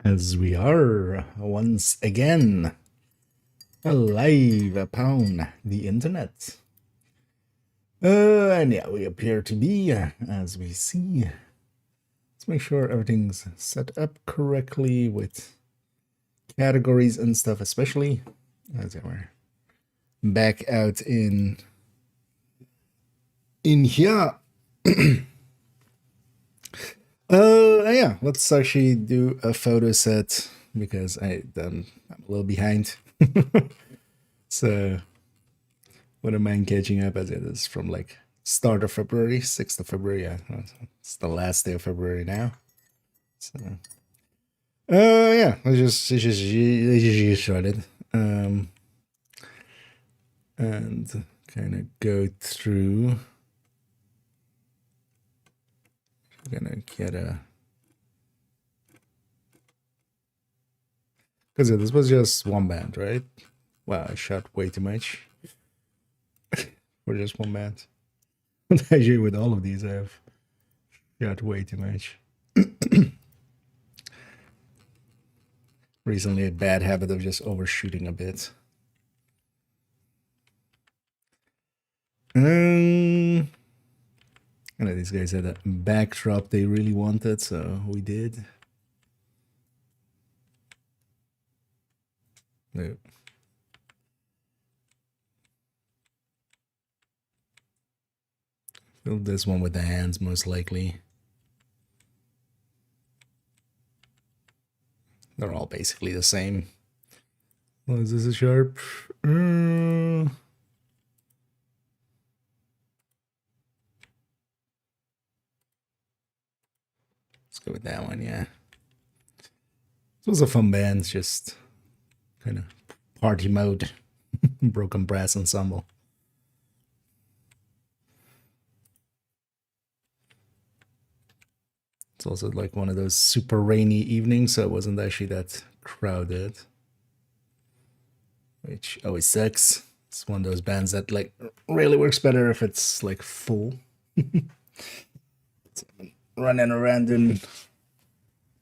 As we are once again alive upon the internet. And yeah, we appear to be, as we see. Let's make sure everything's set up correctly with categories and stuff, especially as we're back out in here. Yeah, let's actually do a photo set because I'm a little behind. So wouldn't mind catching up, as it is from like start of February, 6th of February. Yeah, it's the last day of February now. So yeah, let's just get started. And kind of go through. I'm gonna get a, because this was just one band, right? Wow, I shot way too much for just one band. Actually, with all of these, I've shot way too much. Recently, a bad habit of just overshooting a bit. I know these guys had a backdrop they really wanted, so we did. Nope. Fill this one with the hands, most likely. They're all basically the same. Well, is this a sharp? Let's go with that one, yeah. This was a fun band, it's just kind of party mode. Broken brass ensemble. It's also like one of those super rainy evenings, so it wasn't actually that crowded, which always sucks. It's one of those bands that like really works better if it's like full. Running around in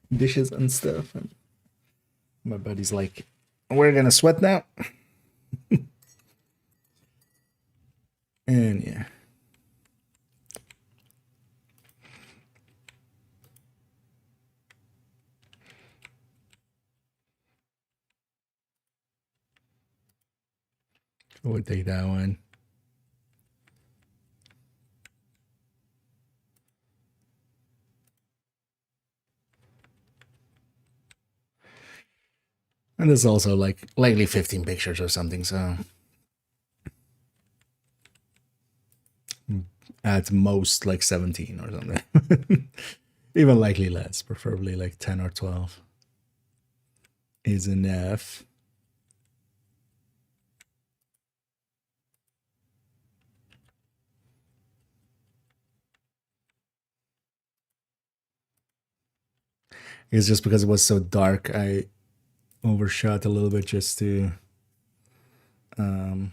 dishes and stuff, and my buddy's like, we're gonna sweat now. And yeah. We'll take that one. And there's also like likely 15 pictures or something, so at most like 17 or something. Even likely less, preferably like 10 or 12 is enough. It's just because it was so dark, I overshot a little bit just to oh,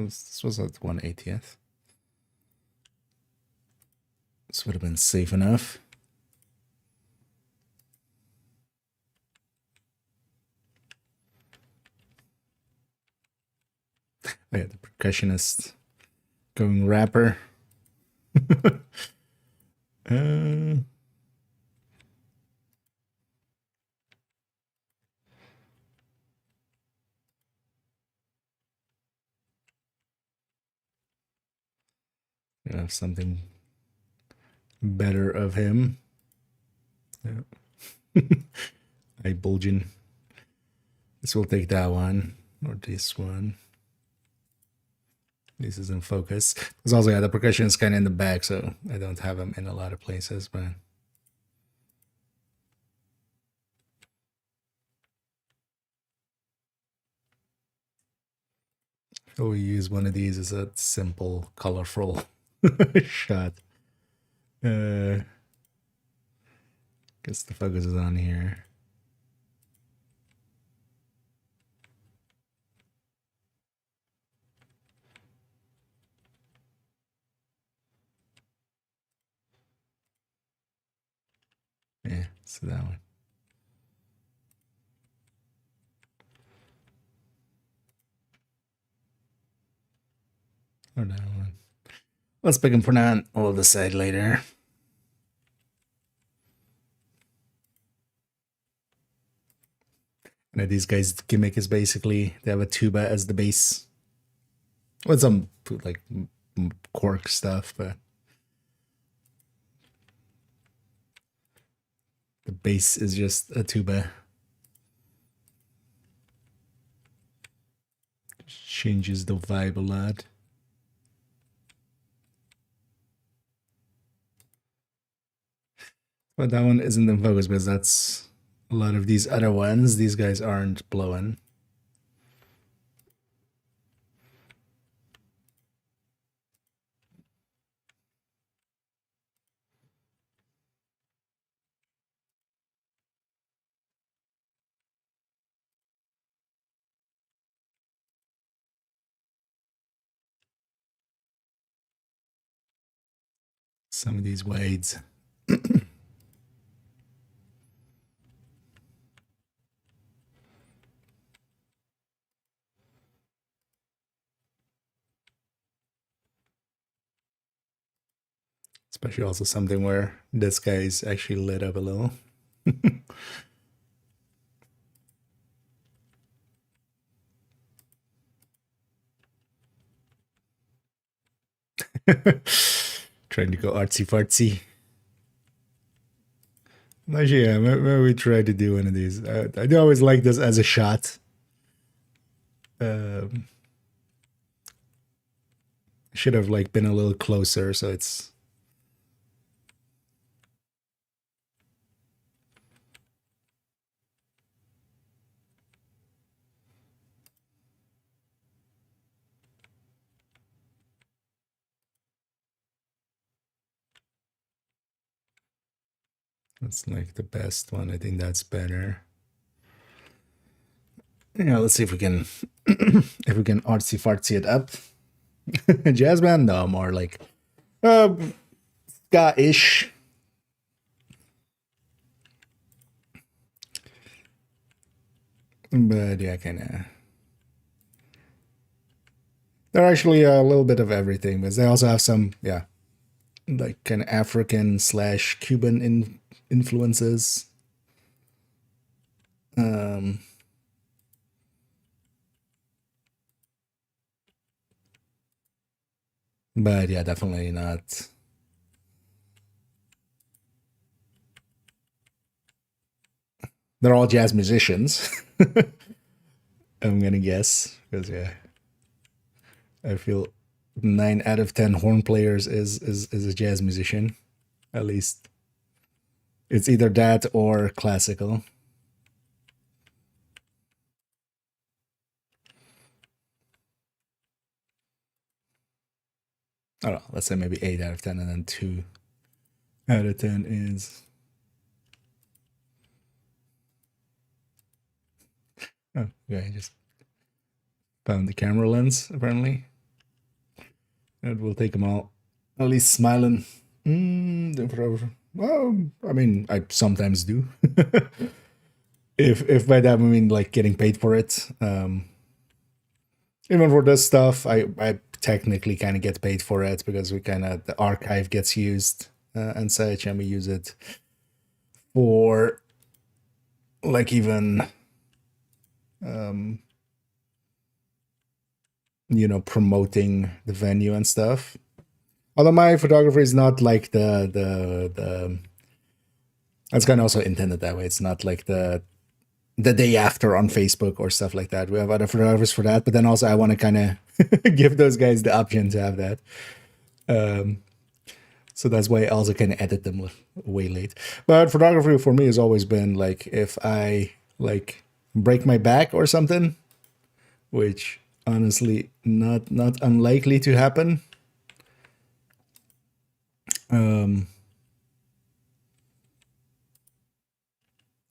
this was at 1/80th. This would have been safe enough. Oh yeah, the percussionist going rapper. Have something better of him. Yeah. I bulging. This will take that one or this one. This is in focus. Because also, yeah, the percussion is kind of in the back, so I don't have them in a lot of places, but we use one of these as a simple, colorful shot. Guess the focus is on here. So that one. Or that one. Let's pick them for now and we'll decide later. And these guys' gimmick is basically they have a tuba as the bass. With some like cork stuff, but the bass is just a tuba. Changes the vibe a lot. But that one isn't in focus because that's a lot of these other ones. These guys aren't blowing. Some of these wades. Especially also something where this guy's actually lit up a little. Trying to go artsy fartsy. Actually, yeah, maybe we try to do one of these. I do always like this as a shot. Should have like been a little closer, so it's. That's like the best one. I think that's better. Yeah, let's see if we can if we can artsy fartsy it up. Jazz band? No, more like ska-ish. But yeah, kinda. They're actually a little bit of everything, but they also have some, yeah, like kind of African / Cuban influences. But yeah, definitely not. They're all jazz musicians. I'm gonna guess because yeah, I feel 9 out of 10 horn players is a jazz musician, at least. It's either that or classical. I don't know, let's say maybe 8 out of 10, and then 2 out of 10 is. Oh, yeah, I just found the camera lens, apparently. And we'll take them all. At least smiling. Well, I mean, I sometimes do. if by that I mean like getting paid for it. Even for this stuff, I technically kind of get paid for it because we kind of the archive gets used and such, and we use it for like even you know, promoting the venue and stuff. Although my photography is not like the it's kind of also intended that way. It's not like the day after on Facebook or stuff like that. We have other photographers for that, but then also I want to kind of give those guys the option to have that. So that's why I also kind of edit them way late. But photography for me has always been like if I like break my back or something, which honestly not unlikely to happen.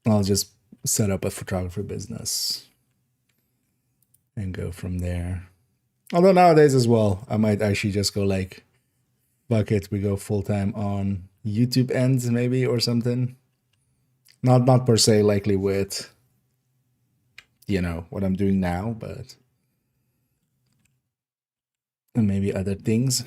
I'll just set up a photography business and go from there. Although nowadays as well, I might actually just go like, fuck it, we go full time on YouTube ends maybe or something. Not per se likely with, what I'm doing now, but maybe other things.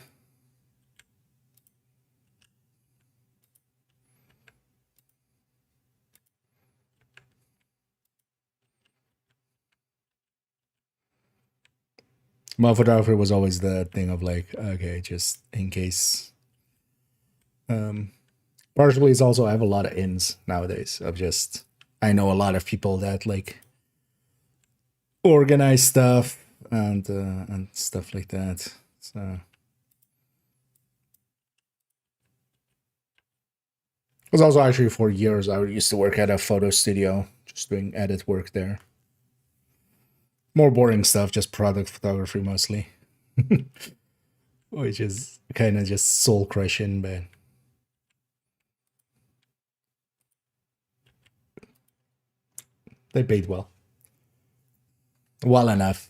My photography was always the thing of like, okay, just in case. Partially, it's also I have a lot of ins nowadays of just I know a lot of people that like organize stuff and stuff like that. So it was also actually for years I used to work at a photo studio, just doing edit work there. More boring stuff, just product photography mostly, which is kind of just soul crushing, but they paid well enough.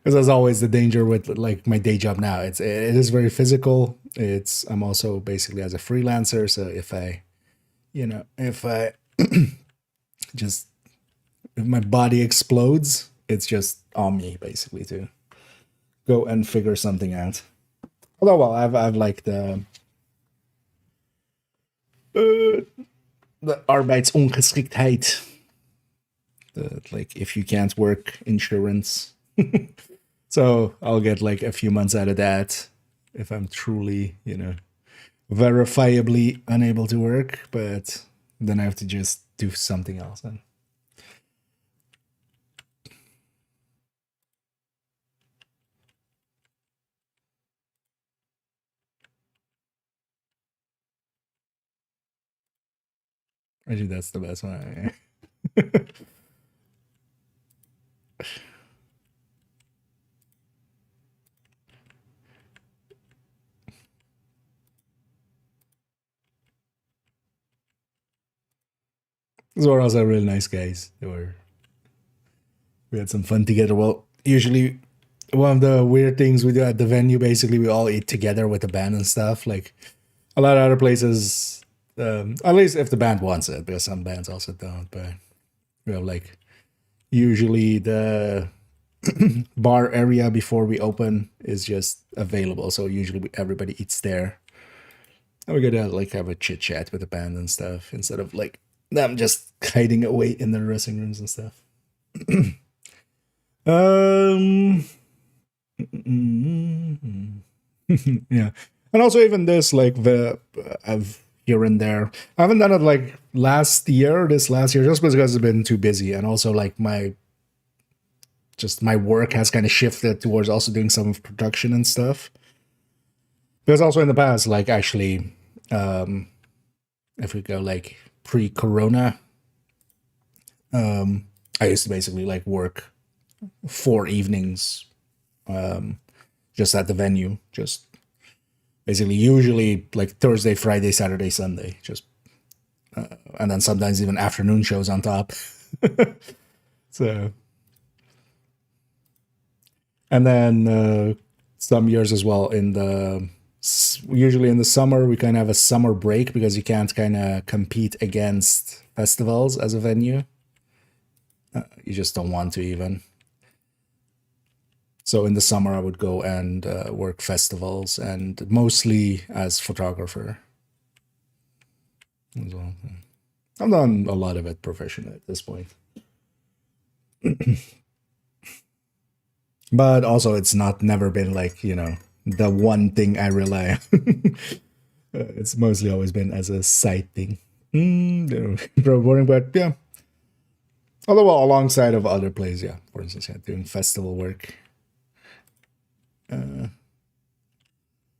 Because that's always the danger with like my day job now. It is very physical. I'm also basically as a freelancer, so if I just if my body explodes, it's just on me basically to go and figure something out. Although, well, I've like the arbeidsongeschiktheid, the like if you can't work insurance. So I'll get like a few months out of that if I'm truly, verifiably unable to work, but then I have to just do something else. And actually, that's the best one. Those were also really nice guys. We had some fun together. Well, usually one of the weird things we do at the venue, basically, we all eat together with the band and stuff. Like a lot of other places, at least if the band wants it, because some bands also don't. But we have like usually the bar area before we open is just available. So usually everybody eats there. And we gotta like have a chit chat with the band and stuff instead of like them just hiding away in their dressing rooms and stuff. Yeah, and also even this like I've here and there. I haven't done it like this last year, just because it's been too busy, and also like my work has kind of shifted towards also doing some production and stuff. Because also in the past, like actually, if we go like pre-corona, I used to basically like work 4 evenings, just at the venue, just basically usually like Thursday, Friday, Saturday, Sunday, just and then sometimes even afternoon shows on top. So, and then some years as well usually in the summer we kind of have a summer break because you can't kind of compete against festivals as a venue. You just don't want to even. So in the summer I would go and work festivals, and mostly as photographer as well. I've done a lot of it professionally at this point. But also it's never been like, the one thing I rely on. It's mostly always been as a side thing. Boring, but yeah. Although alongside of other plays, yeah. For instance, yeah, doing festival work.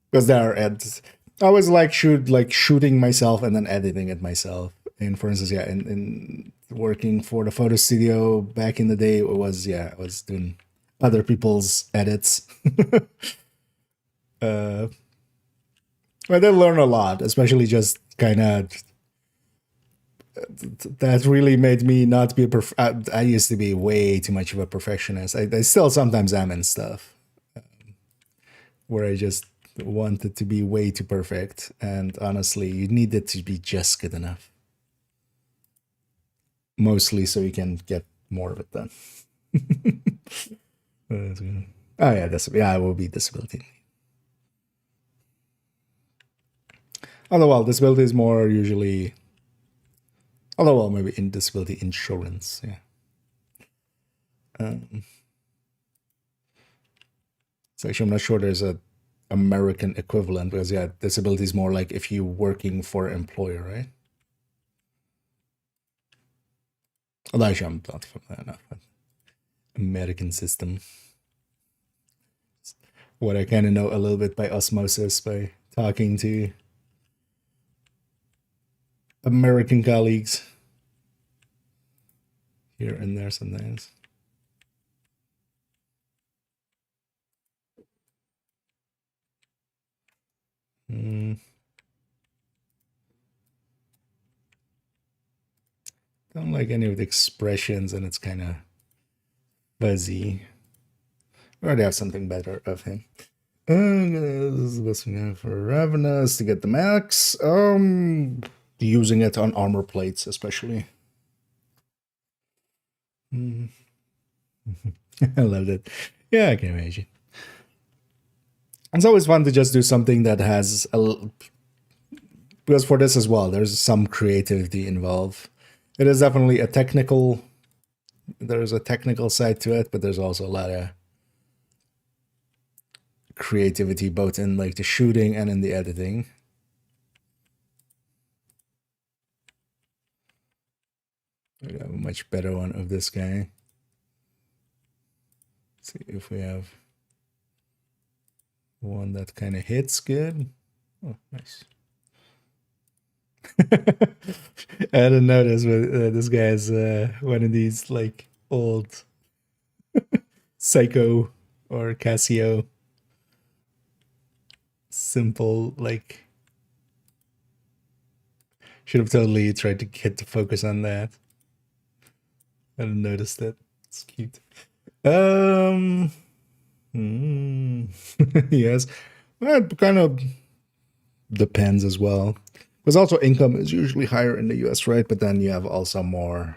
Because there are ads. I always like shooting myself and then editing it myself. And for instance, yeah, in working for the photo studio back in the day, I was doing other people's edits. I did learn a lot, especially just kind of that really made me not be I used to be way too much of a perfectionist. I still sometimes am in stuff where I just want it to be way too perfect, and honestly, you need it to be just good enough. Mostly so you can get more of it done. Oh yeah, it will be disability. Although, well, disability is more usually. Although, well, maybe in disability insurance, yeah. So actually, I'm not sure there's a American equivalent because yeah, disability is more like if you're working for an employer, right? Although actually, I'm not familiar enough. But American system. What I kind of know a little bit by osmosis by talking to American colleagues here and there sometimes. Don't like any of the expressions, and it's kind of fuzzy. We already have something better of him. This is the best we have for Ravenous to get the max. Using it on armor plates, especially. I loved it. Yeah, I can imagine. It's always fun to just do something that has because for this as well, there's some creativity involved. It is definitely a technical. There's a technical side to it, but there's also a lot of creativity both in like the shooting and in the editing. We have a much better one of this guy. Let's see if we have one that kind of hits good. Oh, nice. I didn't notice, but this guy is one of these like old Psycho or Casio simple like. Should have totally tried to get the focus on that. I didn't notice that. It's cute. Yes. Well, it kind of depends as well. Because also income is usually higher in the US, right? But then you have also more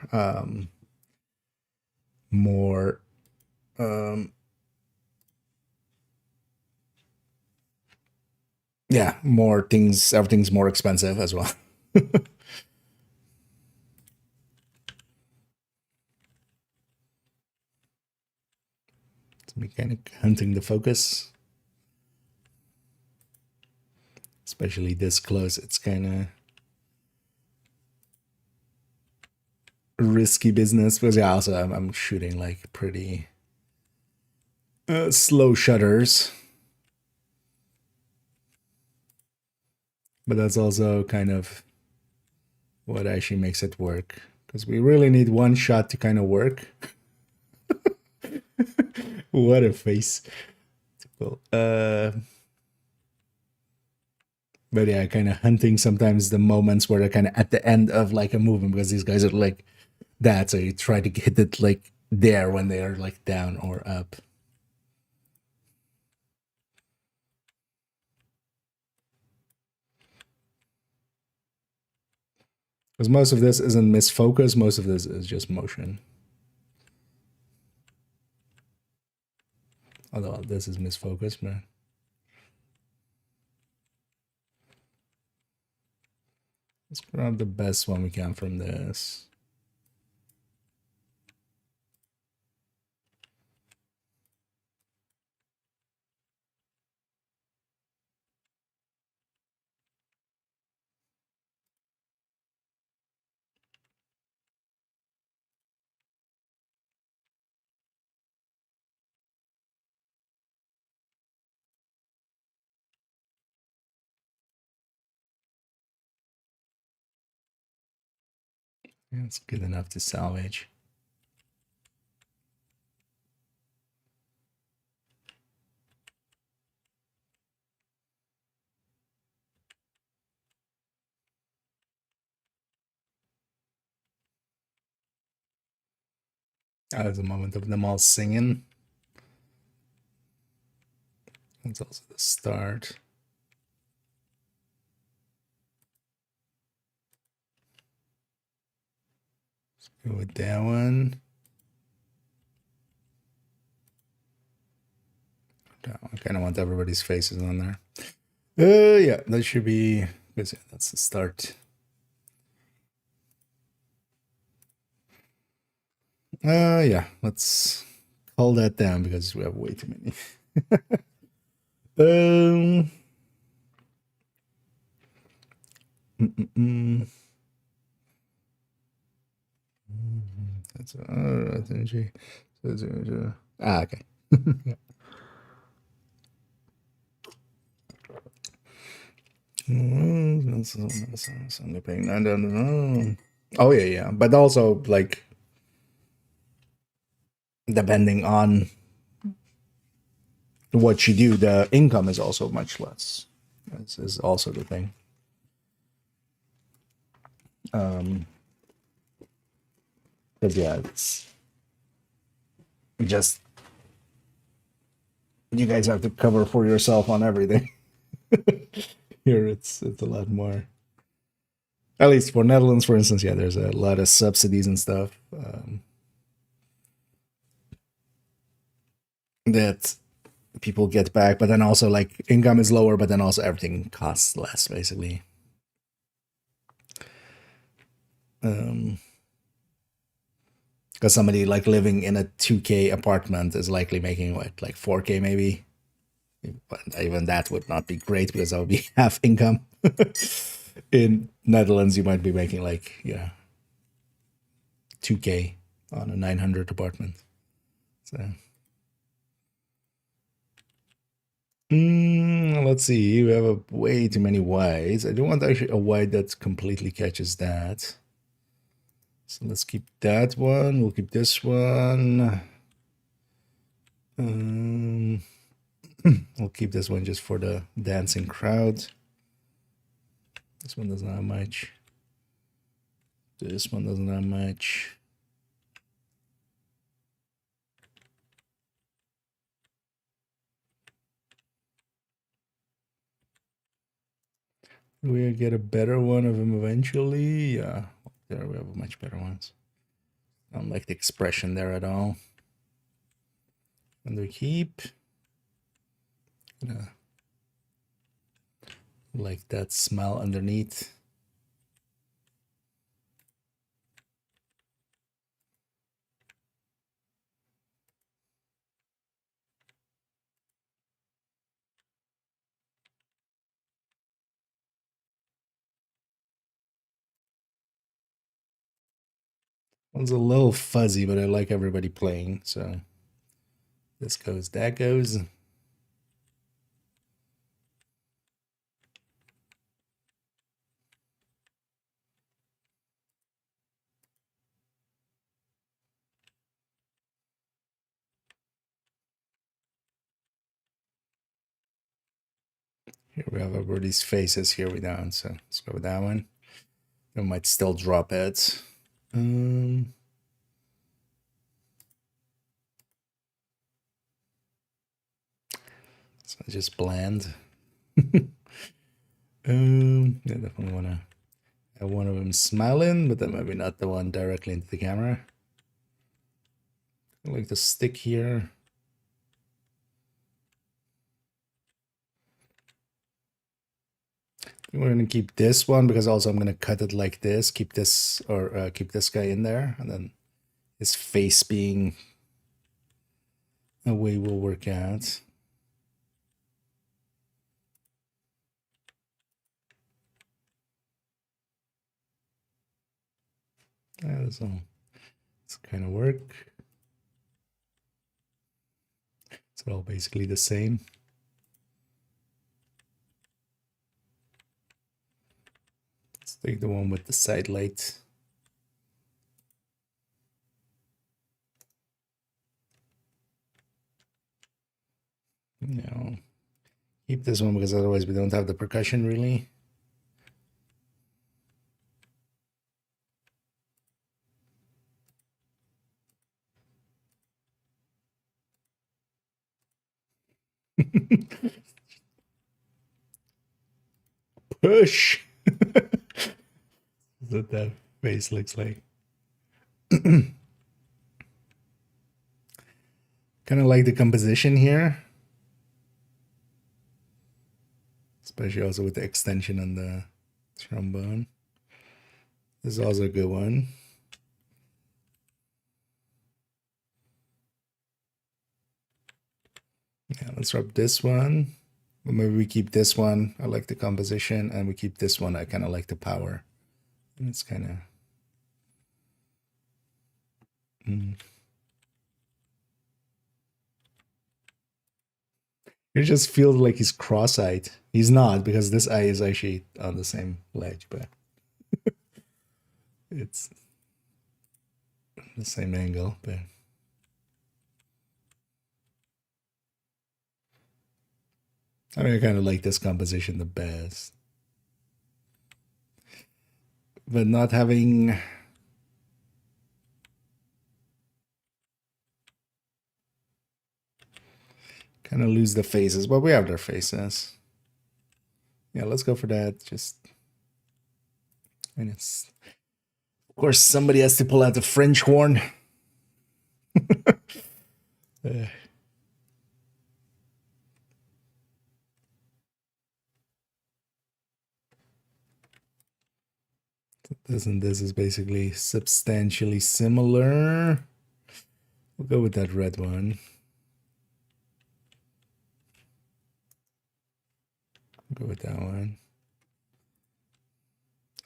yeah, more things, everything's more expensive as well. It's me kind of hunting the focus. Especially this close, it's kind of risky business because yeah, also I'm shooting like pretty slow shutters, but that's also kind of what actually makes it work because we really need one shot to kind of work. What a face. Well, but yeah, kind of hunting sometimes the moments where they're kind of at the end of like a movement because these guys are like that, so you try to get it like there when they are like down or up. Because most of this isn't misfocus, most of this is just motion. Although this is misfocus, man. Let's grab the best one we can from this. It's good enough to salvage. There's a moment of them all singing. That's also the start. Go with that one. I kind of want everybody's faces on there. Yeah, that should be good. That's the start. Yeah, let's call that down because we have way too many. That's energy. Okay. Only paying $9. Oh yeah. But also like depending on what you do, the income is also much less. This is also the thing. Because yeah, it's just you guys have to cover for yourself on everything. Here it's a lot more. At least for Netherlands, for instance, yeah, there's a lot of subsidies and stuff that people get back, but then also like income is lower, but then also everything costs less, basically. Because somebody like living in a 2K apartment is likely making what, like 4K maybe. But even that would not be great because that would be half income. In Netherlands, you might be making like 2K on a 900 apartment. So let's see. We have way too many whites. I don't want actually a white that completely catches that. So let's keep that one. We'll keep this one. We'll keep this one just for the dancing crowd. This one doesn't have much. This one doesn't have much. We'll get a better one of him eventually. Yeah, there we have much better ones. I don't like the expression there at all. And we keep. Like that smell underneath. One's a little fuzzy, but I like everybody playing, so this goes, that goes. Here we have everybody's faces here we down, so let's go with that one. We might still drop it. So just blend. I definitely want to have one of them smiling, but that might be not the one directly into the camera. I like the stick here. We're gonna keep this one because also I'm gonna cut it like this. Keep this or keep this guy in there, and then his face being a way will work out. Yeah, so it's kind of work. It's all basically the same. Let's take the one with the side light. No, keep this one because otherwise we don't have the percussion really. Push. That's what that face looks like. Kind of like the composition here. Especially also with the extension on the trombone. This is also a good one. Yeah, let's drop this one. Or maybe we keep this one. I like the composition, and we keep this one. I kind of like the power. And it's kind of... It just feels like he's cross-eyed. He's not, because this eye is actually on the same ledge, but it's the same angle. But I mean, I kind of like this composition the best. But not having... kind of lose the faces, but we have their faces. Yeah, let's go for that. Just... and it's... of course, somebody has to pull out the French horn. This and this is basically substantially similar. We'll go with that red one. Go with that one.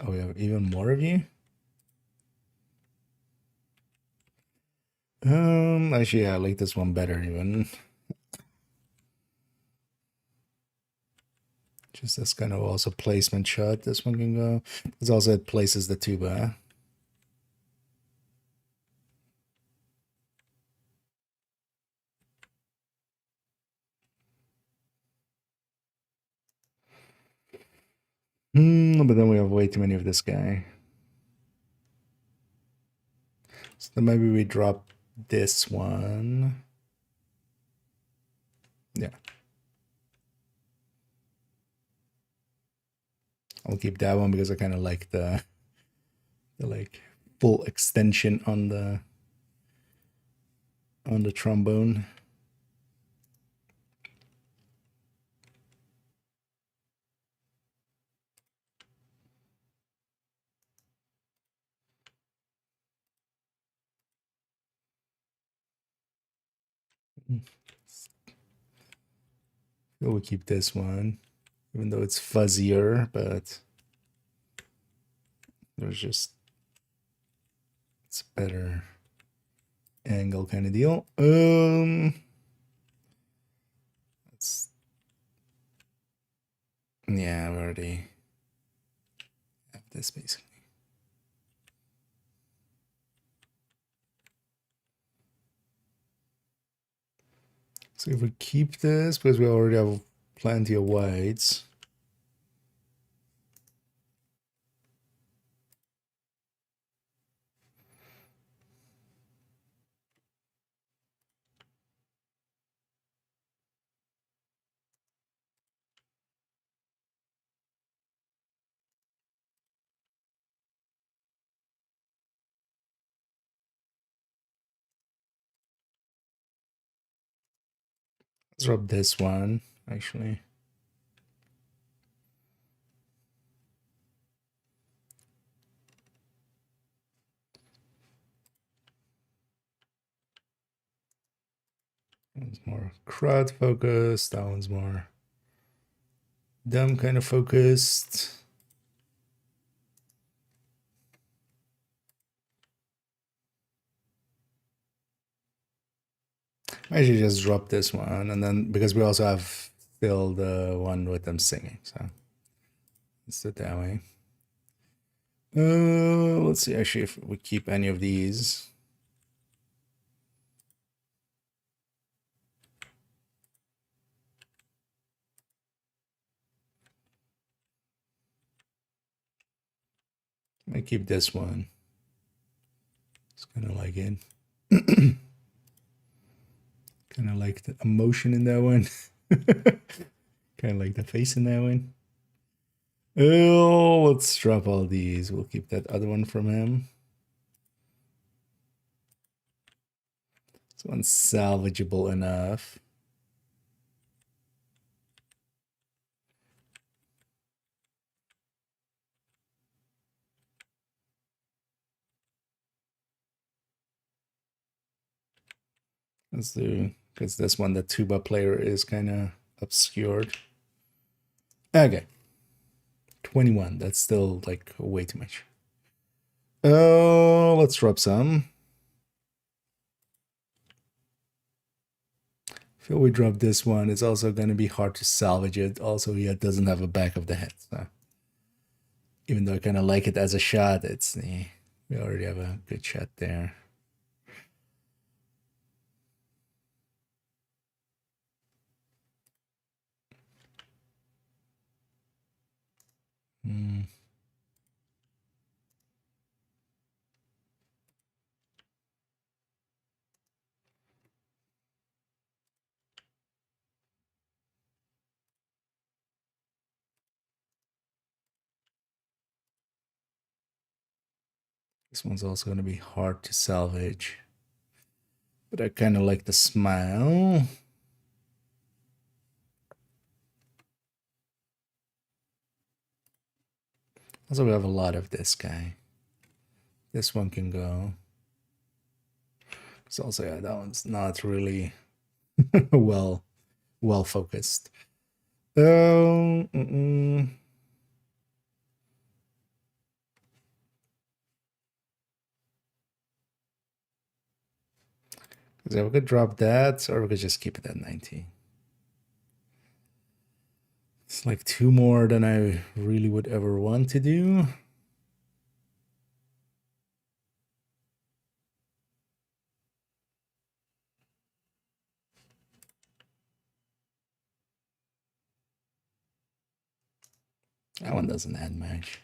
Oh, we have even more of you? Actually, yeah, I like this one better even. Just this kind of also placement shot. This one can go. This also it places the tuba. But then we have way too many of this guy. So then maybe we drop this one. Yeah. I'll keep that one because I kind of like the like full extension on the trombone. We'll keep this one, even though it's fuzzier, but there's just... it's a better angle kind of deal. Let's... yeah, we already have this basically. So if we keep this, because we already have plenty of whites. Let's drop this one, actually. That one's more crowd focused. That one's more dumb kind of focused. I should just drop this one, and then because we also have still the one with them singing, so let's do it that way. Let's see actually if we keep any of these. I keep this one. It's kind of like it. Kind of like the emotion in that one. Kind of like the face in that one. Oh, let's drop all these. We'll keep that other one from him. This one's salvageable enough. Let's do, because this one, the tuba player is kind of obscured. Okay. 21. That's still like way too much. Oh, let's drop some. If we drop this one, it's also going to be hard to salvage it. Also, yeah, it doesn't have a back of the head. So even though I kind of like it as a shot, it's we already have a good shot there. This one's also going to be hard to salvage. But I kind of like the smile. Also, we have a lot of this guy. This one can go. It's also, yeah, that one's not really well focused. Oh, So we could drop that, or we could just keep it at 90. It's like 2 more than I really would ever want to do. That one doesn't add much.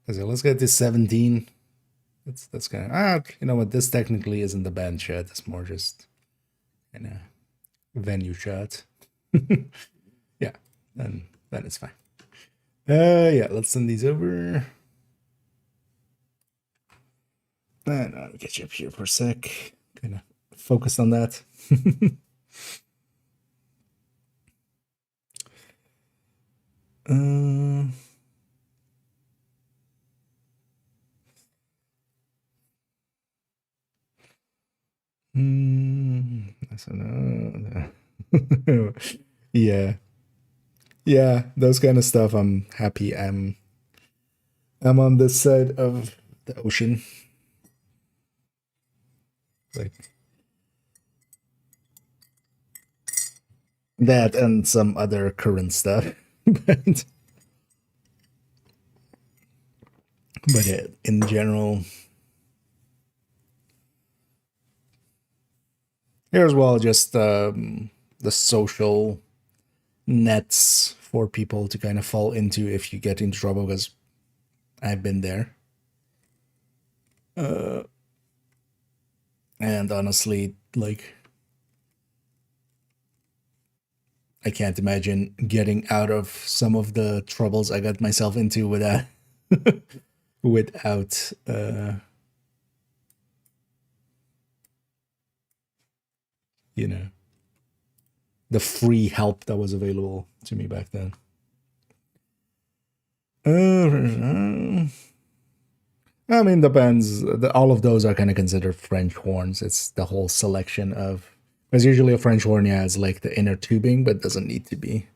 So let's get to 17. That's kind of you know what? This technically isn't the band shot. It's more just kind of venue shot. Yeah, then it's fine. Yeah, let's send these over. And I'll get you up here for a sec. Kind of focused on that. Yeah. Yeah, those kind of stuff. I'm happy I'm on this side of the ocean. Like that and some other current stuff. but in general, here as well, just the social nets for people to kind of fall into if you get into trouble, because I've been there. And honestly, like, I can't imagine getting out of some of the troubles I got myself into without without you know, the free help that was available to me back then. I mean, depends. All of those are kind of considered French horns. It's the whole selection of, because usually a French horn has like the inner tubing, but doesn't need to be.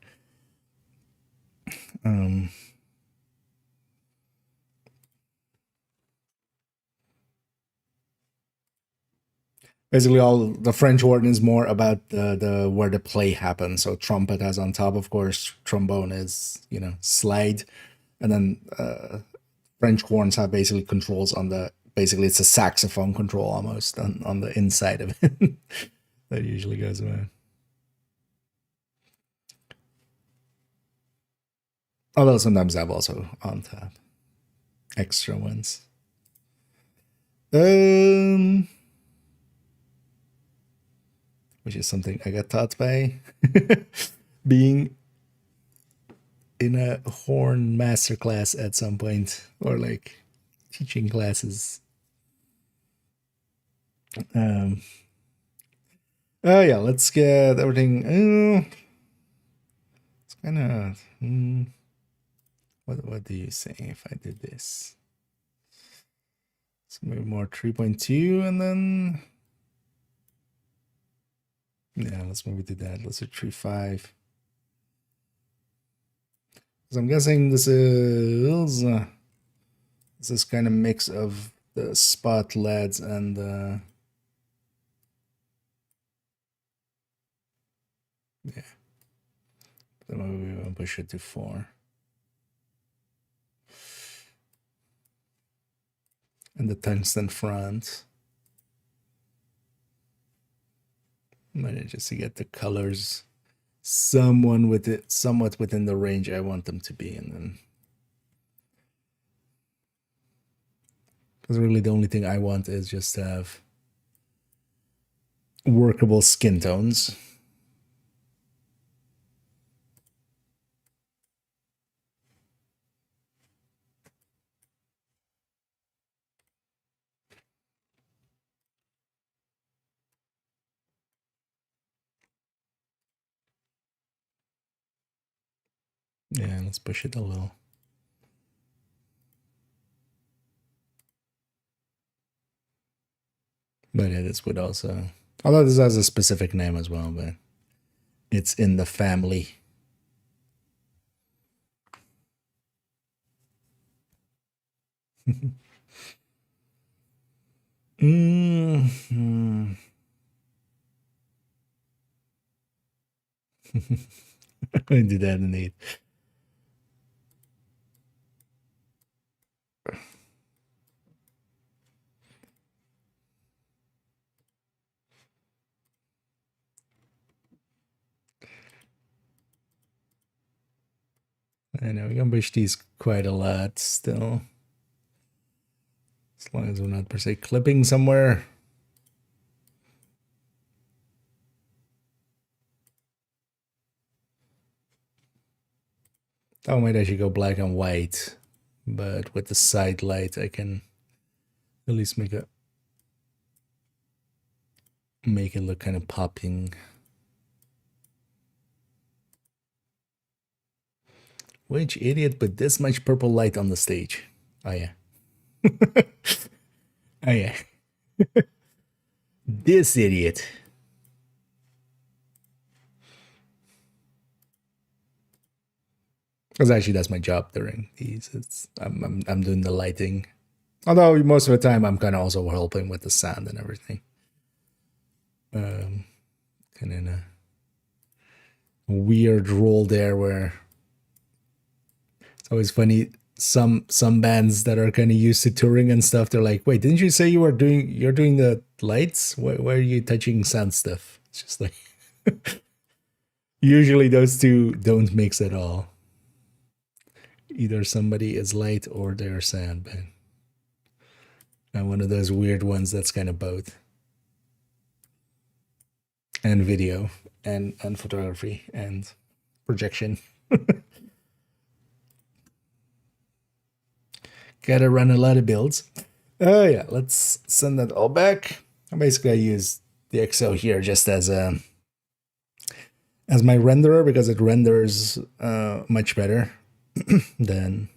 Basically, all the French horn is more about the where the play happens. So trumpet has on top, of course. Trombone is, you know, slide, and then French horns have basically controls on the. Basically, it's a saxophone control almost on the inside of it. That usually goes away. Although sometimes I've also on top extra ones. Which is something I got taught by being in a horn masterclass at some point, or like teaching classes. Oh yeah, let's get everything. It's kind of. What do you say if I did this? So maybe more 3.2 and then. Yeah, let's maybe do that. Let's do 3.5. So I'm guessing this is kind of mix of the spot LEDs and yeah. So maybe we will push it to 4. And the tungsten front. Just to get the colors somewhat within the range I want them to be, and then because really the only thing I want is just to have workable skin tones. Yeah, let's push it a little. But yeah, this would also, although this has a specific name as well, but it's in the family. Mm-hmm. I do that in 8. I know we can push these quite a lot still. As long as we're not per se clipping somewhere. Oh, maybe I should go black and white. But with the side light, I can at least make it look kind of popping. Which idiot put this much purple light on the stage? Oh yeah. Oh yeah. This idiot. Because actually that's my job during these. I'm doing the lighting. Although most of the time I'm kind of also helping with the sound and everything. Kind of in a weird role there where it's always funny. Some bands that are kind of used to touring and stuff, they're like, "Wait, didn't you say you're doing the lights? Why are you touching sound stuff?" It's just like usually those two don't mix at all. Either somebody is light or they're sound, but I'm one of those weird ones that's kind of both. And video and photography and projection. Gotta run a lot of builds. Oh yeah, let's send that all back. Basically I use the Excel here just as my renderer because it renders much better than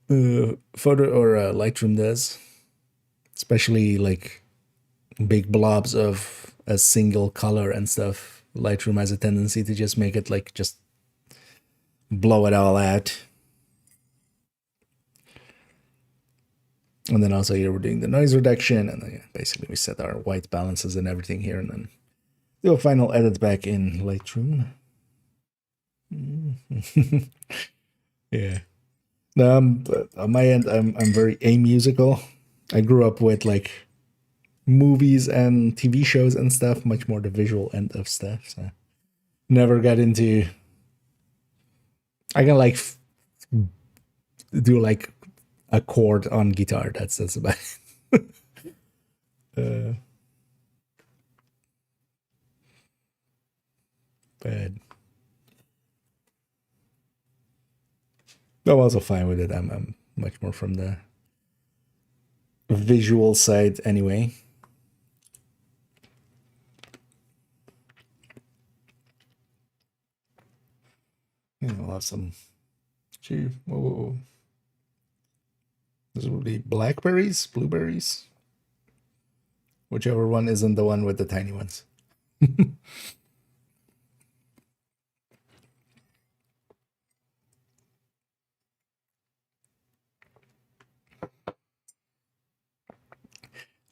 photo or Lightroom does, especially like big blobs of a single color and stuff. Lightroom has a tendency to just make it like just blow it all out. And then also here we're doing the noise reduction, and then basically we set our white balances and everything here, and then do a final edit back in Lightroom. Yeah. On my end, I'm very amusical. I grew up with like movies and TV shows and stuff, much more the visual end of stuff. So never got into. I can like do like a chord on guitar. That's about it. But I'm also fine with it. I'm much more from the visual side anyway. We'll have some. Gee, whoa. This would be blackberries, blueberries, whichever one isn't the one with the tiny ones.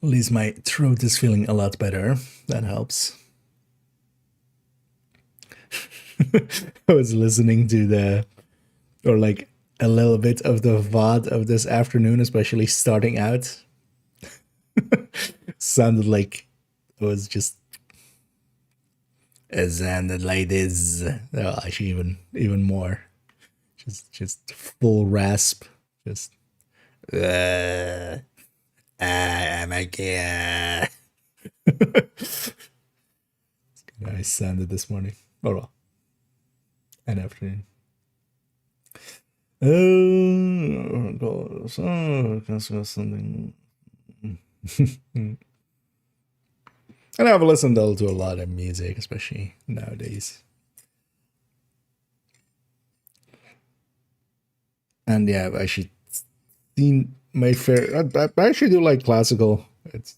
At least my throat is feeling a lot better. That helps. I was listening to like a little bit of the VOD of this afternoon, especially starting out. Sounded like it was just. It sounded like this. Oh, actually, even more. Just full rasp. Just. I'm a I sounded this morning. Oh well. And afternoon. Something. And I've listened to a lot of music, especially nowadays. And yeah, I've actually seen my fair. I actually do like classical. It's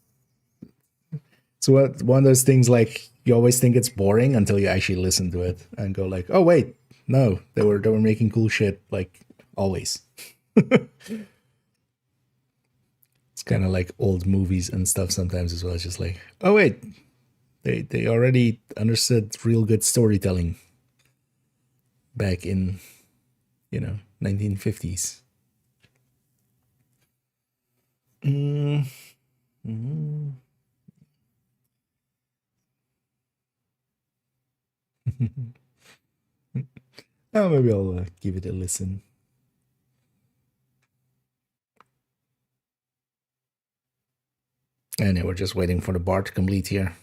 one of those things like you always think it's boring until you actually listen to it and go like, oh wait, no, they were making cool shit like always. It's kind of like old movies and stuff sometimes as well. It's just like, oh wait, they already understood real good storytelling back in 1950s. Mm-hmm. Oh, maybe I'll give it a listen. And yeah, we're just waiting for the bar to complete here.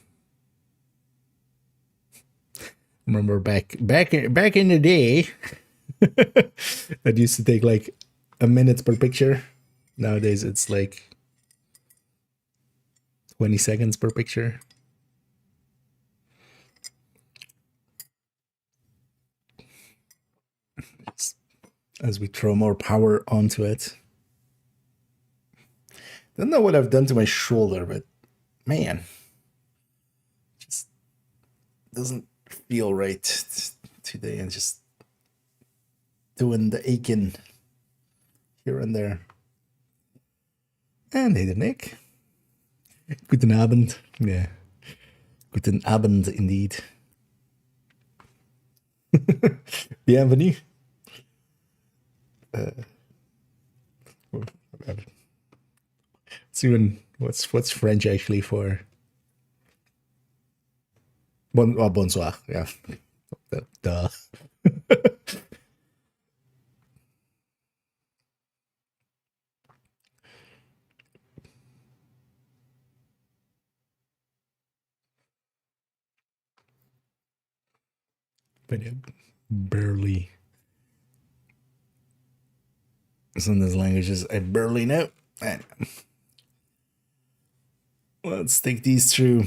Remember back in the day, that used to take like a minute per picture. Nowadays, it's like 20 seconds per picture. As we throw more power onto it. Don't know what I've done to my shoulder, but man, just doesn't feel right today, and just doing the aching here and there. And hey, Nick. Guten Abend. Yeah. Guten Abend, indeed. Bienvenue. What's French actually for? Bonsoir. Yeah. Duh. But yeah, barely. Some of those languages I barely know. Let's take these through.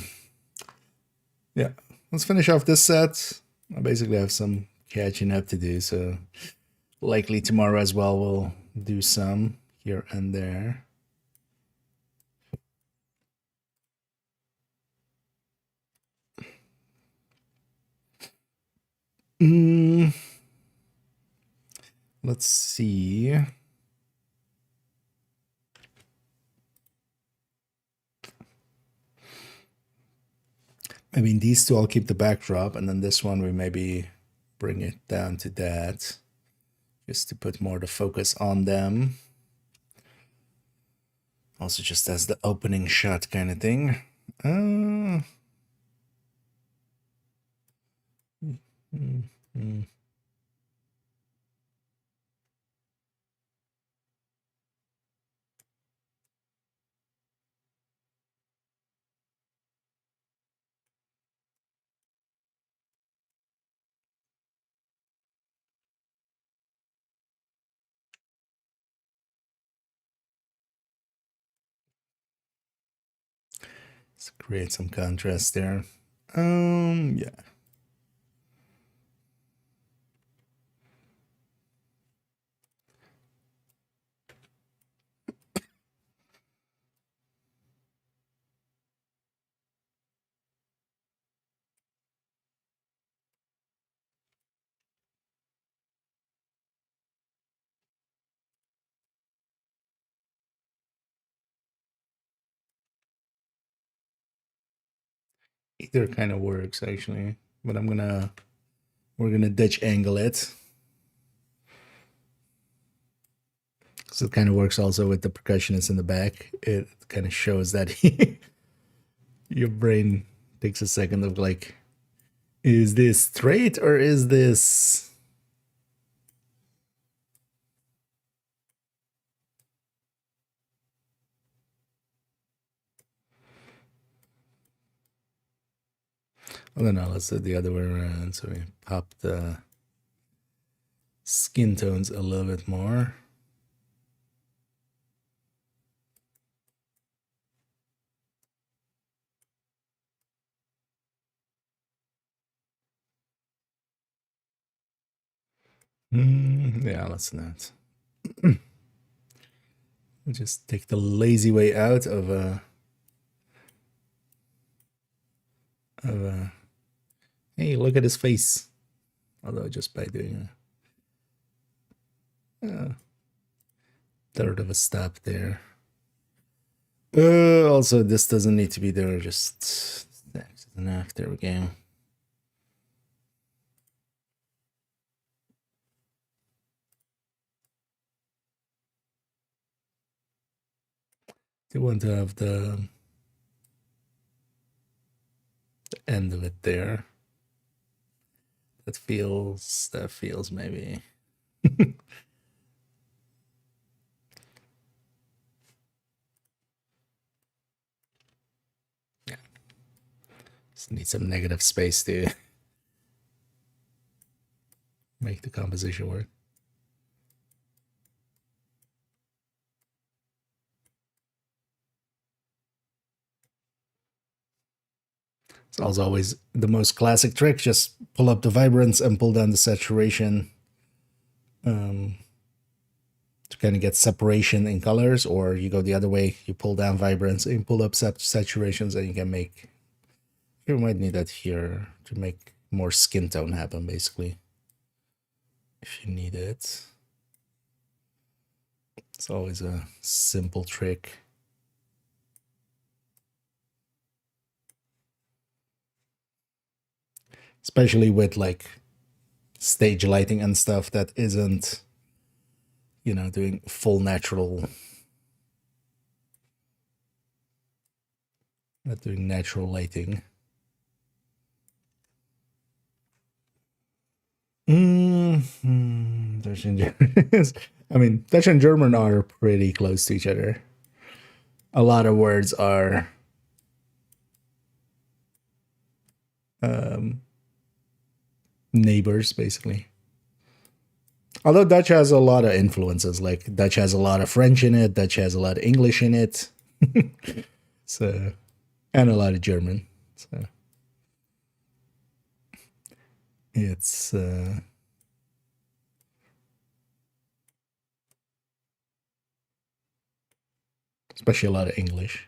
Yeah, let's finish off this set. I basically have some catching up to do, so likely tomorrow as well we'll do some here and there. Let's see. I mean, these two I'll keep the backdrop, and then this one we maybe bring it down to that, just to put more of the focus on them. Also just as the opening shot kind of thing. Let's create some contrast there. Yeah. Either kind of works actually, but we're gonna Dutch angle it. So it kind of works also with the percussionist in the back. It kind of shows that your brain takes a second of like, is this straight or is this? Well, no, let's do it the other way around. So we pop the skin tones a little bit more. Yeah, let's not. We'll just take the lazy way out of hey, look at his face. Although just by doing a third of a step there. Also, this doesn't need to be there. Just enough. There we go. You want to have the end of it there. That feels maybe. Yeah. Just need some negative space to make the composition work. It's also always the most classic trick. Just pull up the vibrance and pull down the saturation to kind of get separation in colors, or you go the other way, you pull down vibrance and pull up saturations, and you can make, you might need that here to make more skin tone happen, basically, if you need it. It's always a simple trick. Especially with like stage lighting and stuff that isn't, you know, doing full natural, not doing natural lighting. Dutch and German. I mean, Dutch and German are pretty close to each other. A lot of words are neighbors, basically. Although Dutch has a lot of influences, like Dutch has a lot of French in it, Dutch has a lot of English in it, so, and a lot of German. So it's especially a lot of English.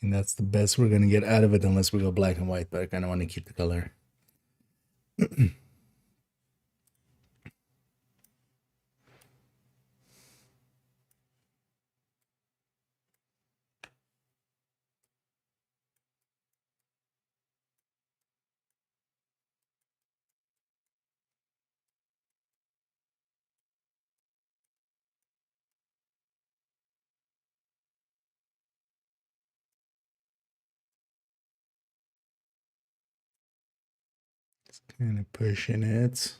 And that's the best we're gonna get out of it unless we go black and white, but I kind of want to keep the color. Kind of pushing it.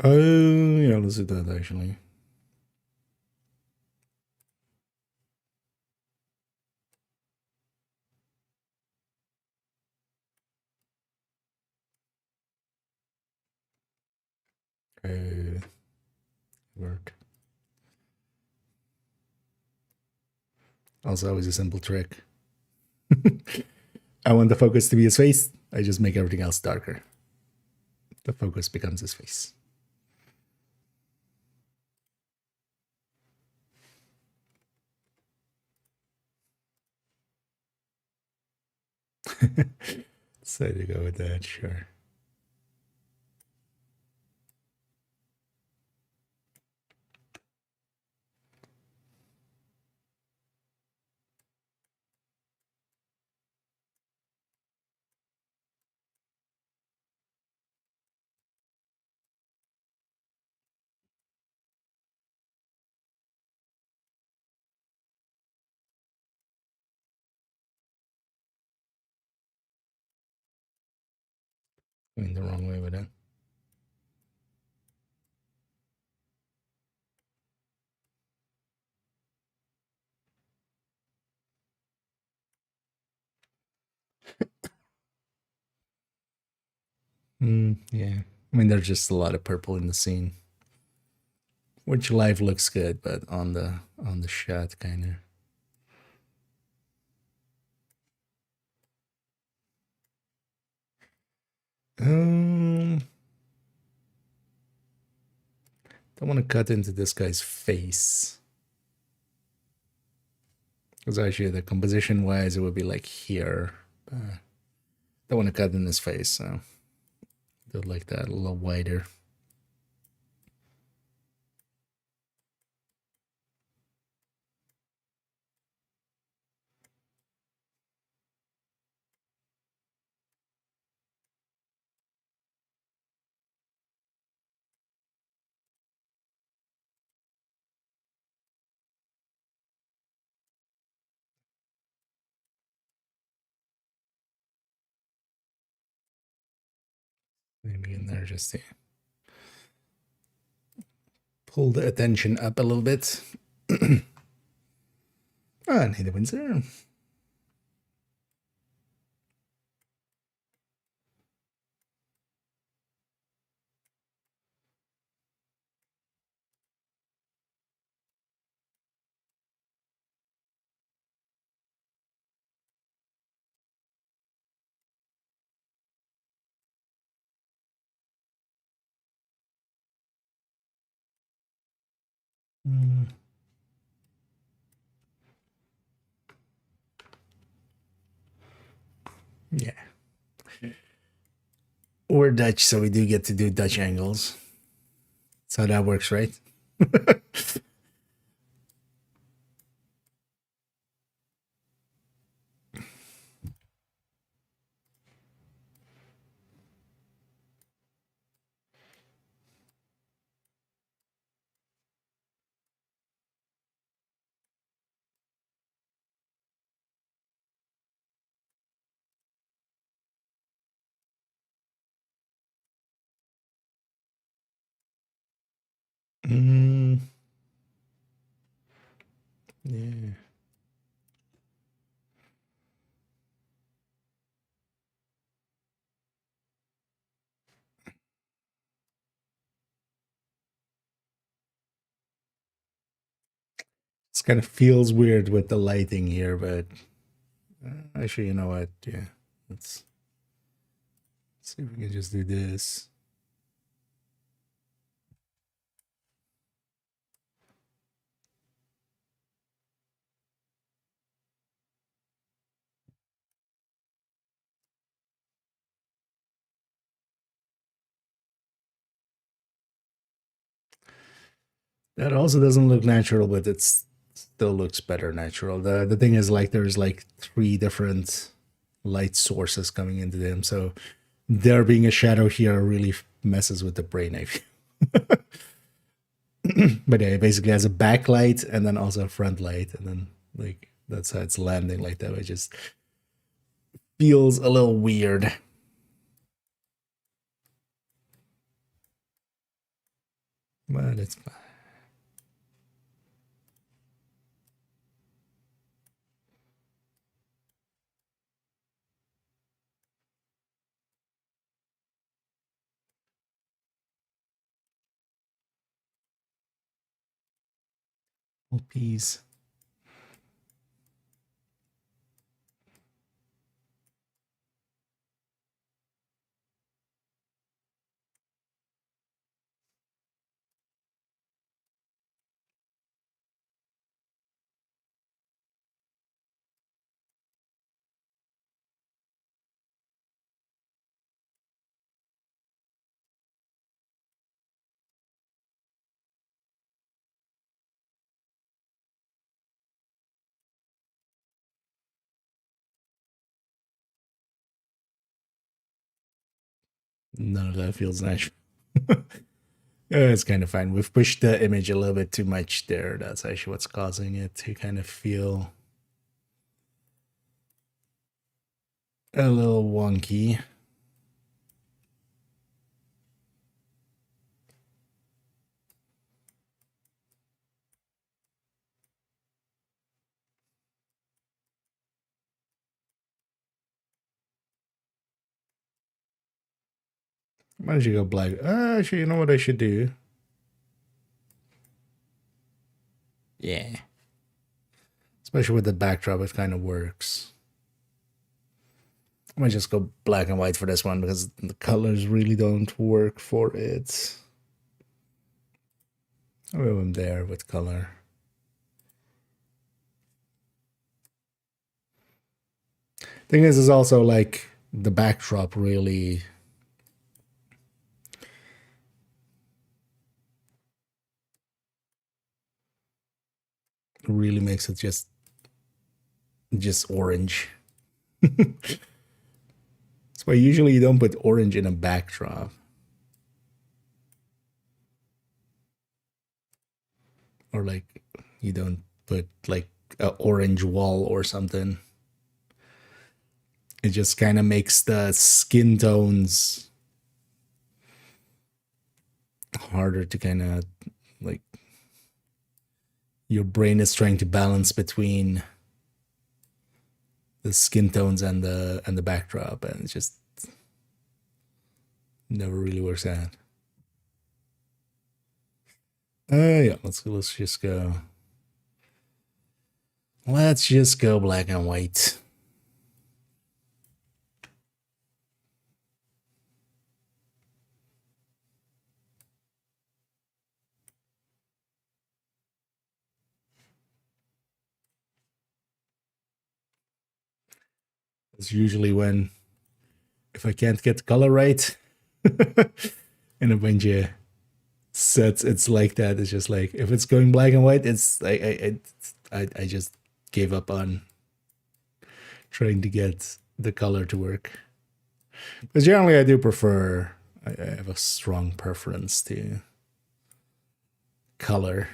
Oh, yeah, let's do that actually. Work. Also, always a simple trick. I want the focus to be his face. I just make everything else darker. The focus becomes his face. So to go with that, sure. Going the wrong way with it. Yeah. I mean, there's just a lot of purple in the scene, which live looks good, but on the shot, kind of. Um, don't want to cut into this guy's face. Because actually, the composition wise, it would be like here. Don't want to cut in his face, so do it like that, a little wider. Maybe in there just to pull the attention up a little bit. And hit the Windsor. Yeah. We're Dutch, so we do get to do Dutch angles. That's how that works, right? Yeah. This kind of feels weird with the lighting here, but actually, you know what? Yeah. Let's see if we can just do this. That also doesn't look natural, but it still looks better natural. The thing is, like, there's like 3 different light sources coming into them, so there being a shadow here really messes with the brain. I feel. But yeah, it basically has a backlight and then also a front light, and then like that's how it's landing like that. It just feels a little weird. But it's fine. Oh, peas. None of that feels natural. It's kind of fine. We've pushed the image a little bit too much there. That's actually what's causing it to kind of feel a little wonky. Why don't you go black? Actually, you know what I should do? Yeah. Especially with the backdrop, it kind of works. I might just go black and white for this one because the colors really don't work for it. I'll go in there with color. Thing is also like the backdrop really makes it just orange. That's why usually you don't put orange in a backdrop. Or like you don't put like an orange wall or something. It just kind of makes the skin tones harder to kind of like your brain is trying to balance between the skin tones and the backdrop, and it just never really works out. Yeah, let's just go. Let's just go black and white. It's usually when if I can't get the color right, and a bunch of sets, it's like that. It's just like if it's going black and white, it's I just gave up on trying to get the color to work. But generally, I do prefer. I have a strong preference to color.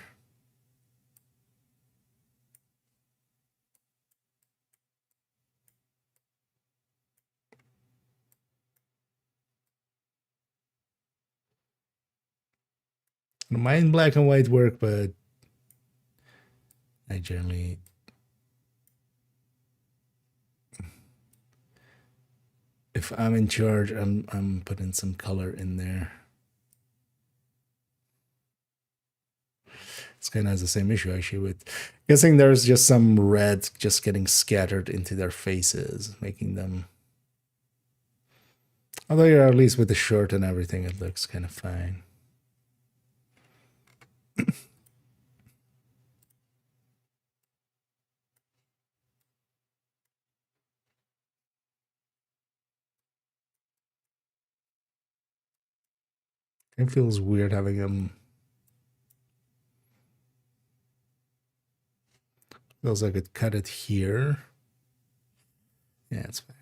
I don't mind black and white work, but I generally if I'm in charge, I'm putting some color in there. It's kind of has the same issue actually with guessing there's just some red just getting scattered into their faces, making them. Although you're at least with the shirt and everything, it looks kind of fine. It feels weird having them. Feels like it cut it here. Yeah, it's fine.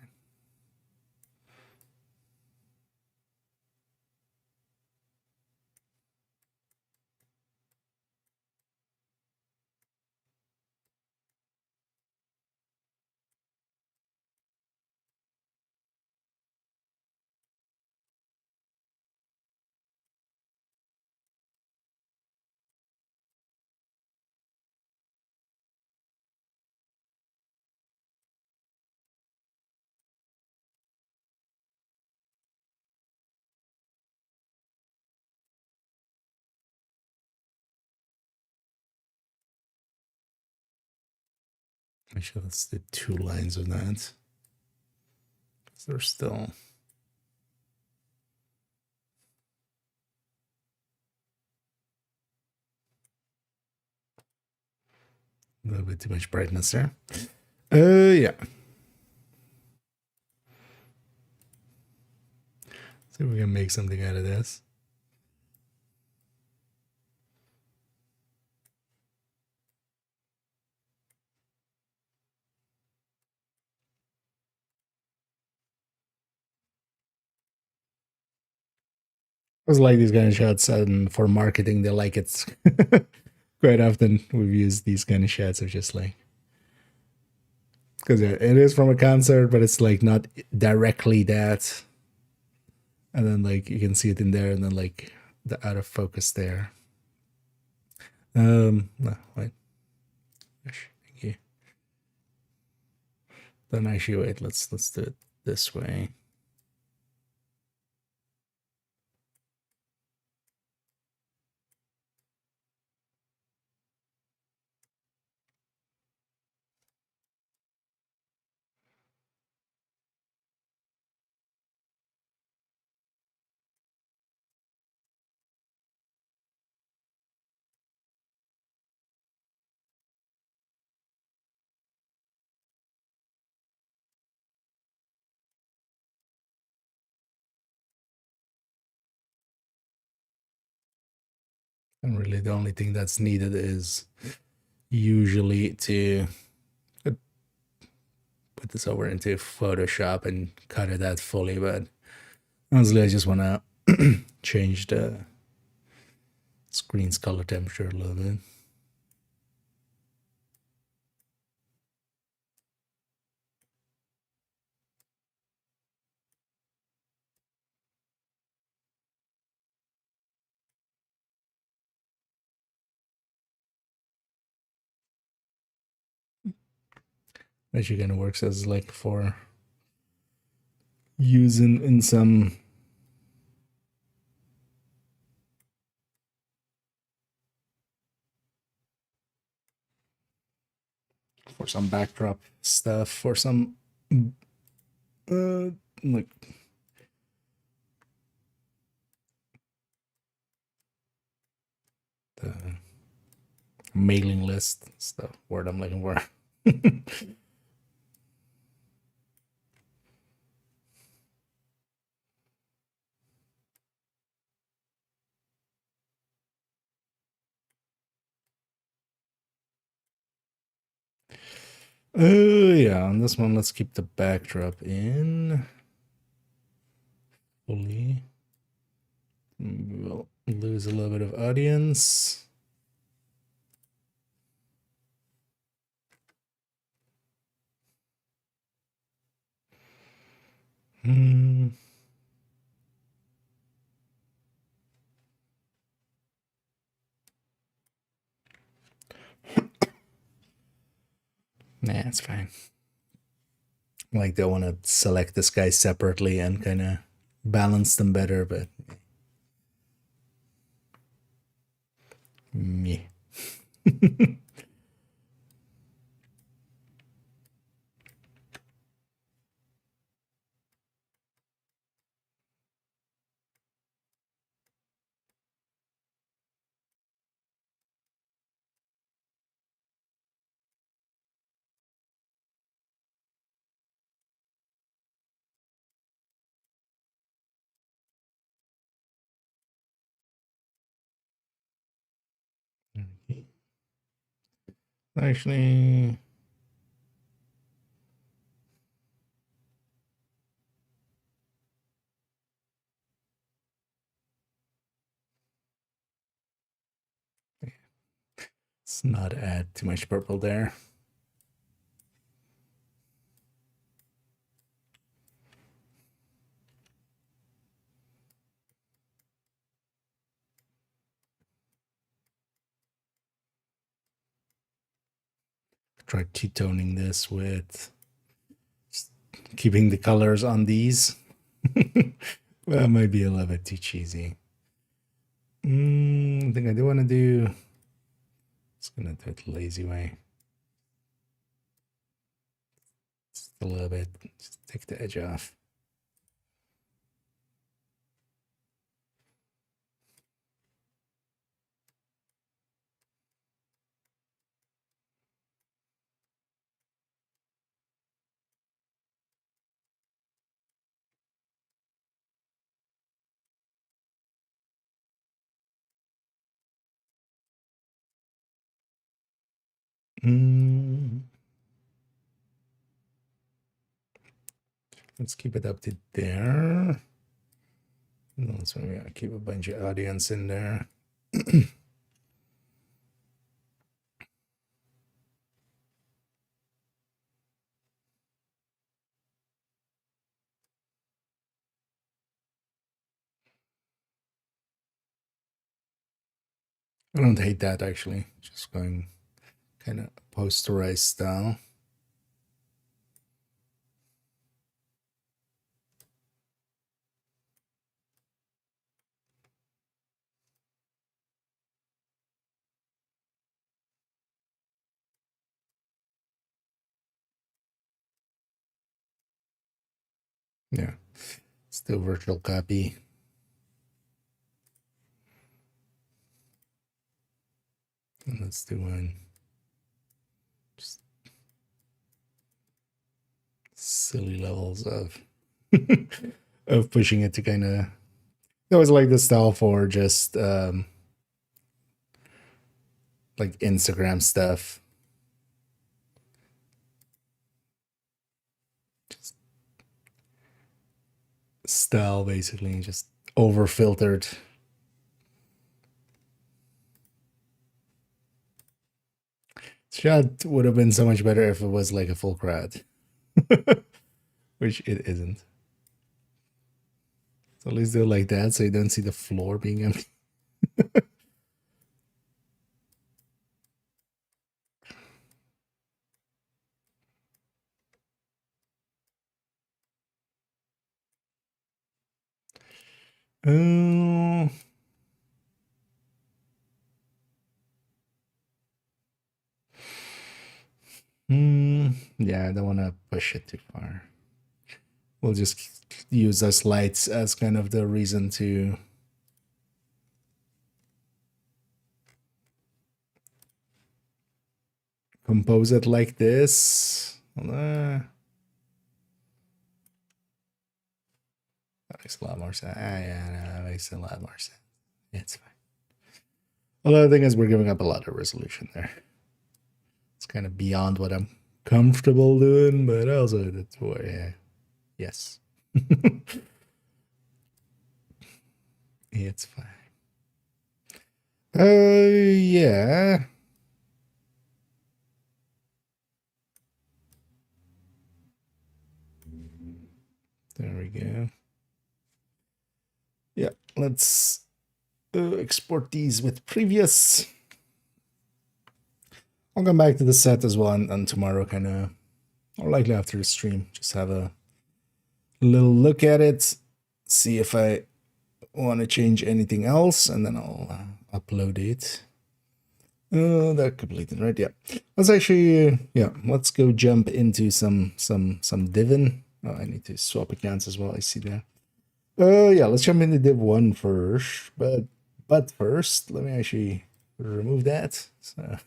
Actually, let's do 2 lines of that. They're still. A little bit too much brightness there. Yeah. See if we can make something out of this. was like these kind of shots, and for marketing, they like it. Quite often, we've used these kind of shots of just like, because it is from a concert, but it's like not directly that. And then like you can see it in there, and then like the out of focus there. No, wait. Thank you. Then actually, wait. Let's do it this way. And really, the only thing that's needed is usually to put this over into Photoshop and cut it out fully. But honestly, I just want to change the screen's color temperature a little bit. Actually, kind of works as like for using in some backdrop stuff, for some like the mailing list. That's the word I'm looking for. Yeah, on this one, let's keep the backdrop in fully. We'll lose a little bit of audience. Hmm. Nah, it's fine. Like, they want to select this guy separately and kind of balance them better, but me. Actually, let's not add too much purple there. Try two-toning this with keeping the colors on these. That might be a little bit too cheesy. I think I do want to do. Just gonna do it the lazy way. Just a little bit. Just take the edge off. Let's keep it up to there. So maybe I'll keep a bunch of audience in there. I don't hate that actually. Just going kind of posterized style. Yeah, still virtual copy. And let's do one. Just silly levels of of pushing it to kind of. I always like the style for just like Instagram stuff. Just style basically, just over filtered. Shot would have been so much better if it was like a full crowd, which it isn't. So at least do it like that so you don't see the floor being empty. Oh. Yeah, I don't want to push it too far. We'll just use those lights as kind of the reason to compose it like this. That makes a lot more sense. Yeah, no, that makes a lot more sense. It's fine. Although the thing is, we're giving up a lot of resolution there. It's kind of beyond what I'm comfortable doing, but also that's why, yeah. Yes. It's fine. Yeah. There we go. Yeah, let's export these with previous. I'll come back to the set as well, and tomorrow kind of, or likely after the stream, just have a little look at it, see if I want to change anything else, and then I'll upload it. That completed, right? Yeah. Let's actually, yeah, let's go jump into some Div1. Oh, I need to swap accounts as well. I see that. Yeah, let's jump into Div1 first. But first, let me actually remove that. So,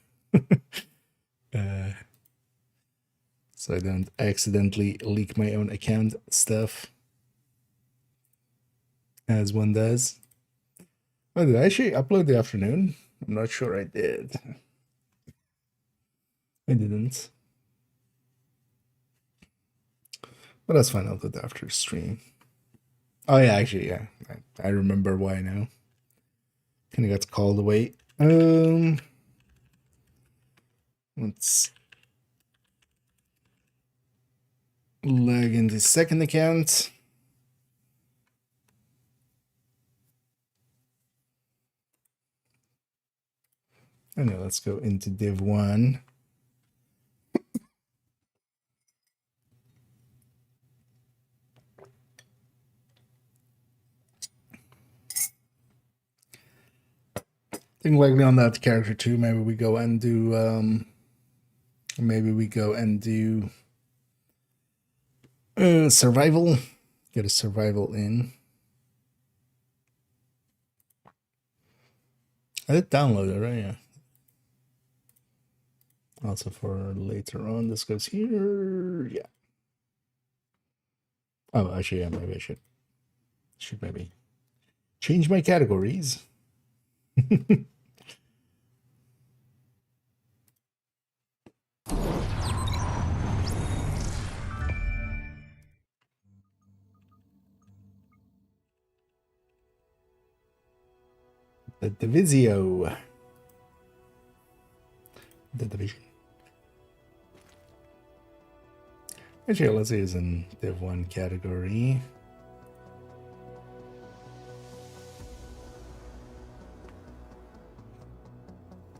so I don't accidentally leak my own account stuff, as one does. Oh, did I actually upload the afternoon? I'm not sure I did. I didn't. But that's fine, I'll do that after stream. Oh yeah, actually, yeah. I remember why now. Kinda got called away. Let's log into second account. And now let's go into Div1. I think likely on that character too. Maybe we go and do survival. Get a survival in. I did download it, right? Yeah. Also for later on, this goes here. Yeah. Oh, actually, yeah, maybe I should maybe change my categories. The Divisio. The division. Actually, let's say it's in Div1 category.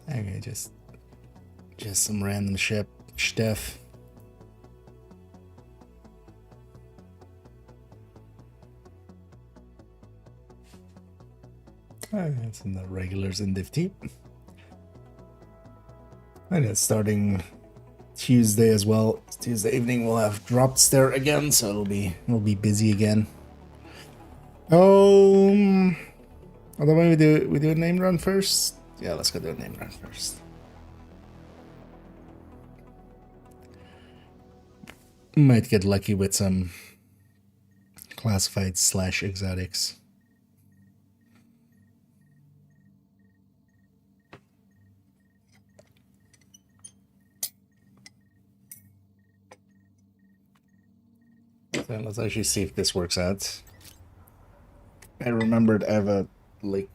Okay, just some random stuff. That's in the regulars in Div2. And it's starting Tuesday as well. Tuesday evening we'll have drops there again, so we'll be busy again. Otherwise we do a name run first. Yeah, let's go do a name run first. Might get lucky with some classified / exotics. So let's actually see if this works out. I remembered I have a like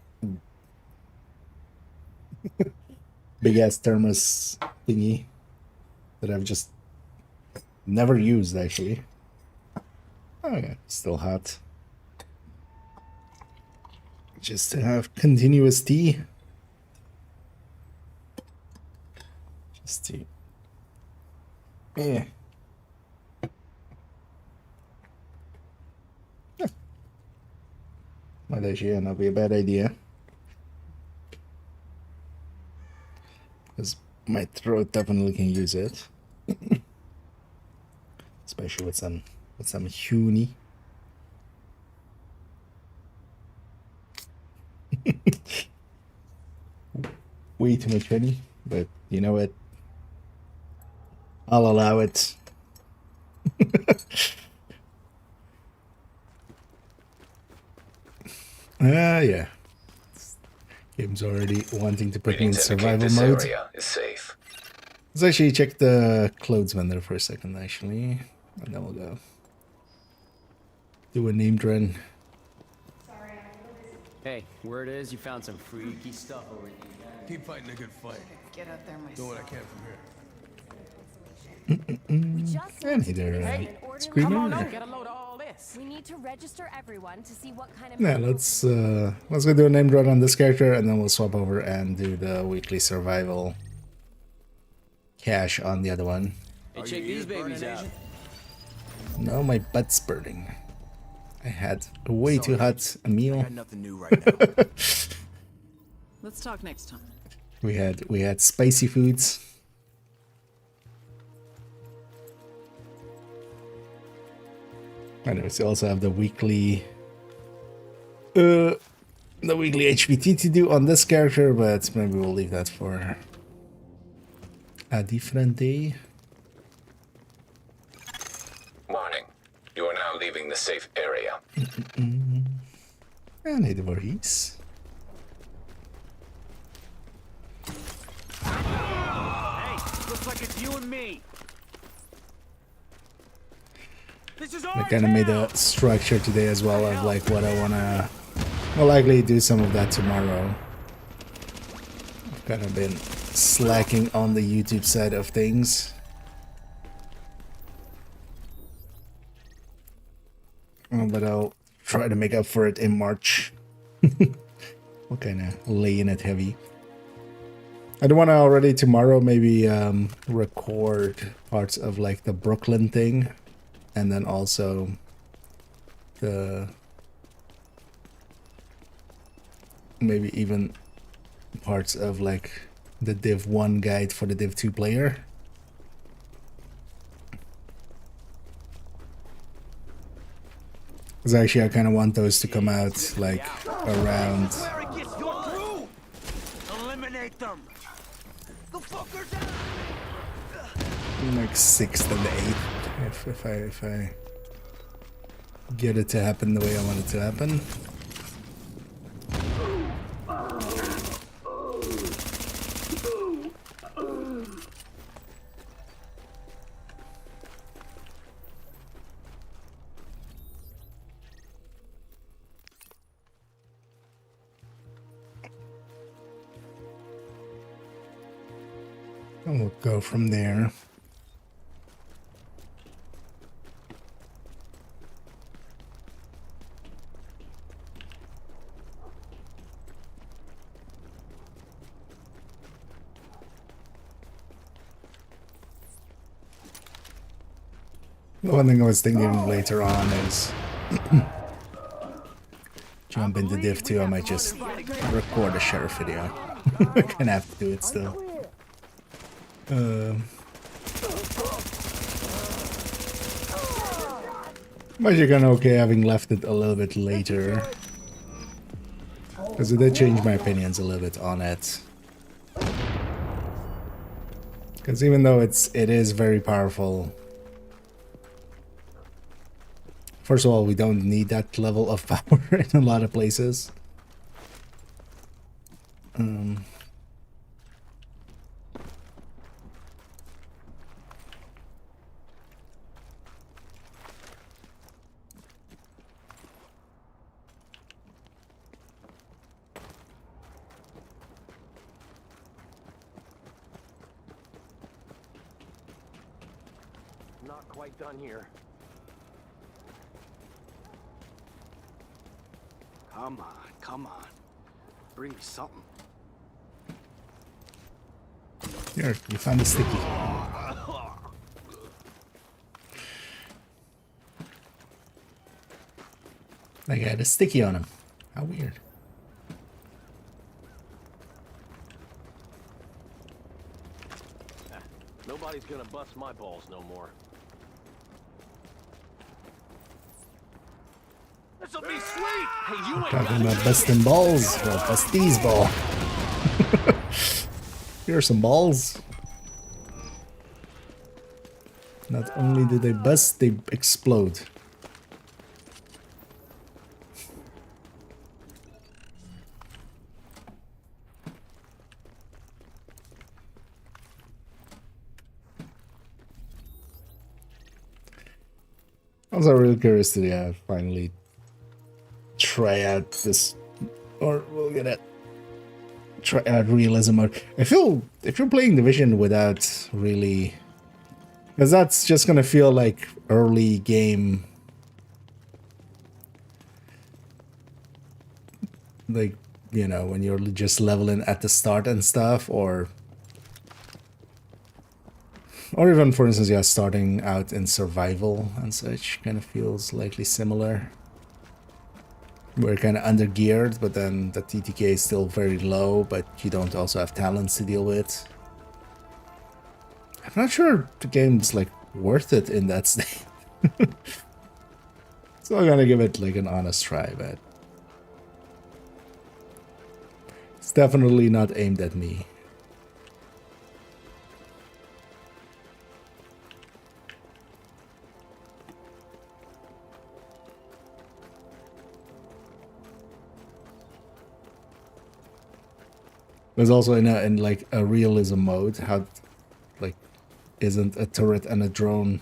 big ass thermos thingy that I've just never used actually. Oh yeah, still hot. Just to have continuous tea. Just to Might actually not be a bad idea. Because my throat definitely can use it. Especially with some Huni. Way too much honey, but you know what? I'll allow it. Yeah. Game's already wanting to put me in survival mode. Is safe. Let's actually check the clothes vendor for a second, actually. And then we'll go do a named run. Hey, word is you found some freaky stuff over here. Keep fighting a good fight. Get out there myself. Do what I can from here. And either screamer. Come on, get a load of all this. We need to register everyone to see what kind of. Yeah, let's go do a named run on this character, and then we'll swap over and do the weekly survival cash on the other one. Hey, check these babies out. No, my butt's burning. I had a way too hot a meal. Nothing new right now. Let's talk next time. We had spicy foods. Anyways, we also have the weekly HPT to do on this character, but maybe we'll leave that for a different day. Warning. You are now leaving the safe area. And hey, the VODs. Hey, looks like it's you and me. I kind of made a structure today as well of like what I wanna. I'll likely do some of that tomorrow. I've kind of been slacking on the YouTube side of things. But I'll try to make up for it in March. We'll kind of lay in it heavy. I do want to already tomorrow maybe record parts of like the Brooklyn thing. And then also the maybe even parts of like the Div1 guide for the Div2 player. Because actually I kind of want those to come out like around Eliminate them. The fuckers like 6th and the 8th if I get it to happen the way I want it to happen. And we'll go from there. The one thing I was thinking later on is jump into Div 2. I might just record a sheriff video. I kind of have to do it still. But you're kind of okay having left it a little bit later. Because it did change my opinions a little bit on it. Because even though it is very powerful, first of all, we don't need that level of power in a lot of places. Not quite done here. Come on. Bring me something. Here, you found a sticky. That guy had a sticky on him. How weird. Nobody's gonna bust my balls no more. This'll be sweet! Hey, you ain't Talking about busting balls. Well, bust these balls. Here are some balls. Not only do they bust, they explode. I was really curious to finally try out this, or we'll get it. Try out realism mode. I feel if you're playing Division without really, because that's just gonna feel like early game, like, you know, when you're just leveling at the start and stuff, or even, for instance, yeah, starting out in survival and such, kind of feels likely similar. We're kind of under geared, but then the TTK is still very low, but you don't also have talents to deal with. I'm not sure the game's like worth it in that state. So I'm gonna give it like an honest try, but it's definitely not aimed at me. There's also in like a realism mode, how like isn't a turret and a drone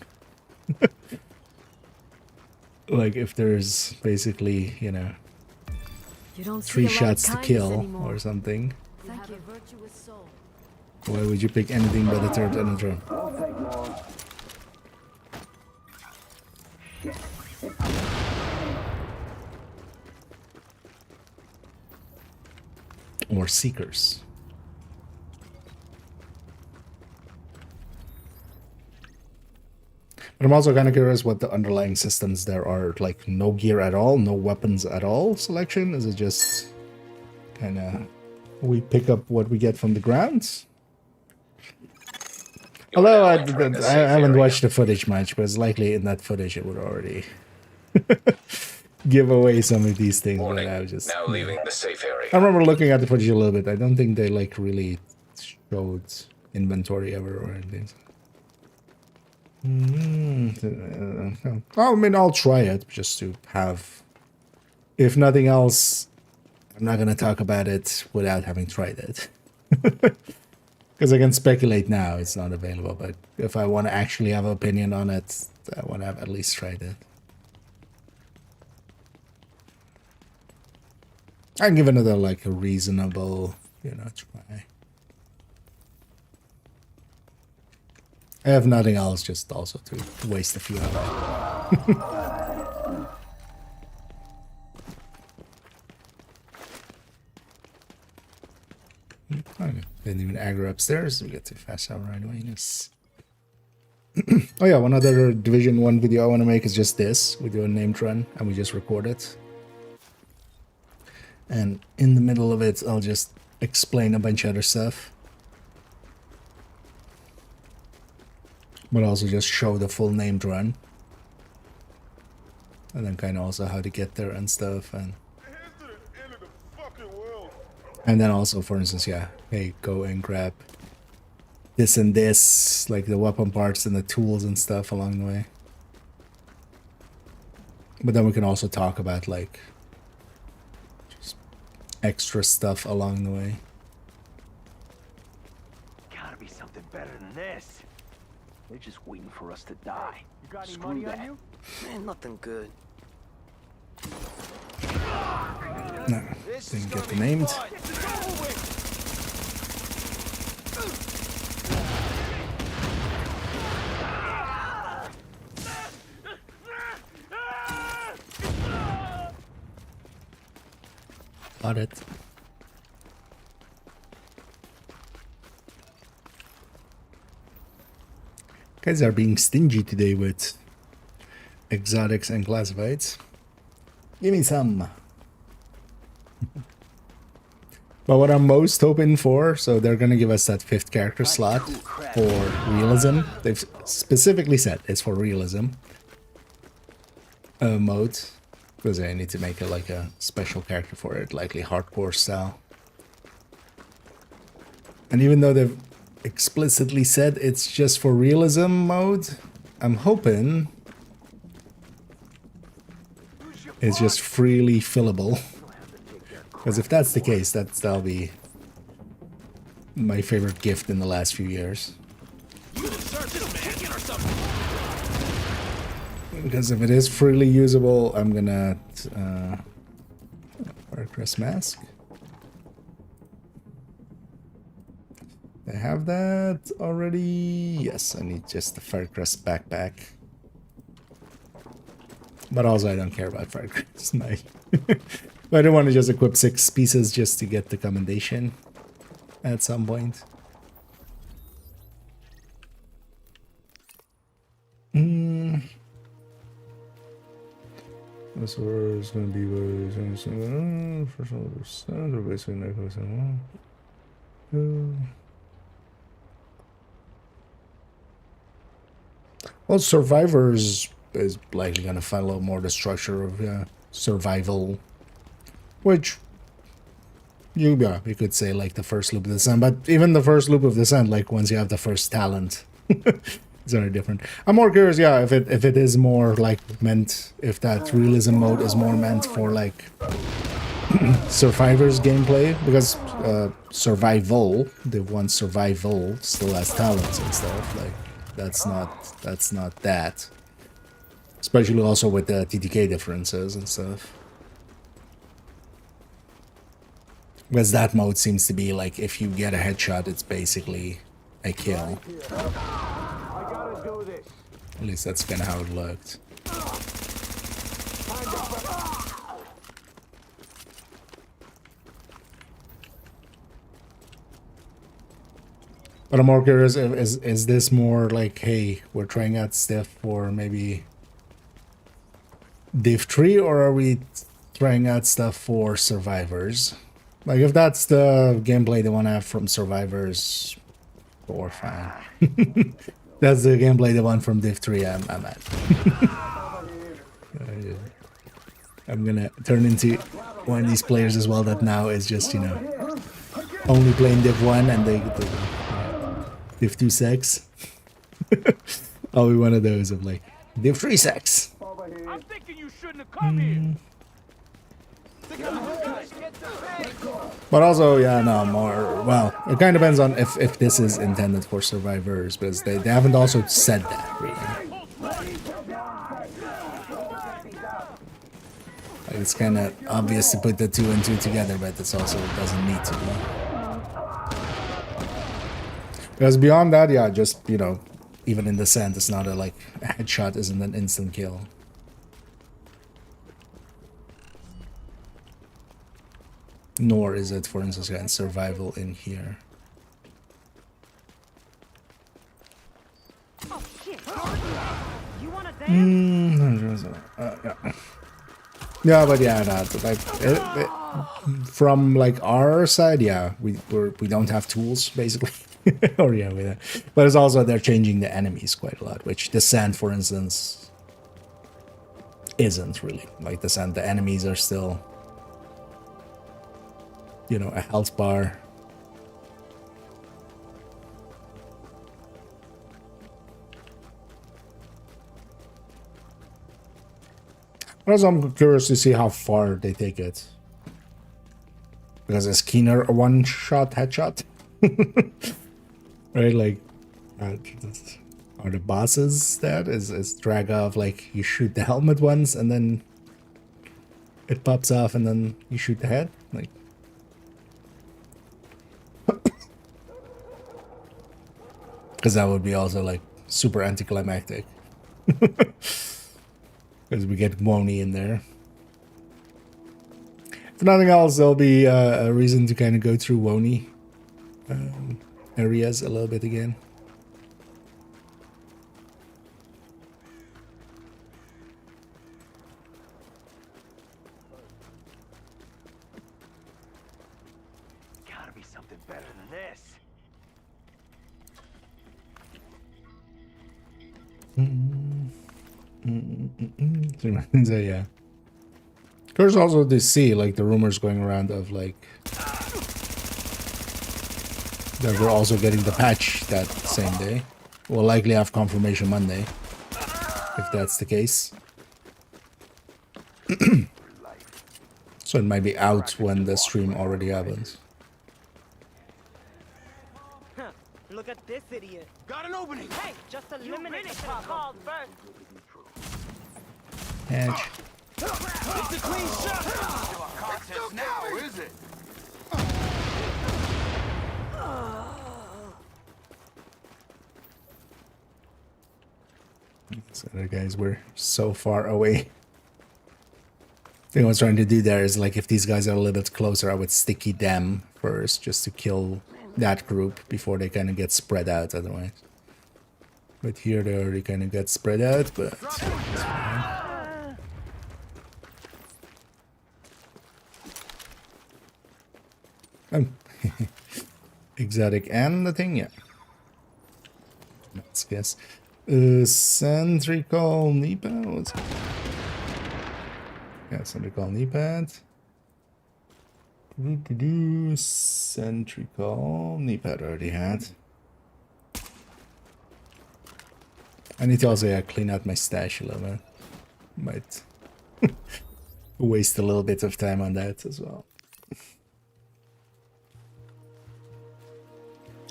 like if there's basically, you know, You don't 3 see a lot of shots to kindness kill anymore. or something. You have a virtuous soul. Why would you pick anything but a turret and a drone? Or seekers. But I'm also kind of curious what the underlying systems there are. Like no gear at all, no weapons at all selection? Is it just kind of we pick up what we get from the ground? Although I haven't watched the footage much, but it's likely in that footage it would already give away some of these things. Warning. But I was just, Now leaving the safe area. I remember looking at the footage a little bit. I don't think they like really showed inventory ever or anything. I mean, I'll try it just to have. If nothing else, I'm not gonna talk about it without having tried it. Because I can speculate now, it's not available. But if I want to actually have an opinion on it, I want to have at least tried it. I can give another like a reasonable, you know, try. I have nothing else, just also to waste a few hours. Okay. Didn't even aggro upstairs. We get to fast out right away. Yes. Oh yeah, one other Division 1 video I want to make is just this. We do a named run and we just record it. And in the middle of it, I'll just explain a bunch of other stuff. But also just show the full named run. And then kind of also how to get there and stuff. And then also, for instance, yeah, hey, go and grab this and this, like the weapon parts and the tools and stuff along the way. But then we can also talk about like just extra stuff along the way. Gotta be something better than this. They're just waiting for us to die. You got any Screw money that. on you? Man, nothing good. No, didn't get the named. Got it. Guys are being stingy today with exotics and classifieds. Give me some. But what I'm most hoping for, so they're gonna give us that 5th character slot for realism. They've specifically said it's for realism mode, because I need to make it like a special character for it, likely hardcore style. And even though they've explicitly said it's just for realism mode, I'm hoping it's just freely fillable. Because if that's the case, that'll be my favorite gift in the last few years. Because if it is freely usable, I'm gonna Firecrest mask. I have that already. Yes, I need just the Firecrest backpack. But also I don't care about Firecrest. But I don't want to just equip 6 pieces just to get the commendation at some point. This is going to be first of all, basically well, survivors is likely going to follow more the structure of survival, which you could say like the first loop of the sun, but even the first loop of the sun, like once you have the first talent, it's very different. I'm more curious, yeah, if it is more like meant, if that realism mode is more meant for like survivors gameplay, because survival, Div1 survival still has talents and stuff. Like that's not that. Especially also with the TTK differences and stuff. Because that mode seems to be like if you get a headshot, it's basically a kill. At least that's kind of how it looked. But I'm more curious, is this more like, hey, we're trying out stuff for maybe Div3, or are we trying out stuff for survivors? Like, if that's the gameplay they want to have from survivors, or fine. That's the gameplay they want from Div3, I'm at. I'm gonna turn into one of these players as well that now is just, you know, only playing Div1 and they Div2 sex. I'll be one of those of like, Div3 sex. I'm thinking you shouldn't have come here. But also, yeah, no, more, well, it kind of depends on if this is intended for survivors, because they haven't also said that, really. Like, it's kind of obvious to put the 2 and 2 together, but it also doesn't need to. Because beyond that, yeah, just, you know, even in the sand, it's not a like a headshot isn't an instant kill. Nor is it, for instance, against survival in here. Oh shit! You want to dance? Yeah. Yeah, but yeah, that like from like our side, yeah, we don't have tools basically, or yeah, but it's also they're changing the enemies quite a lot, which the sand, for instance, isn't really like the sand. The enemies are still, you know, a health bar. Also, I'm curious to see how far they take it. Because is Keener a one-shot headshot? Right, like, are the bosses that? Is Dragov like, you shoot the helmet once and then it pops off and then you shoot the head? Like, because that would be also like super anticlimactic. Because we get Wony in there. If nothing else, there'll be a reason to kind of go through Wony areas a little bit again. Gotta be something better than this. So yeah. There's also to see like the rumors going around of like that we're also getting the patch that same day. We'll likely have confirmation Monday if that's the case. So it might be out when the stream already happens. Look at this idiot. Got an opening. Hey, just eliminate the problem. Patch. It's a clean shot. Contest now, is it? So the guys were so far away. I think what I was trying to do there is like if these guys are a little bit closer, I would sticky them first just to kill that group before they kind of get spread out otherwise. But here they already kind of get spread out, but it's fine. Exotic and the thing, yeah. Let's guess. Centrical knee pad? What's it? Yeah, centrical knee pad. Centrical knee pad already had. I need to also clean out my stash a little bit. Might waste a little bit of time on that as well.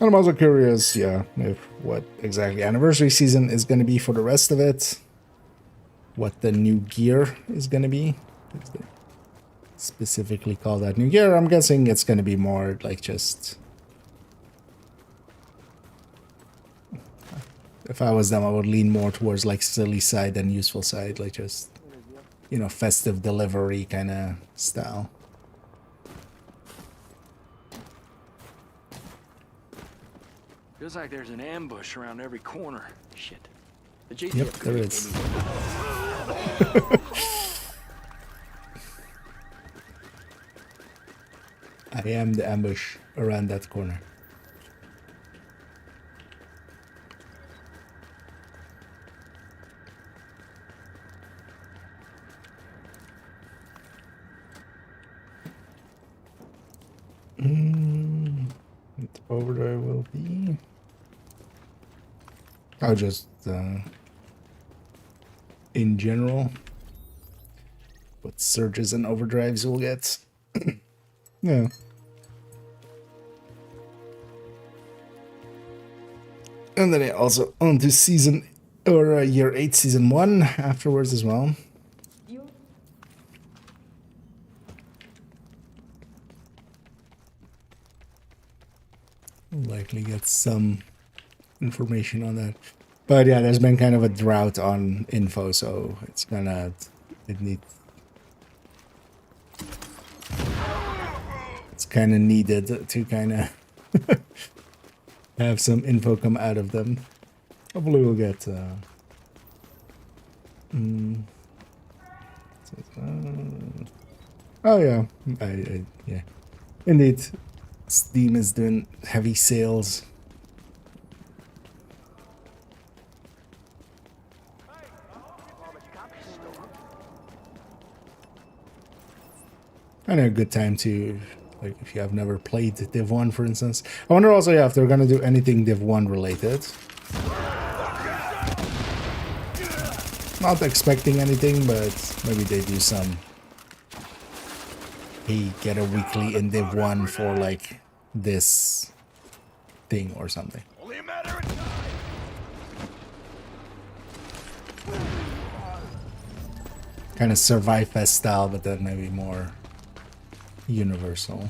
And I'm also curious, yeah, if what exactly anniversary season is going to be for the rest of it. What the new gear is going to be. They specifically call that new gear. I'm guessing it's going to be more like just... If I was them, I would lean more towards like silly side than useful side. Like just, you know, festive delivery kind of style. Feels like there's an ambush around every corner. Shit. The GT Yep, there is. I am the ambush around that corner. What overdrive will be? I'll just in general what surges and overdrives we'll get. Yeah. And then also on to season or year 8 season 1 afterwards as well. Likely get some information on that. But yeah, there's been kind of a drought on info, so it's kind of needed to kind of have some info come out of them. Hopefully we'll get oh yeah, yeah, indeed, Steam is doing heavy sales. And a good time to, like, if you have never played Div1, for instance. I wonder also, yeah, if they're gonna do anything Div1 related. Not expecting anything, but maybe they do some. Hey, get a weekly in Div1 for like this thing or something. Only a matter of time. Kind of Survive Fest style, but then maybe more universal.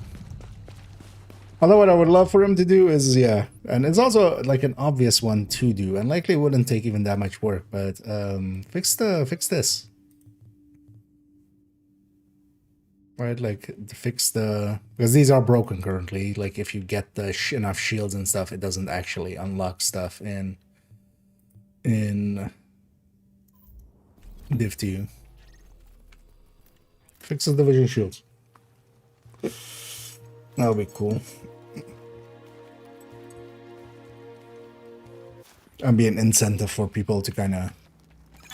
Although what I would love for him to do is, yeah, and it's also like an obvious one to do, and likely wouldn't take even that much work, but fix this. Right, like fix the, because these are broken currently. Like if you get the enough shields and stuff, it doesn't actually unlock stuff in Div2. Fixes the vision shields. That'll be cool. And be an incentive for people to kind of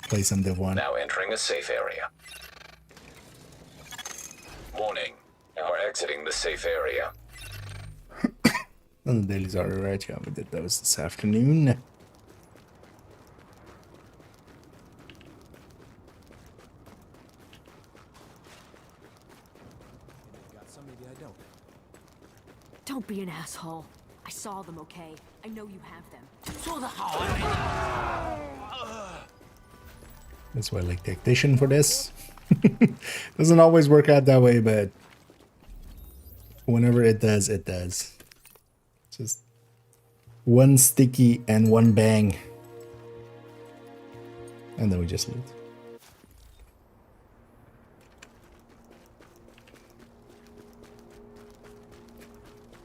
play some Div1. Now entering a safe area. Warning. You are exiting the safe area. And the dailies are right. Yeah, we did those this afternoon. Don't be an asshole. I saw them, okay? I know you have them. That's why I like tactician for this. Doesn't always work out that way, but whenever it does, it does. Just one sticky and one bang. And then we just loot.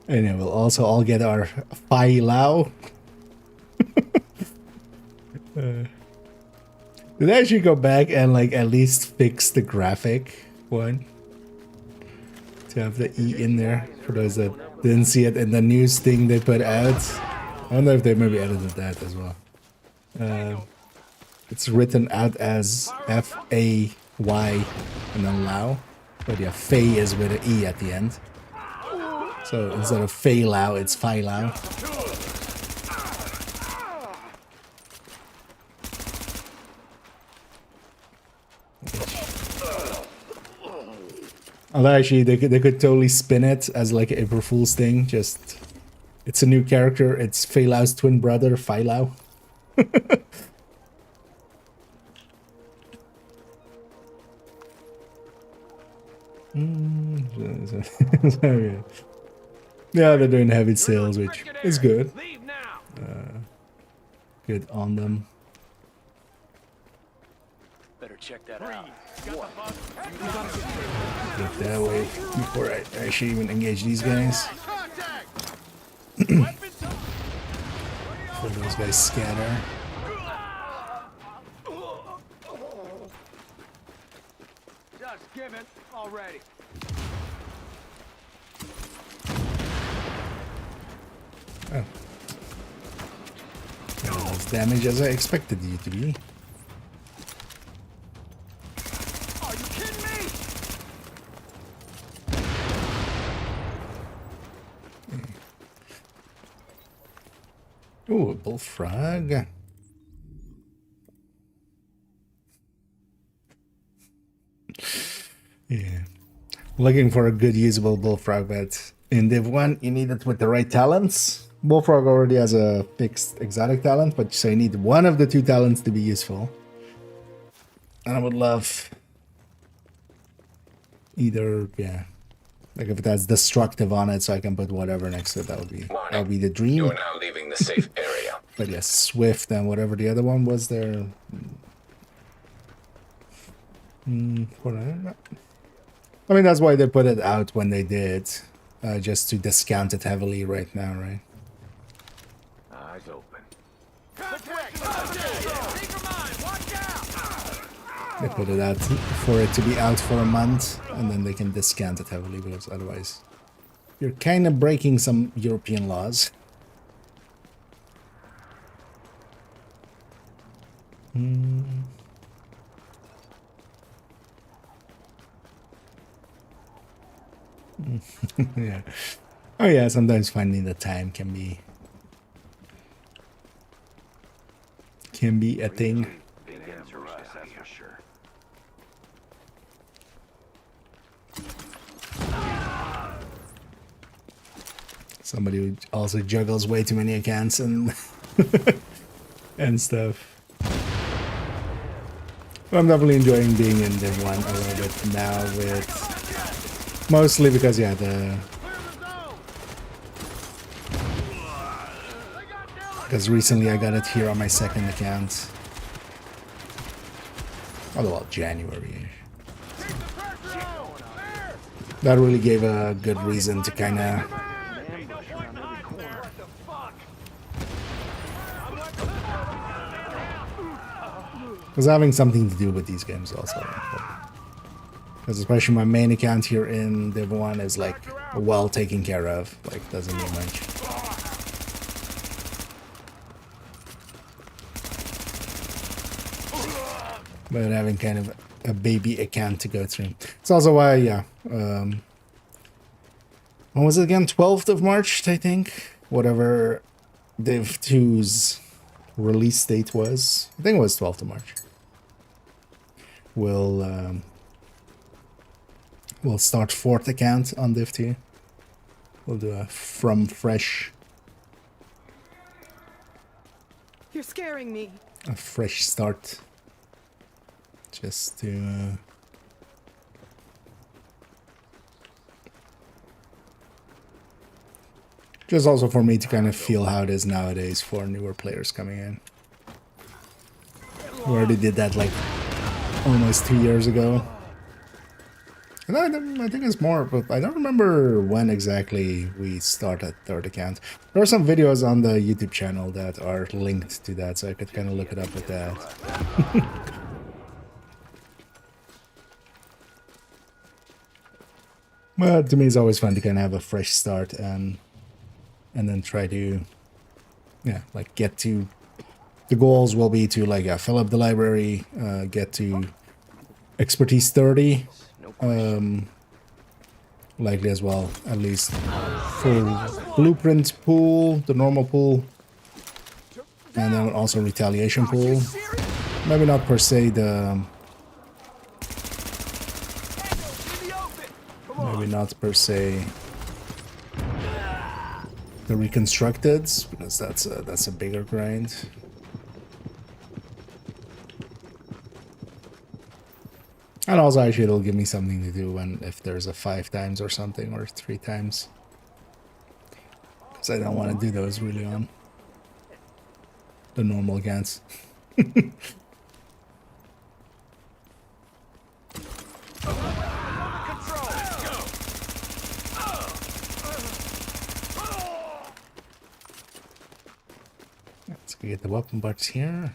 And then we'll also all get our Phai Lao. Did I actually go back and like at least fix the graphic one? To have the E in there for those that didn't see it in the news thing they put out. I wonder if they maybe edited that as well. It's written out as F-A-Y and then Lao. But yeah, Fei is with an E at the end. So instead of Fei Lao, it's Phai Lao. Although actually they could totally spin it as like an April Fool's thing. Just it's a new character. It's Fei Lao's twin brother, Phai Lao. Yeah, they're doing heavy sales, which is good. Good on them. Better check that out. Get that away before I actually even engage these guys. Before those guys scatter. Just give it already. Oh. Not as damage as I expected you to be. Are you kidding me? Ooh, a bullfrog. Yeah. Looking for a good usable bullfrog, but in Div1 you need it with the right talents. Bullfrog already has a fixed exotic talent, but so you need one of the two talents to be useful. And I would love either, yeah, like if it has destructive on it, so I can put whatever next to it. That would be the dream. You are now leaving the safe area. But yes, Swift and whatever the other one was there. Hold on. I mean, that's why they put it out when they did. Just to discount it heavily right now, right? Eyes open. They put it out for it to be out for a month, and then they can discount it heavily, because otherwise you're kind of breaking some European laws. Yeah. Oh yeah, sometimes finding the time can be a thing. Big ambush for us, that's for sure. Somebody who also juggles way too many accounts and and stuff. But I'm definitely enjoying being in Div1 a little bit now, with mostly because yeah, because recently I got it here on my second account. Oh well, January. That really gave a good reason to kind of was having something to do with these games also. Because especially my main account here in Div1 is like well taken care of, like doesn't need much. But having kind of a baby account to go through. It's also why, yeah, when was it again? 12th of March, I think? Whatever Div2's release date was. I think it was 12th of March. We'll start 4th account on Div2. We'll do a from fresh. You're scaring me. A fresh start. Just to just also for me to kind of feel how it is nowadays for newer players coming in. We already did that like almost 2 years ago. And I think it's more, but I don't remember when exactly we started third account. There are some videos on the YouTube channel that are linked to that, so I could kind of look it up with that. But to me, it's always fun to kind of have a fresh start and then try to, yeah, like get to. The goals will be to like fill up the library, get to expertise 30, likely as well, at least full blueprint pool, the normal pool, and then also retaliation pool. Maybe not per se the. Maybe not per se the reconstructed, because that's a bigger grind. And also actually it'll give me something to do if there's a 5 times or something, or 3 times. Because I don't want to do those really on the normal accounts. Let's go get the weapon parts here.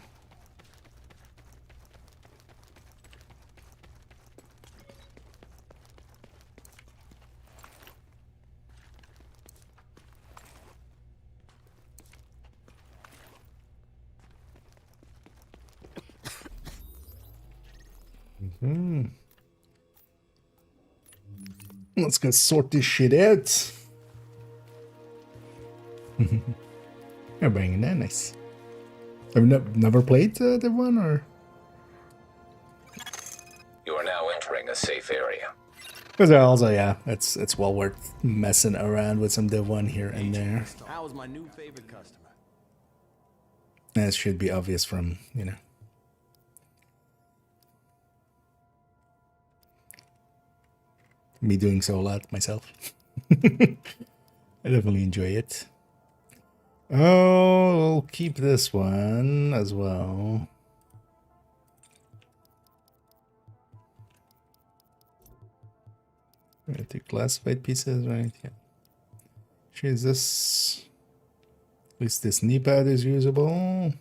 Let's go sort this shit out. You're bringing that, nice. Have you never played Div1 or? You are now entering a safe area. Because also, yeah, it's well worth messing around with some Div1 here and there. That was my new favorite customer. That should be obvious from, you know. Me doing so a lot myself. I definitely enjoy it. Oh, we'll keep this one as well. We have two classified pieces, right? Yeah. Actually, is this... At least this knee pad is usable.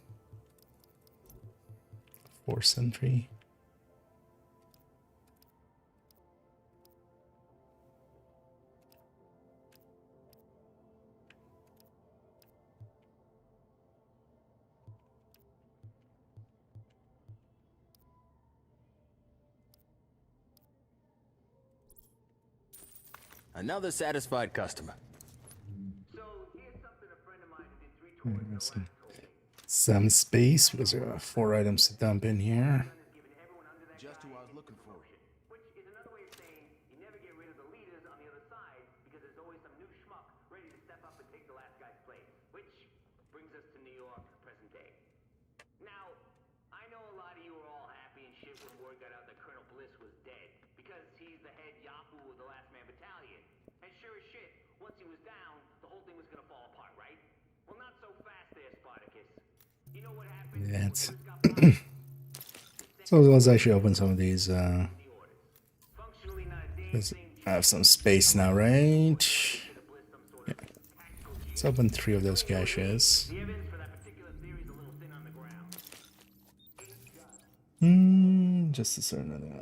4th century. Another satisfied customer. Some space. Was there 4 items to dump in here? Just who I was looking for. That's so let's actually open some of these. Let's have some space now, right? Yeah. Let's open 3 of those caches. Just a certain.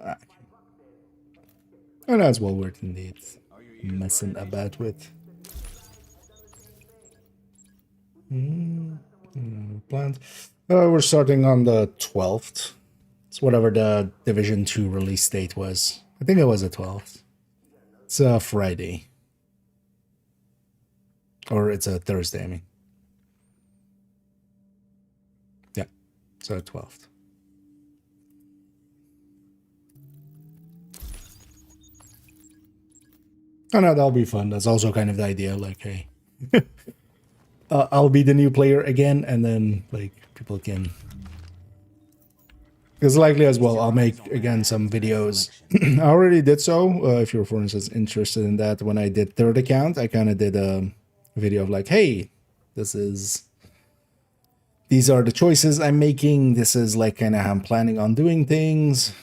And that's well worth indeed. Messing about with. Planned. We're starting on the 12th. It's whatever the Division 2 release date was. I think it was the 12th. It's a Friday. Or it's a Thursday, I mean. Yeah, so 12th. Oh no, that'll be fun. That's also kind of the idea, like, hey, I'll be the new player again, and then, like, people can... Because likely as well, I'll make, again, some videos. I already did so, if you're, for instance, interested in that. When I did 3rd account, I kind of did a video of, like, hey, these are the choices I'm making. This is, like, kind of how I'm planning on doing things.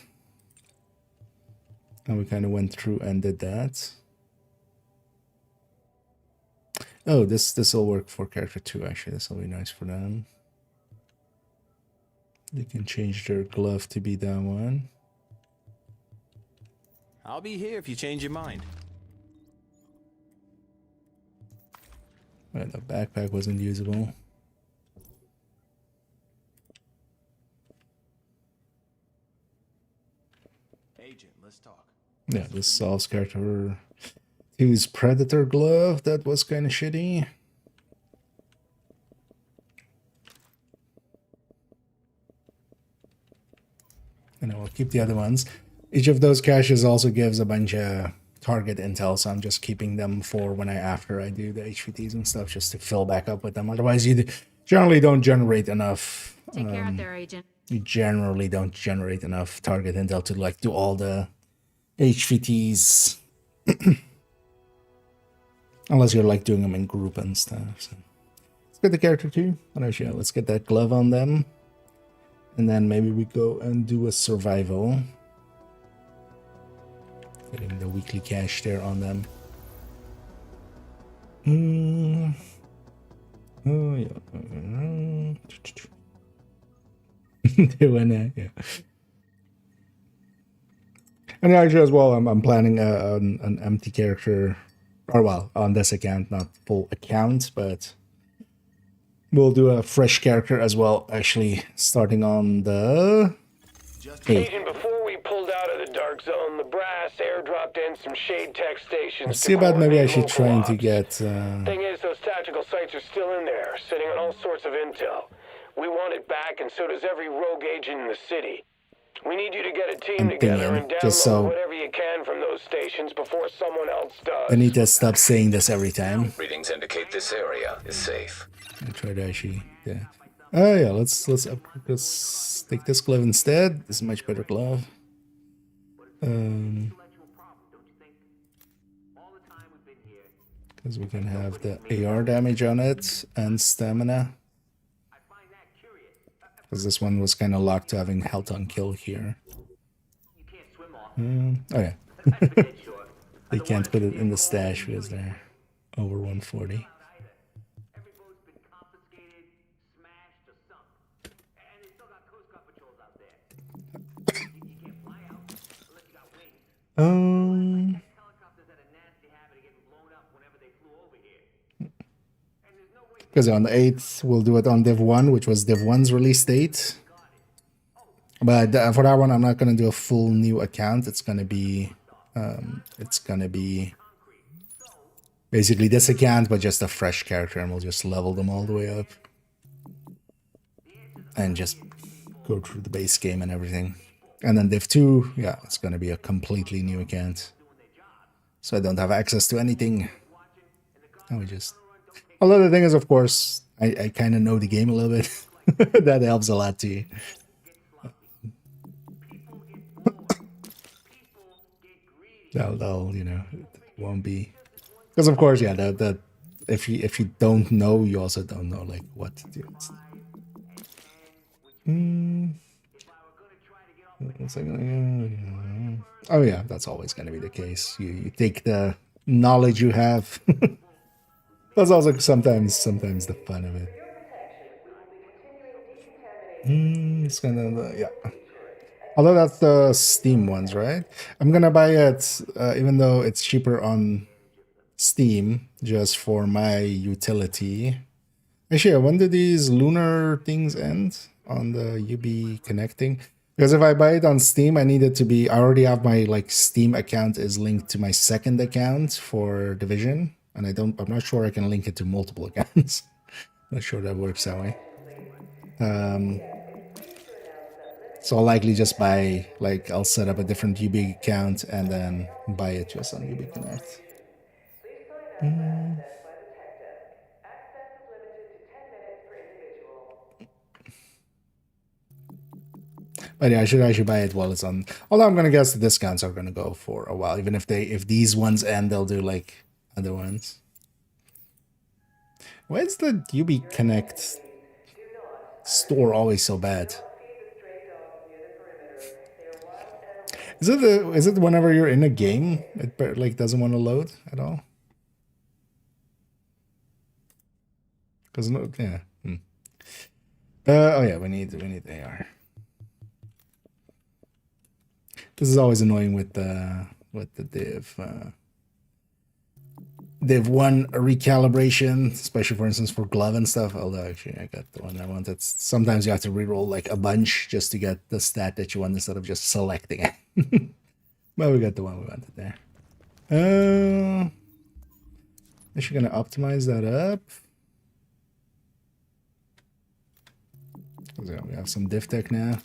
And we kind of went through and did that. Oh, this will work for character 2, actually. This will be nice for them. They can change their glove to be that one. I'll be here if you change your mind. Right, the backpack wasn't usable. Agent, let's talk. Yeah, this solves character 2's Predator glove. That was kind of shitty. And I'll keep the other ones. Each of those caches also gives a bunch of target intel, so I'm just keeping them for when after I do the HVTs and stuff, just to fill back up with them. Otherwise, you generally don't generate enough. Take care of their agent. You generally don't generate enough target intel to like do all the HVTs, unless you're like doing them in group and stuff. So let's get the character too. Actually, let's get that glove on them. And then maybe we go and do a survival. Getting the weekly cash there on them. Oh, yeah. Doing it, yeah. And actually as well, I'm planning an empty character. Or well, on this account, not full account, but... We'll do a fresh character as well, actually, starting on the 8th. Agent, before we pulled out of the dark zone, the brass airdropped in some shade tech stations. Let's see about maybe actually trying to get... Thing is, those tactical sites are still in there, sitting on all sorts of intel. We want it back, and so does every rogue agent in the city. We need you to get a team together and download whatever you can from those stations before someone else does. I need to stop saying this every time. Readings indicate this area is safe. I try to actually, yeah. Oh yeah, let's take this glove instead. This is a much better glove. Because we can have the AR damage on it and stamina. Because this one was kind of locked to having health on kill here. Oh yeah. They can't put it in the stash because they're over 140. Because on the 8th, we'll do it on Div1, which was Div1's release date. But for that one, I'm not going to do a full new account. It's going to be basically this account, but just a fresh character, and we'll just level them all the way up. And just go through the base game and everything. And then Div2, yeah, it's going to be a completely new account. So I don't have access to anything. And we just... Although the thing is, of course, I kind of know the game a little bit. That helps a lot too. They'll, you know, it won't be... Because of course, yeah, if you don't know, you also don't know like what to do. Oh yeah, that's always going to be the case. You take the knowledge you have. That's also sometimes the fun of it. It's gonna yeah. Although that's the Steam ones, right? I'm gonna buy it even though it's cheaper on Steam just for my utility. Actually, when do these lunar things end on the UB connecting? Because if I buy it on Steam, I need it to be... I already have my like Steam account is linked to my second account for Division, and I'm not sure I can link it to multiple accounts. Not sure that works that way. So I'll likely just buy, like, I'll set up a different UB account and then buy it just on UB Connect. But yeah, I should buy it while it's on. Although I'm gonna guess the discounts are gonna go for a while. Even if these ones end, they'll do like other ones. Why is the UB Connect store always so bad? Is it whenever you're in a game it like doesn't want to load at all? Because no, yeah. Oh yeah, we need AR. This is always annoying with the Div1 recalibration, especially for instance for glove and stuff. Although actually I got the one I wanted. Sometimes you have to reroll like a bunch just to get the stat that you want instead of just selecting it. But we got the one we wanted there. Actually gonna optimize that up. So we have some div tech now.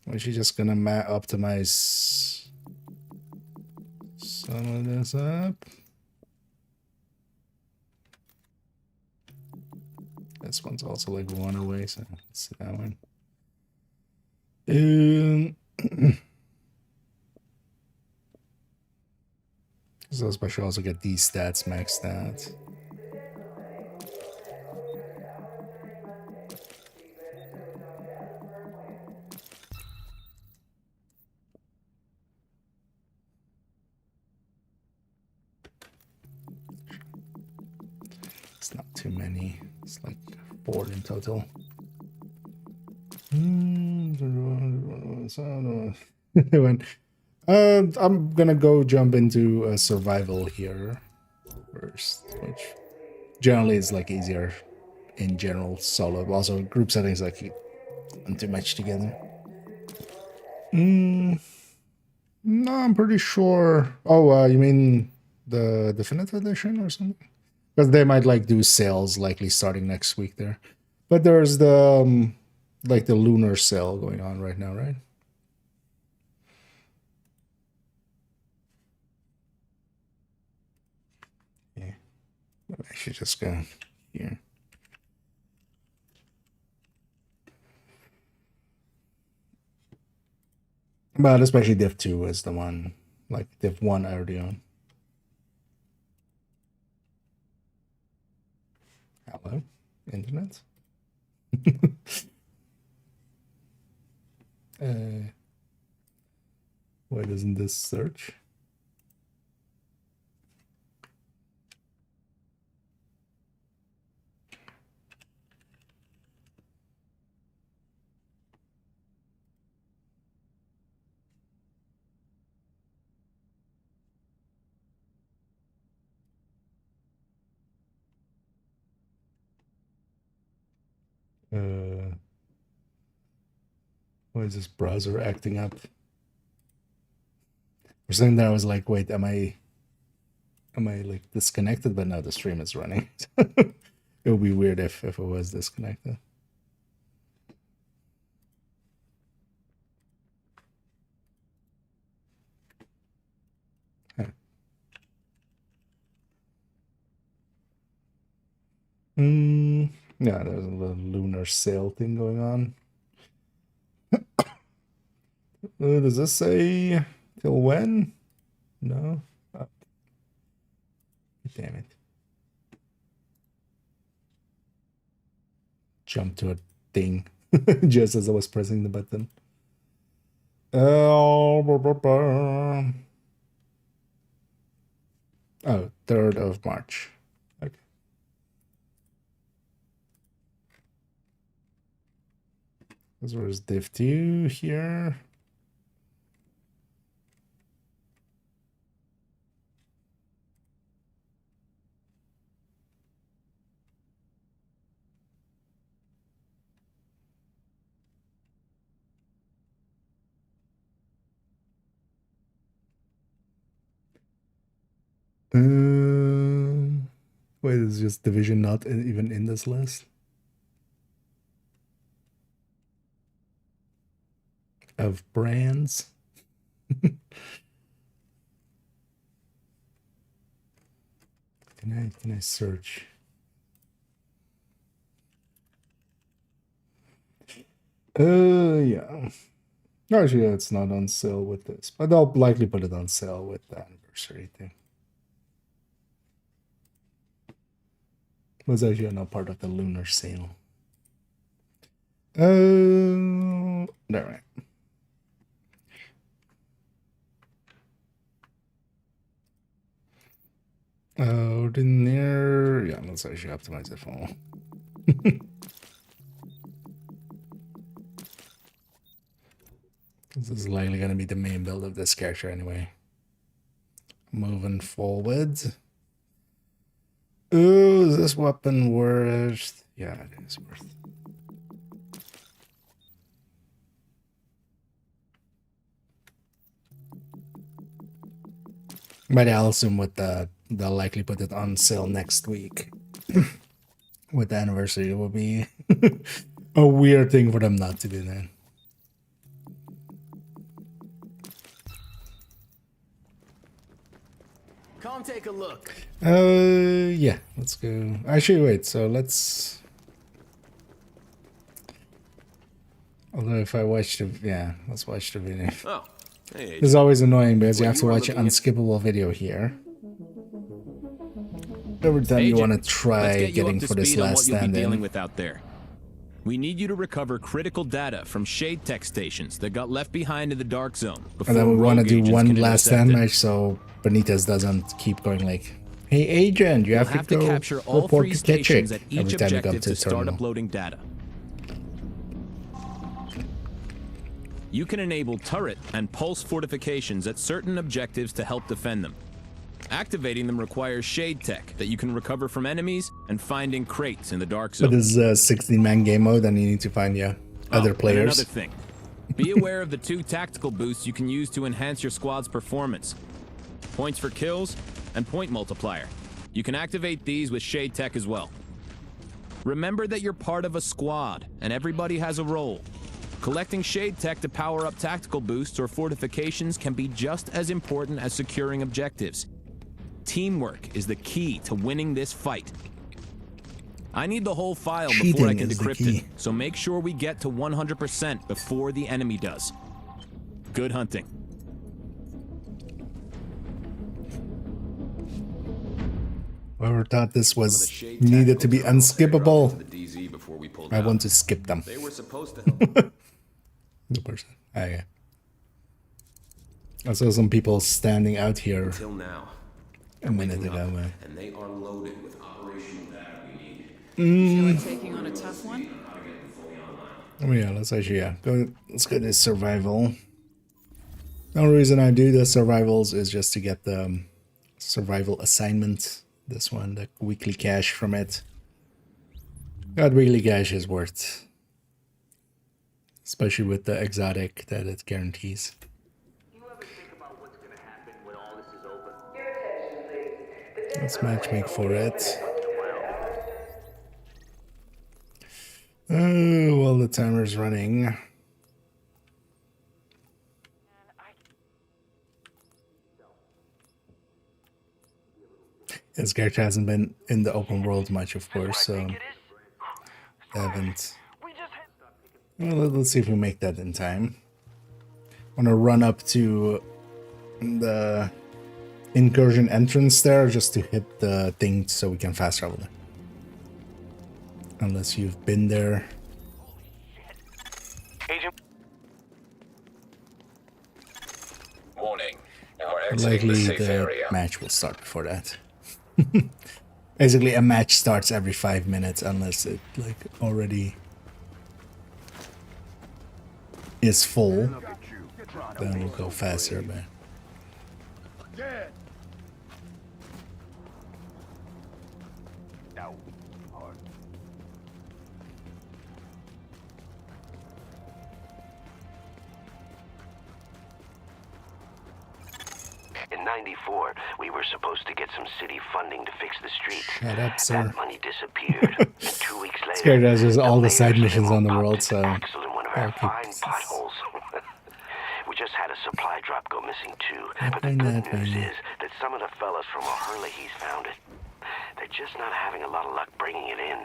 We're just gonna optimize some of this up. This one's also like one away, so let's see that one. So I should also get these stats maxed out. It's not too many. It's like 4 in total. I'm gonna go jump into survival here first, which generally is like easier in general solo. But also group settings like you don't too much together. No, I'm pretty sure. Oh, you mean the Definitive Edition or something? Because they might like do sales likely starting next week there. But there's the like the lunar sale going on right now, right? Yeah. I should just go here. But especially Div2 is the one, like Div1 I already own. Hello, internet. Why doesn't this search? Why is this browser acting up? For a second there I was like, wait, am I like disconnected? But no, the stream is running. It would be weird if it was disconnected. Huh. Yeah, there's a little lunar sail thing going on. Does this say till when? No. Oh. Damn it. Jump to a thing just as I was pressing the button. Oh, 3rd of March. Okay. This was Div2 here. Wait, is just division not even in this list? Of brands? Can I search? Yeah. Actually, it's not on sale with this, but they'll likely put it on sale with the anniversary thing. Was actually not part of the lunar sale. All right. Out in there. Yeah, let's actually optimize it for all. This is likely going to be the main build of this character anyway. Moving forward. Oh, is this weapon worth? Yeah, it is worth. But I'll assume with they'll likely put it on sale next week. With the anniversary, it will be a weird thing for them not to do that. Come take a look. Yeah, let's go. Actually, wait, so let's... Although if I watch the... Yeah, let's watch the video. Oh, hey. This is always annoying because you have to watch an unskippable video here. Every time you want to try getting for this last stand in. With out there. We need you to recover critical data from shade tech stations that got left behind in the dark zone. And then we want to do one last stand match so Benitez doesn't keep going like, hey agent, you have to go capture all report 3 to stations Ketchick at each every time you come objective to to the start terminal. uploading data. You can enable turret and pulse fortifications at certain objectives to help defend them. Activating them requires shade tech that you can recover from enemies and find in crates in the dark zone. But this is a 16-man game mode and you need to find other players. Another thing. Be aware of the 2 tactical boosts you can use to enhance your squad's performance. Points for kills and point multiplier. You can activate these with shade tech as well. Remember that you're part of a squad and everybody has a role. Collecting shade tech to power up tactical boosts or fortifications can be just as important as securing objectives. Teamwork is the key to winning this fight. I need the whole file before I can decrypt it, so make sure we get to 100% before the enemy does. Good hunting. Whoever thought this was needed to be unskippable, I want to skip them. They were supposed to help. The person. Yeah. I saw some people standing out here Until now. a minute ago. And they are loaded with operational data we need. Feel like taking on a tough one? Oh yeah, let's actually let's go to survival. The only reason I do the survivals is just to get the survival assignment. This one, the weekly cash from it. That weekly cash is worth, especially with the exotic that it guarantees. Let's matchmake for it. Oh, well, the timer's running. This character hasn't been in the open world much, of course, so haven't. Well, let's see if we make that in time. I'm gonna run up to the incursion entrance there just to hit the thing so we can fast travel there. Unless you've been there. Warning. You are exiting Likely the safe the area. match will start before that. Basically, a match starts every 5 minutes unless it like already is full. Then we'll go faster, but. In 94, we were supposed to get some city funding to fix the street. Shut up, sir. That money disappeared. And 2 weeks later, This guy does just all the side mayor missions on the upped world, so axle in one of our okay. fine potholes. We just had a supply drop go missing too. But the find good that news funny. is that some of the fellas from O'Hurley's found it. They're just not having a lot of luck bringing it in.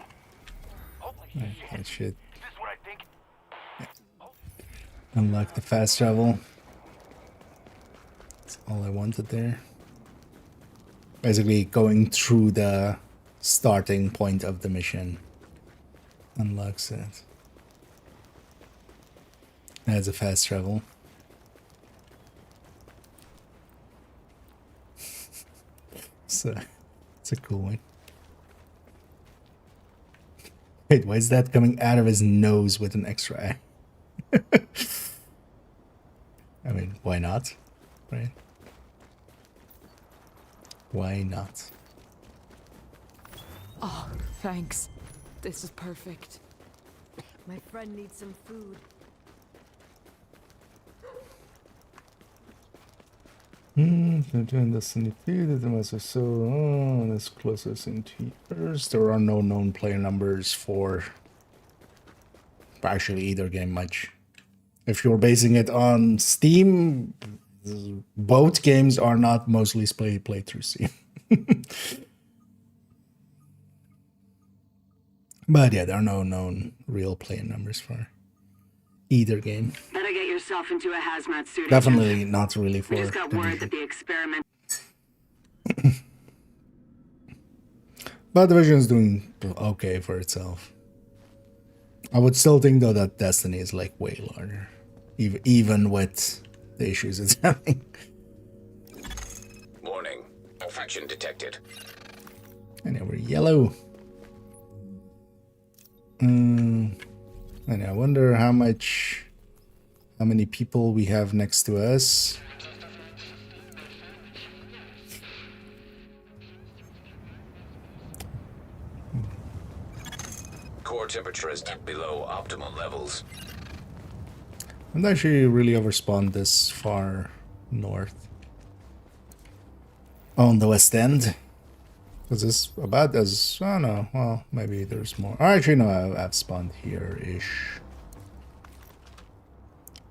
That shit. Unlock the fast travel. That's all I wanted there. Basically going through the starting point of the mission unlocks it. That's a fast travel. So it's a cool one. Wait, why is that coming out of his nose with an extra eye? I mean, why not? Right? Why not? Oh, thanks. This is perfect. My friend needs some food. Destiny 2, the master so that's closest into yours. There are no known player numbers for actually either game much. If you're basing it on Steam, both games are not mostly played through Steam. But yeah, there are no known real player numbers for either game. Better get yourself into a hazmat suit. Definitely not really for We just got the word Division. that the experiment. But Division is doing okay for itself. I would still think though that Destiny is like way larger, even with the issues it's having. Warning. Infection detected. And now we're yellow. And I wonder how many people we have next to us. Core temperature is below optimal levels. I'm not actually really overspawned this far north. On the west end. Because it's about as, I don't know, well, maybe there's more. Actually, no, I've spawned here-ish.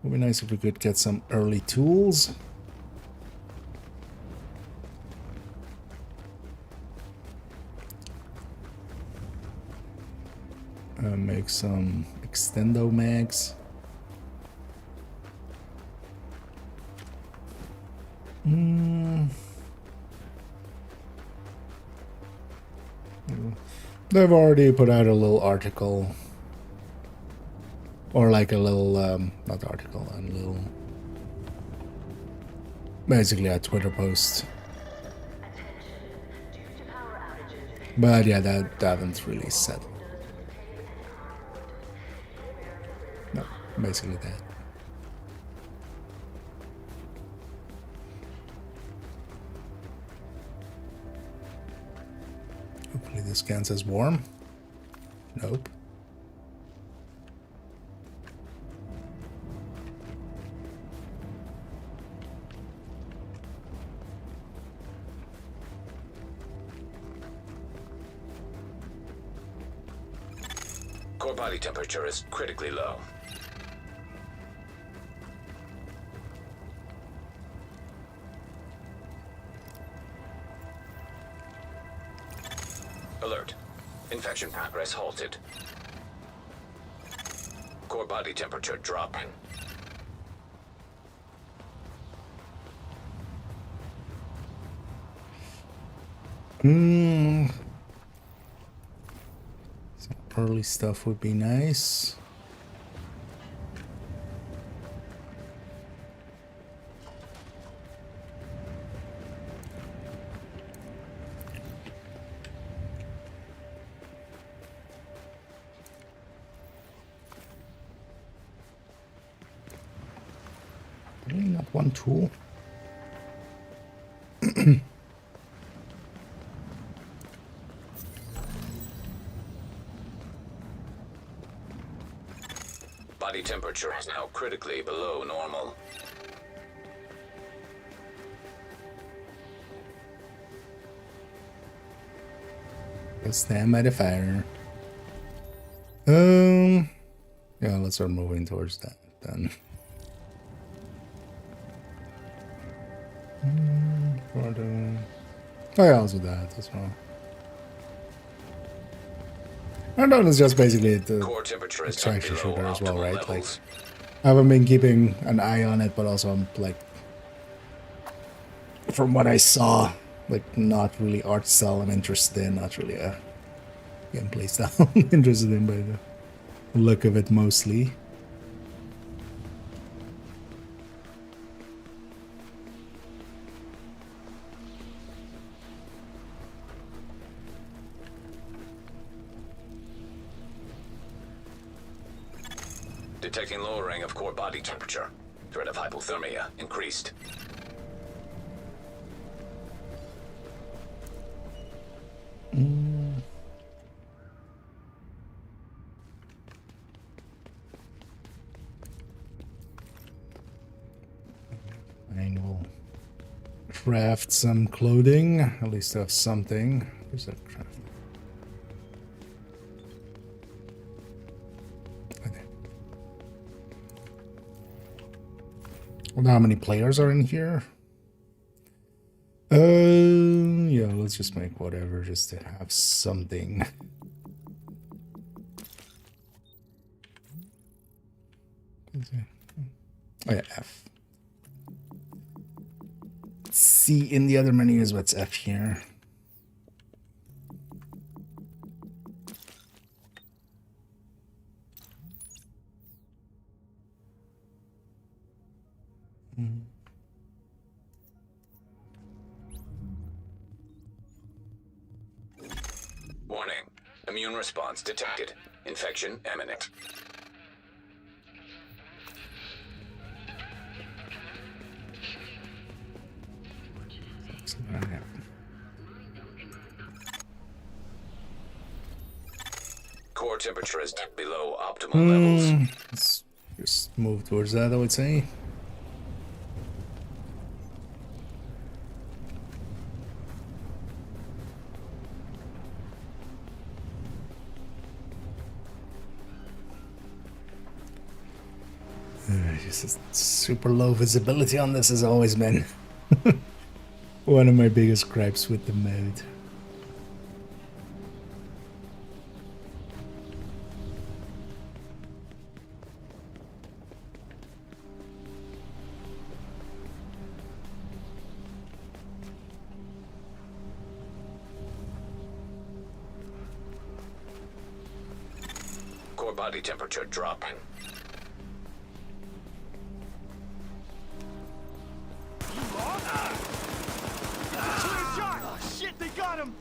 Would be nice if we could get some early tools. Make some extendo mags. They've already put out a little article, or like a little, not article, a little, basically a Twitter post. But yeah, that haven't really settled. No, basically that. Hopefully this counts as warm. Nope. Core body temperature is critically low. Alert. Infection progress halted. Core body temperature dropping. Some early stuff would be nice. Really not one tool. Body temperature is now critically below normal. Stand by the fire. Yeah, let's start moving towards that then. Oh yeah, also that as well. I know it's just basically the extraction shooter as well, right? Like, I haven't been keeping an eye on it, but also I'm like, from what I saw, like not really art style I'm interested in, not really a gameplay style I'm interested in by the look of it mostly. Detecting lowering of core body temperature. Threat of hypothermia increased. I will craft some clothing. At least have something. Where's that craft? Wonder how many players are in here? Yeah, let's just make whatever just to have something. Oh yeah, F. C in the other menu is what's F here. Warning. Immune response detected. Infection imminent. Core temperature is below optimal levels. Let's just move towards that, I would say. Just super low visibility on this has always been one of my biggest gripes with the mode. body temperature dropping. Oh, shit, they got him!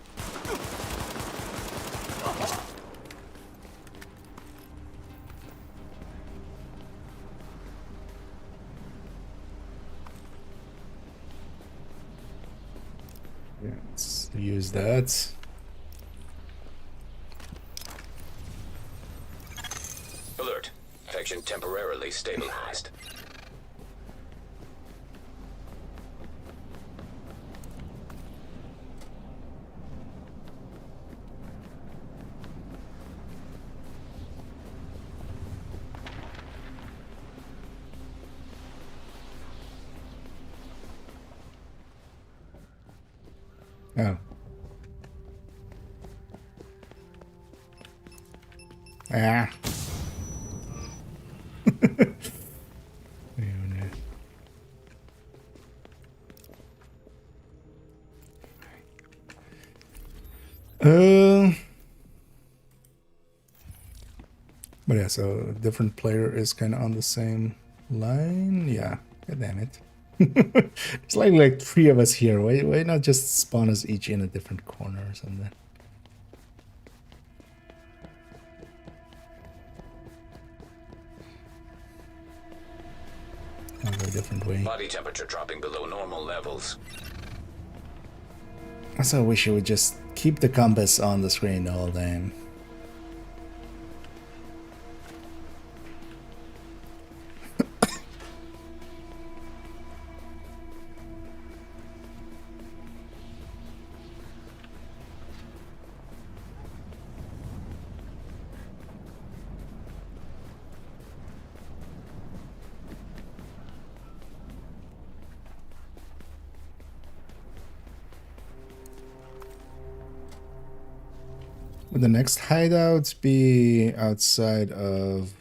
Yeah, let's use that. Alert. Infection temporarily stabilized. Oh. Ah. But yeah, so different player is kind of on the same line. Yeah, god damn it. It's like 3 of us here. Why not just spawn us each in a different corner or something? I'll go a different way. Body temperature dropping below normal levels. I so wish I would just keep the compass on the screen the whole time. Would the next hideouts be outside of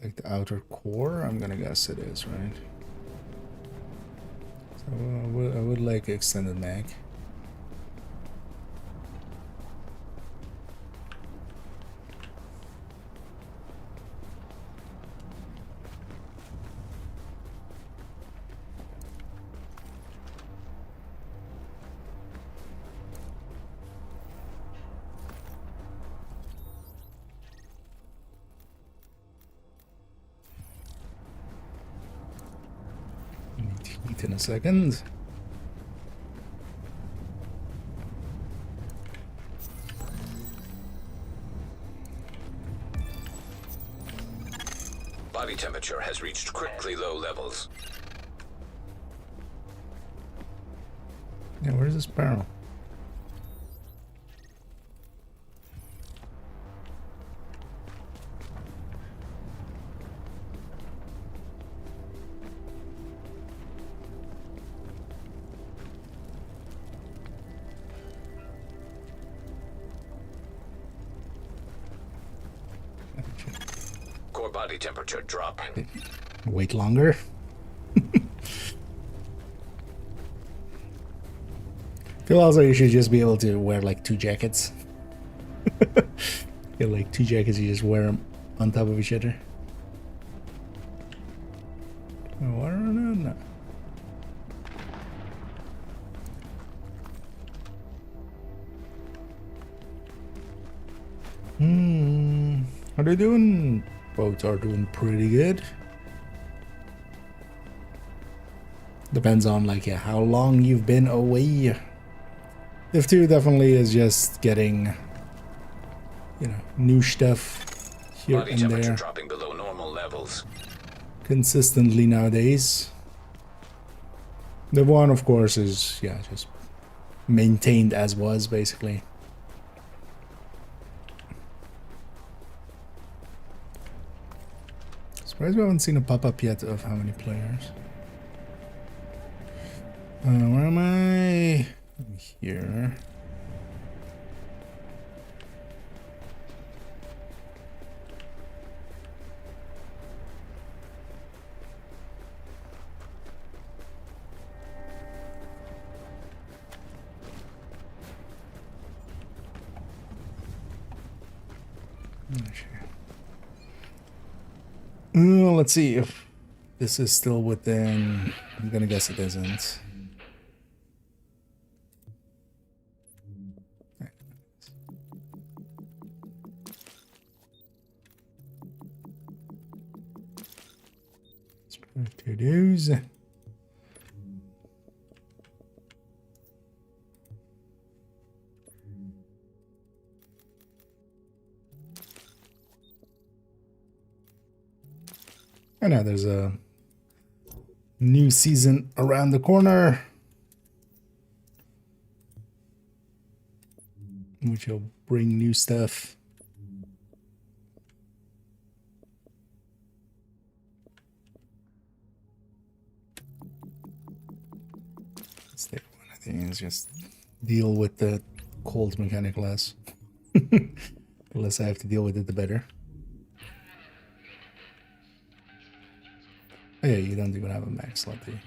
like the outer core? I'm gonna guess it is, right? So I would like extended mag. Heat in a second. Body temperature has reached critically low levels. Yeah, where's this barrel? Core body temperature dropping. Wait longer. Feel also you should just be able to wear like 2 jackets. Get like 2 jackets, you just wear them on top of each other. Oh, I don't know. How they doing? Both are doing pretty good. Depends on like how long you've been away. Div2 definitely is just getting, you know, new stuff here Body and temperature there dropping below normal levels. consistently nowadays. Div1, of course, is just maintained as was basically. Surprised we haven't seen a pop-up yet of how many players. Where am I? Here. Let's see if this is still within. I'm gonna guess it isn't. To those. I know there's a new season around the corner, which will bring new stuff. Step one, I think, is just deal with the cold mechanic less. The less I have to deal with it, the better. Oh yeah, you don't even have a max slot, do you?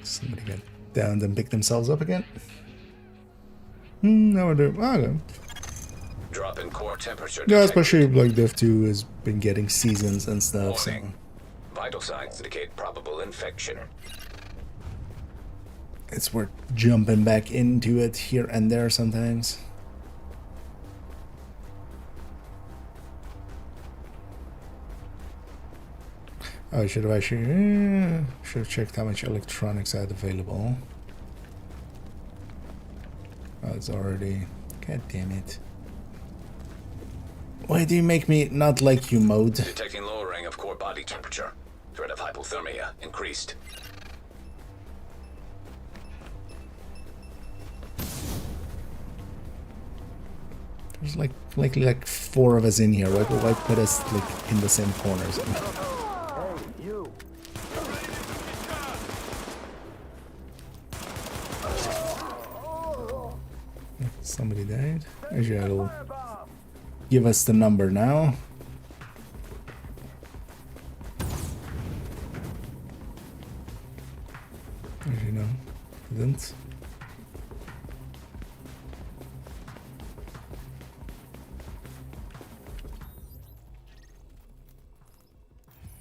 Somebody got down and picked themselves up again. Now we're doing. Okay. Drop in core temperature. Yeah, especially like Div2 has been getting seasons and stuff. Warning. Vital signs indicate probable infection. It's worth jumping back into it here and there sometimes. Oh, I should have actually should have checked how much electronics I had available. Oh, it's already. God damn it! Why do you make me not like you, mode? Detecting lowering of core body temperature. Threat of hypothermia increased. There's like 4 of us in here. Why put us like in the same corners? Somebody died. Actually, it'll give us the number now. Actually, no, it didn't.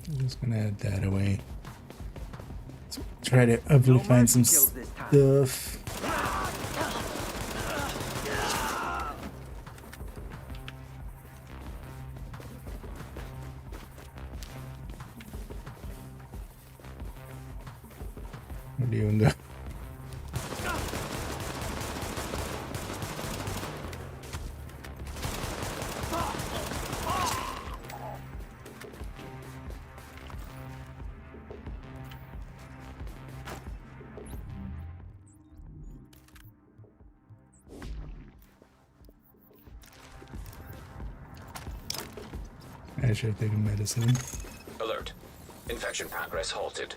I'm just gonna add that away. Let's try to hopefully find some stuff. What are you doing there? I should have taken medicine. Alert. Infection progress halted.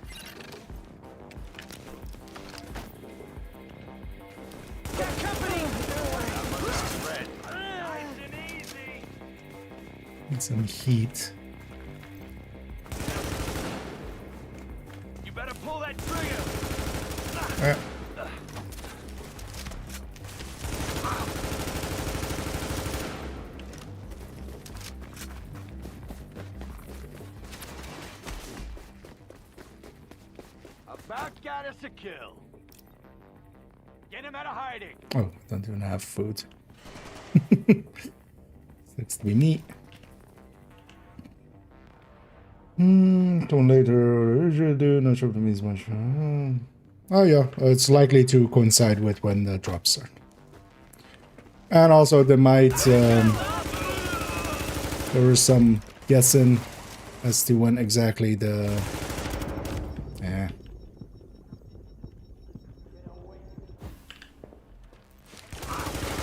Need some heat. You better pull that trigger. About got us a kill. Get him out of hiding. Oh, don't even have food. Sucks to be me. Come later. Usually do not sure if it means much. Oh yeah, it's likely to coincide with when the drops start. And also there might there was some guessing as to when exactly the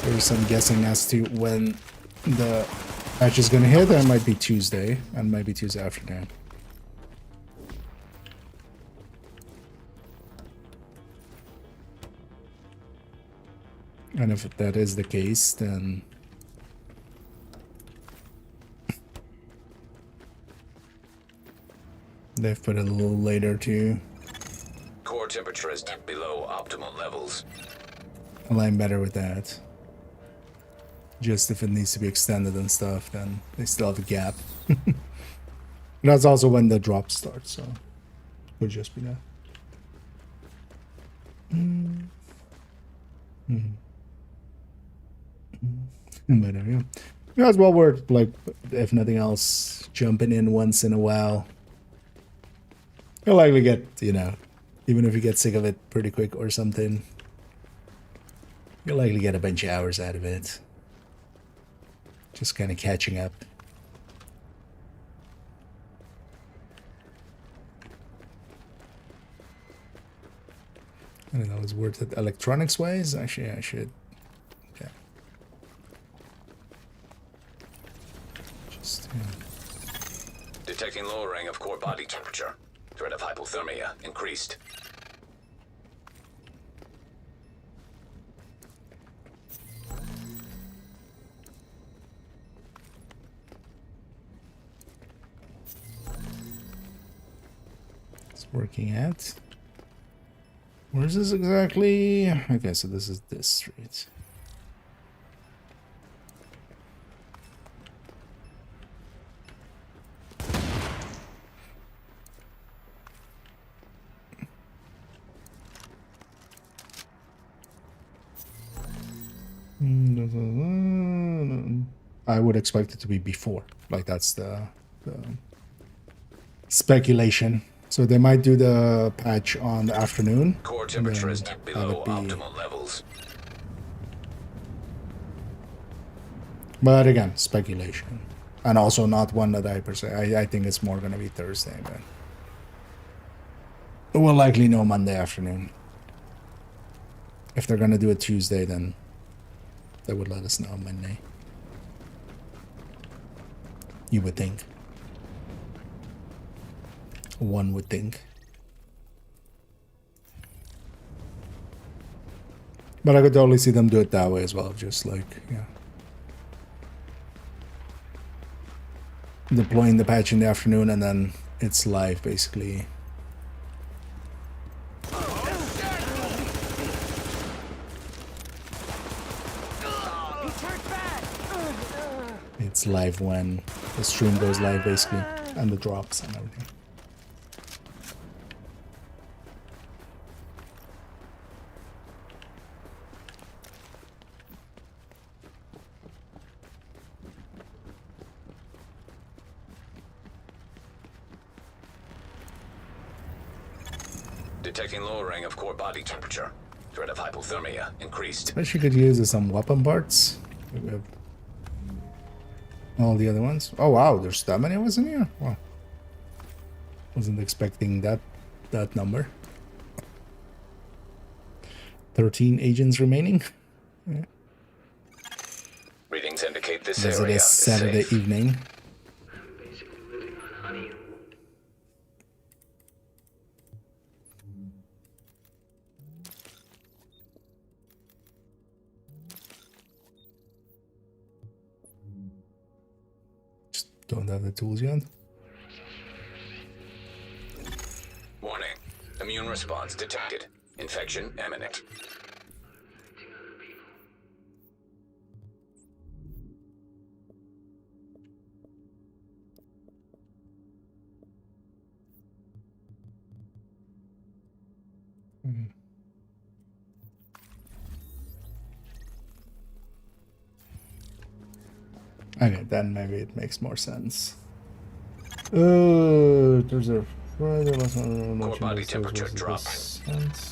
there was some guessing as to when the patch is gonna hit. That might be Tuesday, and maybe Tuesday afternoon. And if that is the case, then They've put it a little later too. Core temperature is below optimal levels. Align better with that. Just if it needs to be extended and stuff, then they still have a gap. That's also when the drop starts, so could just be that. But yeah, it's well worth, like, if nothing else, jumping in once in a while. You'll likely get, you know, even if you get sick of it pretty quick or something, you'll likely get a bunch of hours out of it. Just kind of catching up. I don't know, it's worth it electronics wise. Actually, I should. Okay. Just. Detecting lowering of core body temperature. Threat of hypothermia increased. It's working at. Where is this exactly? Okay, so this is this street. I would expect it to be before. Like, that's the speculation. So they might do the patch on the afternoon. Core temperature is below optimal levels. But again, speculation. And also not one that I per se. I think it's more going to be Thursday, but we'll likely know Monday afternoon. If they're going to do it Tuesday, then they would let us know Monday. You would think. One would think. But I could totally see them do it that way as well. Just like, yeah. Deploying the patch in the afternoon and then it's live basically. It's live when the stream goes live basically, and the drops and everything. Detecting lowering of core body temperature. Threat of hypothermia increased. What you could use is some weapon parts. We have all the other ones. Oh wow, there's that many of us in here. Wow. Wasn't expecting that number. 13 agents remaining. Yeah. Readings indicate this As area it is Saturday safe. evening. Don't have the tools yet. Warning. Immune response detected. Infection imminent. Okay, then maybe it makes more sense. There's a Friday last Core body temperature drop. Nice.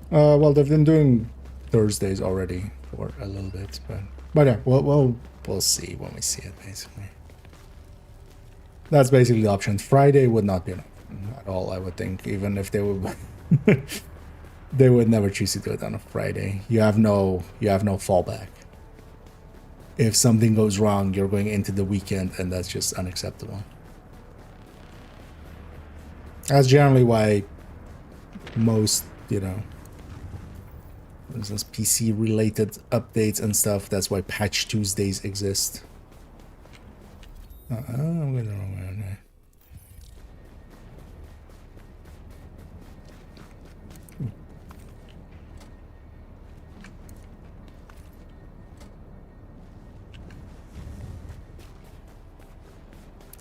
Well, they've been doing Thursdays already for a little bit, but yeah, we'll see when we see it. Basically, that's basically the option. Friday would not be enough at all, I would think, even if they would. They would never choose to do it on a Friday. You have no fallback. If something goes wrong, you're going into the weekend, and that's just unacceptable. That's generally why most, you know, for instance, PC-related updates and stuff, that's why Patch Tuesdays exist. I'm going the wrong way, aren't I?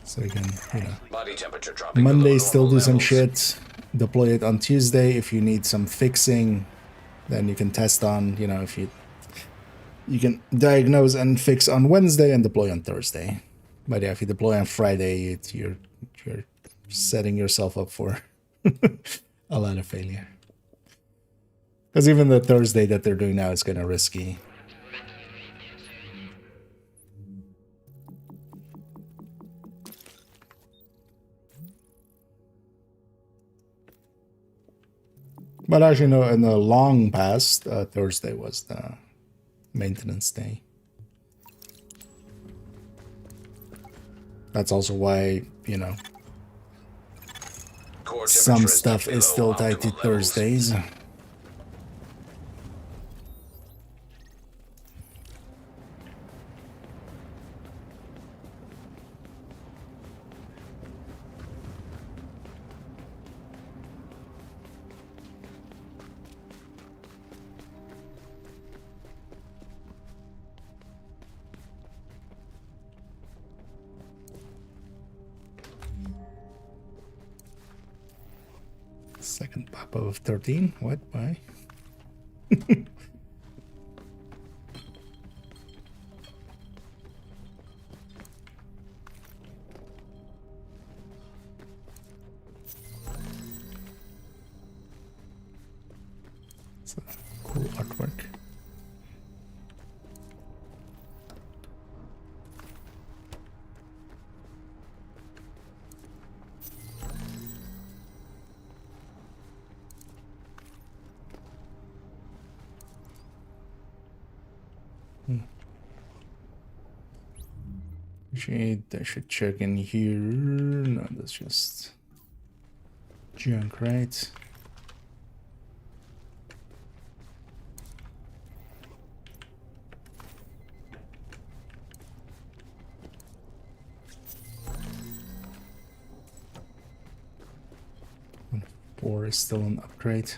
So you can, you know, Body temperature dropping Monday below still do normal some levels. shit, deploy it on Tuesday. If you need some fixing, then you can test on, you know, if you can diagnose and fix on Wednesday and deploy on Thursday. But yeah, if you deploy on Friday, you're setting yourself up for a lot of failure. Because even the Thursday that they're doing now is kind of risky. But actually, no, in the long past, Thursday was the maintenance day. That's also why, you know, some stuff is still tied to Thursdays. Second pop of 13. What? Why? It's a cool artwork. I should check in here. No, that's just junk, right? Four is still an upgrade.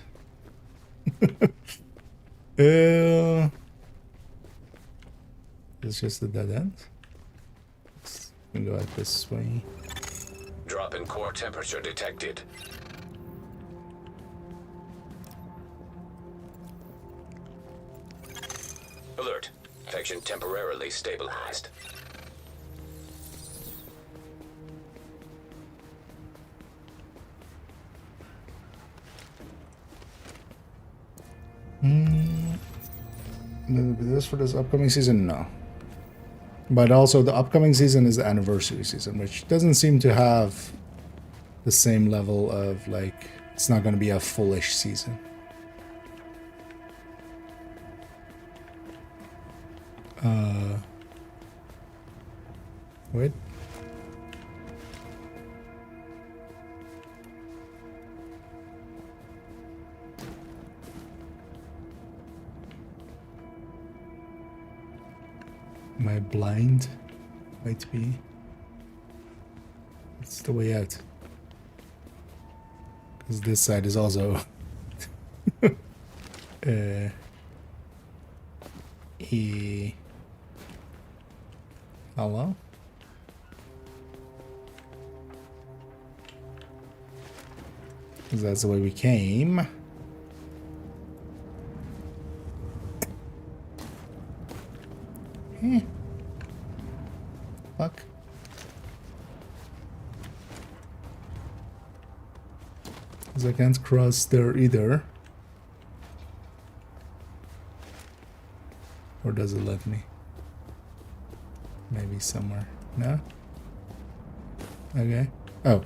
It's just a dead end. We go out this way. Drop in core temperature detected. Alert. Infection temporarily stabilized. This for this upcoming season? No. But also the upcoming season is the anniversary season, which doesn't seem to have the same level of, like, it's not going to be a fullish season. Wait. Am I blind? Might be. It's the way out. Because this side is also hello? Because that's the way we came. Fuck. Because I can't cross there either. Or does it let me? Maybe somewhere. No? Okay. Oh.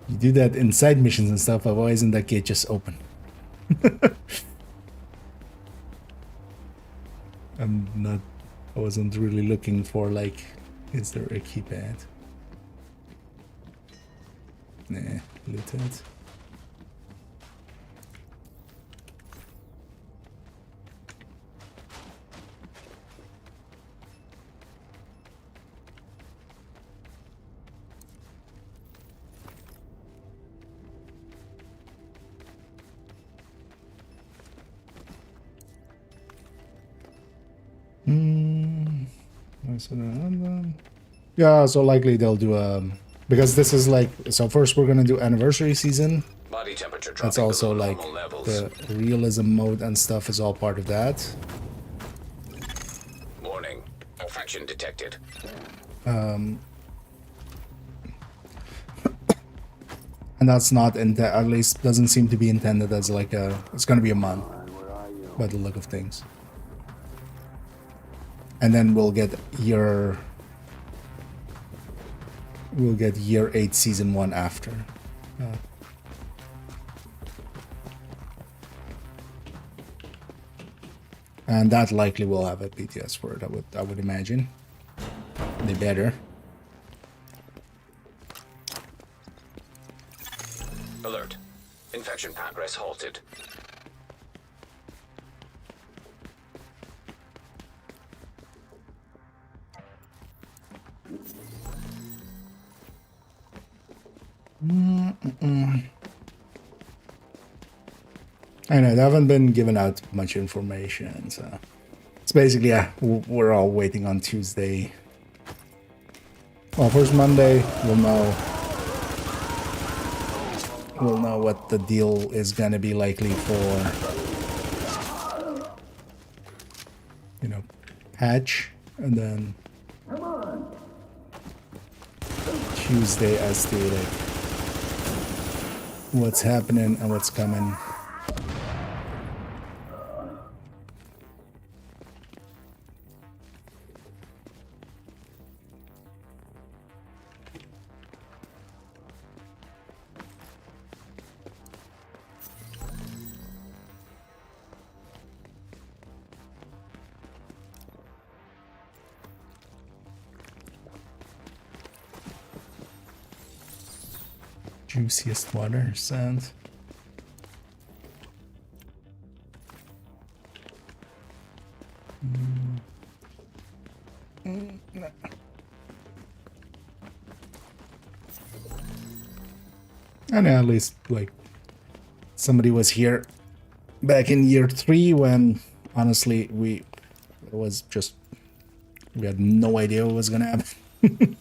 You do that inside missions and stuff, but why isn't that gate just open? I wasn't really looking for, like, is there a keypad? Nah, loot it. Yeah, so likely they'll do because this is like, so first we're gonna do anniversary season. Body temperature dropping. That's also below like normal levels. the realism mode and stuff is all part of that. Warning. Infection detected. And that's not at least doesn't seem to be intended as like a, it's gonna be a month by the look of things. And then we'll get year 8 season 1 after. And that likely will have a PTS for it, I would imagine. They better. Alert. Infection progress halted. I know they haven't been given out much information, so it's basically, yeah, we're all waiting on Tuesday. Well, first Monday we'll know what the deal is gonna be likely for, you know, patch, and then Tuesday as to like what's happening and what's coming. Juiciest water sand. No. I know, at least like somebody was here back in year 3 when honestly we had no idea what was gonna happen.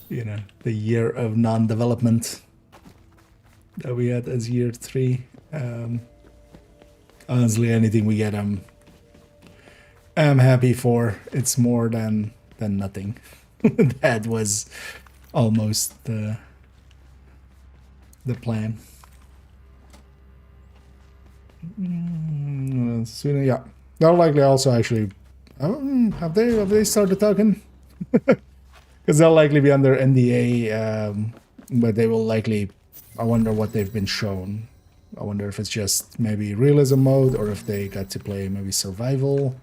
You know, the year of non-development that we had as year 3. Honestly, anything we get, I'm happy for. It's more than nothing. That was almost the plan. Soon, yeah, they'll likely also actually have they started talking? Because they'll likely be under NDA, but they will likely, I wonder what they've been shown. I wonder if it's just maybe realism mode or if they got to play maybe survival.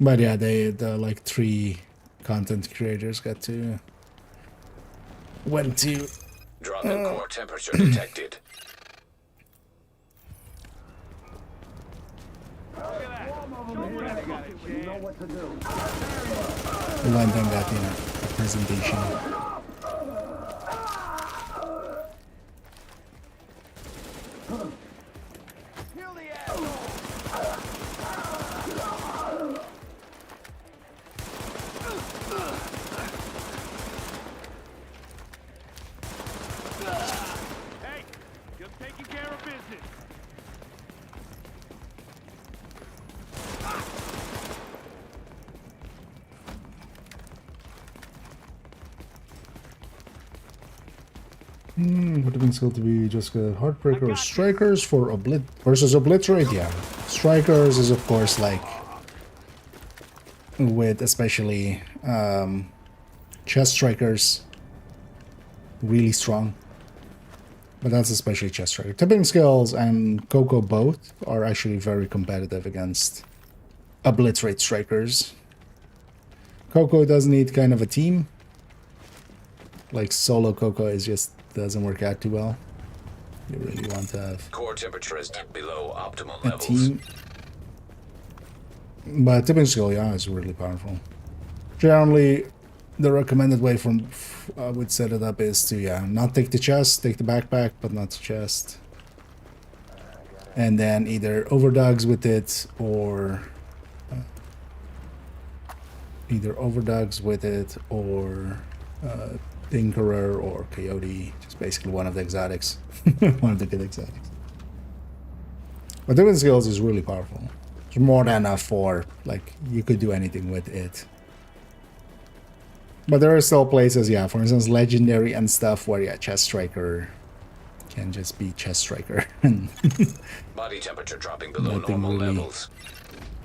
But yeah, the like 3 content creators went to Drop in core temperature detected. went on that, you know, a presentation. What do you think to be just Heartbreaker or Strikers for versus Obliterate? Yeah, Strikers is of course like with especially chest strikers really strong, but that's especially chest striker. Tipping skills and Coco both are actually very competitive against Obliterate strikers. Coco does need kind of a team. Like solo Coco is just doesn't work out too well. You really want to have core temperature is below optimal a levels. team. But tipping skill, yeah, is really powerful. Generally, the recommended way from I would set it up is to not take the chest, take the backpack, but not the chest, and then either overdogs with it or either overdogs with it or Tinkerer or Coyote, just basically one of the exotics. One of the good exotics. But Div1 skills is really powerful. It's more than enough for, like, you could do anything with it. But there are still places, yeah, for instance, legendary and stuff where, yeah, Chest Striker can just be Chest Striker. And body temperature dropping below nothing normal really levels.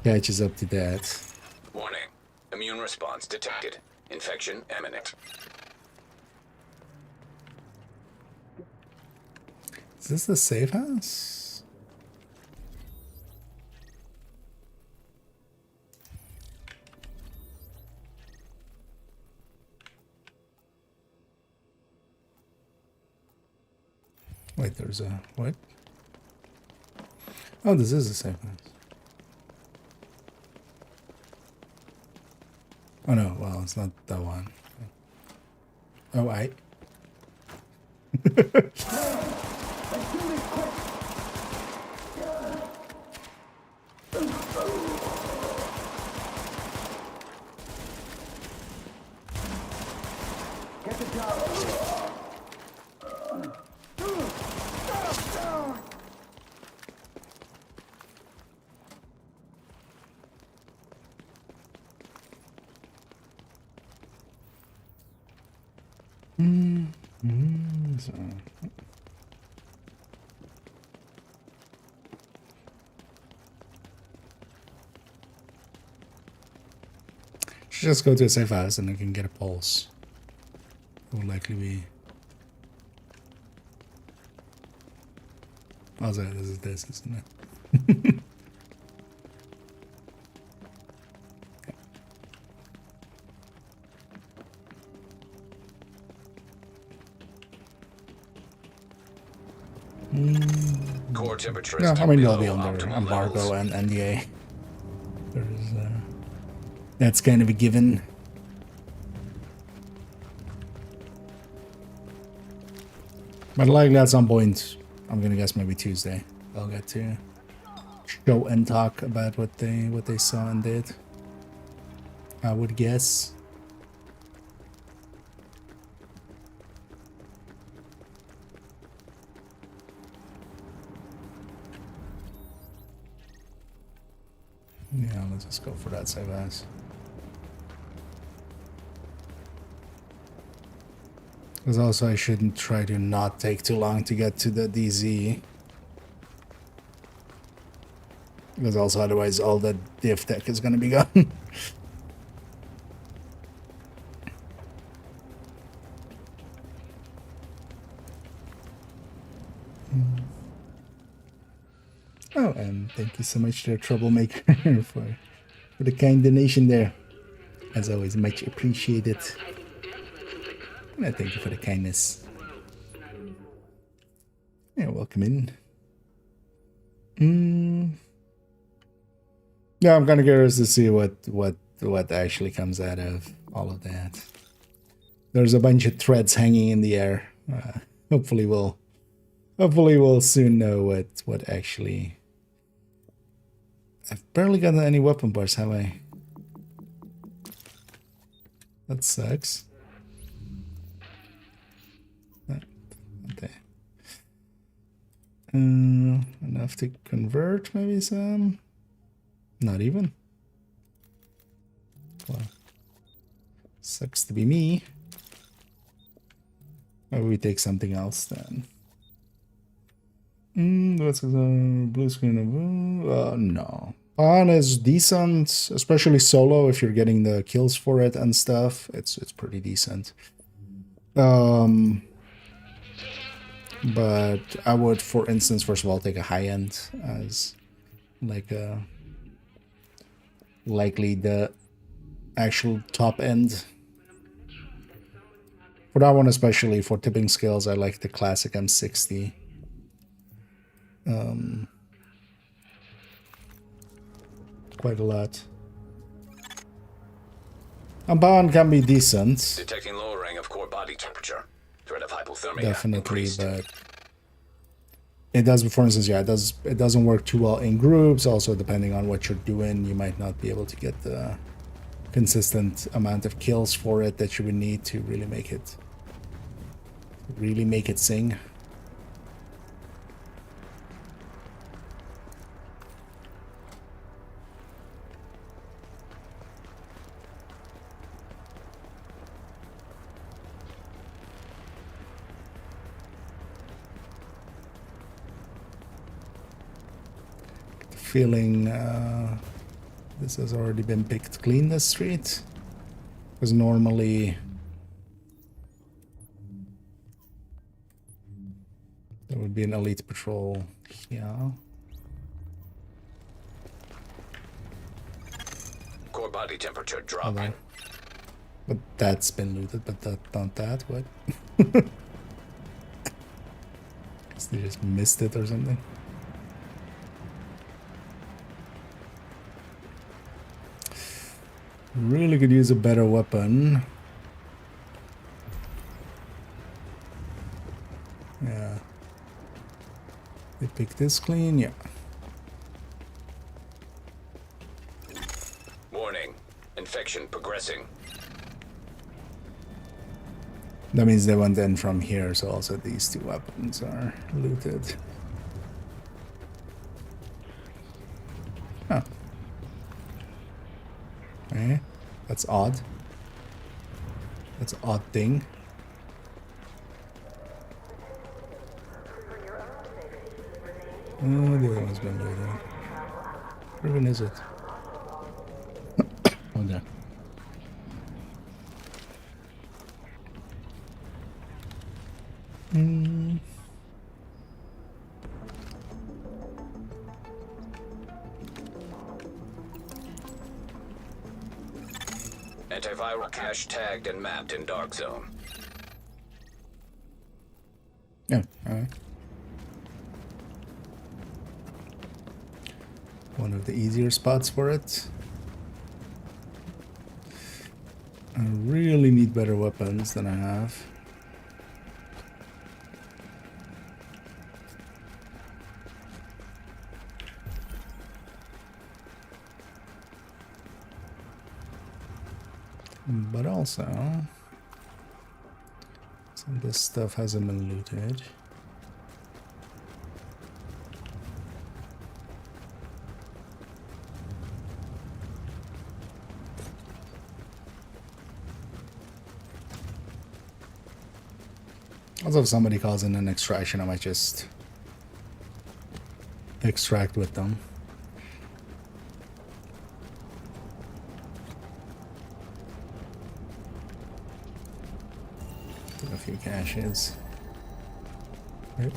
catches up to that. Warning. Immune response detected. Infection imminent. Is this the safe house? Wait, there's a... what? Oh, this is a safe house. Oh no, well, it's not that one. Oh, I... So. Should just go to a safe house and I can get a pulse. It will likely be. Oh, so this is this, isn't it? Core temperature is No, I mean they'll be below under optimal embargo levels. and NDA. There's that's kind of a given. But likely at some point, I'm gonna guess maybe Tuesday, they'll get to show and talk about what they saw and did. I would guess. Yeah, let's just go for that save as. Because also I shouldn't try to not take too long to get to the DZ. Because also otherwise all the div tech is going to be gone. Oh, and thank you so much to Troublemaker for the kind donation there. As always, much appreciated. And thank you for the kindness. Yeah, welcome in. Yeah, I'm kind of curious to see what actually comes out of all of that. There's a bunch of threads hanging in the air. Hopefully we'll soon know what actually. I've barely gotten any weapon bars, have I? That sucks. Okay. Enough to convert maybe some? Not even. Well, sucks to be me. Maybe we take something else then. What's the blue screen? No. On is decent, especially solo if you're getting the kills for it and stuff. It's pretty decent. But I would, for instance, first of all, take a high end as like likely the actual top end. For that one, especially for tipping skills, I like the classic M60. Quite a lot. Unbound can be decent. Detecting lowering of core body temperature. Threat of hypothermia Definitely, increased. but it does, for instance, yeah, it doesn't work too well in groups. Also, depending on what you're doing, you might not be able to get the consistent amount of kills for it that you would need to really make it sing. Feeling this has already been picked clean, this street, because normally there would be an elite patrol here. Core body temperature dropping. But that's been looted, but not that. What? Guess they just missed it or something. Really could use a better weapon. Yeah. They picked this clean, yeah. Warning. Infection progressing. That means they went in from here, so also these two weapons are looted. Huh. Eh? That's odd. That's an odd thing. Oh, the other one's been looted. Where even is it? Oh, there. Antiviral cache tagged and mapped in dark zone. Yeah, alright. One of the easier spots for it. I really need better weapons than I have. But also, some of this stuff hasn't been looted. Also, if somebody calls in an extraction, I might just extract with them. A few caches. Right.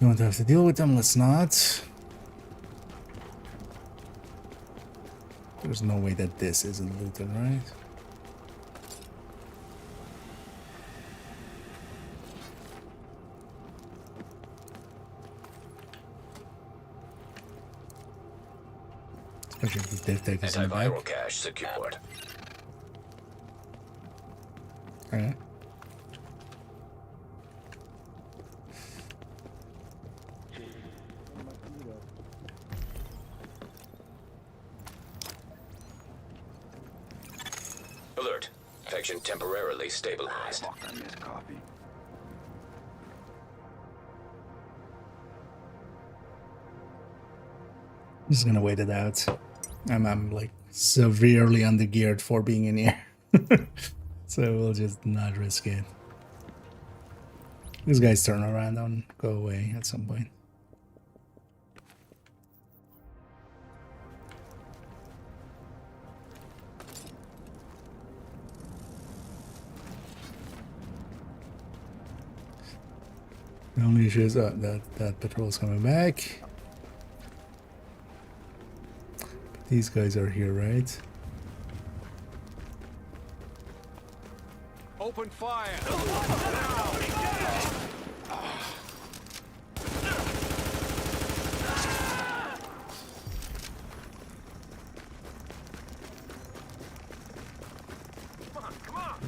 Don't have to deal with them, let's not. There's no way that this isn't looted, right? Especially if the div tech is in the back. Antiviral cache secured. Alright. Alert. Infection temporarily stabilized. Fuck, I missed copy. I'm just gonna wait it out. I'm like severely undergeared for being in here. So we'll just not risk it. These guys turn around and go away at some point. The only issue is that patrol's coming back. But these guys are here, right? Open fire!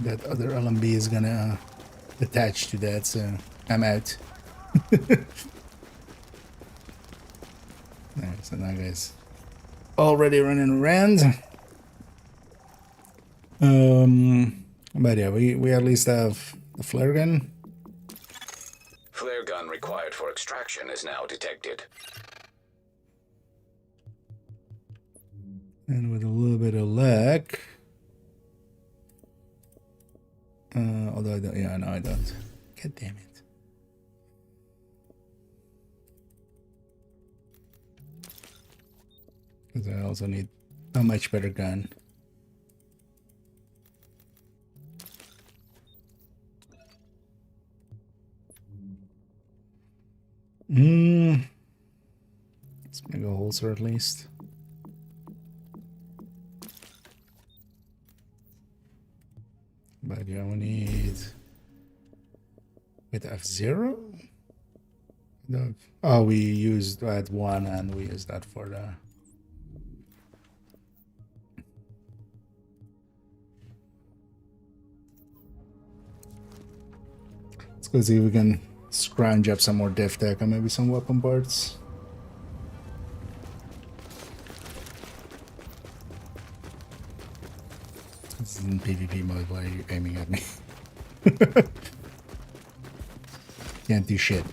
That other LMB is gonna attach to that, so I'm out. Alright, so now guys, already running around. But yeah, we at least have the flare gun. Flare gun required for extraction is now detected. And with a little bit of luck, although I don't, yeah, no, I don't. God damn it! Because I also need a much better gun. Let's make a holster at least. But yeah, we need with F0. No. Oh, we used that one, and we used that for the. Let's go see if we can scrounge up some more div tech and maybe some weapon parts. This is in PvP mode. Why are you aiming at me? Can't do shit.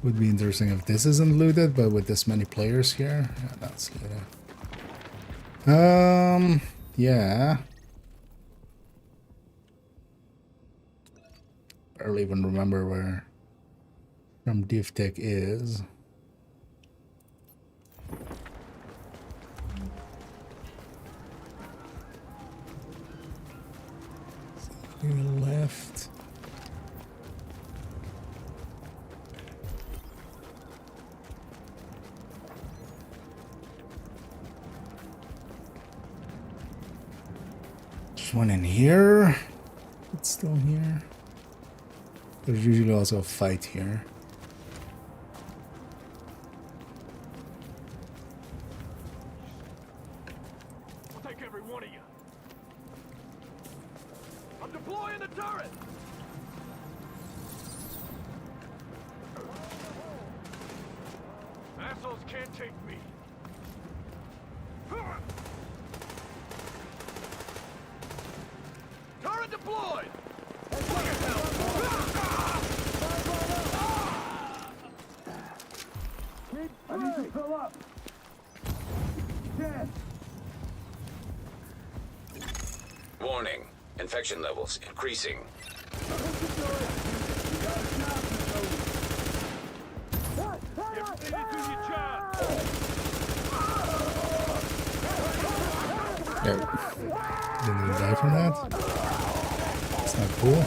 Would be interesting if this isn't looted, but with this many players here, yeah, that's looted. Yeah. Barely even remember where from div tech is. Left. There's one in here. It's still here. There's usually also a fight here. I'll take every one of you. I'm deploying the turret. Assholes can't take me. Turret deployed. I need to fill up. Dead. Warning. Infection levels increasing. There. Didn't even die from that. That's not cool.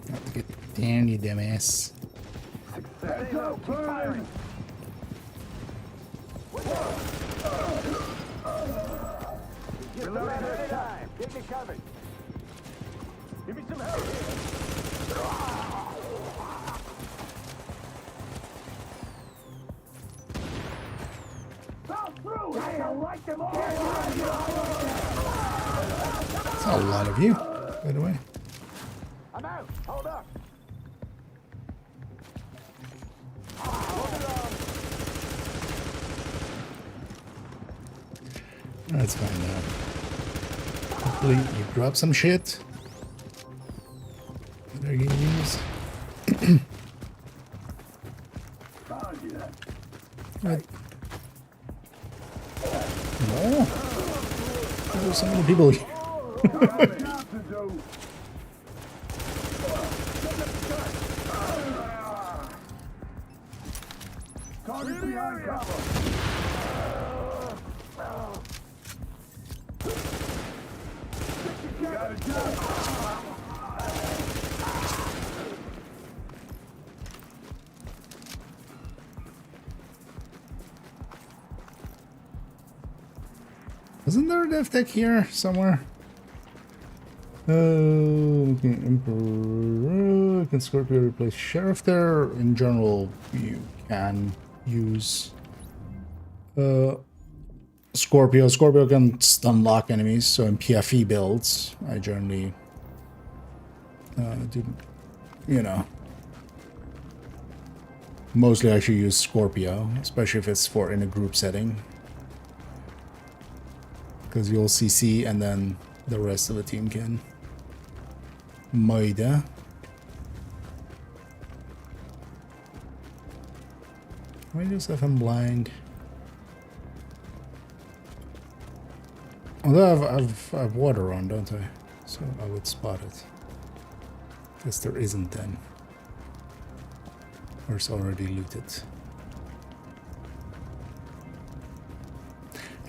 Have to get down, you dumbass. Get me covered. Give me some help. That's a lot of you, by the way. I'm out. Hold up. That's fine now. Hopefully you drop some shit that are getting used. What? No. There's so many people here. Isn't there a dev tech here somewhere? Emperor can Scorpio replace Sheriff there? In general, you can use Scorpio. Scorpio can stun lock enemies, so in PFE builds, I generally you know, mostly I should use Scorpio, especially if it's for in a group setting, because you'll CC and then the rest of the team can Maida. Why just have him blind? Although I've water on, don't I? So I would spot it. Guess there isn't then. Or it's already looted.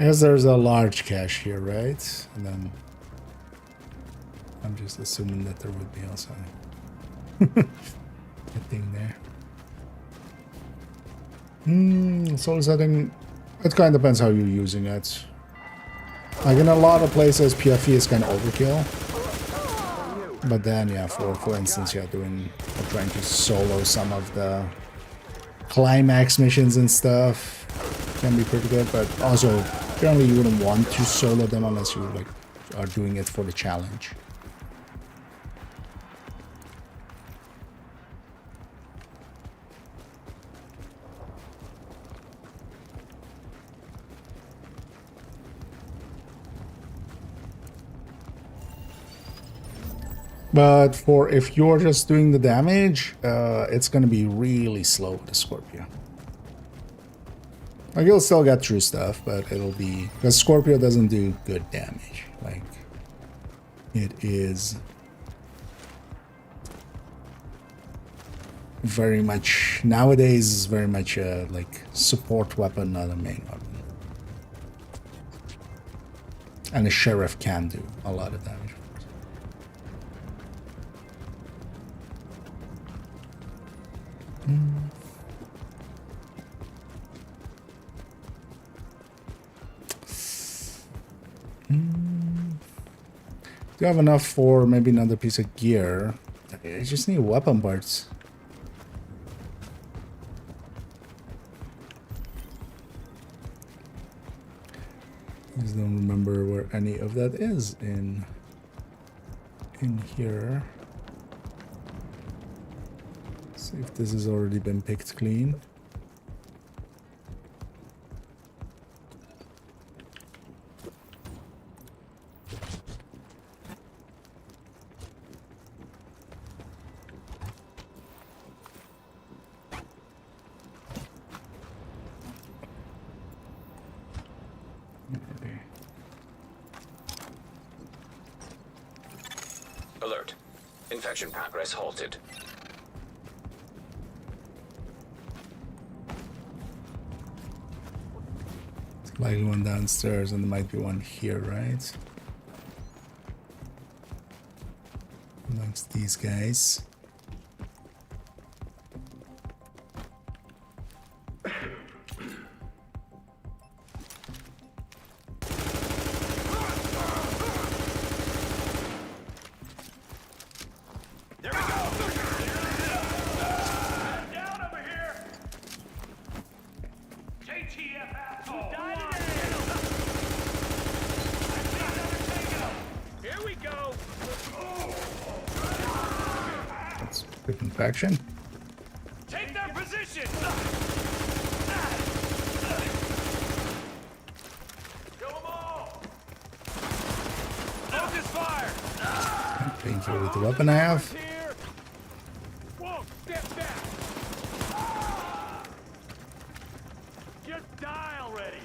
I guess there's a large cache here, right? And then I'm just assuming that there would be also a thing there. Soul setting, it kind of depends how you're using it. Like in a lot of places, PFE is kind of overkill. But then, yeah, for instance, yeah, trying to solo some of the climax missions and stuff can be pretty good. But also, generally, you wouldn't want to solo them unless you like are doing it for the challenge. But for if you're just doing the damage, it's gonna be really slow with the Scorpio. Like you'll still get through stuff, but it'll be because Scorpio doesn't do good damage. Like it is very much nowadays very much a like support weapon, not a main weapon. And the sheriff can do a lot of damage. Do you have enough for maybe another piece of gear? I just need weapon parts. I just don't remember where any of that is in here. See if this has already been picked clean. Alert. Infection progress halted. Likely one downstairs, and there might be one here, right? Amongst these guys. Infection. Take their position. Kill them all. Focus fire. Painful with the weapon I have. Whoa, step back. Just die already.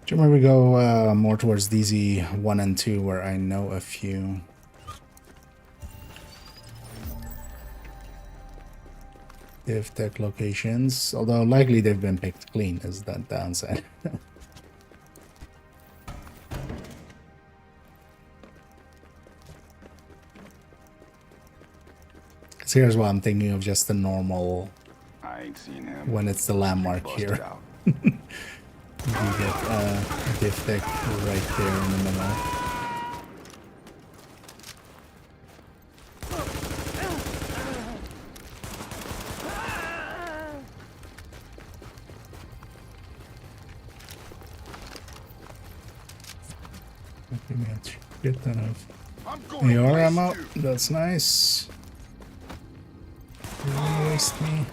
Should maybe go more towards DZ1 and 2 where I know a few. Div tech locations, although likely they've been picked clean is that downside. Because here's what I'm thinking of, just the normal, I ain't seen him. when it's the landmark here. You get div tech right there in the middle. Give me a shit ton of AR ammo. That's nice. Don't waste me.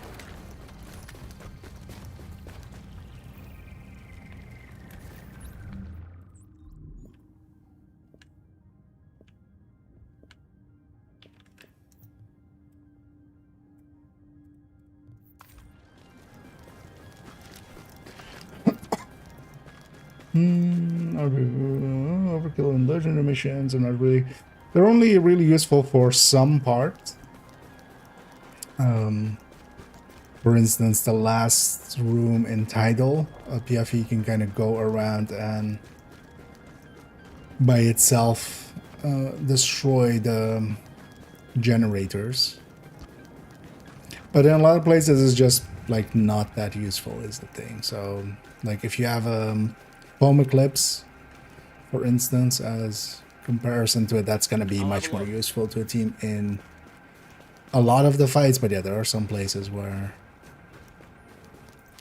Overkill and legendary missions are not really. They're only really useful for some parts. For instance, the last room in Tidal, a PFE can kind of go around and by itself destroy the generators. But in a lot of places, it's just like not that useful is the thing. So like if you have Foam Eclipse, for instance, as comparison to it, that's going to be much more useful to a team in a lot of the fights. But yeah, there are some places where...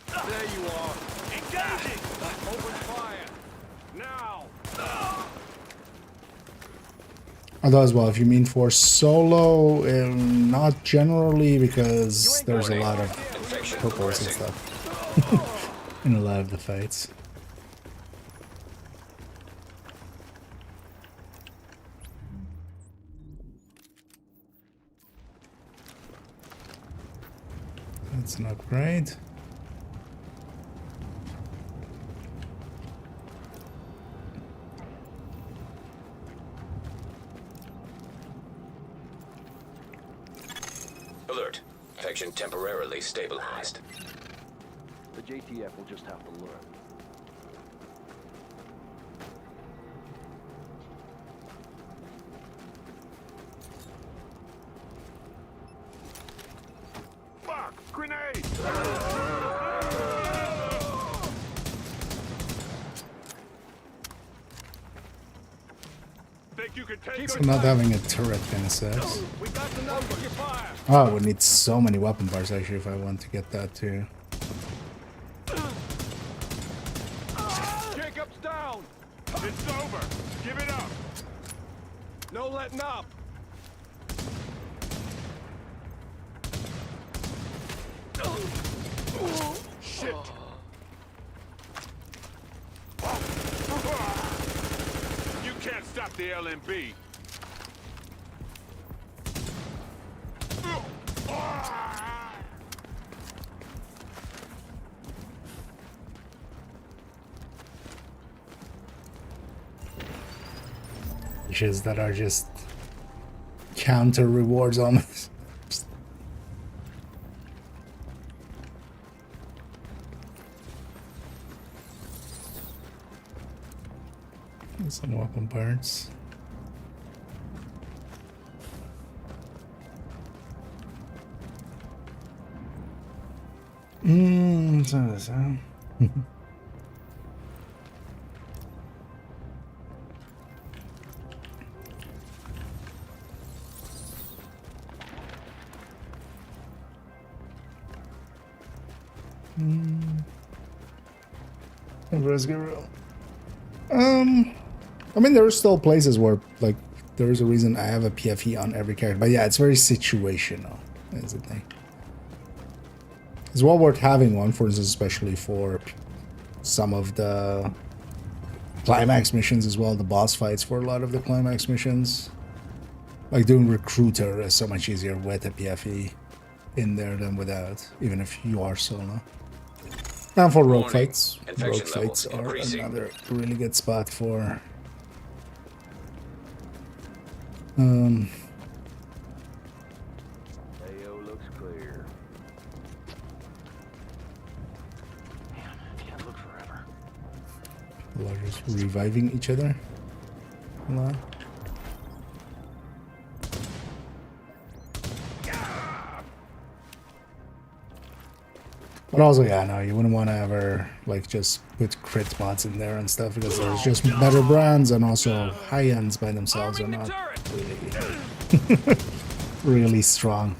There you are. Engaging. Open fire. Now. Although as well, if you mean for solo, not generally, because there's a lot of purples and stuff in a lot of the fights. That's an upgrade. Alert. Infection temporarily stabilized. The JTF will just have to learn. Fuck! Grenade! Think you could take So not having a turret kind of sucks. We got the number. Your fire. Oh, I would need so many weapon bars actually if I want to get that too. Jacob's down. It's over. Give it up. No letting up. Shit. You can't stop the LMB. Wishes that are just counter rewards almost. Some weapon parts. So. I mean, there are still places where, like, there is a reason I have a PFE on every character. But yeah, it's very situational, is the thing. It's well worth having one, for instance, especially for some of the climax missions as well, the boss fights for a lot of the climax missions. Like, doing Recruiter is so much easier with a PFE in there than without, even if you are solo. And for rogue fights are another really good spot for AO looks clear. Damn, can't look forever. people are just reviving each other a lot. But also, yeah, no, you wouldn't want to ever, like, just put crit mods in there and stuff, because there's just better brands, and also high-ends by themselves are not really, really strong.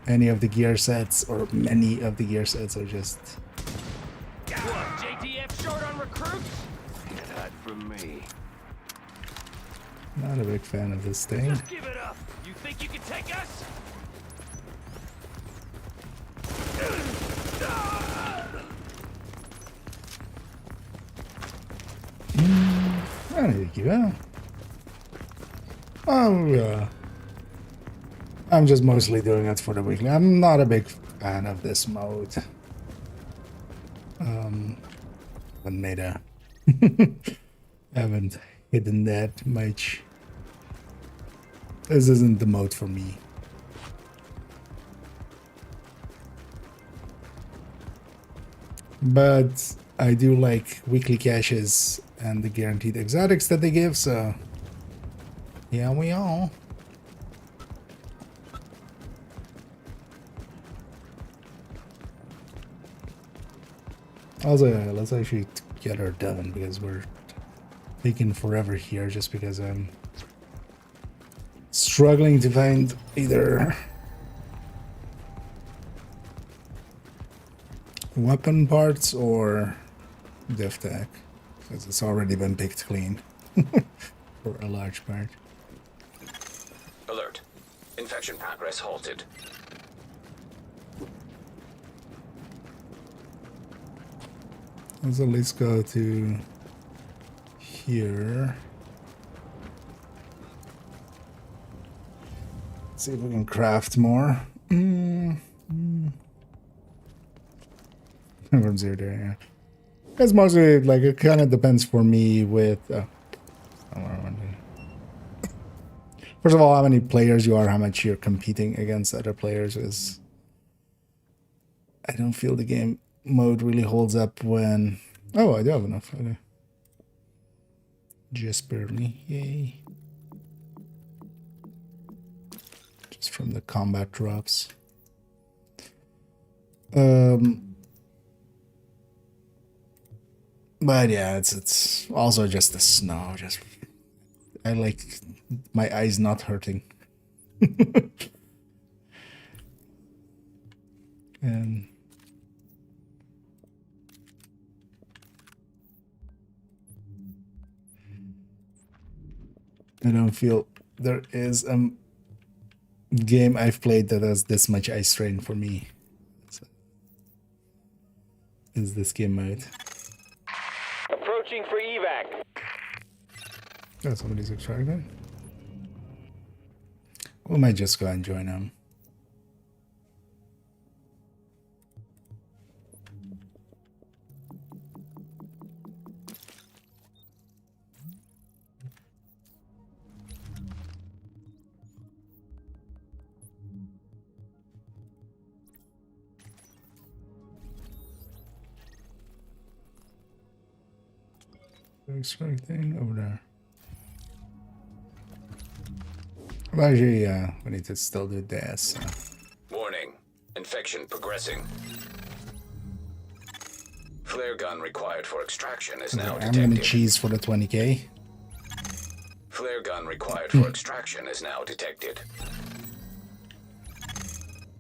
Any of the gear sets, or many of the gear sets, are just... JTF short on recruits? Get that from me. Not a big fan of this thing. Just give it up. You think you can take us? I need to give out. Oh, I'm just mostly doing it for the weekly. I'm not a big fan of this mode. But meta. Haven't hidden that much. This isn't the mode for me. But I do like weekly caches and the guaranteed exotics that they give, so yeah, we are. Also, let's actually get her done because we're taking forever here just because I'm struggling to find either weapon parts or div tech because it's already been picked clean for a large part. Alert. Infection progress halted. So let's go to here. See if we can craft more. From 0 to yeah. It's mostly like it kind of depends for me with. First of all, how many players you are, how much you're competing against other players is. I don't feel the game mode really holds up when. Oh, I do have enough. Okay. Just barely. Yay. Just from the combat drops. But yeah, it's also just the snow. Just I like my eyes not hurting. And I don't feel there is a game I've played that has this much eye strain for me. So, is this game mode? Approaching for evac. Oh, somebody's extracted. We might just go and join them. Extracting over there. Well, actually, we need to still do this. So. Warning. Infection progressing. Flare gun required for extraction is now detected. I'm gonna cheese for the 20k. Flare gun required for extraction is now detected.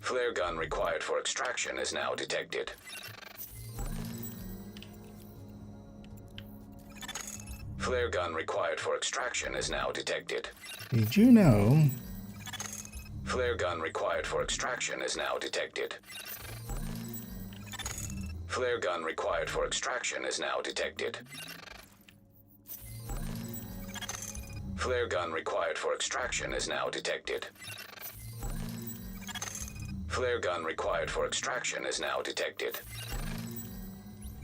Flare gun required for extraction is now detected. Flare gun required for extraction is now detected. Did you know? Flare gun required for extraction is now detected. Flare gun required for extraction is now detected. Flare gun required for extraction is now detected. Flare gun required for extraction is now detected.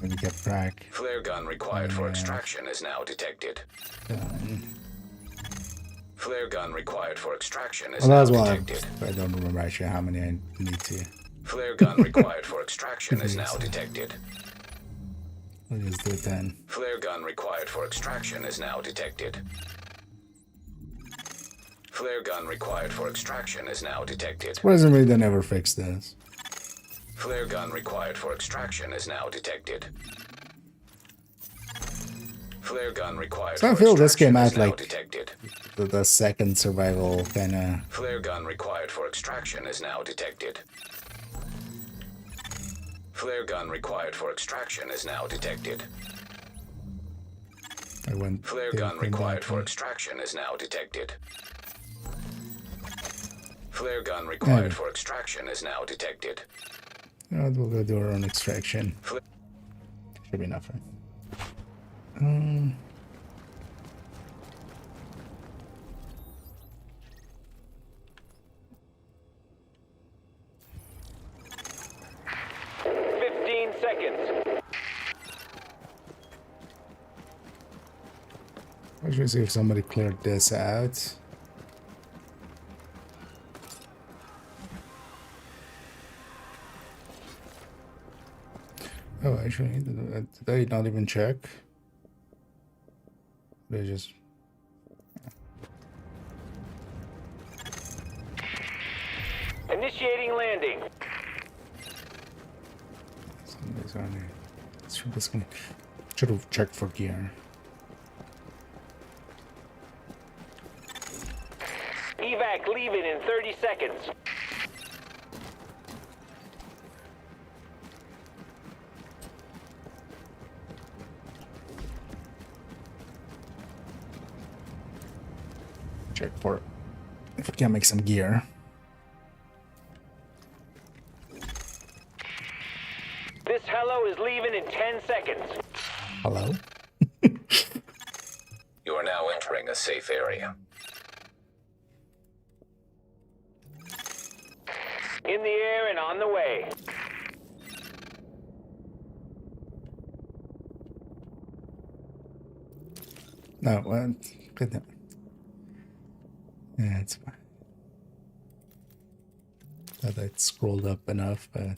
Let me get back. Flare gun required for extraction is now detected. Flare gun required for extraction is now detected. I don't remember actually how many I need to. Flare gun required for extraction is now detected. I'll just do it then. Flare gun required for extraction is now detected. Flare gun required for extraction is now detected. Surprisingly, they never fixed this. Flare gun required for extraction is now detected. Flare gun required so I feel this came out like the second survival kind of. Flare gun required for extraction is now detected. Flare gun required for extraction is now detected. I went. Flare gun required for extraction is now detected. Flare gun required for extraction is now detected. We'll go do our own extraction. Should be enough. I should see if somebody cleared this out. Oh, actually, did they not even check? They just... Initiating landing. Somebody's on there. Should have checked for gear. Evac leaving in 30 seconds. Check for if we can make some gear. This hello is leaving in 10 seconds. Hello? You are now entering a safe area. In the air and on the way. No, what? Good. Yeah, it's fine. Thought I'd scrolled up enough, but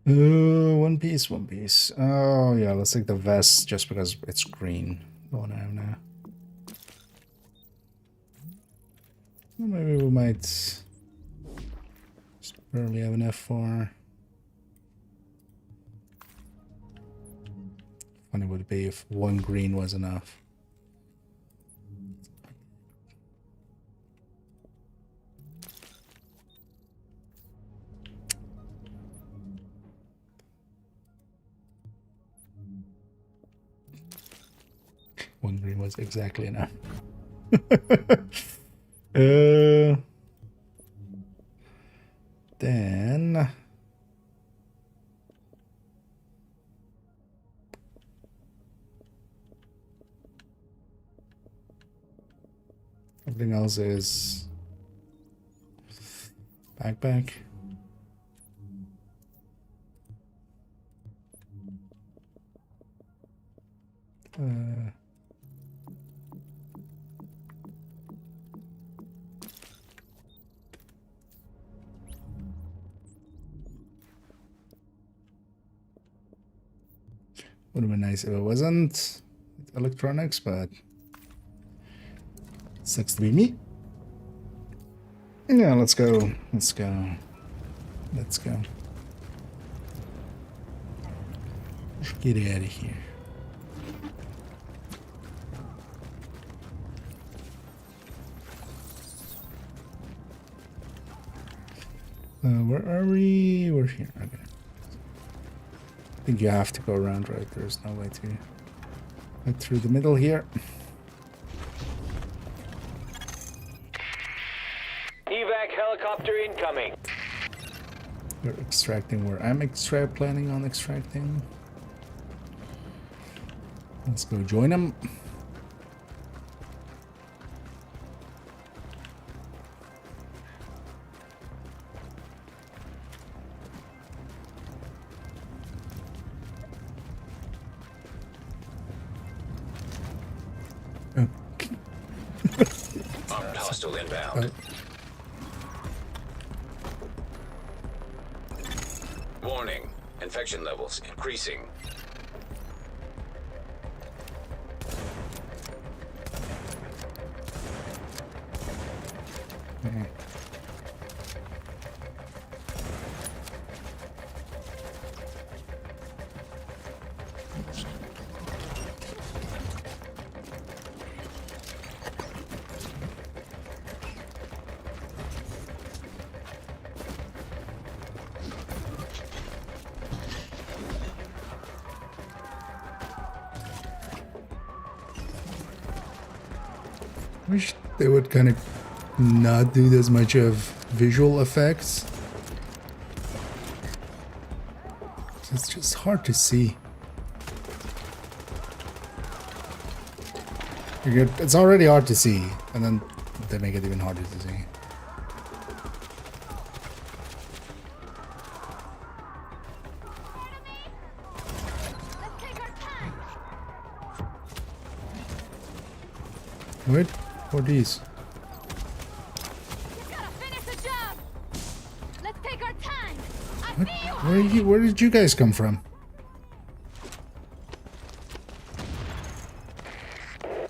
one piece, one piece. Oh yeah, let's take the vest just because it's green. The one I have now. Well, maybe we might just barely have enough for. Funny would it be if one green was enough. One green was exactly enough. Then everything else is backpack. Would have been nice if it wasn't electronics, but sucks to be me. Yeah, let's go. Let's go. Let's go. Let's get out of here. Where are we? We're here. Okay. I think you have to go around, right? There's no way to get through the middle here. Evac helicopter incoming. You're extracting where I'm planning on extracting. Let's go join them. Armed hostile inbound. Warning. Infection levels increasing. Wish they would kind of not do this much of visual effects. It's just hard to see. It's already hard to see, and then they make it even harder to see. Wait, what are these? What? Where did you guys come from?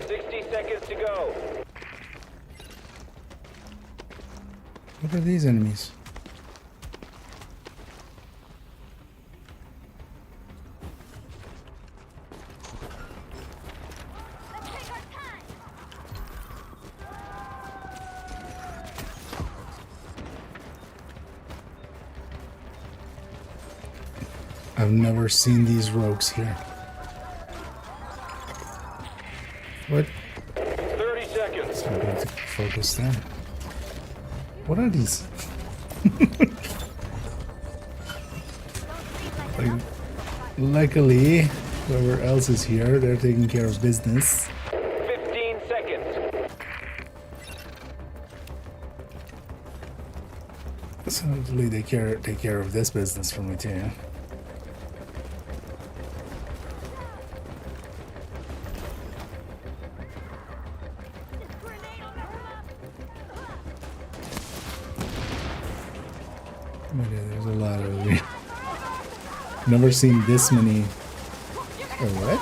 60 seconds to go. What are these enemies? I've never seen these rogues here. What? 30 seconds. So I'm going to focus there. What are these? Like, luckily, whoever else is here, they're taking care of business. 15 seconds. So hopefully they take care of this business for me too. There's a lot of never seen this many. Oh, what?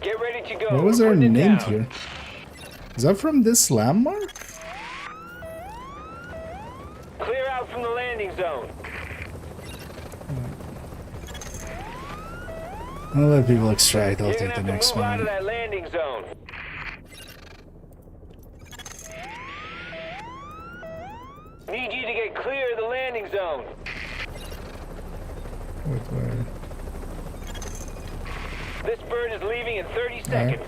Get ready to go. What was our Putting it name down. here? Is that from this landmark? Clear out from the landing zone. I'll let people extract. I'll You're take gonna the have next to move out of one. that landing zone. Need you to get clear of the landing zone. Wait, where? This bird is leaving in 30 seconds.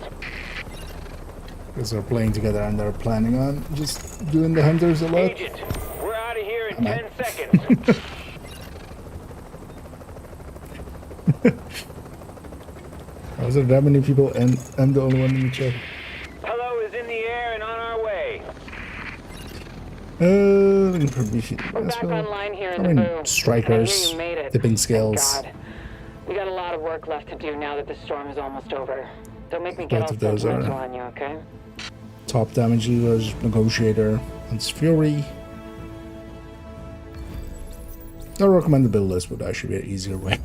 Because they're playing together and they're planning on just doing the hunters a lot. Agent, we're out of here in 10 seconds. How is there that many people and I'm the only one in the chat? Hello is in the air and on our way. Information. We're back online here in I the mean, boom. strikers, I hear you made it. tipping Thank scales. God. We got a lot of work left to do now that the storm is almost over. Don't make me get Both all of those are- sentimental on you, okay? Top damage dealers, negotiator, and fury. I recommend the build list, but that should be an easier way.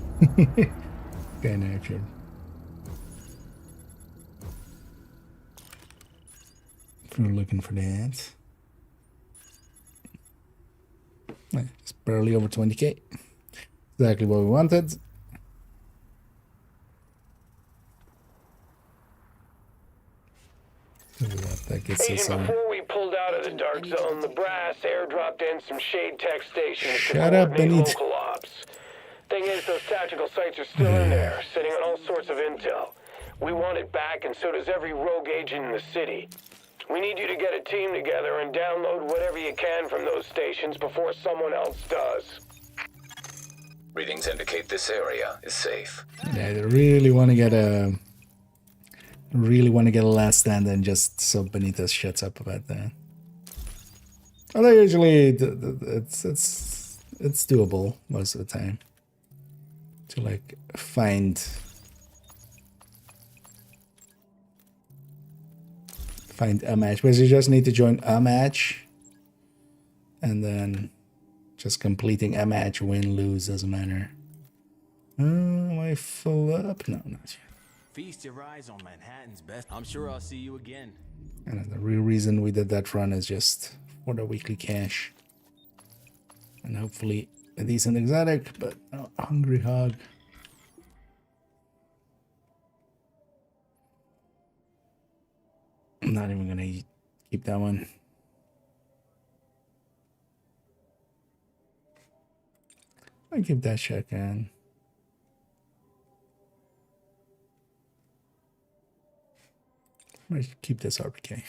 Okay, now if you're looking for that. It's barely over 20k. Exactly what we wanted. That gets us Agent, before we pulled out of the dark zone, the brass airdropped in some shade tech stations to coordinate Benito. local ops. Thing is, those tactical sites are still in there, sitting on all sorts of intel. We want it back, and so does every rogue agent in the city. We need you to get a team together and download whatever you can from those stations before someone else does. Readings indicate this area is safe. Yeah, they really want to get a last stand, and just so Benito shuts up about that. Although usually it's doable most of the time to like find a match, because you just need to join a match, and then just completing a match, win, lose, doesn't matter. Am I full up? No, not yet. Feast your eyes on Manhattan's best. I'm sure I'll see you again. And the real reason we did that run is just for the weekly cash. And hopefully a decent exotic, but no, hungry hog. I'm not even gonna keep that one. I'll keep that shotgun. Might keep this RPK.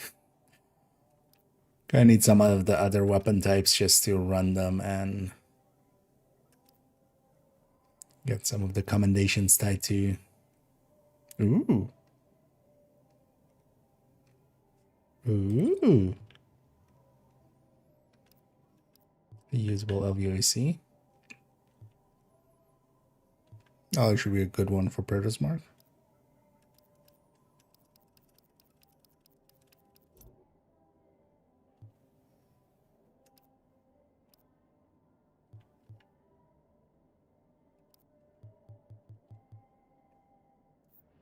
I need some of the other weapon types just to run them and get some of the commendations tied to. Ooh. Ooh. A usable LVOC. Oh, it should be a good one for Predator's Mark.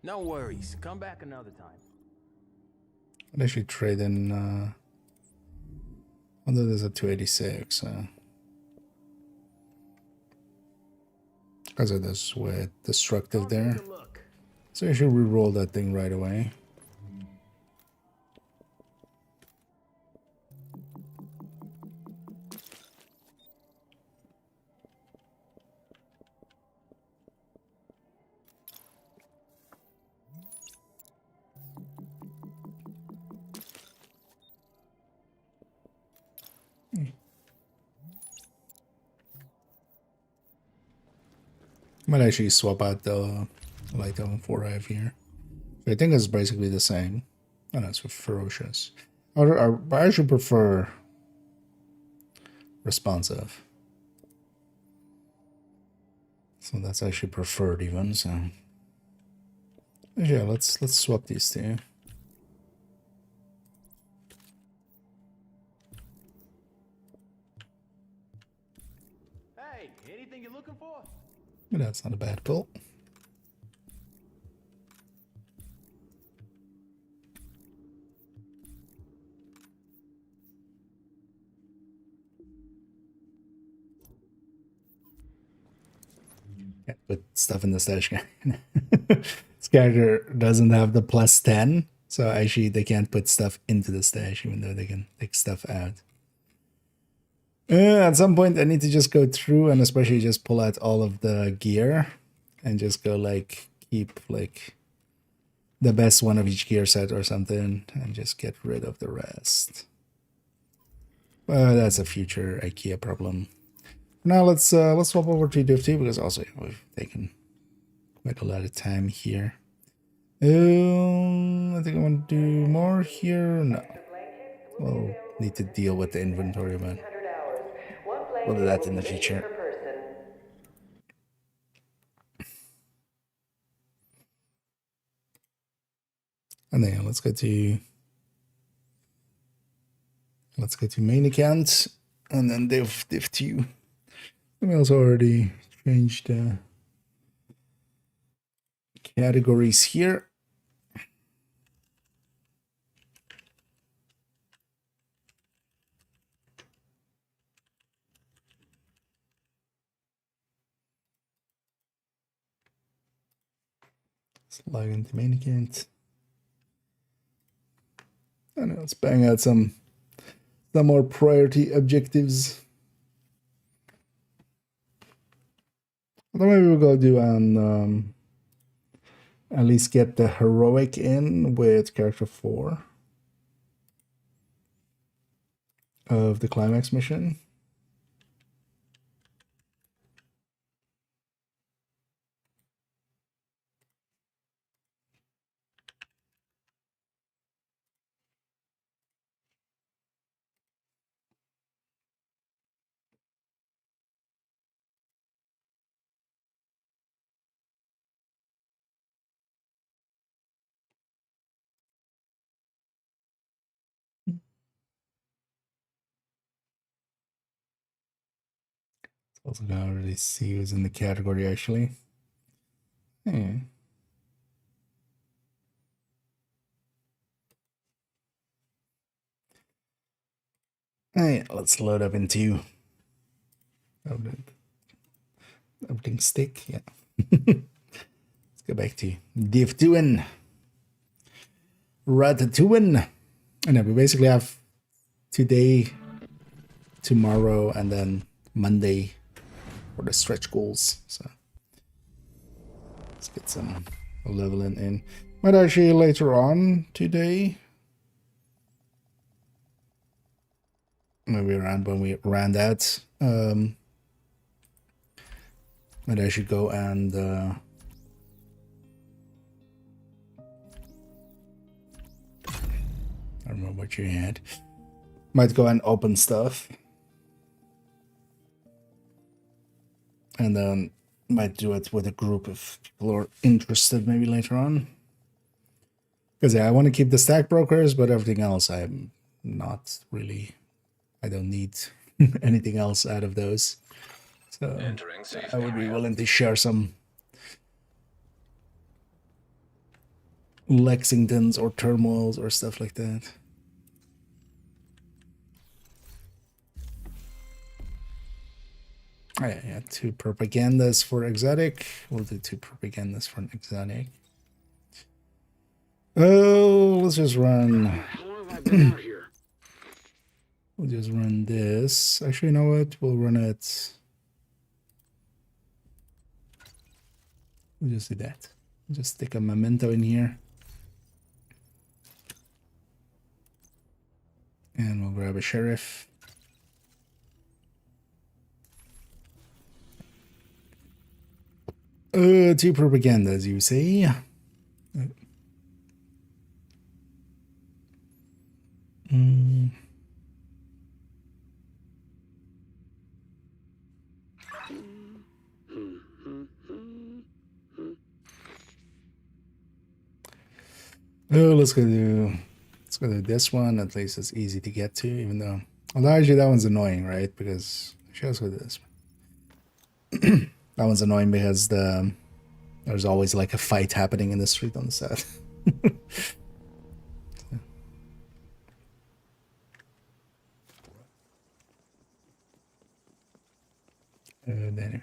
No worries. Come back another time. I'd actually trade in, although there's a 286, because of this with destructive there. So I should re-roll that thing right away. Might actually swap out the light on 4 I have here. I think it's basically the same. Oh, no, it's for ferocious. I actually prefer responsive. So that's actually preferred even. So yeah, let's swap these two. Hey, anything you're looking for? But that's not a bad pull. Can't put stuff in the stash. This character doesn't have the +10, so actually they can't put stuff into the stash, even though they can take stuff out. At some point, I need to just go through and especially just pull out all of the gear and just go like keep like the best one of each gear set or something and just get rid of the rest. Well, that's a future IKEA problem. Now let's swap over to Div2 because also we've taken quite a lot of time here. I think I want to do more here. No, we'll need to deal with the inventory, but we'll do that in the future. And then let's go to main account and then Div2. We also already changed categories here. Let's log into main account. And let's bang out some more priority objectives. Although maybe we'll go do on at least get the heroic in with character 4 of the climax mission. Also gonna already see who's in the category actually. Hey. Alright, let's load up into updating stick, yeah. Let's go back to Div2 and Ratatouille. And then we basically have today, tomorrow, and then Monday for the stretch goals. So let's get some leveling in. Might actually later on today, maybe around when we ran that, might actually go and I don't remember what you had. Might go and open stuff. And then might do it with a group of people who are interested maybe later on. Because yeah, I want to keep the stack brokers, but everything else I'm not really, I don't need anything else out of those. So I would be willing to share some Lexingtons or turmoils or stuff like that. Oh, yeah, 2 propagandas for exotic. We'll do 2 propagandas for an exotic. Oh, let's just run. We'll just run this. Actually, you know what? We'll run it. We'll just do that. Just stick a memento in here. And we'll grab a sheriff. 2 propagandas, you see. Oh, let's go do this one. At least it's easy to get to, even though, although actually that one's annoying, right? Because let's go do this one. That one's annoying because there's always like a fight happening in the street on the set. Anyway.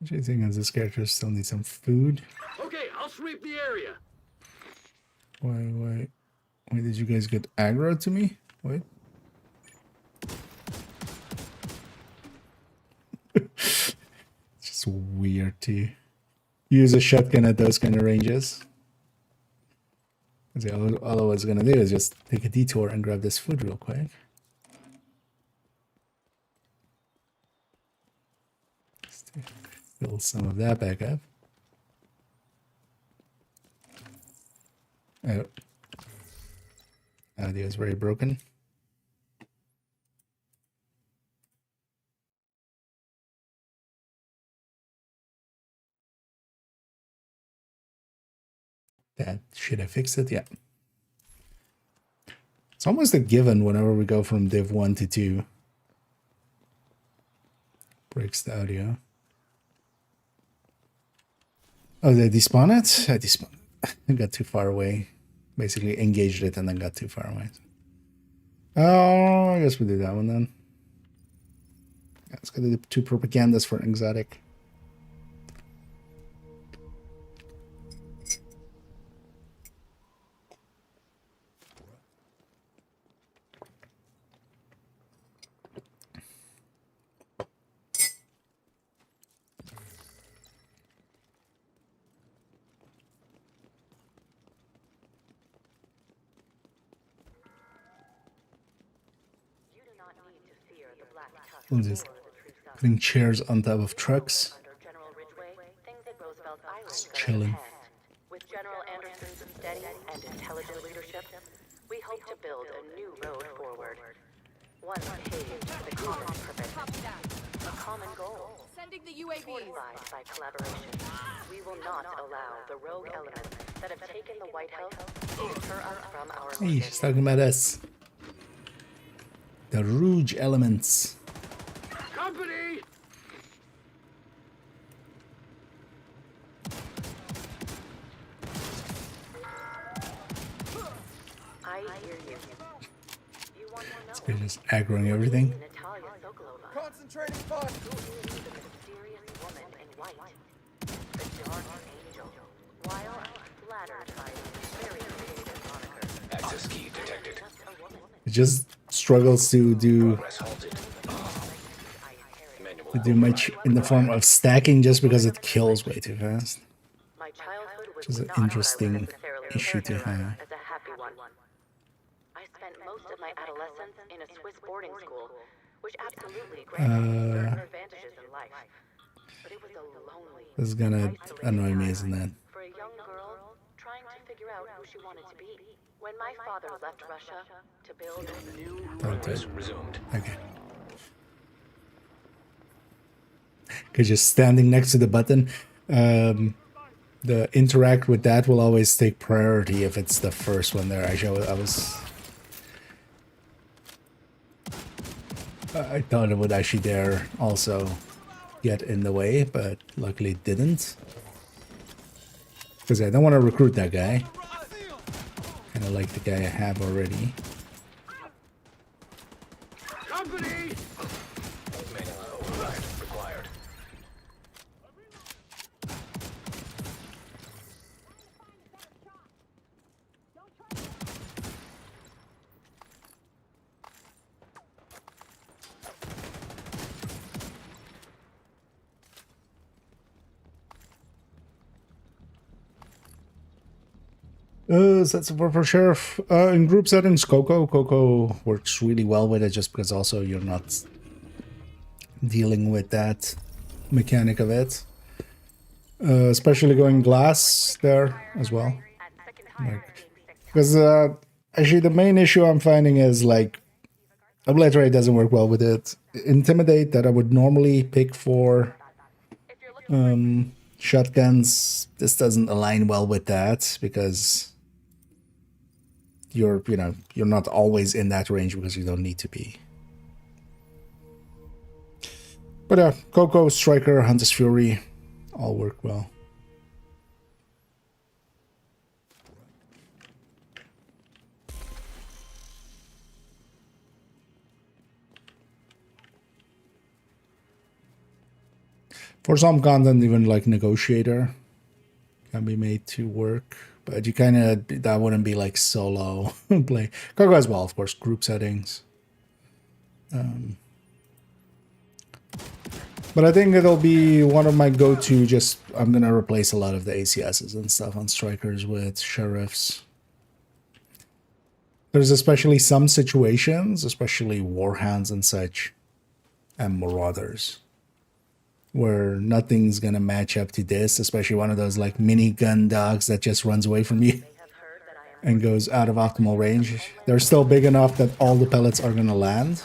Chasing as this character still needs some food. Okay, I'll sweep the area. Why did you guys get aggro to me? Wait. It's just weird to use a shotgun at those kind of ranges. All I was gonna do is just take a detour and grab this food real quick. Fill some of that back up. Oh. Audio is very broken. That should I fix it? Yeah. It's almost a given whenever we go from Div 1 to 2. Breaks the audio. Oh, they despawn it? I despawned. I got too far away. Basically engaged it and then got too far away. Oh, I guess we do that one then. Yeah, let's go to the 2 propagandas for an exotic. We'll just putting chairs on top of trucks. Just chilling. With General Anderson's steady and intelligent leadership, we hope to build a new road forward. One paved with a common purpose, a common goal. Sending the UAVs. Fortified by collaboration, we will not allow the rogue elements that have taken the White House to deter us from our mission. Hey, she's talking about us. The Rouge elements. Company! I hear you. You want to know? They're just aggroing everything. Concentrating fire! The mysterious woman in white. The Dark Angel. While flattered by this very creative moniker. Access key detected. It just struggles to do Press halted. Manual to do much in the form of stacking just because it kills way too fast. My childhood was Which is an not what I would interesting necessarily issue to characterize have. as a happy one. I spent most of my adolescence in a Swiss boarding school, which absolutely granted me certain advantages in life. But it was a lonely, This is gonna isolating annoy me, time isn't it? for a young girl trying to figure out who she wanted to be. When my father left Russia to build a new Progress resumed. Okay. Because just standing next to the button, the interact with that will always take priority if it's the first one there. Actually, I thought it would actually there also get in the way, but luckily it didn't. Because I don't want to recruit that guy. Kind of like the guy I have already. Company! Manual override required. That's for sheriff. In group settings, Coco works really well with it just because also you're not dealing with that mechanic of it. Especially going glass there as well. Because actually the main issue I'm finding is like Obliterate doesn't work well with it. Intimidate that I would normally pick for shotguns, this doesn't align well with that because you're not always in that range because you don't need to be. But yeah, Coco, Striker, Hunter's Fury all work well. For some content, even like Negotiator can be made to work, but you kind of, that wouldn't be like solo play. Coco as well, of course, group settings. But I think it'll be one of my go-to, just, I'm going to replace a lot of the ACSs and stuff on Strikers with Sheriffs. There's especially some situations, especially Warhounds and such, and Marauders, where nothing's gonna match up to this, especially one of those like mini gun dogs that just runs away from you and goes out of optimal range. They're still big enough that all the pellets are gonna land.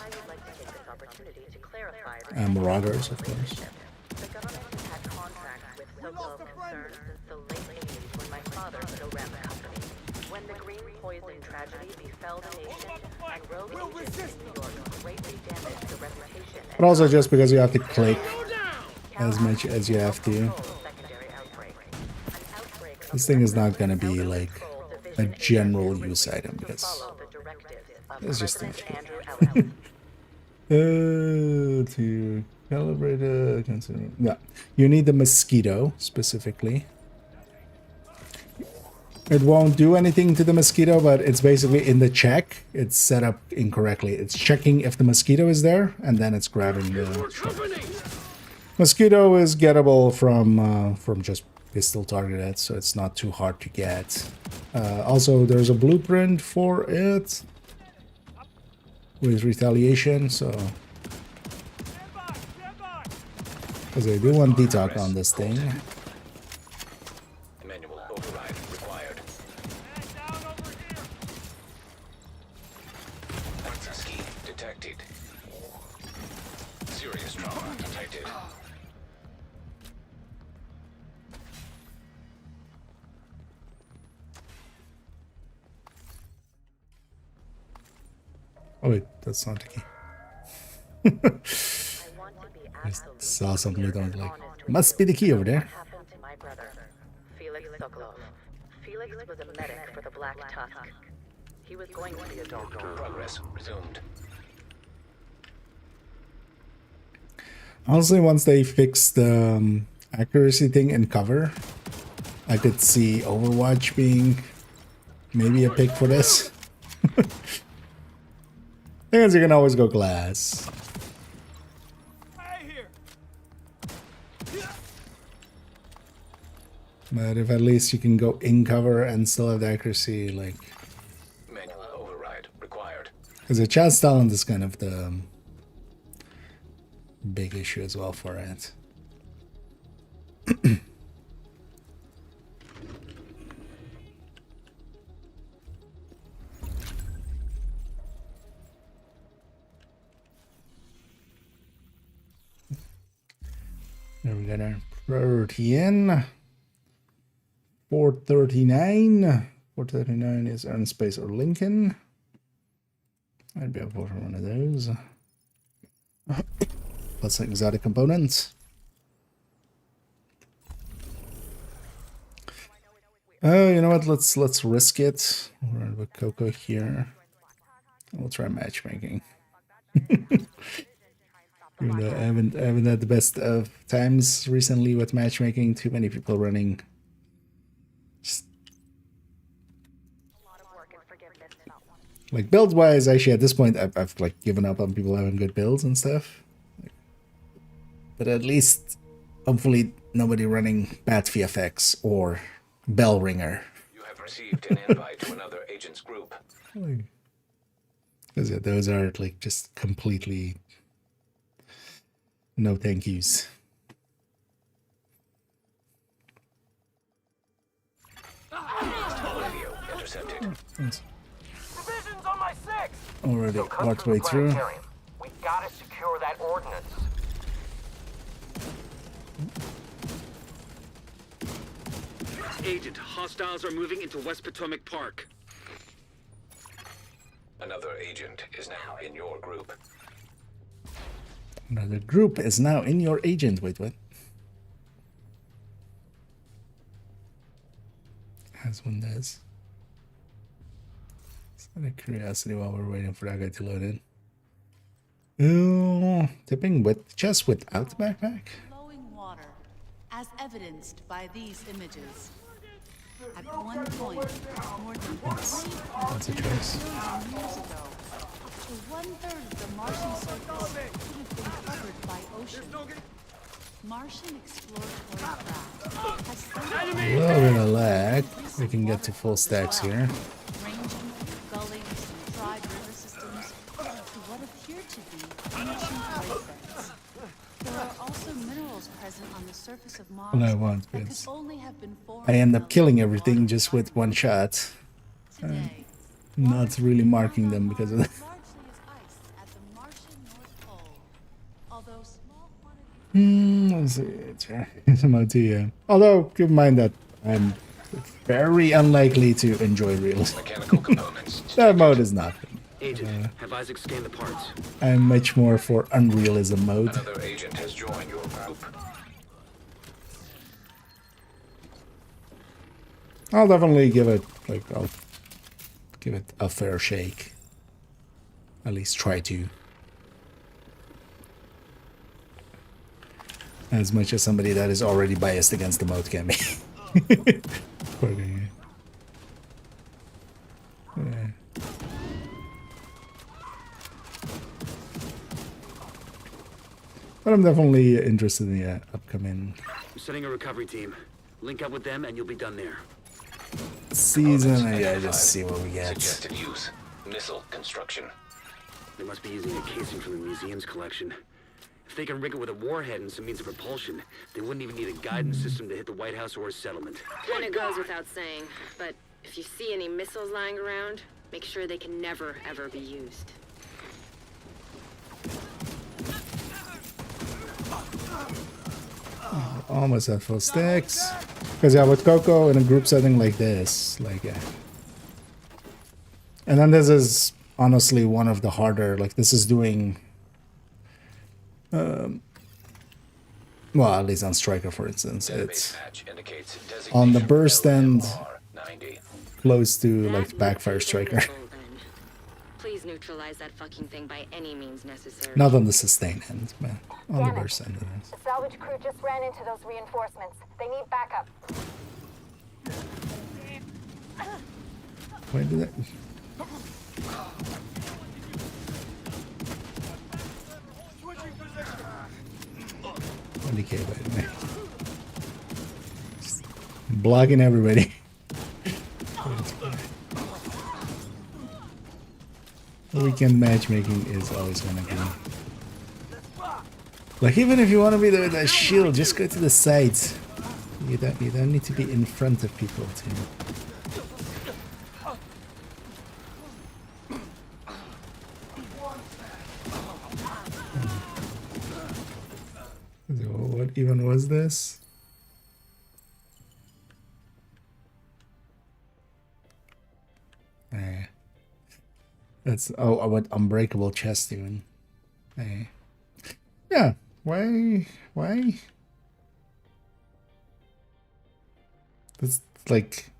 And Marauders, of course. The government has had contracts with so-called concerns since the late 80s when my father still ran the company. When the green poison tragedy befell the nation and rogue agents in New York greatly damaged the reputation. But also just because you have to click as much as you have to. This thing is not gonna be like a general use item because it's just too much. To calibrate a yeah, you need the mosquito specifically. It won't do anything to the mosquito, but it's basically in the check. It's set up incorrectly. It's checking if the mosquito is there, and then it's grabbing the mosquito is gettable from just pistol targeted, so it's not too hard to get. Also, there's a blueprint for it with retaliation, so because I do want detox on this thing. Manual override required. Ski detected. Serious trauma detected. Oh wait, that's not the key. I saw something I don't like. Must be the key over there. Felix Sokolov. Felix was a medic for the Black Tusk. He was going to be a doctor. Progress resumed. Honestly, once they fix the accuracy thing in cover, I could see Overwatch being maybe a pick for this. Because you can always go glass. Hey here! But if at least you can go in cover and still have the accuracy, like... Manual override required. Because the chat talent is kind of the big issue as well for it. There we got our priority in. 439. 439 is Earn Space or Lincoln. I'd be up for one of those. Plus exotic components. Oh, you know what? Let's risk it. We're running with Coco here. We'll try matchmaking. Even though I haven't had the best of times recently with matchmaking. Too many people running. Just like build wise, actually at this point I've like given up on people having good builds and stuff. But at least hopefully nobody running bad VFX or Bell Ringer. You have received an invite to another agent's group. Because yeah, those are like just completely no thank yous. Radio intercepted. Division's on my 6. Already walked way through. We gotta secure that ordnance. Agent, hostiles are moving into West Potomac Park. Another agent is now in your group. Another group is now in your agent. Wait, what? As one does. It's out of curiosity while we're waiting for that guy to load in. Oh, tipping with just without the backpack. Flowing water, as evidenced by these images. At one point, more than 20 choice. years ago, up to 1/3 of the Martian surface could have been covered by ocean. Martian exploratory craft has A little bit of lag. We can get to full stacks here. ranging from gullies and dried river systems to what appear to be ancient lake beds. There are also minerals present on the surface of Mars What I want that could is only have been formed I end up killing everything just with one shot. Not really marking them because of that. Let's see. It's an idea. Although, keep in mind that I'm very unlikely to enjoy realism. Mechanical components. That mode is not. Agent, have Isaac scan the parts. I'm much more for unrealism mode. Another agent has joined your group. I'll definitely give it, like, I'll give it a fair shake. At least try to. As much as somebody that is already biased against the mode can be. Yeah. But I'm definitely interested in the upcoming I'm setting a recovery team. Link up with them and you'll be done there. season. I gotta just see what we get. Suggested use. Missile construction. They must be using a casing from the museum's collection. If they can rig it with a warhead and some means of propulsion, they wouldn't even need a guidance system to hit the White House or a settlement. And it goes without saying, but if you see any missiles lying around, make sure they can never, ever be used. Almost at full stacks. Because yeah, with Coco in a group setting like this, like yeah. And then this is honestly one of the harder, like this is doing well, at least on Striker, for instance, it's on the burst end close to like backfire Striker. Please neutralize that fucking thing by any means necessary. Not on the sustain end, but on the burst end. The salvage crew just ran into those reinforcements. They need backup. Why did that? 20K by the way. Blocking everybody. Weekend matchmaking is always gonna be. Like, even if you want to be there with that shield, just go to the sides. You don't need to be in front of people too. So what even was this? That's what unbreakable chest even. Yeah, why? It's like,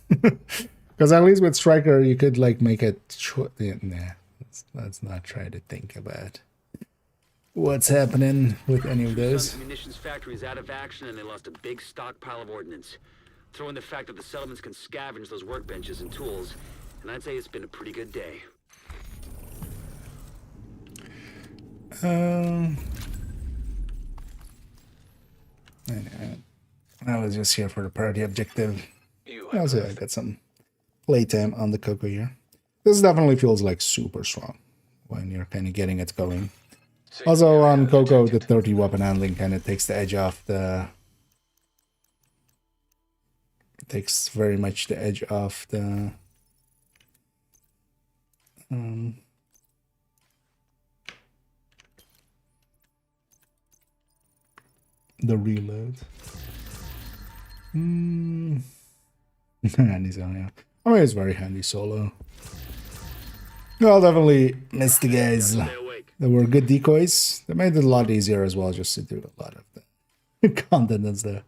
because at least with Striker you could like make it. Nah, let's not try to think about what's happening with any of those. The munitions factory is out of action, and they lost a big stockpile of ordnance. Throw in the fact that the settlements can scavenge those workbenches and tools, and I'd say it's been a pretty good day. I was just here for the party objective. Also, I got some playtime on the Coco here. This definitely feels like super strong when you're kind of getting it going. Also on Coco, the 30 weapon handling kind of takes the edge off the... takes very much the edge off the... the reload. Handy solo, yeah. I mean, it's very handy solo. I'll definitely miss the guys. There were good decoys. They made it a lot easier as well, just to do a lot of the content that's there.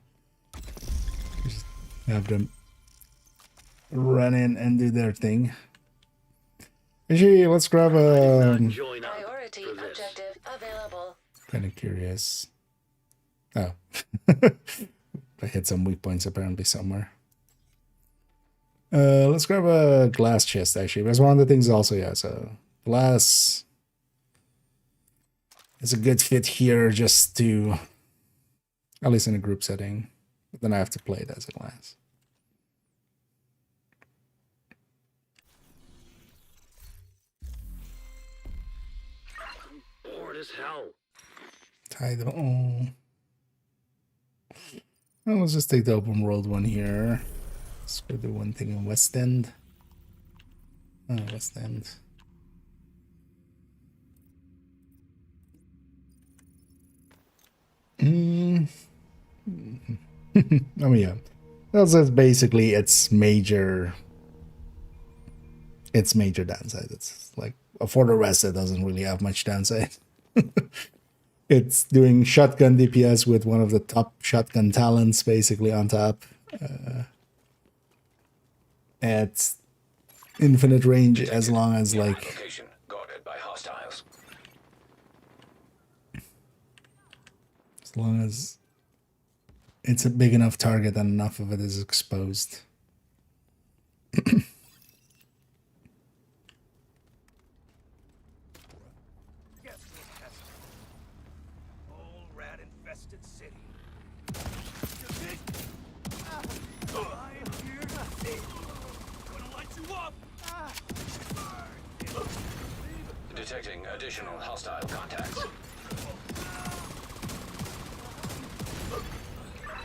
Just have them run in and do their thing. Actually, let's grab a... Priority objective available. Kind of curious. Oh. I hit some weak points apparently somewhere. Let's grab a glass chest actually. Because one of the things also, yeah, so glass is a good fit here just to, at least in a group setting. But then I have to play it as a glass. Bored as hell. Tide of well, let's just take the open world one here. Let's go do one thing in West End. Oh, West End. Oh yeah. That's basically its major downside. It's like for the rest it doesn't really have much downside. It's doing shotgun DPS with one of the top shotgun talents basically on top. At infinite range as long as like... Guarded by hostiles. As long as it's a big enough target and enough of it is exposed. Detecting additional hostile contacts.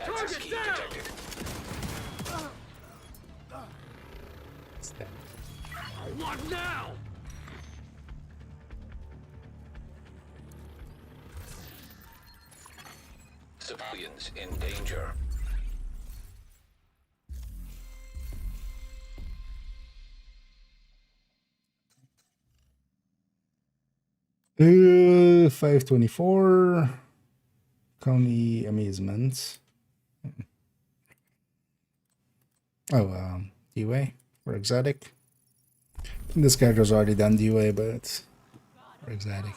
Access key detected. What now? Civilians in danger. Uh, 524 County Amusement. Oh, DUA for exotic. This character's already done DUA, but for exotic.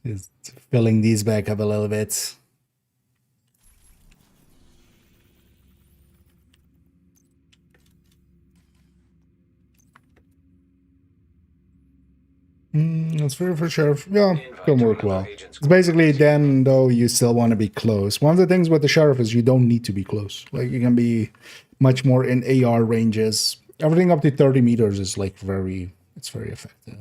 Just filling these back up a little bit. That's for sheriff. Yeah, can work well. It's basically then, though, you still want to be close. One of the things with the sheriff is you don't need to be close. Like, you can be much more in AR ranges. Everything up to 30 meters is like it's very effective.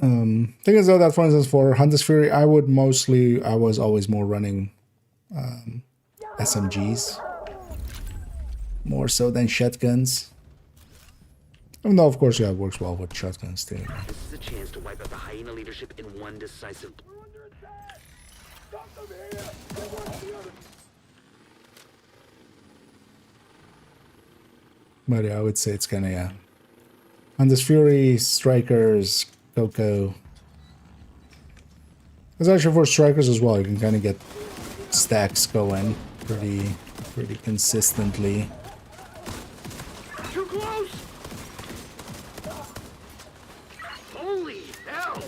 Thing is though that, for instance, for Hunter's Fury, I was always more running SMGs. More so than shotguns. Even though, of course, yeah, it works well with shotguns too. This is a chance to wipe out the hyena leadership in one decisive. But yeah, I would say it's kind of, yeah. Hunter's Fury, Strikers, Coco. It's actually for Strikers as well. You can kind of get stacks going pretty consistently. Too close! Holy hell!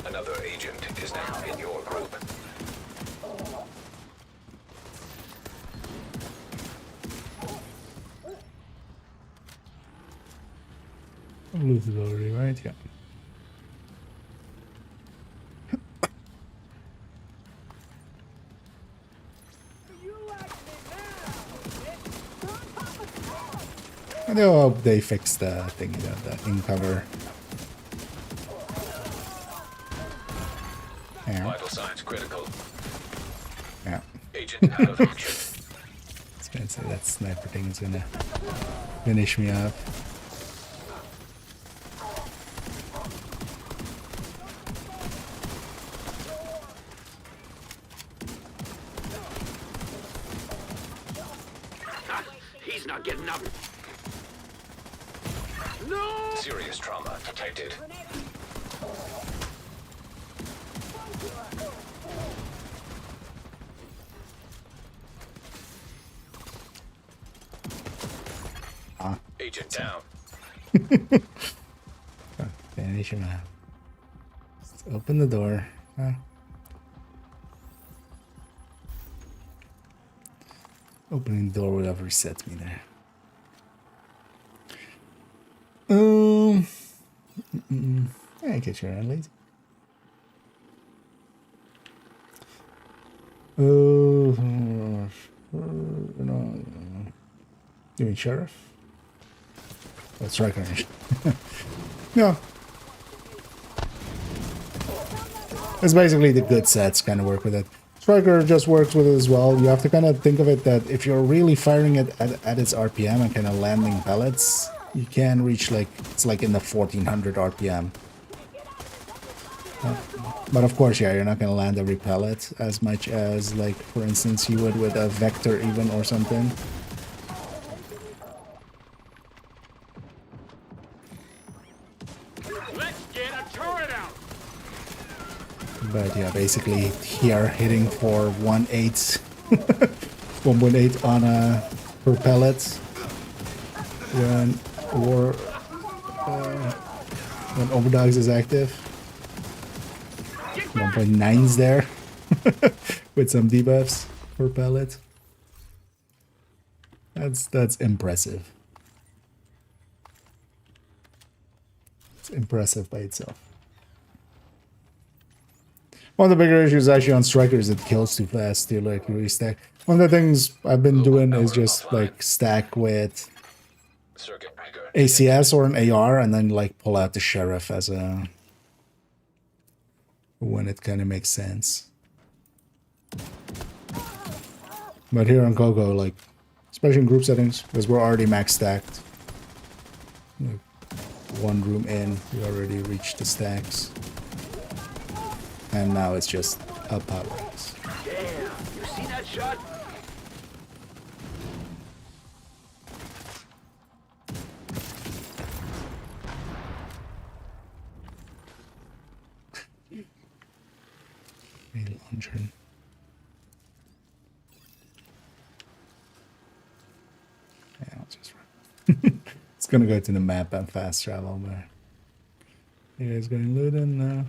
Another agent is now in your group. Loot is already right, yeah. I do hope they fix the thing, the in cover. Yeah. Vital signs critical. Yeah. Agent out of action. I was gonna say that sniper thing is gonna finish me up. He's not getting up. No! Serious trauma detected. Agent down. Finish him up. Let's open the door. Opening the door would have reset me there. I get your lazy. You mean sheriff? That's right, yeah. It's basically the good sets kind of work with it. Striker just works with it as well. You have to kind of think of it that if you're really firing it at its RPM and kind of landing pellets, you can reach like, it's like in the 1400 RPM. But of course, yeah, you're not going to land every pellet as much as, like, for instance, you would with a Vector even or something. Let's get a turret out! But yeah, basically here hitting for 1.8 1.8 on a per pellet when Overdogs is active. 1.9's there with some debuffs per pellet. That's impressive. It's impressive by itself. One of the bigger issues actually on Strikers, it kills too fast to like really stack. One of the things I've been doing is just like stack with ACS or an AR and then like pull out the Sheriff as a when it kind of makes sense. But here on Coco, like especially in group settings, because we're already max stacked. Like, one room in, we already reached the stacks. And now it's just up power ranks. Damn, you see that shot? Launcher. Yeah, I'll just run. It's gonna go to the map and fast travel, but you guys going looting now?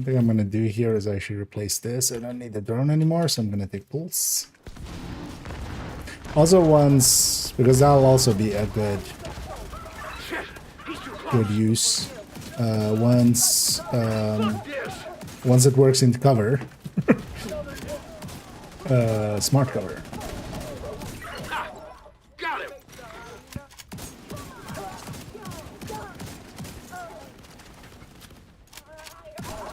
thing I'm gonna do here is actually replace this. I don't need the drone anymore, so I'm gonna take pulse. Also once, because that'll also be a good use. Once it works into cover. Smart cover. Got him.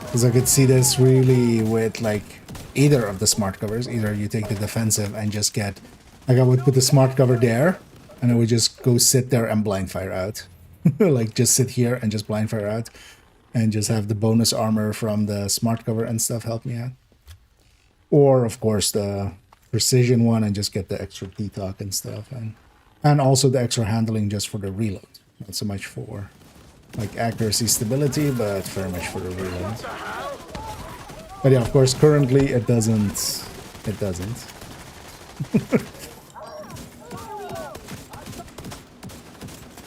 Because I could see this really with like either of the smart covers. Either you take the defensive and just get, like I would put the smart cover there and I would just go sit there and blind fire out. Like just sit here and just blind fire out and just have the bonus armor from the smart cover and stuff help me out. Or of course the precision one and just get the extra detox and stuff, and also the extra handling just for the reload. Not so much for like accuracy, stability, but very much for the reload. But yeah, of course, currently it doesn't. It doesn't.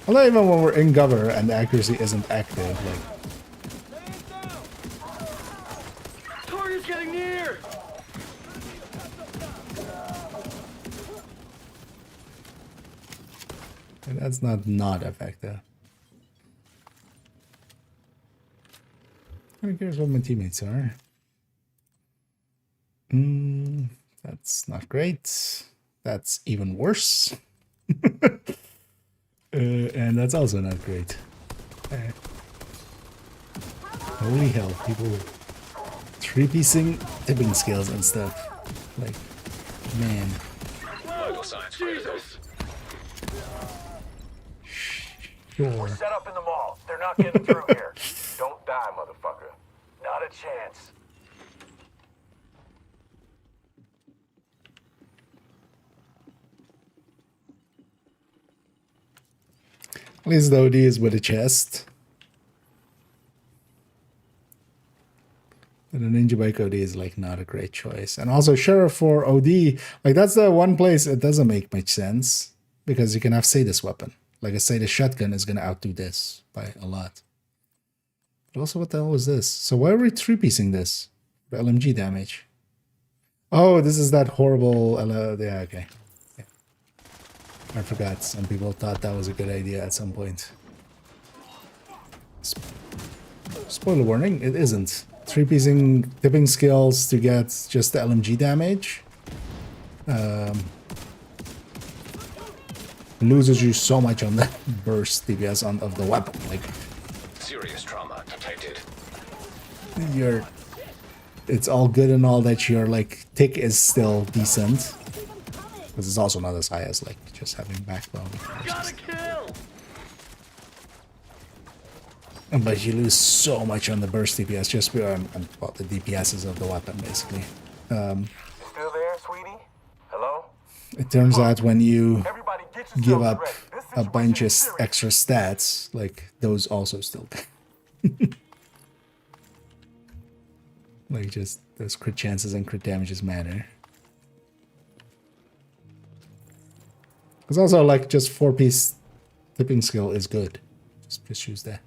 Although even when we're in cover and the accuracy isn't active, like. Target's getting near. And that's not effective. I'm curious what my teammates are. That's not great. That's even worse. And that's also not great. Holy hell, people three-piecing tipping skills and stuff. Like, man. Jesus. Sure. We're set up in the mall. They're not getting through here. Don't die, motherfucker. Not a chance. At least the OD is with a chest. But a ninja bike OD is like not a great choice. And also Sheriff for OD, like that's the one place it doesn't make much sense. Because you can have Sadist weapon. Like a Sadist shotgun is going to outdo this by a lot. But also what the hell is this? So why are we three-piecing this? The LMG damage. Oh, this is that horrible... yeah, okay. Yeah. I forgot. Some people thought that was a good idea at some point. Spoiler warning, it isn't. Three-piecing tipping skills to get just the LMG damage. Loses you so much on the burst DPS of the weapon. Like, serious trauma detected. It's all good and all that your like tick is still decent, because it's also not as high as like just having backbone. Gotta kill. But you lose so much on the burst DPS just beyond well, the DPSs of the weapon, basically. Still there, sweetie? Hello? It turns out when you give up a bunch of extra stats, like those also still like just those crit chances and crit damages matter. Because also like just 4-piece tipping skill is good. Just use that.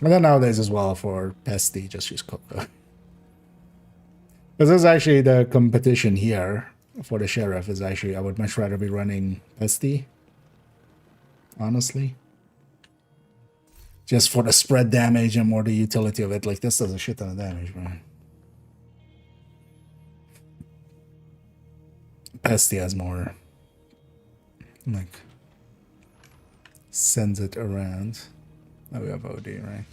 And then nowadays as well for Pesty, just use Coco. Because this is actually the competition here for the Sheriff is actually, I would much rather be running Pesty. Honestly. Just for the spread damage and more the utility of it. Like this does a shit ton of damage, man. Pesty has more, like, sends it around. Now we have OD, right?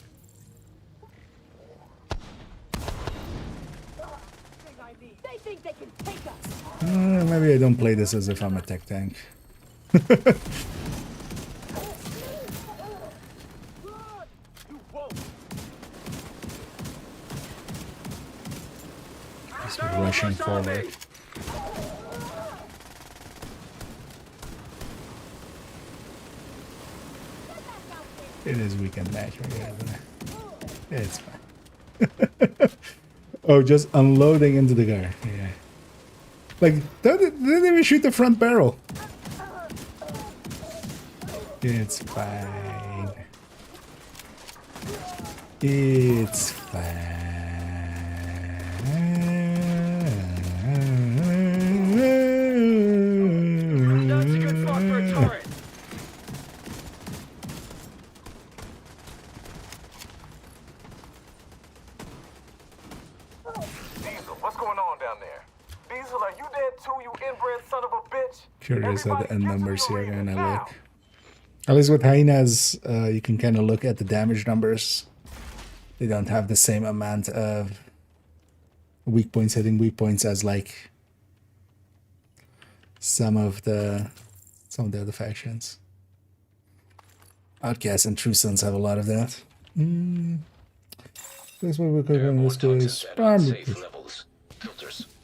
They think they can take us. Maybe I don't play this as if I'm a tech tank. Just rushing forward. It is weekend match right here, isn't it? Yeah, it's fine. Oh, just unloading into the car. Yeah. Like, they didn't even shoot the front barrel. It's fine. It's fine. That's a good spot for a turret. Diesel, what's going on down there? Diesel, are you dead too, you inbred son of a bitch? Curious at the end numbers here, and I look. At least with hyenas, you can kind of look at the damage numbers. They don't have the same amount of weak points hitting weak points as like some of the other factions. Outcasts and True Sons have a lot of that. This way we could run this case.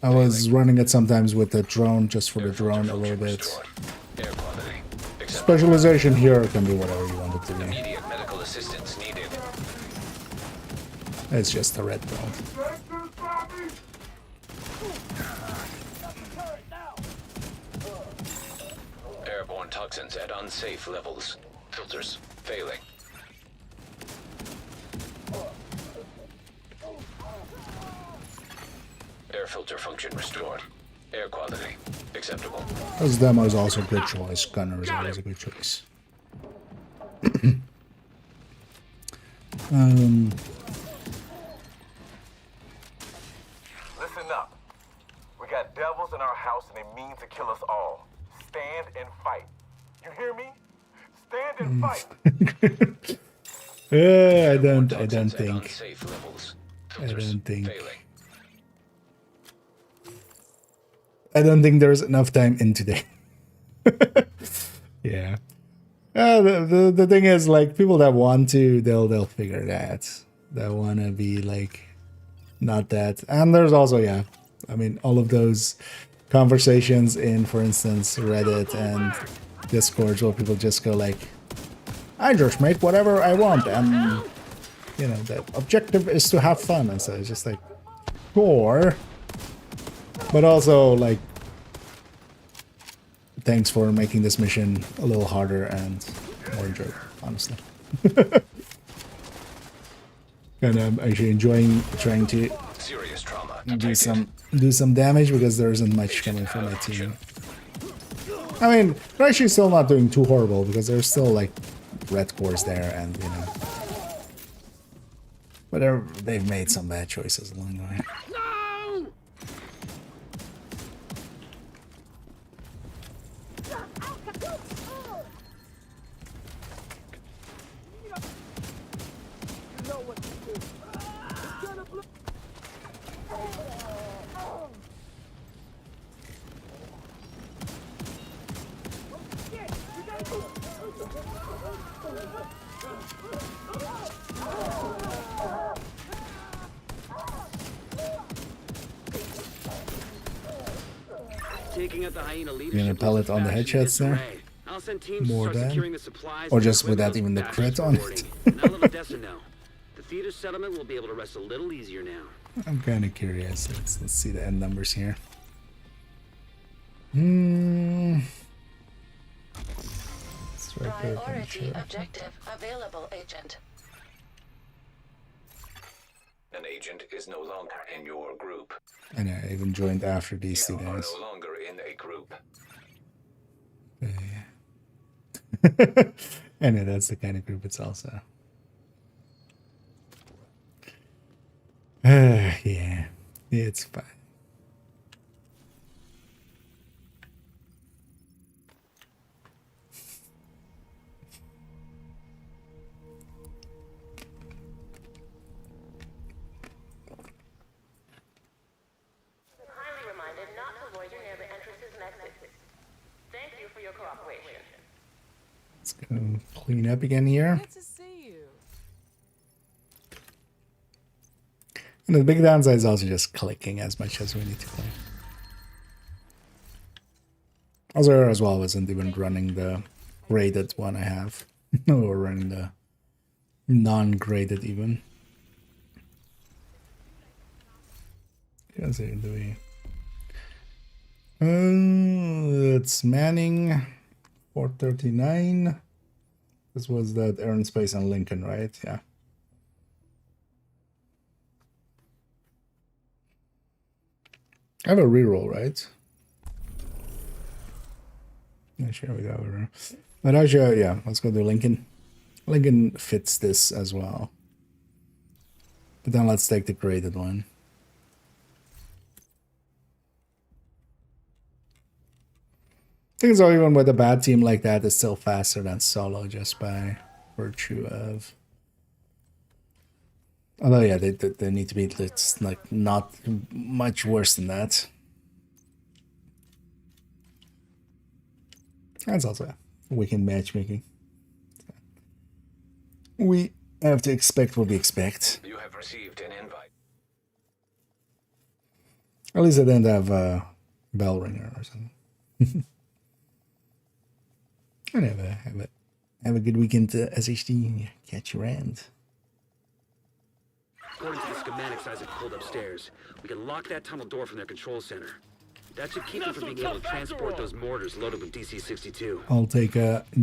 I was running it sometimes with the drone, just for the drone a little bit. Specialization here can be whatever you want it to be. Immediate medical assistance needed. It's just a red drone. Airborne toxins at unsafe levels. Filters failing. Air filter function restored. Air quality acceptable. This demo is also a good choice. Gunner is always a good choice. Listen up. We got devils in our house and they mean to kill us all. Stand and fight. You hear me? Stand and fight. I don't think. I don't think there's enough time in today. Yeah. The thing is, like, people that want to, they'll figure that. That want to be like, not that. And there's also, yeah, I mean, all of those conversations in, for instance, Reddit and Discord, where people just go like, I just make whatever I want, and you know, the objective is to have fun. And so it's just like, sure. But also, like, thanks for making this mission a little harder and more enjoyable, honestly. And I'm actually enjoying trying to do some damage because there isn't much coming from my team. I mean, they're actually still not doing too horrible because there's still like red cores there, and you know, whatever, they've made some bad choices along the way. Taking out the hyena You're leadership gonna pellet on the headshots there? I'll send teams More to start than? securing the supplies Or and just equipment without even the those crit bastards on are it? hoarding. Now let Odessa know. The theater settlement will be able to rest a little easier now. I'm kind of curious. Let's see the end numbers here. Priority objective available, agent. An agent is no longer in your group. And I even joined after these two You are guys. no longer in a group. I know that's the kind of group it's also. Yeah, it's fine. Highly reminded not to loiter near the entrances and exits. Thank you for your cooperation. Let's go clean up again here. Good to see you. And the big downside is also just clicking as much as we need to click. Also, as well, wasn't even running the graded one I have. Or running the non-graded even. Yes, do we? It's Manning, 439. This was that Air and Space and Lincoln, right? Yeah. I have a reroll, right? Yeah, sure, we got a but actually, yeah, let's go to Lincoln. Lincoln fits this as well. But then let's take the graded one. Things are even with a bad team like that, it's still faster than solo just by virtue of. Although yeah, they need to be it's like not much worse than that. That's also weekend matchmaking. We have to expect what we expect. You have received an invite. At least I didn't have a bell ringer or something. And have a good weekend, SHD. Catch your end. According to the schematics Isaac pulled upstairs, we can lock that tunnel door from their control center. That should keep them from being able to transport those mortars loaded with DC-62. I'll take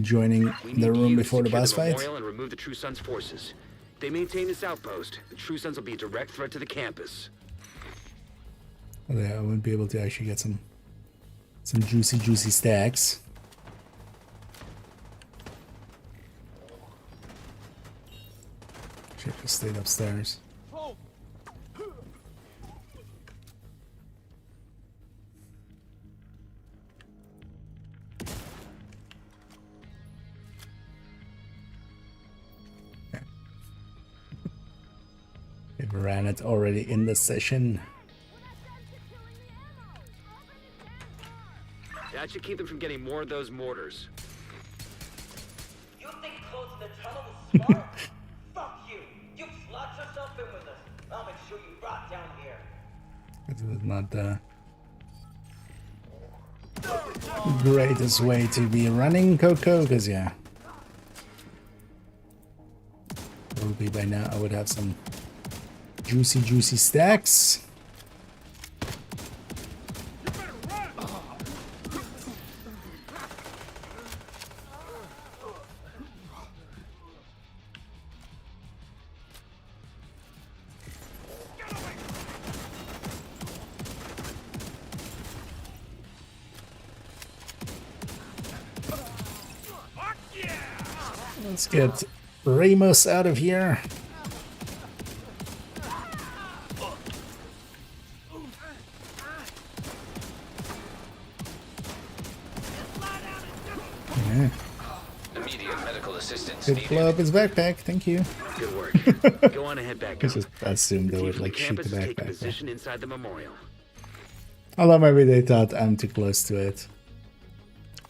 joining the room before the boss fight. And remove the True Sons forces. If they maintain this outpost, the True Sons will be a direct threat to the campus. Well, yeah, I wouldn't be able to actually get some juicy stacks. Should have just stayed upstairs. We ran it already in the session. That should keep them from getting more of those mortars. You think closing the tunnel is smart? Fuck you! You slot yourself in with us. I'll make sure you rot down here. This is not the greatest way to be running Coco, because yeah. Probably by now I would have some juicy stacks. Let's get Ramos out of here. Yeah. Immediate medical assistance. Could blow up his backpack, thank you. Good work. Go on ahead back I up. just assumed they would like shoot the Take a backpack. position inside the memorial. Although maybe they thought I'm too close to it.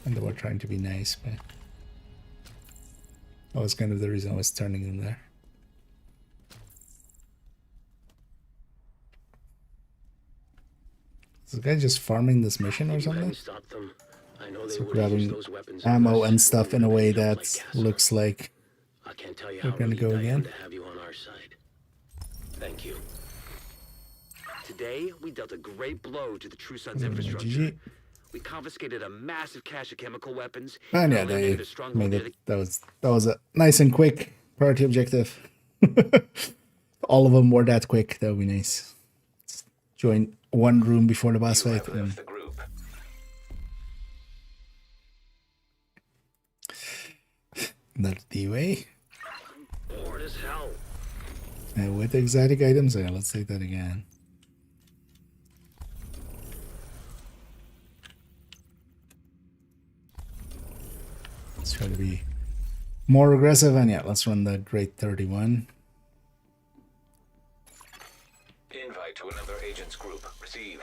And they were trying to be nice, but that was kind of the reason I was turning them there. Is the guy just farming this mission or something? So grabbing ammo and stuff in a way that looks like we're gonna go again. Thank you. Today, we dealt a great blow to the True Sons GG. infrastructure. We confiscated a massive cache of chemical weapons. And yeah, they made it. That was a nice and quick priority objective. All of them were that quick. That would be nice. Let's join one room before the boss fight. And that's the way. Bored as hell. And with exotic items, yeah, let's take that again. Let's try to be more aggressive, and yeah, let's run the Great 31. Invite to another agent's group. Receive.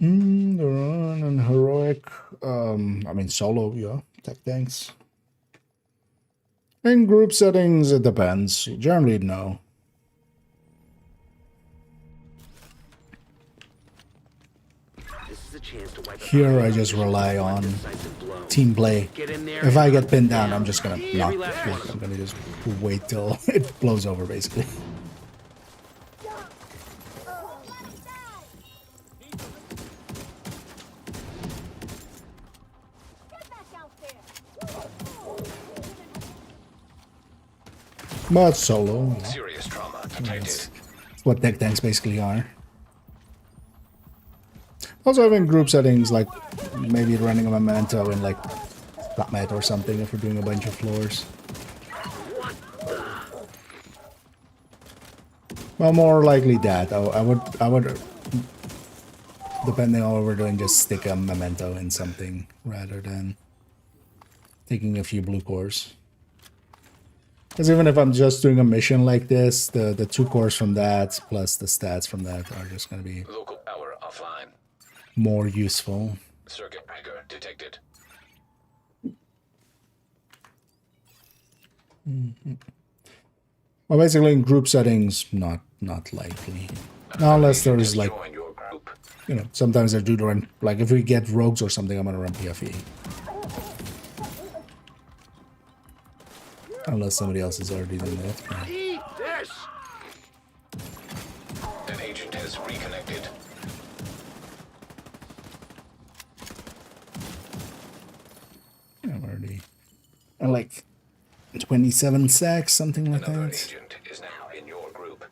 The run and heroic. I mean solo, yeah. Tech tanks. In group settings, it depends. Generally, no. Here, I just rely on team play. If I get pinned down, I'm just gonna not. Like, I'm gonna just wait till it blows over, basically. But solo. Serious trauma detected. what tech tanks basically are. Also having group settings, like maybe running a memento in like flatmat or something if we're doing a bunch of floors. Well, more likely that. I would, depending on what we're doing, just stick a memento in something rather than taking a few blue cores. Because even if I'm just doing a mission like this, the 2 cores from that plus the stats from that are just going to be Local power offline. more useful. Circuit breaker detected. Well, basically in group settings, not likely. Now, unless there's like, you know, sometimes I do run, like if we get rogues or something, I'm gonna run PFE. Unless somebody else is already doing that. Eat this! An agent has reconnected. I'm already like 27 sacks, something like Another that. agent is now in your group.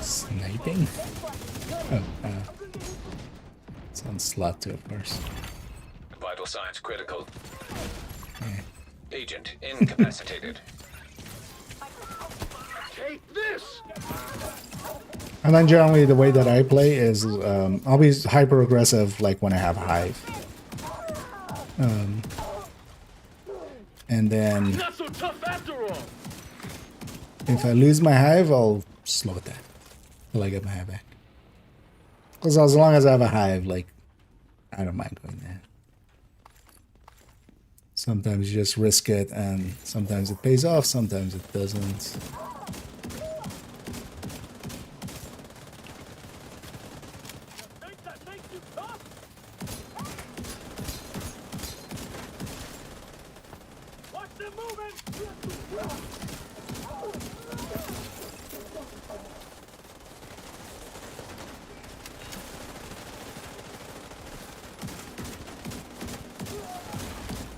Sniping? Oh, it's on slot 2, of course. Vital signs critical. Okay. Agent incapacitated. Take this! And then generally the way that I play is I'll be hyper aggressive like when I have Hive. And then Not so tough after all. if I lose my Hive, I'll slow it down till I get my Hive back. Because as long as I have a Hive, like, I don't mind going there. Sometimes you just risk it, and sometimes it pays off, sometimes it doesn't.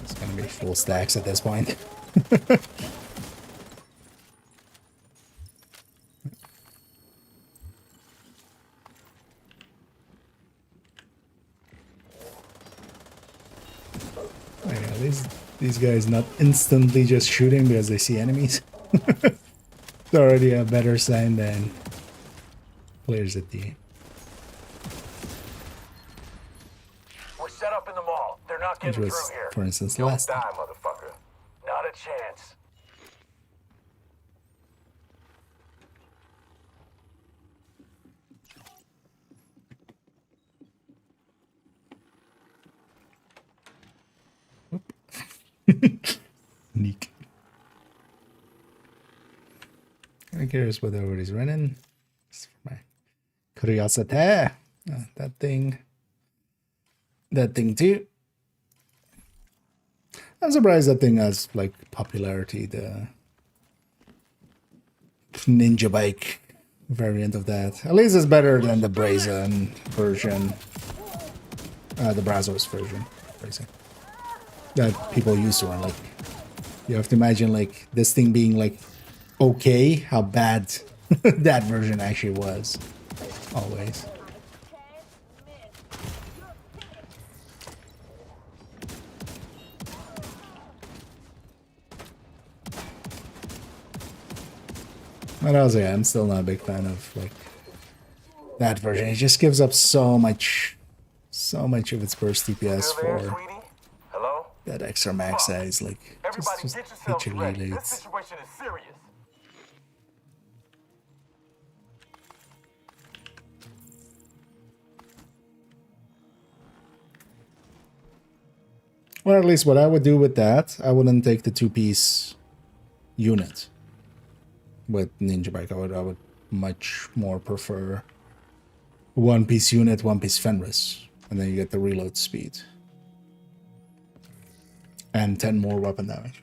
It's gonna be full stacks at this point. These guys not instantly just shooting because they see enemies. It's already a better sign than players at the. We're set up in the mall. They're not getting Which was, through here. for instance, You'll last die, time. motherfucker. Not a chance. Neek. I'm curious what everybody's running. It's for my curiosity. That thing too. I'm surprised that thing has like popularity. The ninja bike variant of that. At least it's better than the Brazen version. The Brazos version. Brazen. That people used to run. Like, you have to imagine like this thing being like okay, how bad that version actually was. Always. But I was like, I'm still not a big fan of like that version. It just gives up so much of its burst DPS for that extra max size. Like, just literally This late. situation is serious. Or at least what I would do with that, I wouldn't take the 2-piece unit with Ninja Bike. I would much more prefer 1-piece unit, 1-piece Fenris, and then you get the reload speed and 10 more weapon damage.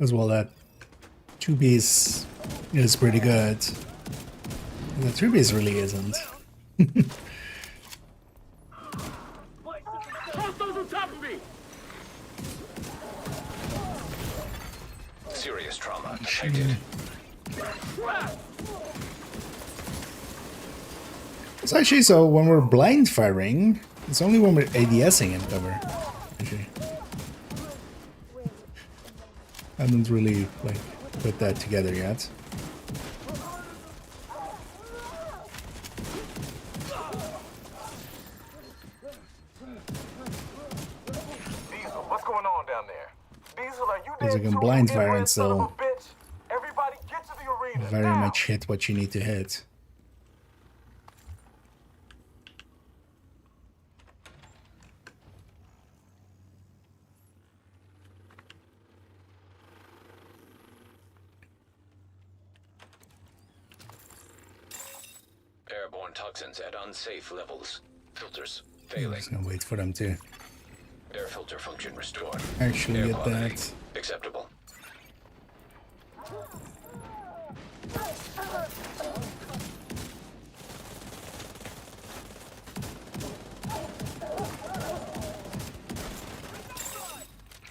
as well. That 2-piece is pretty good. The 3-piece really isn't. Serious trauma affected. It's actually so when we're blind firing, it's only when we're ADSing in cover. Actually, I haven't really like put that together yet. Diesel, what's going on down there? Diesel, are you Because dead you can too, blind you fire inbred and son of a still bitch? Everybody get to the arena very now. much hit what you need to hit. Airborne toxins at unsafe levels. Filters I'm failing. just gonna wait for them to Air filter function restored. actually Air get quality that. acceptable.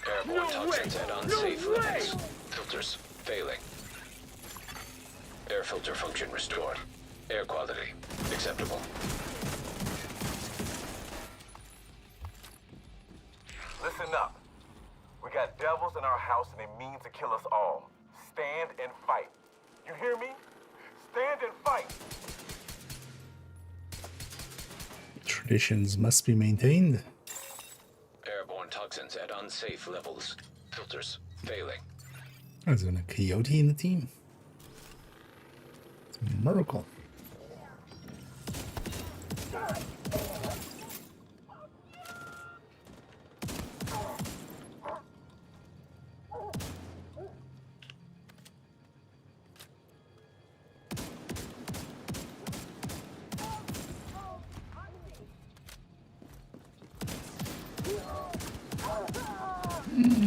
Airborne toxins at unsafe levels. Filters failing. Air filter function restored. Air quality acceptable. Listen up. We got devils in our house and they mean to kill us all. Stand and fight. You hear me? Stand and fight. Traditions must be maintained. Airborne toxins at unsafe levels. Filters failing. There's a coyote in the team. It's a miracle.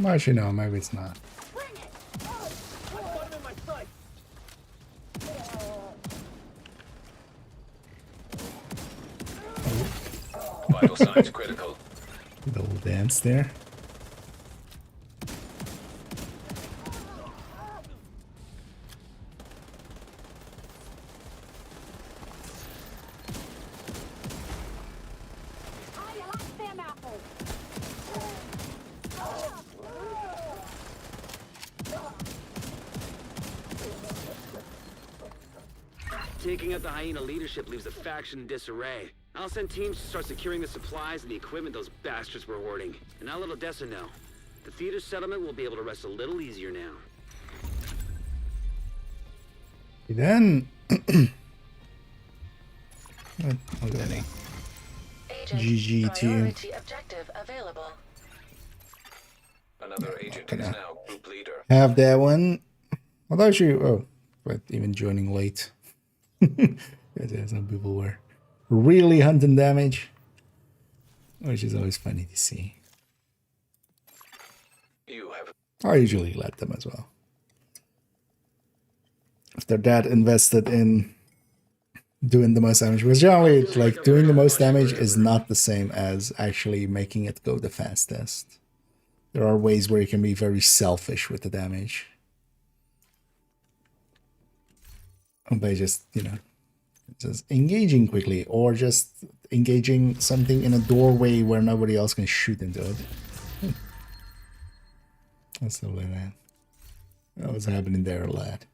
Actually, no, maybe it's not. Vital signs critical. Little dance there. Taking out the hyena leadership leaves the faction in disarray. I'll send teams to start securing the supplies and the equipment those bastards were hoarding. And I'll let Odessa know. The theater settlement will be able to rest a little easier now. Then GG team. Objective available. Another agent is now group leader. Have that one. Although actually, oh, but even joining late. Yeah, some people were really hunting damage, which is always funny to see. I usually let them as well. If they're that invested in doing the most damage, because generally, like, doing the most damage is not the same as actually making it go the fastest. There are ways where you can be very selfish with the damage. By just, you know, just engaging quickly, or just engaging something in a doorway where nobody else can shoot into it. That's lovely, man. That was happening there a lot.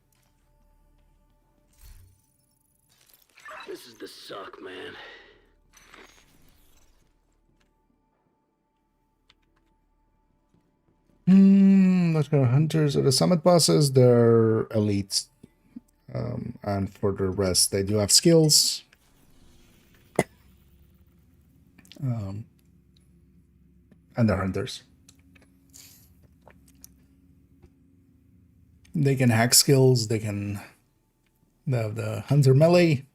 This is the suck, man. Let's go. Hunters are the summit bosses. They're elites. And for the rest, they do have skills. And they're hunters. They can hack skills. They can have the hunter melee.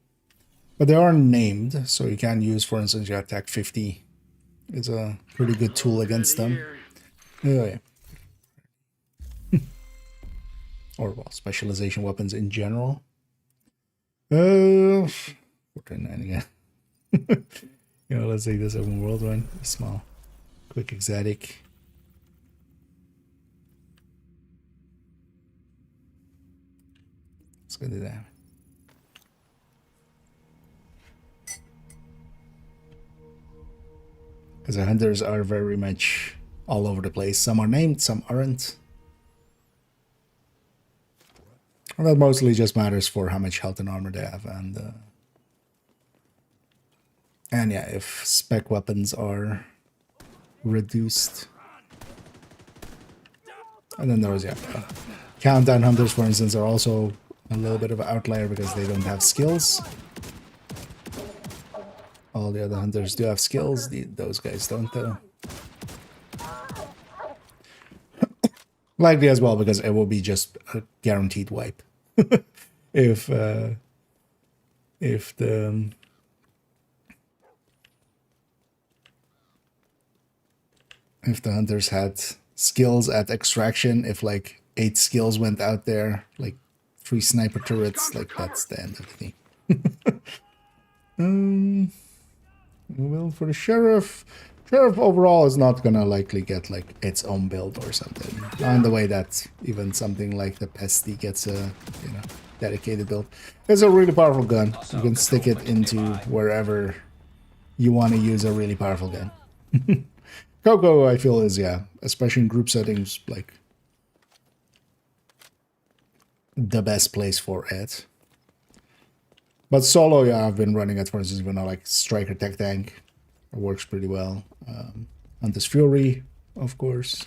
But they aren't named, so you can use, for instance, your attack 50. It's a pretty good tool against them. Oh, yeah. or well, specialization weapons in general. 429 again. You know, let's take this open world one. Small, quick, exotic. Let's go do that. Because the hunters are very much all over the place. Some are named, some aren't. And that mostly just matters for how much health and armor they have, and yeah, if spec weapons are reduced. And then there's countdown hunters, for instance, are also a little bit of an outlier because they don't have skills. All the other hunters do have skills. Those guys don't, though. Likely as well, because it will be just a guaranteed wipe. if the hunters had skills at extraction, if like 8 skills went out there, like 3 sniper turrets, like that's the end of the thing. Well, for the sheriff overall is not gonna likely get like its own build or something. On the way that even something like the Pesty gets a dedicated build. It's a really powerful gun. You can stick it into wherever you want to use a really powerful gun. Coco, I feel, is especially in group settings, like the best place for it. But solo, I've been running it, for instance, when I like Striker Tech Tank. It works pretty well. Hunter's Fury, of course.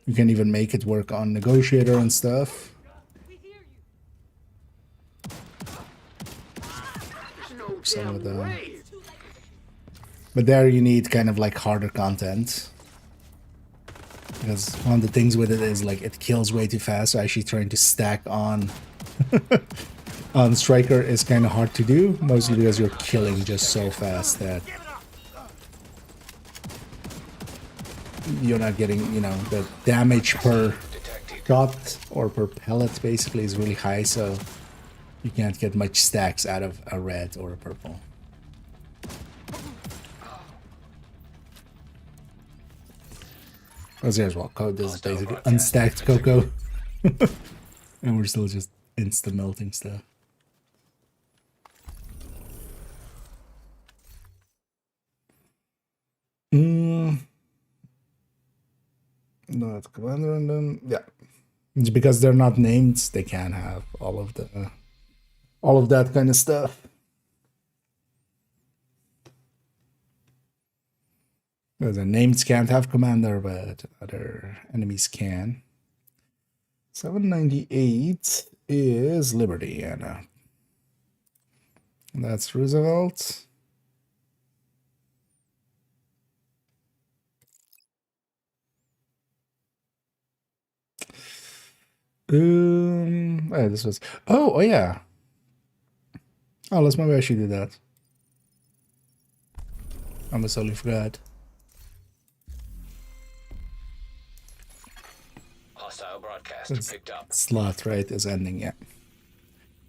You can even make it work on Negotiator and stuff. Some of the... But there you need kind of like harder content. Because one of the things with it is like it kills way too fast, so actually trying to stack on on Striker is kind of hard to do, mostly because you're killing just so fast that you're not getting, the damage per shot or per pellet basically is really high, so you can't get much stacks out of a red or a purple. Because here's what code is basically unstacked Coco. And we're still just insta melting stuff. Not commander, and then it's because they're not named, they can't have all of that kind of stuff. The names can't have commander, but other enemies can. 798 is Liberty, and that's Roosevelt. This was oh yeah. Oh, let's maybe I should do that. I almost totally forgot. Hostile broadcast picked up. Slot, right, is ending, yeah.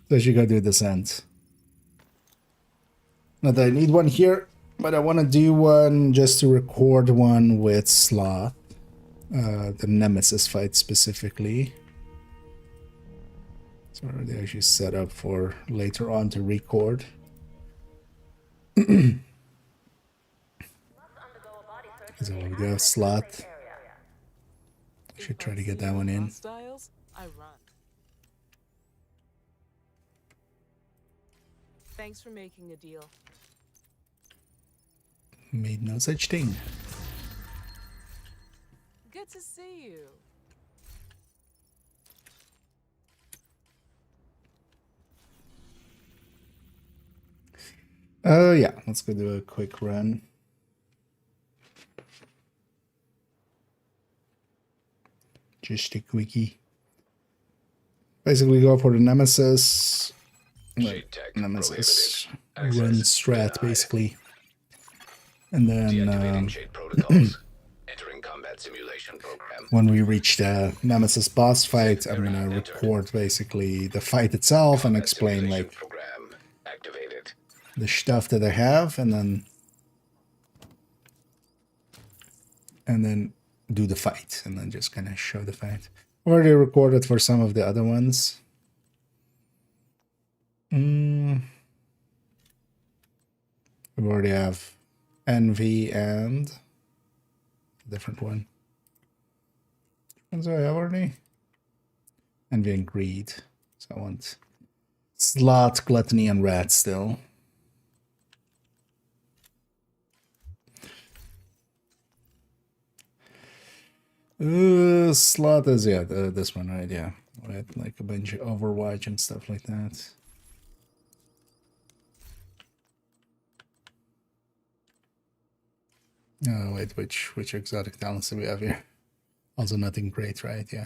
So I should go do Descent. Not that I need one here, but I want to do one just to record one with Sloth. The Nemesis fight specifically. So they actually set up for later on to record. So we do have Slot. Should try to get that one in. Thanks for making a deal. Made no such thing. Good to see you. Yeah, let's go do a quick run. Just a quickie. Basically go for the Nemesis. Nemesis run strat, basically. And then combat simulation program. When we reach the Nemesis boss fight, I'm gonna record basically the fight itself and explain like program activated. the stuff that I have, and then do the fight, and then just kind of show the fight. I've already recorded for some of the other ones. We already have Envy and a different one. Which ones do I have already? Envy and Greed. So I want Sloth, Gluttony, and Rat still. Sloth is, yeah, this one, right? Yeah. With like a bunch of Overwatch and stuff like that. Oh, wait, which exotic talents do we have here? Also nothing great, right? Yeah.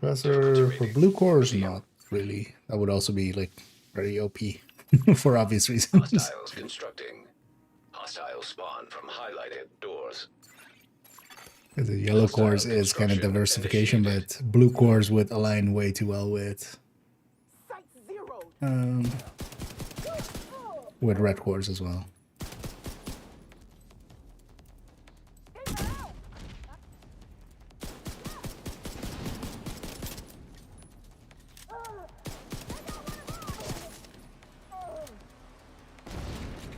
Quasar for blue cores, not really. That would also be like very OP for obvious reasons. Hostiles constructing. Hostile spawn from highlighted doors. The yellow cores is kind of diversification, but blue cores would align way too well with red cores as well.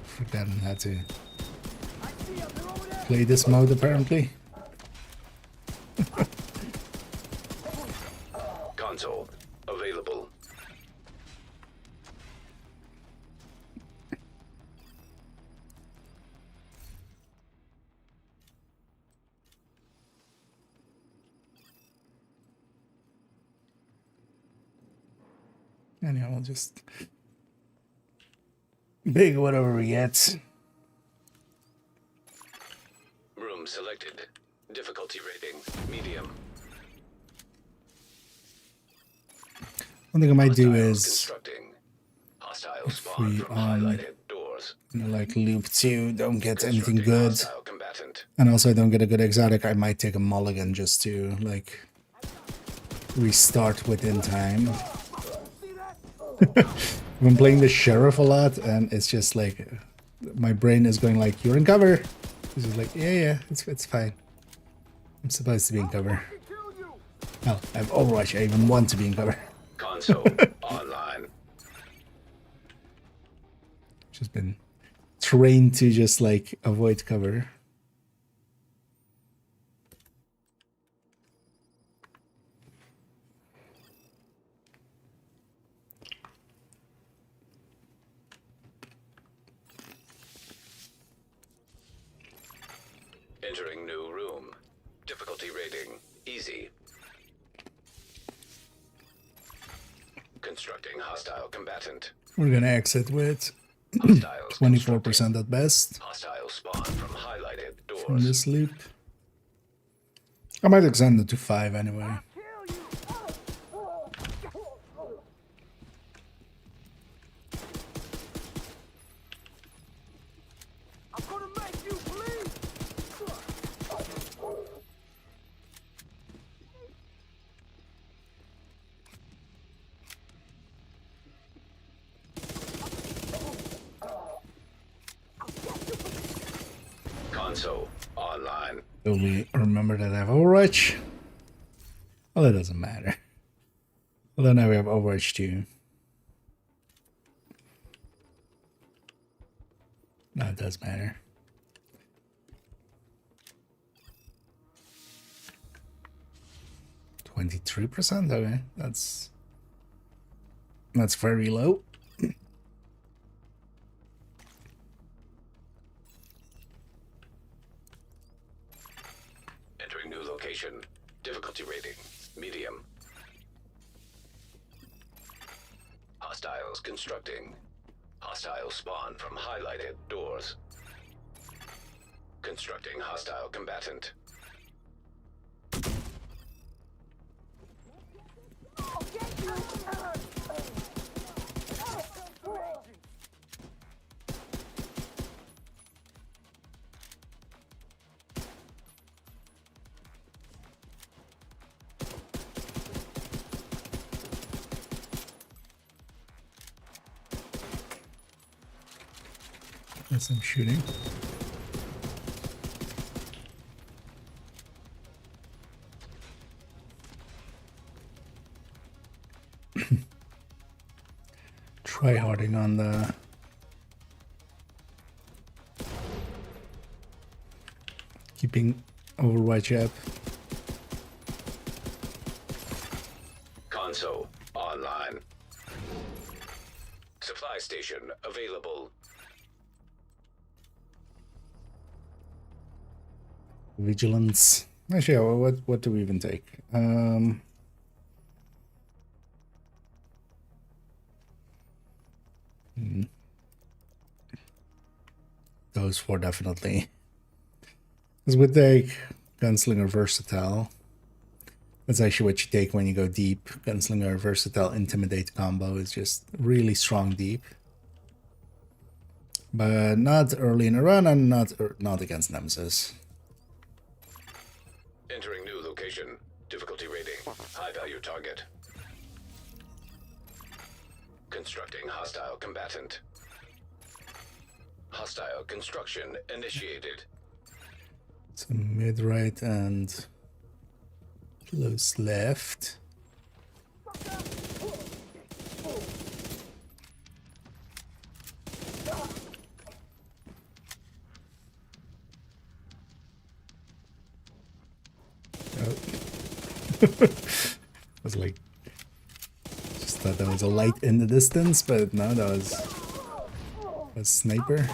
Forgotten how to play this mode apparently. Console available. Anyhow, I'll just big whatever we get. Room selected. Difficulty rating medium. One thing I might do is Hostile if spawn we from highlighted doors. like loop 2 don't get anything good, and also I don't get a good exotic, I might take a mulligan just to like restart within time. I've been playing the sheriff a lot, and it's just like my brain is going like, "You're in cover." It's just like, yeah, it's fine. I'm supposed to be in cover. Hell, I have Overwatch. I even want to be in cover. Console online. Just been trained to just like avoid cover. Entering new room. Difficulty rating easy. Constructing hostile combatant. We're gonna exit with 24% at best Hostile spawn from highlighted doors. from this loop. I might extend it to 5 anyway. Console online. Will we remember that I have Overwatch? Well, it doesn't matter. Well, now we have Overwatch 2. No, it does matter. %? Okay, that's very low. Entering new location. Difficulty rating medium. Hostiles constructing. Hostile spawn from highlighted doors. Constructing hostile combatant. There's some shooting. Try harding on the keeping Overwatch up. Console online. Supply station available. Vigilance. Actually, what do we even take? Those four definitely. Because with the Gunslinger Versatile, that's actually what you take when you go deep. Gunslinger Versatile Intimidate combo is just really strong deep. But not early in a run and not against Nemesis. Entering new location. Difficulty rating. High value target. Constructing hostile combatant. Hostile construction initiated. So mid right and close left. I was like, just thought that was a light in the distance, but no, that was a sniper.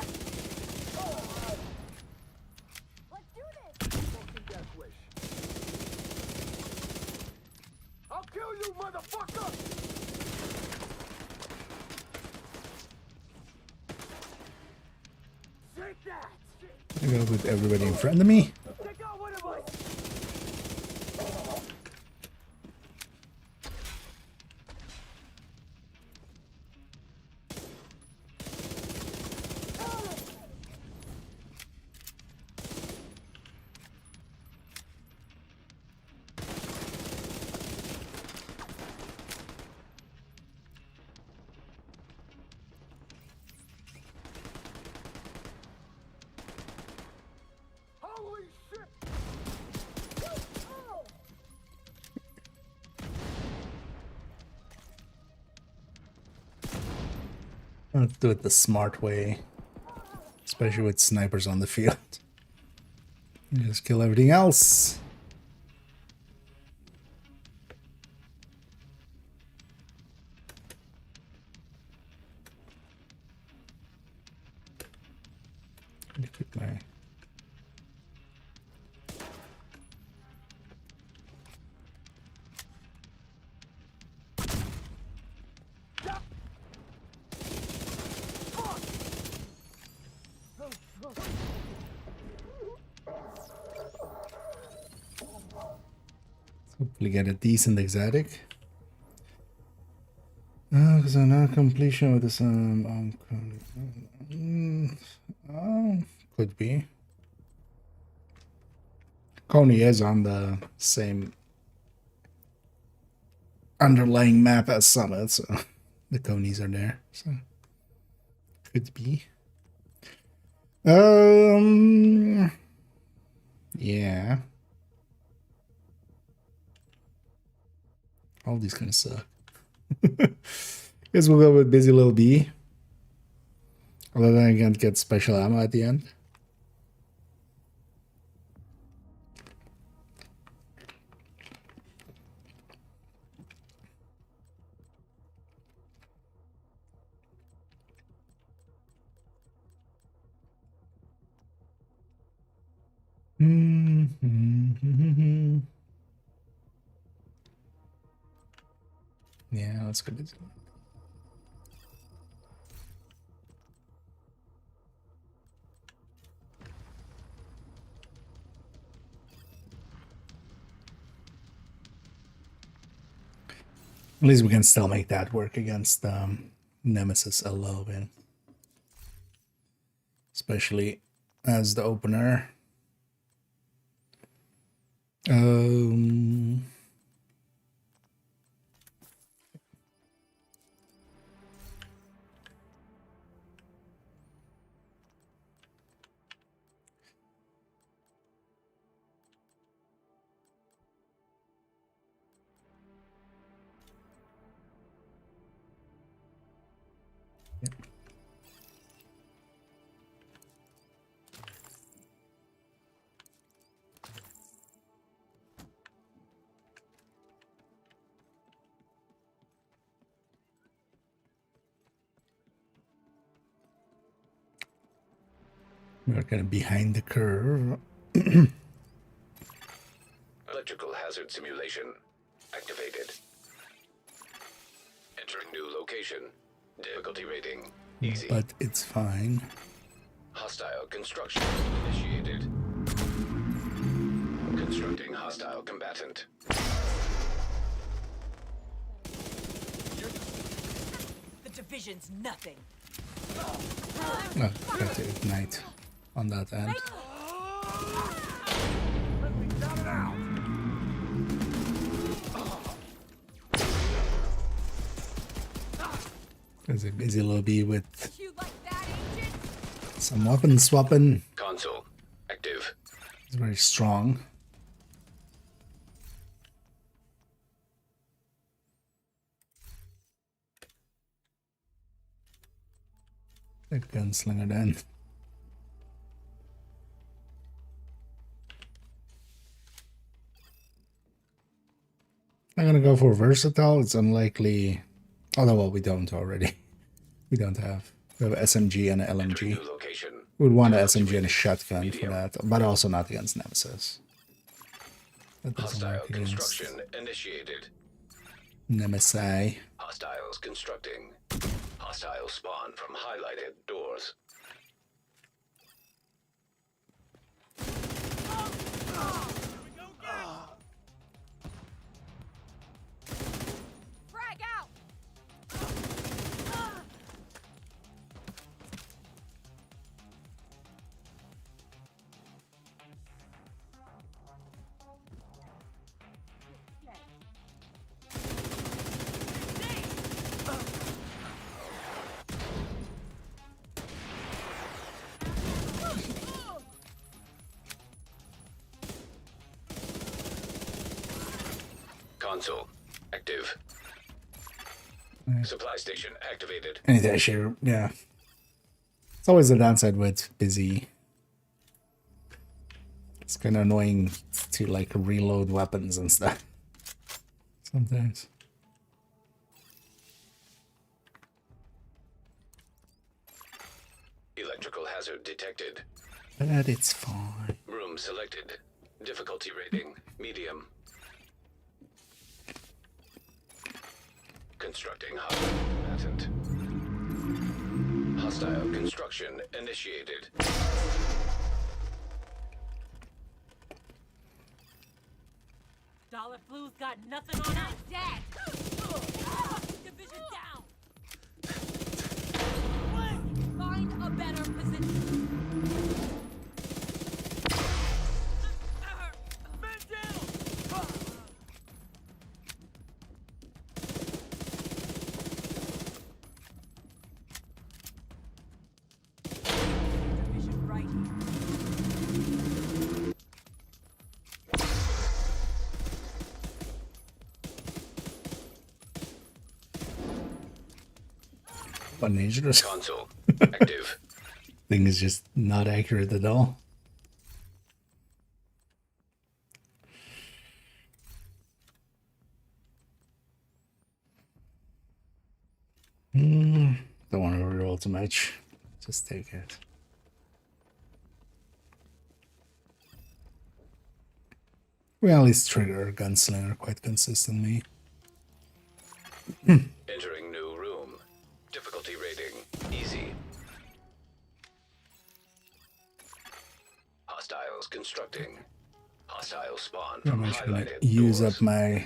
I'll kill you, motherfucker! Take that! I gotta put everybody in front of me. Take out one of us! Holy shit! Let's do it the smart way, especially with snipers on the field. You just kill everything else. Let me put my hopefully get a decent exotic. Because I'm not completion with this could be. Coney is on the same underlying map as Summit, so the Conies are there. So could be. Yeah. All these kind of suck. Guess we'll go with Busy Little B. Although then I can't get special ammo at the end. Yeah, let's go. At least we can still make that work against Nemesis a little bit. Especially as the opener. We're kind of behind the curve. Electrical hazard simulation activated. Entering new location. Difficulty rating easy. But it's fine. Hostile construction initiated. Constructing hostile combatant. The division's nothing. Oh, got to ignite on that end. There's a busy little bee with some weapon swapping. Console active. It's very strong. The gunslinger then. I'm gonna go for versatile. It's unlikely. Although, well, we don't already. We don't have. We have SMG and an LMG. We'd want an SMG and a shotgun for that, but also not against Nemesis. That doesn't work against Construction initiated. Nemesis. Hostiles constructing. Hostile spawn from highlighted doors. Frag out! Console active. Supply station activated. Anything I share, yeah. It's always the downside with busy. It's kind of annoying to like reload weapons and stuff sometimes. Electrical hazard detected. But it's fine. Room selected. Difficulty rating medium. Constructing hostile combatant. Hostile construction initiated. Dollar Blue's got nothing on us. Dead. Division down. Find a better position. Dangerous. Console active. Thing is just not accurate at all. Don't want to reroll too much. Just take it. We at least trigger Gunslinger quite consistently. Entering new room. Difficulty rating easy. Hostiles constructing. Hostile spawn from I'm actually gonna highlighted use doors. up my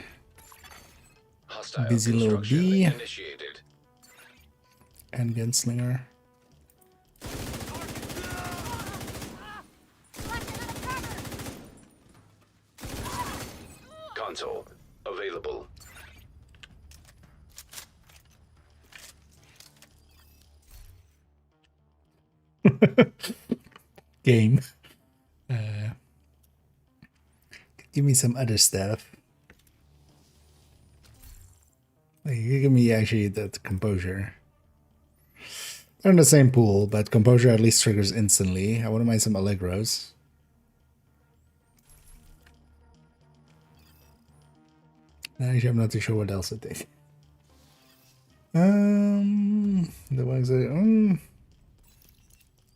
Hostile Busy little construction bee. initiated. And gunslinger. Console available. Game. Give me some other stuff. Like, you give me actually the composure. They're in the same pool, but composure at least triggers instantly. I wouldn't mind some Allegros. Actually, I'm not too sure what else it did. The ones that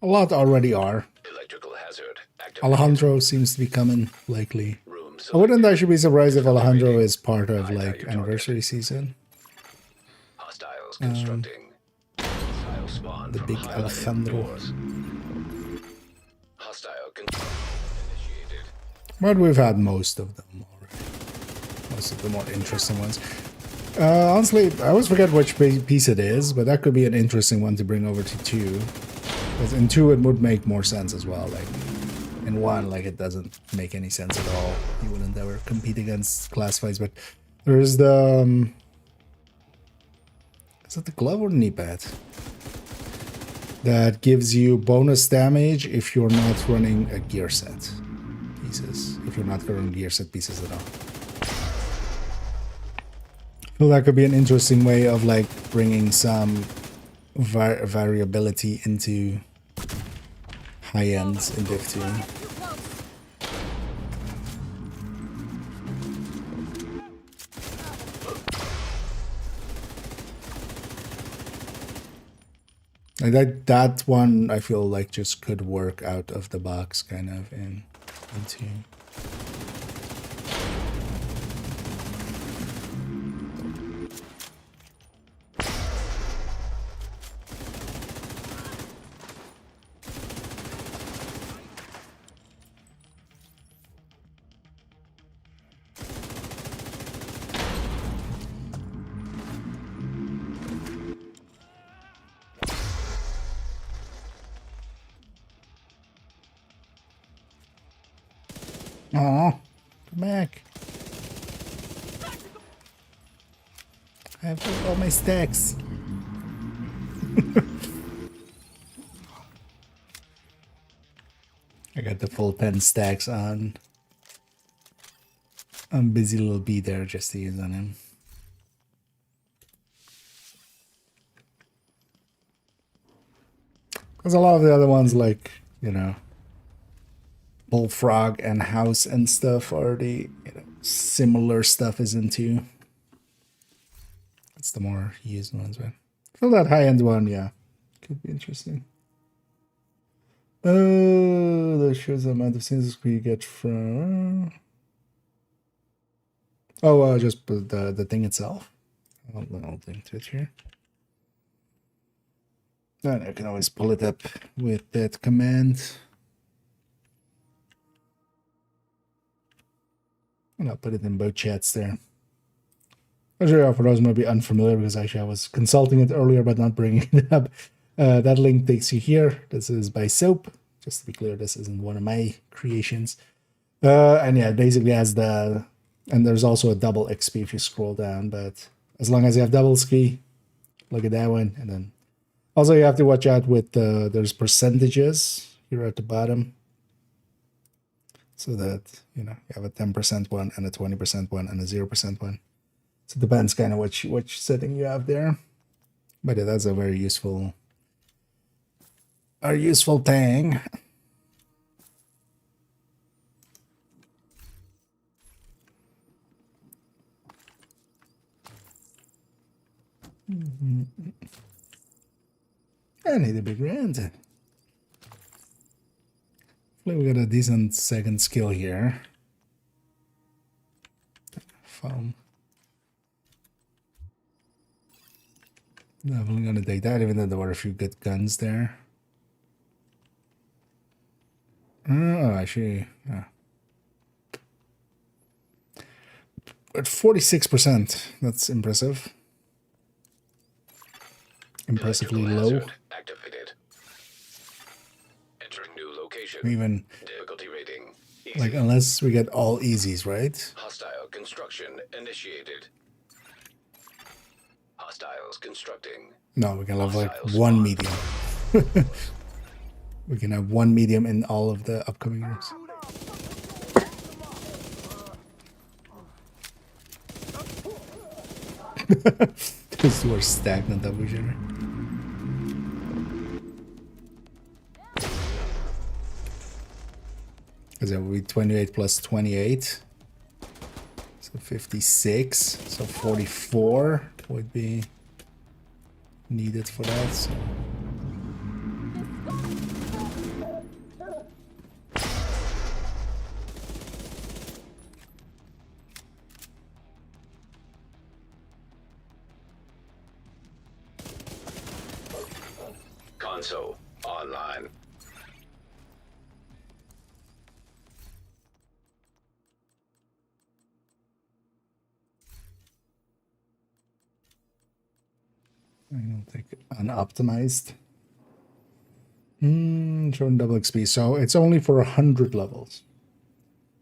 a lot already are. Electrical hazard. Alejandro seems to be coming likely. I wouldn't actually be surprised if Alejandro is part of like anniversary season. Hostiles constructing. Hostile spawn The from big highlighted Alejandro. doors. Hostile initiated. But we've had most of them already. Most of the more interesting ones. Honestly, I always forget which piece it is, but that could be an interesting one to bring over to 2. Because in 2 it would make more sense as well. Like in 1, like it doesn't make any sense at all. You wouldn't ever compete against classifieds. But there's the is it the glove or the knee pad? That gives you bonus damage if you're not running a gear set pieces. If you're not running gear set pieces at all. I feel that could be an interesting way of like bringing some variability into high ends in Div2. Like that one I feel like just could work out of the box kind of into Aw, come back. I have all my stacks. I got the full 10 stacks on. I'm busy little bee there just to use on him. Because a lot of the other ones like, you know, Bullfrog and House and stuff already, you know, similar stuff is into. It's the more used ones, but I feel that high-end one, yeah, could be interesting. That shows the amount of scenes we get from. Oh, just the thing itself. I'll link to it here. And I can always pull it up with that command. And I'll put it in both chats there. Actually, for those who might be unfamiliar, because actually I was consulting it earlier but not bringing it up. That link takes you here. This is by Soap. Just to be clear, this isn't one of my creations. And yeah, it basically has the... And there's also a double XP if you scroll down, but as long as you have double XP, look at that one. And then also you have to watch out with there's percentages here at the bottom. So that, you know, you have a 10% one and a 20% one and a 0% one. So it depends kind of which setting you have there. But yeah, that's a very useful thing. I need a big round. Hopefully we got a decent second skill here. Foam. Definitely gonna take that, even though there were a few good guns there. Oh, actually, yeah. at 46%. That's impressive. Impressively low. Activated. Entering new location. Even difficulty rating. Easy. Like unless we get all easies, right? Hostile construction initiated. Hostiles constructing. No, we can have like one medium. We can have one medium in all of the upcoming rooms. Those two are stagnant double genre. Because that would be 28 plus 28. So 56. So 44 would be needed for that. So. Console online. I don't think unoptimized. Showing double XP. So it's only for 100 levels.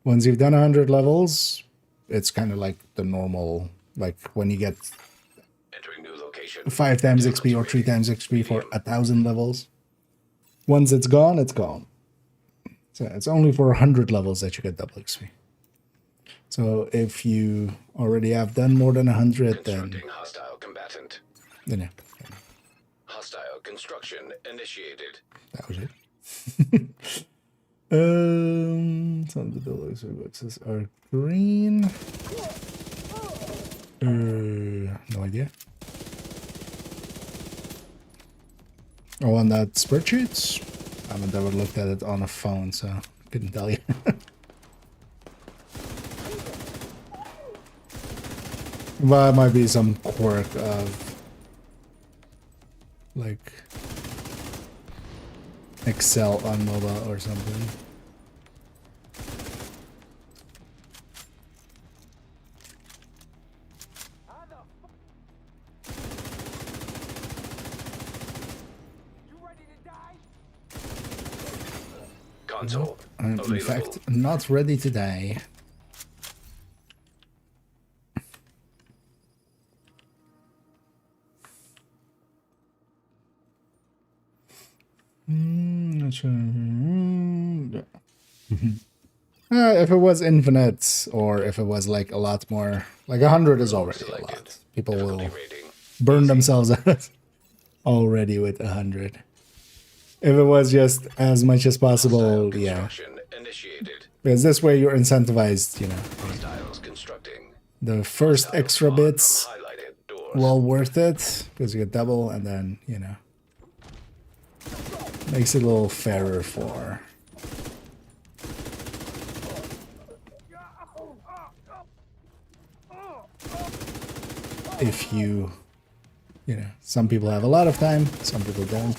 Once you've done 100 levels, it's kind of like the normal, like when you get 5 times XP or 3 times XP for 1,000 levels. Once it's gone, it's gone. So it's only for 100 levels that you get double XP. So if you already have done more than 100, then hostile combatant. Then yeah. Hostile construction initiated. That was it. Some of the buildings boxes are green. No idea. Oh, on that spreadsheets? I haven't ever looked at it on a phone, so I couldn't tell you. But it might be some quirk of like Excel on mobile or something. Console. I'm in fact not ready to die. Not sure. If it was infinite, or if it was like a lot more, like 100 is already a lot. People will burn themselves out already with 100. If it was just as much as possible, yeah. Because this way you're incentivized, you know. The first extra bits, well worth it, because you get double, and then, you know. Makes it a little fairer for if you know, some people have a lot of time, some people don't.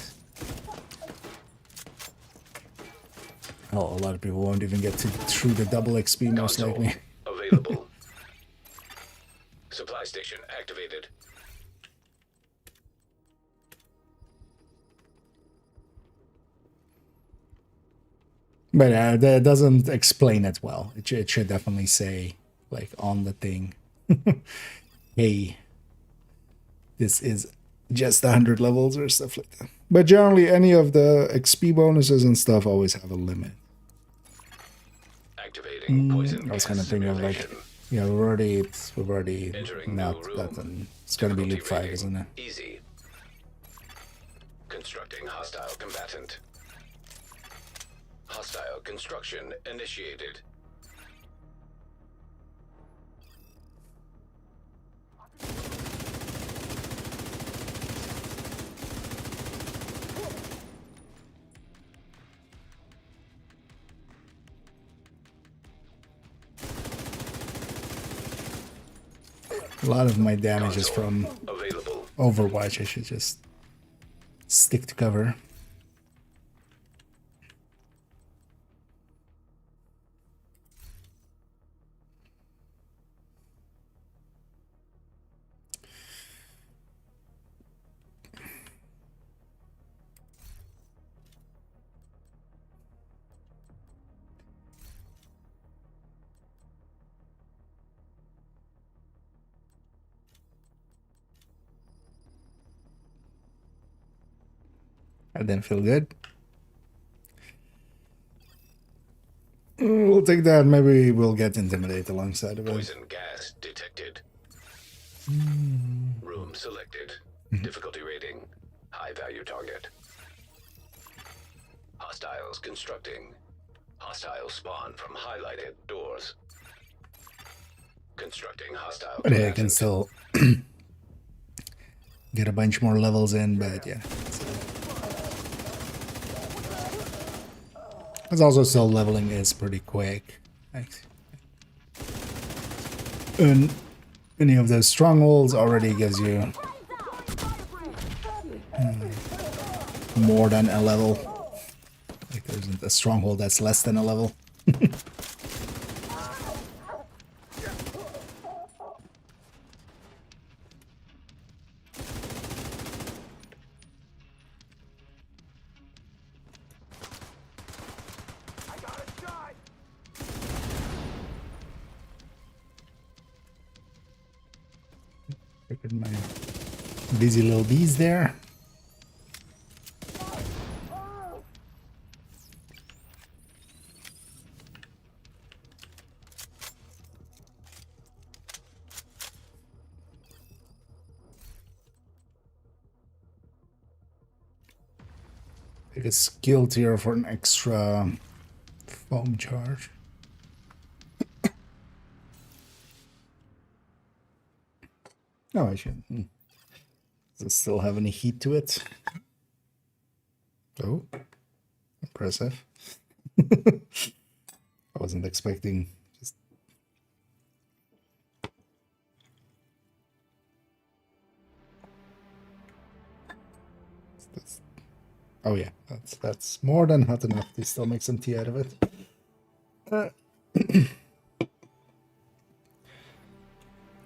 Oh, a lot of people won't even get through the double XP most likely. Available. Supply station activated. But that doesn't explain it well. It should definitely say, like, on the thing, hey, this is just 100 levels or stuff like that. But generally, any of the XP bonuses and stuff always have a limit. Activating poison I was kind of thinking of like, yeah, we've already mapped that, and it's gonna be loop 5, isn't it? Easy. Constructing hostile combatant. Hostile construction initiated. A lot of my damage is from Overwatch. I should just stick to cover. That didn't feel good. We'll take that. Maybe we'll get Intimidate alongside of it. Poison gas detected. Room selected. Difficulty rating. High value target. Hostiles constructing. Hostiles spawn from highlighted doors. Constructing hostile. But yeah, I can still get a bunch more levels in, but yeah. It's also still leveling is pretty quick. Thanks. And any of those strongholds already gives you more than a level. Like there isn't a stronghold that's less than a level. Look at my busy little bees there. Take a skill tier for an extra foam charge. Oh, I should. Does it still have any heat to it? Oh, impressive. I wasn't expecting. Just oh yeah, that's more than hot enough to still make some tea out of it.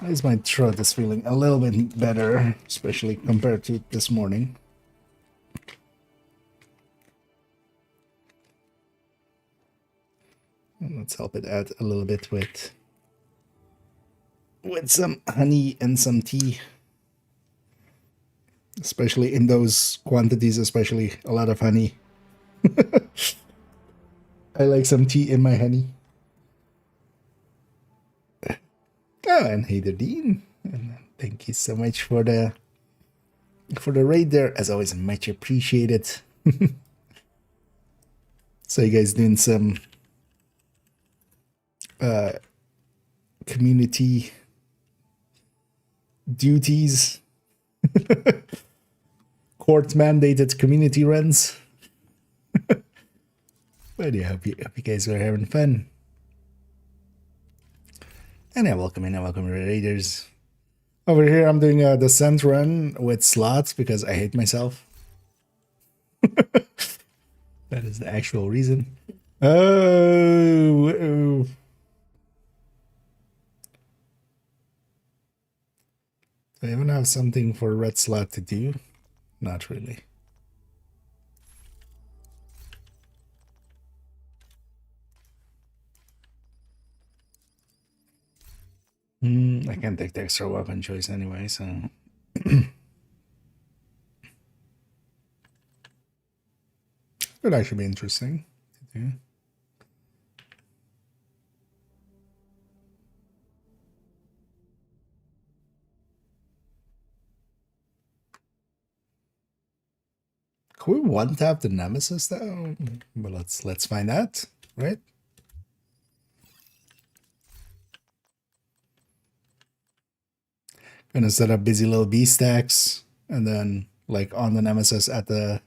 At least my throat is feeling a little bit better, especially compared to this morning. And let's help it out a little bit with some honey and some tea. Especially in those quantities, especially a lot of honey. I like some tea in my honey. Oh, and hey there, Dean. And thank you so much for the raid there. As always, much appreciated. So you guys doing some community duties, court mandated community runs. But yeah, hope you guys are having fun. And yeah, welcome in and welcome raiders. Over here I'm doing a descent run with slots because I hate myself. That is the actual reason. Oh. Do I even have something for red slot to do? Not really. I can't take the extra weapon choice anyway, so... Could actually be interesting to do. Could we one-tap the Nemesis though? But let's find out, right? Gonna set up busy little B stacks, and then like on the Nemesis at the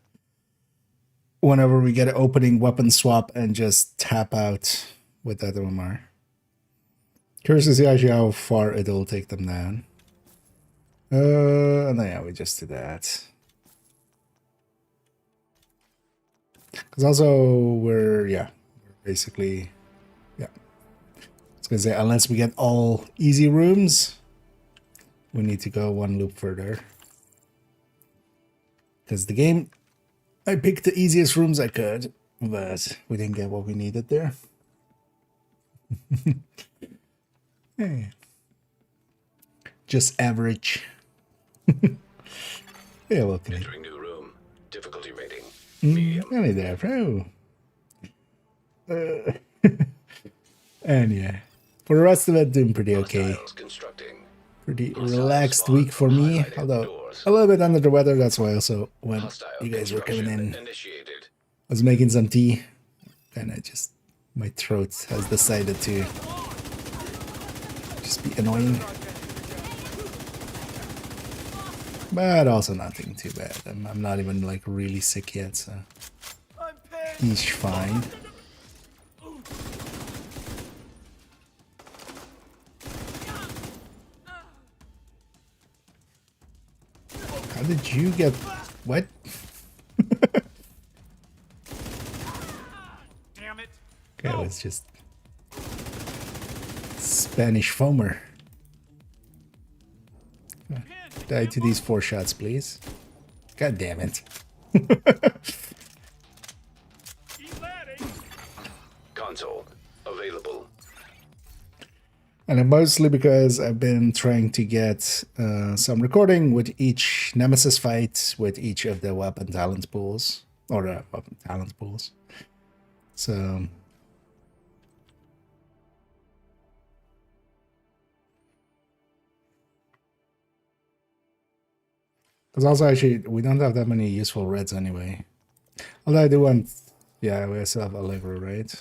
whenever we get an opening, weapon swap and just tap out with that OMR. Curious to see actually how far it'll take them down. And then yeah, we just do that. Because also we're basically I was gonna say unless we get all easy rooms, we need to go one loop further. Because the game, I picked the easiest rooms I could, but we didn't get what we needed there. Hey. Just average. Yeah, welcome. Entering new room. Difficulty rating. Any there, bro. And yeah, for the rest of it, doing pretty okay. Pretty relaxed week for me, although a little bit under the weather. That's why also when you guys were coming in, I was making some tea, and I just, my throat has decided to just be annoying. But also nothing too bad. I'm not even like really sick yet, so he's fine. How did you get what? Damn it. Okay, it was just Spanish foamer. Die to these 4 shots, please. God damn it. Console available. And mostly because I've been trying to get some recording with each Nemesis fight with each of the weapon talent pools. Or weapon talent pools. So... because also actually, we don't have that many useful reds anyway. Although I do want... yeah, we still have Allegro, right?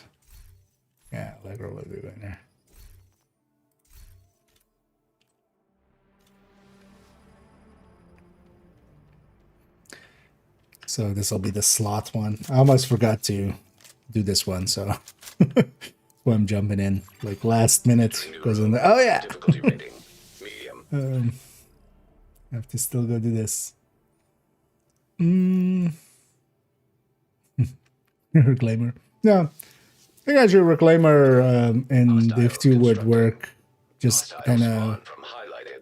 Yeah, Allegro will be right there. So this will be the slot one. I almost forgot to do this one, so well, I'm jumping in like last minute. Goes in the, oh yeah. I have to still go do this. Reclaimer. No, I think actually Reclaimer in Div2 would work. Just kind of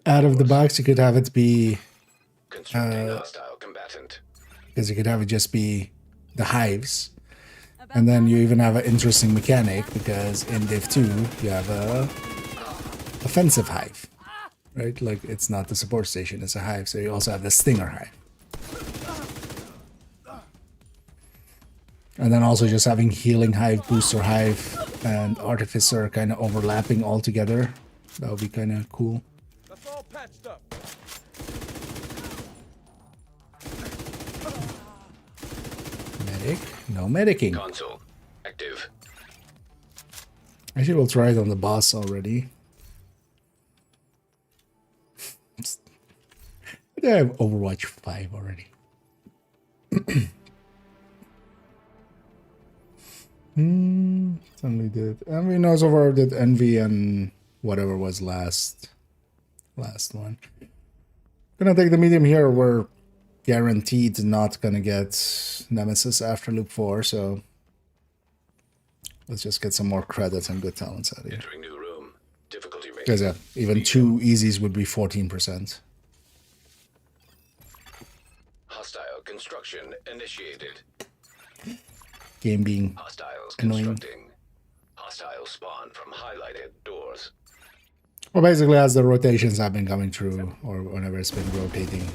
out of the box. You could have it be. Because you could have it just be the hives. And then you even have an interesting mechanic because in Div2 you have a offensive hive. Right? Like it's not the support station, it's a hive. So you also have the stinger hive. And then also just having healing hive, booster hive, and artificer kind of overlapping all together. That would be kind of cool. That's all patched up. Medic. No medicing. Console active. Actually, we'll try it on the boss already. I have Overwatch 5 already. Suddenly did. I mean, no, so far did Envy and whatever was last one. Gonna take the medium here. We're guaranteed not gonna get Nemesis after loop 4, so let's just get some more credits and good talents out of here. Entering new room. Difficulty rating. Because yeah, even 2 easies would be 14%. Hostile construction initiated. Game being Hostiles annoying. constructing. Hostile spawn from highlighted doors. Well, basically, as the rotations have been coming through, or whenever it's been rotating,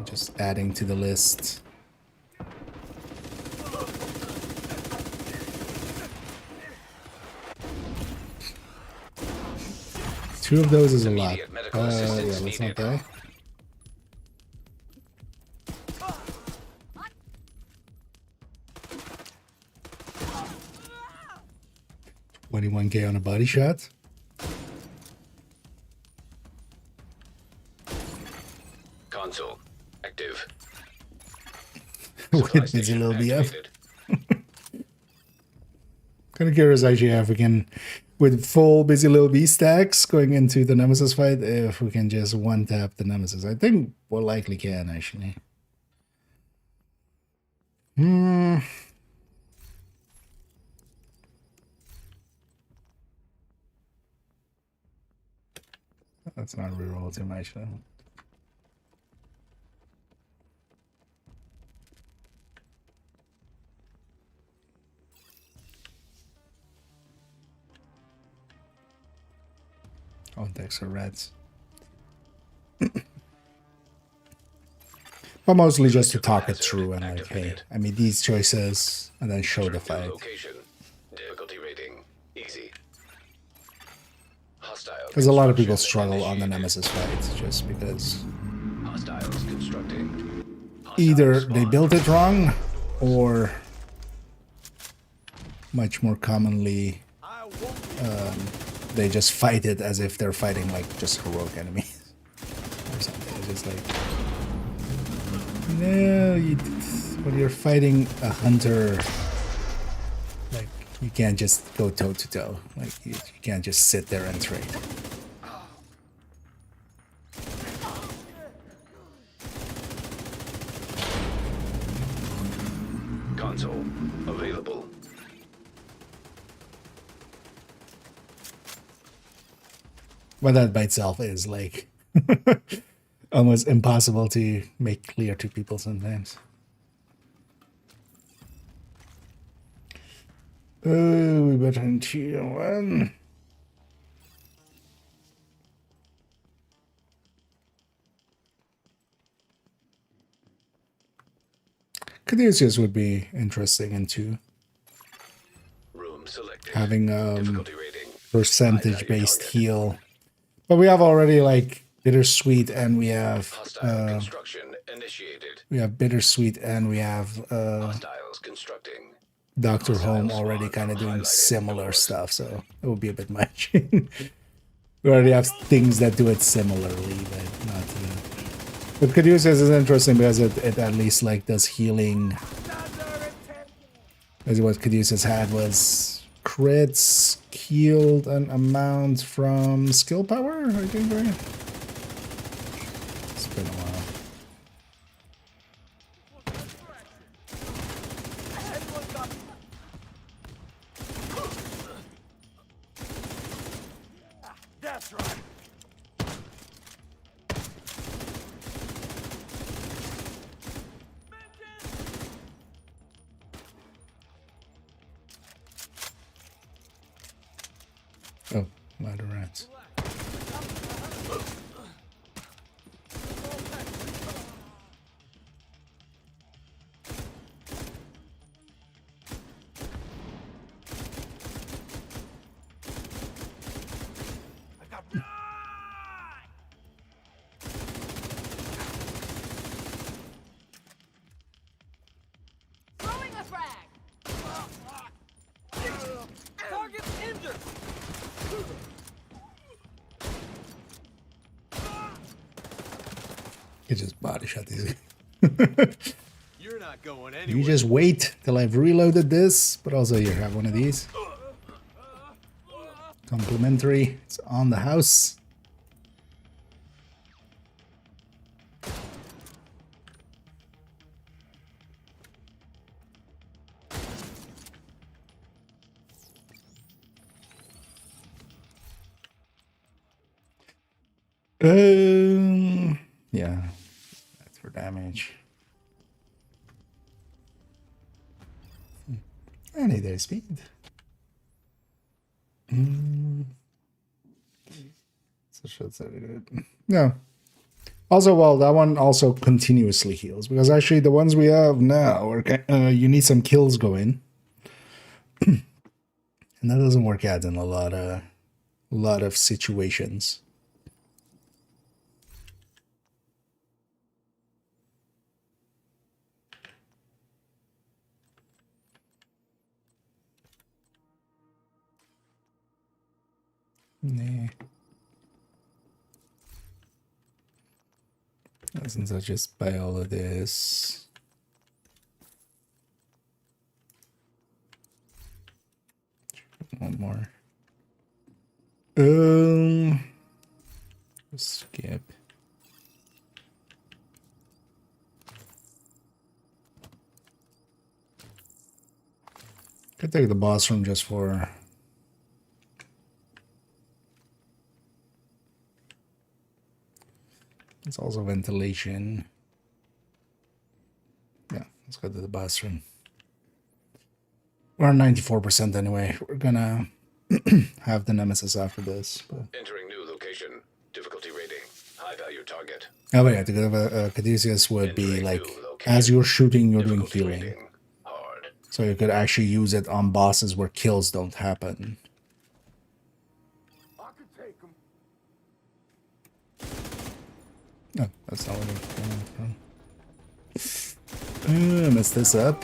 just adding to the list. Two of those is a lot. Yeah, let's not die. $21K on a body shot. Console active. With busy little BF. Kind of curious actually if we can, with full busy little B stacks going into the Nemesis fight, if we can just one tap the Nemesis. I think we likely can actually. Let's not reroll too much though. All decks are reds. But But mostly just to talk it through and like, hey, I made these choices, and then show the fight. Location. Difficulty rating. Easy. Hostile. Because a lot of people struggle on the Nemesis fight just because Hostiles constructing. either they built it wrong, or much more commonly they just fight it as if they're fighting like just heroic enemies or something. It's just like, no, when you're fighting a hunter, like you can't just go toe to toe. Like you can't just sit there and trade. Console available. But that by itself is like almost impossible to make clear to people sometimes. Oh, we better into one. Caduceus would be interesting into having percentage-based heal. But we have already like Bittersweet, and we have Bittersweet, and we have Dr. Home already kind of doing similar stuff, so it would be a bit much. We already have things that do it similarly, but not. But Caduceus is interesting because it at least like does healing. As what Caduceus had was crits healed an amount from skill power, I think, right? It's been a while. That's right. Oh, ladder rats. Throwing a frag. Target injured. You just body shot these. You're not going You anywhere. just wait till I've reloaded this, but also you have one of these. Complimentary. It's on the house. Yeah, that's for damage. I need their speed. So that's good. No. Also, well, that one also continuously heals, because actually the ones we have now are you need some kills going, and that doesn't work out in a lot of situations. Nah. Since I just buy all of this. One more. Skip. Could take the boss room just for. It's also ventilation. Yeah, let's go to the bathroom. We're 94% anyway. We're gonna have the Nemesis after this. But. Entering new location. Difficulty rating. High value target. Oh yeah, to give a Caduceus would be like as you're shooting, you're doing healing. So you could actually use it on bosses where kills don't happen. I could take him. Oh, that's not what I'm mess this up.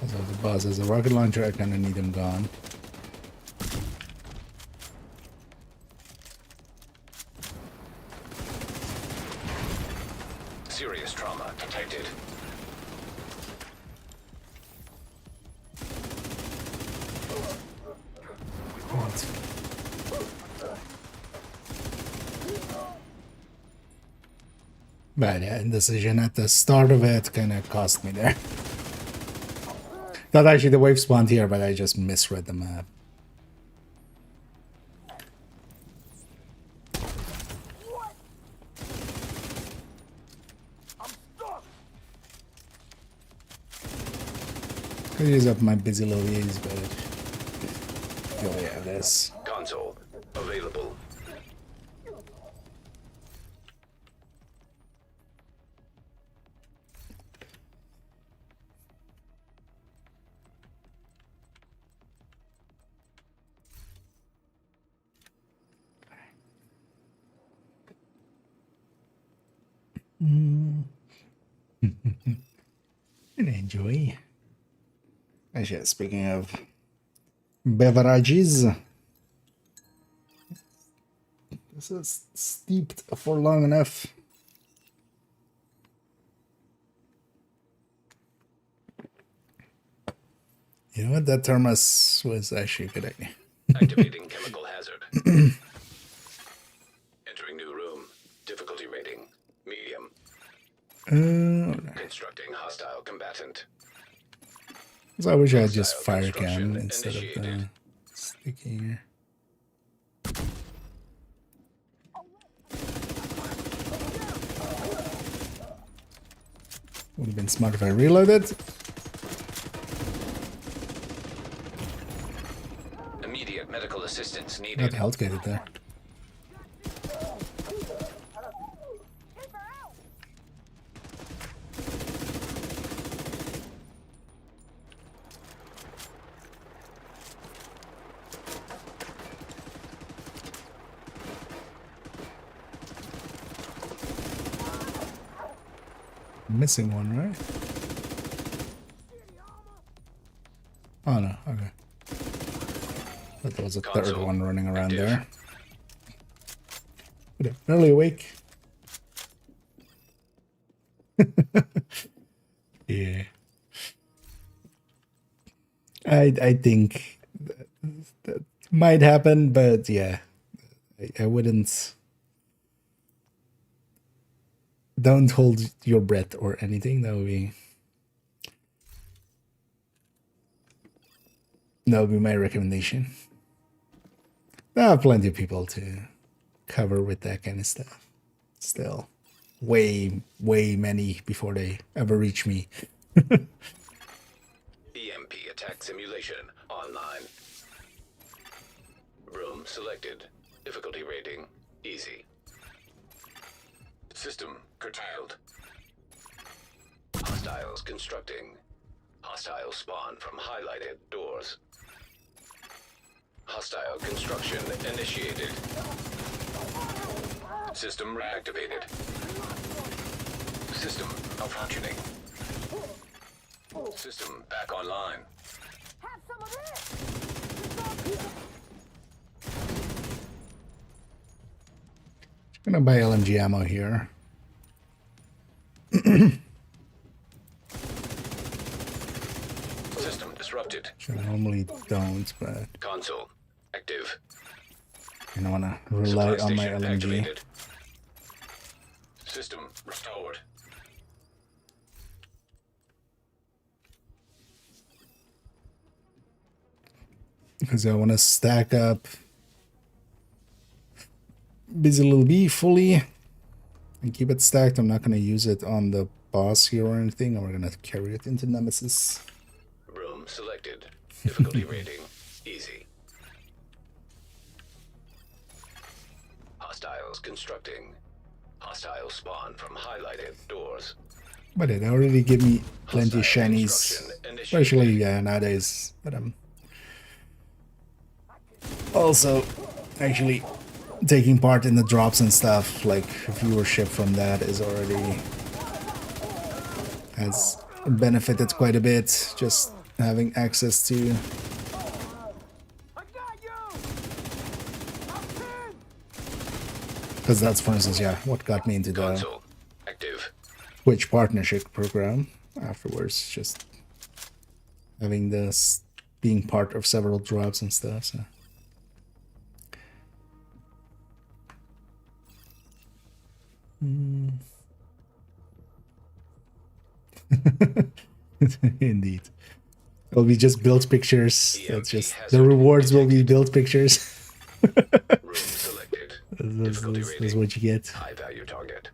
So the boss has a rocket launcher, I kinda need him gone. Serious trauma detected. But yeah, indecision at the start of it kinda cost me there. Thought actually the wave spawned here, but I just misread the map. Could use up my busy Louise, but oh yeah, this Console available. and enjoy. Actually, speaking of beverages, this is steeped for long enough. You know what? That thermos was actually a good idea. Activating chemical hazard. Entering new room. Difficulty rating medium. Constructing hostile combatant. So I wish I had just fire cannon instead of the sticky here. Would have been smart if I reloaded. Immediate medical assistance needed. What the hell's get it there? Missing one, right? Oh no, okay. But there was a third one running around there. But barely awake. Yeah. I think that might happen, but yeah. I wouldn't. Don't hold your breath or anything. That would be my recommendation. There are plenty of people to cover with that kind of stuff. Still, way many before they ever reach me. EMP attack simulation online. Room selected. Difficulty rating easy. System curtailed. Hostiles constructing. Hostile spawn from highlighted doors. Hostile construction initiated. System reactivated. System malfunctioning. System back online. I'm gonna buy LMG ammo here. System disrupted. Which I normally don't, but Console active. I don't wanna rely on my LMG. Activated. System restored. Because I wanna stack up Busy Little Bee fully and keep it stacked. I'm not gonna use it on the boss here or anything, and we're gonna carry it into Nemesis. Room selected. Difficulty rating easy. Hostiles constructing. Hostiles spawn from highlighted doors. But it already give me plenty of shinies, especially nowadays. But I'm also actually taking part in the drops and stuff. Like viewership from that is already has benefited quite a bit. Just having access to. Because that's, for instance, yeah, what got me into the Twitch partnership program afterwards. Just having this, being part of several drops and stuff. So. Indeed. It'll be just build pictures. That's just the rewards will be build pictures. That's what you get. High value target.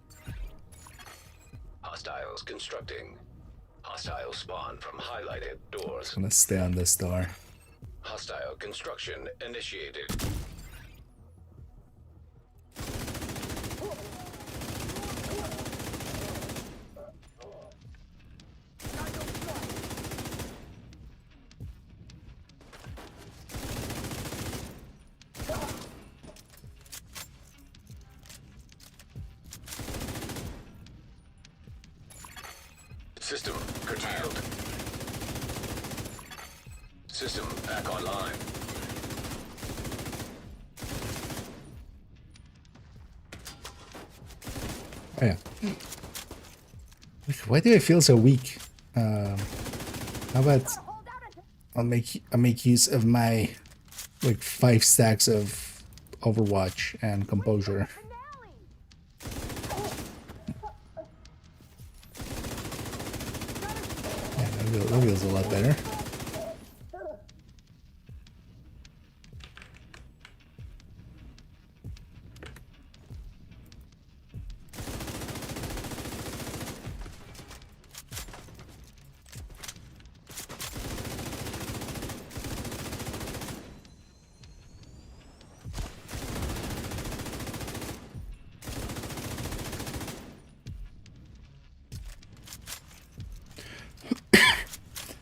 Hostiles constructing. Hostiles spawn from highlighted doors. I'm gonna stay on this door. Hostile construction initiated. System curtailed. System back online. Oh yeah. Why do I feel so weak? How about I'll make use of my like 5 stacks of Overwatch and Composure. That feels a lot better.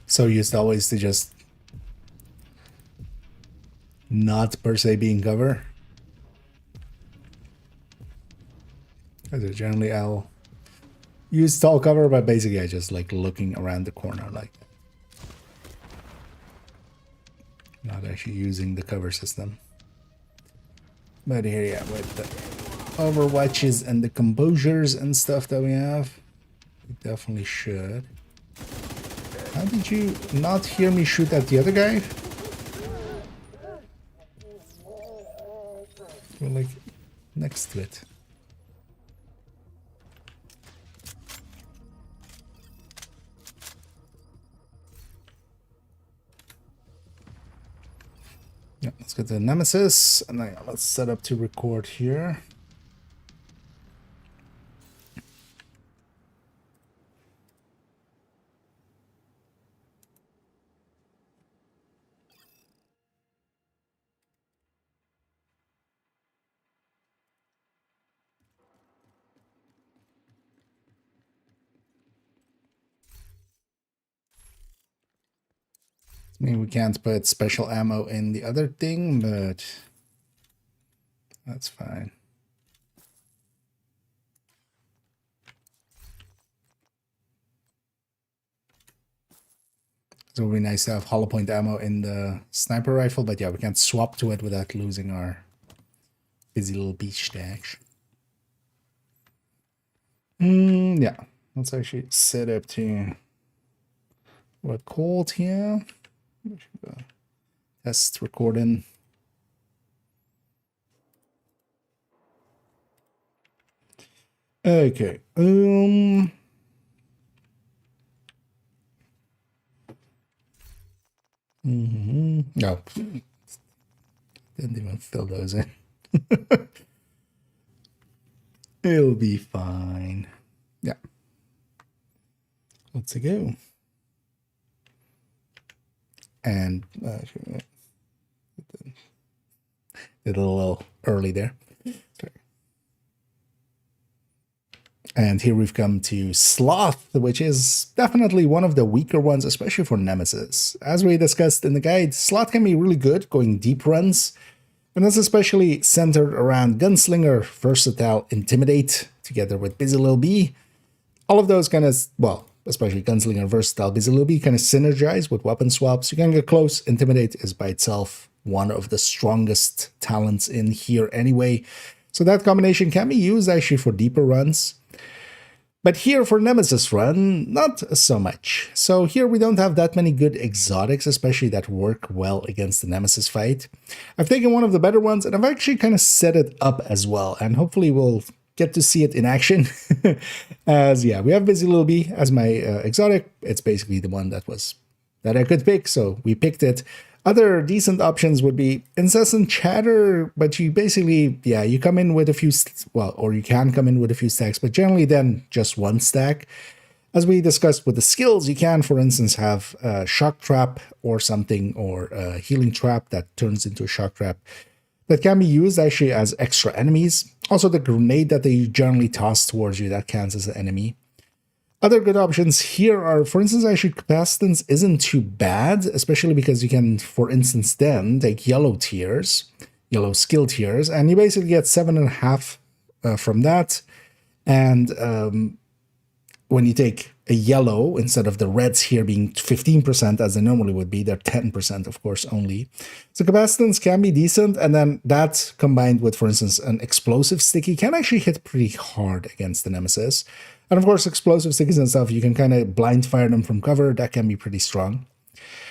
So used always to just not per se be in cover. Because generally I'll use tall cover, but basically I just like looking around the corner like that. Not actually using the cover system. But here, yeah, with the Overwatches and the Composures and stuff that we have, we definitely should. How did you not hear me shoot at the other guy? We're like next to it. Yeah, let's get the Nemesis and then let's set up to record here. I mean, we can't put special ammo in the other thing, but that's fine. So it would be nice to have hollow point ammo in the sniper rifle, but yeah, we can't swap to it without losing our busy little beach stash. Yeah, let's actually set up to record here. Test recording. Okay. No. Didn't even fill those in. It'll be fine. Yeah. let's go. And did a little early there. Sorry. And here we've come to Sloth, which is definitely one of the weaker ones, especially for Nemesis. As we discussed in the guide, Sloth can be really good going deep runs, and that's especially centered around Gunslinger, Versatile, Intimidate, together with Busy Lil B. All of those kind of, well, especially Gunslinger, Versatile, Busy Lil B kind of synergize with weapon swaps. You can get close. Intimidate is by itself one of the strongest talents in here anyway. So that combination can be used actually for deeper runs. But here for Nemesis run, not so much. So here we don't have that many good exotics, especially that work well against the Nemesis fight. I've taken one of the better ones, and I've actually kind of set it up as well, and hopefully we'll get to see it in action. As yeah, we have Busy Lil B as my exotic. It's basically the one that I could pick, so we picked it. Other decent options would be Incessant Chatter, but you basically, yeah, you come in with a few, well, or you can come in with a few stacks, but generally then just one stack. As we discussed with the skills, you can, for instance, have a Shock Trap or something, or a Healing Trap that turns into a Shock Trap that can be used actually as extra enemies. Also, the grenade that they generally toss towards you, that counts as an enemy. Other good options here are, for instance, actually Capacitance isn't too bad, especially because you can, for instance, then take yellow tiers, yellow skill tiers, and you basically get 7.5 from that. And when you take a yellow, instead of the reds here being 15% as they normally would be, they're 10%, of course, only. So Capacitance can be decent, and then that combined with, for instance, an Explosive Sticky can actually hit pretty hard against the Nemesis. And of course, Explosive Stickies and stuff, you can kind of blind fire them from cover. That can be pretty strong.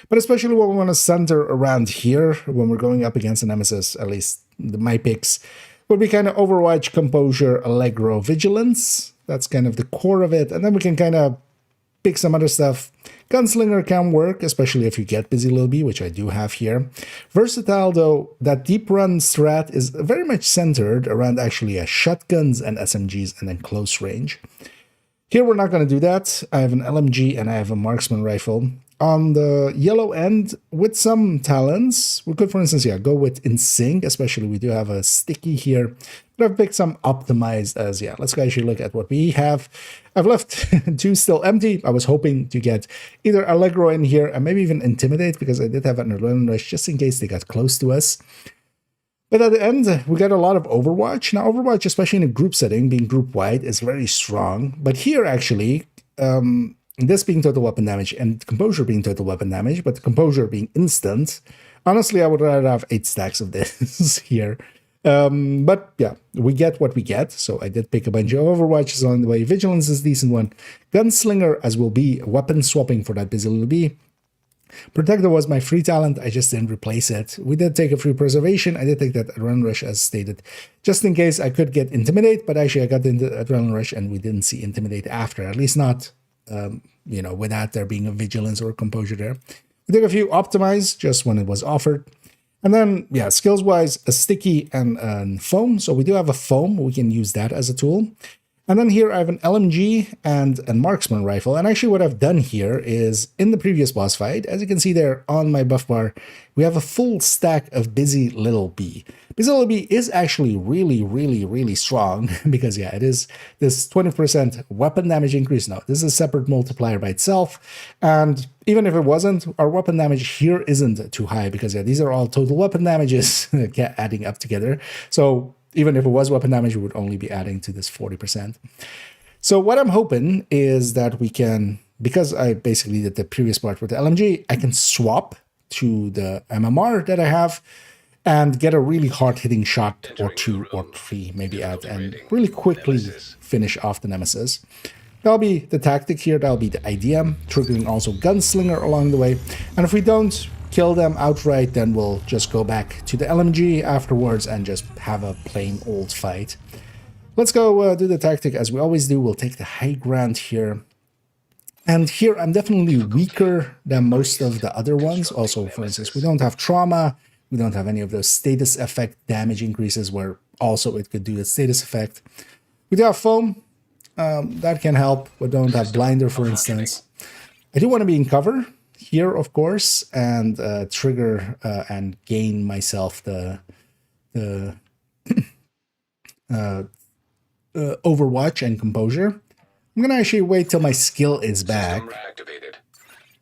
But especially what we want to center around here when we're going up against a Nemesis, at least my picks, would be kind of Overwatch, Composure, Allegro, Vigilance. That's kind of the core of it. And then we can kind of pick some other stuff. Gunslinger can work, especially if you get Busy Lil B, which I do have here. Versatile, though, that deep run strat is very much centered around actually shotguns and SMGs and then close range. Here we're not going to do that. I have an LMG and I have a marksman rifle. On the yellow end, with some talents, we could, for instance, yeah, go with In Sync, especially we do have a sticky here. But I've picked some optimized as, yeah, let's actually look at what we have. I've left 2 still empty. I was hoping to get either Allegro in here and maybe even Intimidate, because I did have an Adrenaline Rush just in case they got close to us. But at the end, we got a lot of Overwatch. Now, Overwatch, especially in a group setting, being group-wide, is very strong. But here, actually, this being total weapon damage and Composure being total weapon damage, but the Composure being instant, honestly, I would rather have 8 stacks of this here. But yeah, we get what we get. So I did pick a bunch of Overwatches on the way. Vigilance is a decent one. Gunslinger, as will be, weapon swapping for that Busy Lil B. Protector was my free talent, I just didn't replace it. We did take a free preservation, I did take that Adrenaline Rush as stated, just in case I could get Intimidate, but actually I got the Adrenaline Rush and we didn't see Intimidate after, at least not, you know, without there being a Vigilance or a Composure there. We took a few Optimize, just when it was offered. And then, yeah, skills-wise, a Sticky and Foam, so we do have a Foam, we can use that as a tool. And then here I have an LMG and a marksman rifle. And actually what I've done here is in the previous boss fight, as you can see there on my buff bar, we have a full stack of Busy Lil B. Busy Lil B is actually really strong because, yeah, it is this 20% weapon damage increase. No, this is a separate multiplier by itself. And even if it wasn't, our weapon damage here isn't too high because, yeah, these are all total weapon damages adding up together. So even if it was weapon damage, we would only be adding to this 40%. So what I'm hoping is that we can, because I basically did the previous part with the LMG, I can swap to the MMR that I have and get a really hard-hitting shot or 2 or 3 maybe out and really quickly finish off the Nemesis. That'll be the tactic here, that'll be the idea, triggering also Gunslinger along the way. And if we don't kill them outright, then we'll just go back to the LMG afterwards and just have a plain old fight. Let's go do the tactic as we always do. We'll take the high ground here. And here I'm definitely weaker than most of the other ones. Also, for instance, we don't have trauma. We don't have any of those status effect damage increases where also it could do a status effect. We do have foam. That can help, but don't have blinder, for instance. I do want to be in cover here, of course, and trigger and gain myself the Overwatch and composure. I'm gonna actually wait till my skill is back,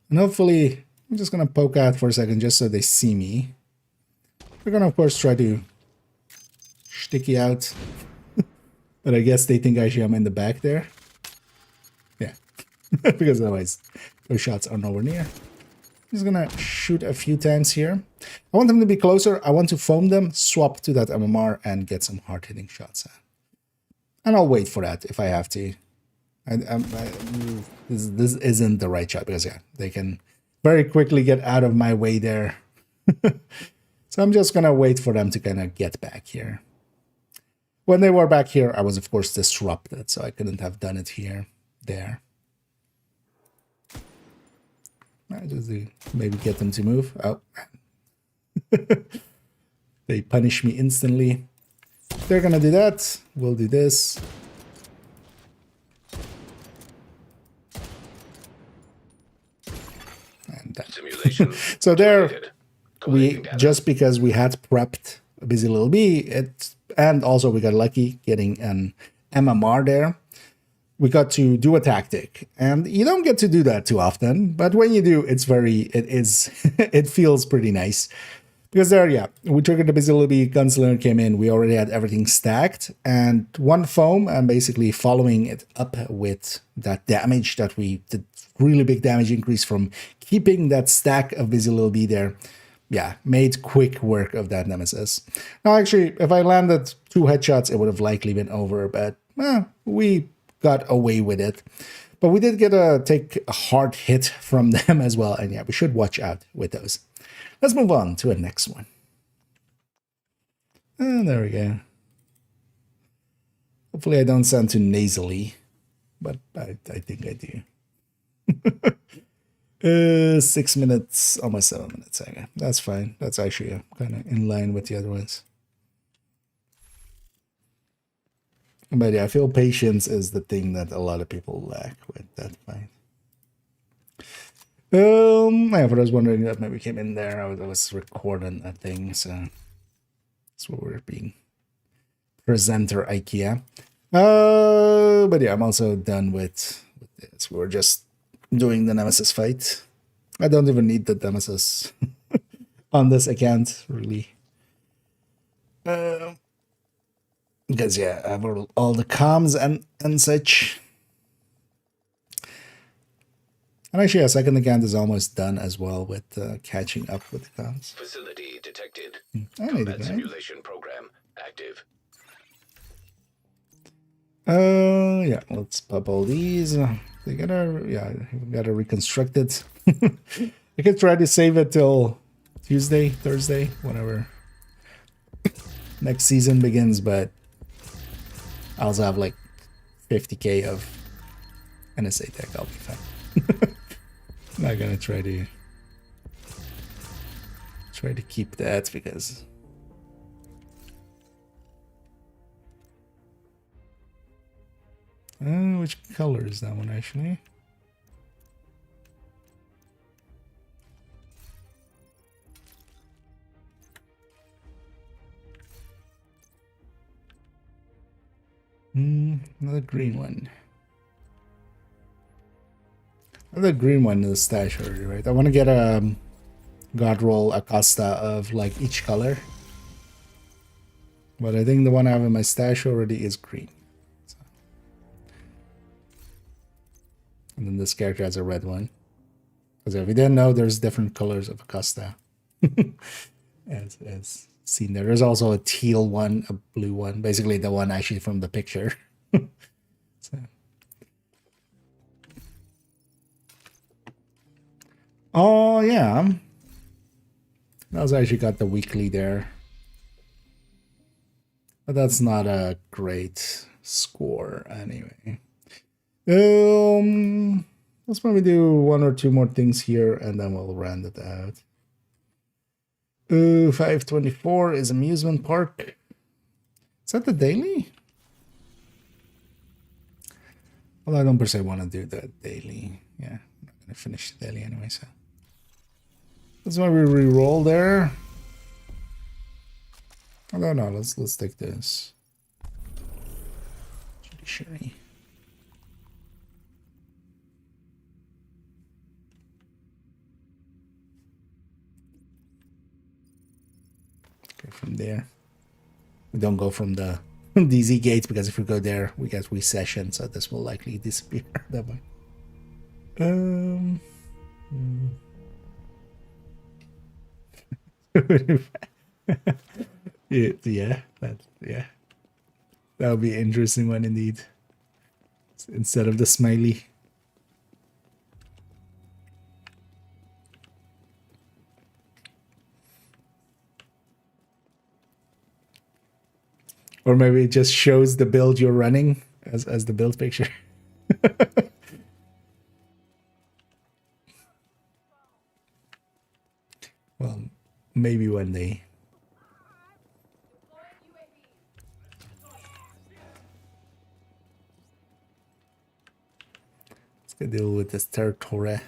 and hopefully I'm just gonna poke out for a second just so they see me. They're gonna, of course, try to sticky out, but I guess they think actually I'm in the back there. Yeah, because otherwise those shots are nowhere near. I'm just gonna shoot a few times here. I want them to be closer. I want to foam them, swap to that MMR, and get some hard-hitting shots. And I'll wait for that if I have to. This isn't the right shot because, yeah, they can very quickly get out of my way there. So I'm just gonna wait for them to kind of get back here. When they were back here, I was, of course, disrupted, so I couldn't have done it here, there. I just maybe get them to move. Oh. They punish me instantly. They're gonna do that. We'll do this. And that. Simulation. So there, we just because we had prepped a busy little bee, and also we got lucky getting an MMR there. We got to do a tactic, and you don't get to do that too often, but when you do, it feels pretty nice. Because there, yeah, we triggered the busy little bee, Gunslinger came in, we already had everything stacked, and one foam, and basically following it up with that damage that we did, really big damage increase from keeping that stack of busy little bee there. Yeah, made quick work of that nemesis. Now, actually, if I landed 2 headshots, it would have likely been over, but we got away with it. But we did take a hard hit from them as well, and yeah, we should watch out with those. Let's move on to the next one. And there we go. Hopefully I don't sound too nasally, but I think I do. 6 minutes, almost 7 minutes. Okay. That's fine. That's actually kind of in line with the other ones. But yeah, I feel patience is the thing that a lot of people lack with that fight. Yeah, for those wondering that maybe came in there, I was recording that thing, so that's what we're being presenter IKEA. But yeah, I'm also done with this. We're just doing the Nemesis fight. I don't even need the Nemesis on this account, really. Because yeah, I have all the comms and such. And actually, a second account is almost done as well with catching up with the comms. Facility detected. Combat simulation program active. Yeah, let's pop all these. They gotta reconstruct it. I could try to save it till Tuesday, Thursday, whenever next season begins, but I also have like 50k of NSA tech. I'll be fine. I'm not gonna try to keep that because which color is that one actually? Another green one. The green one is the stash already, right? I want to get a God Roll Acosta of like each color. But I think the one I have in my stash already is green. So. And then this character has a red one. Because if you didn't know, there's different colors of Acosta. as seen there. There's also a teal one, a blue one. Basically the one actually from the picture. So. Oh, yeah. That was actually got the weekly there. But that's not a great score anyway. Let's probably do 1 or 2 more things here and then we'll round it out. 524 is amusement park. Is that the daily? Well, I don't per se want to do that daily. Yeah, I'm not gonna finish the daily anyway, so that's why we re-roll there. Oh no, let's take this. Judiciary. Okay, from there. We don't go from the DZ gates because if we go there, we get recession, so this will likely disappear that way. Yeah, that would be an interesting one indeed. Instead of the smiley. Or maybe it just shows the build you're running as the build picture. Well, maybe one day. Let's go deal with this territory.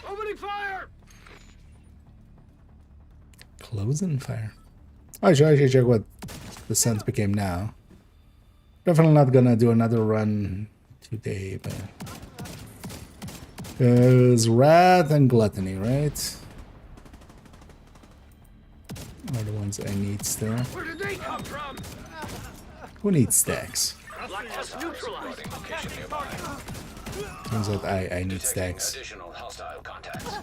Opening fire! Closing fire. I should actually check what the sense became now. Definitely not gonna do another run today, but there's wrath and gluttony, right? Are the ones I need still. Where did they come from? Who needs stacks? Lactose neutralized. Turns out I need stacks. Additional hostile contacts.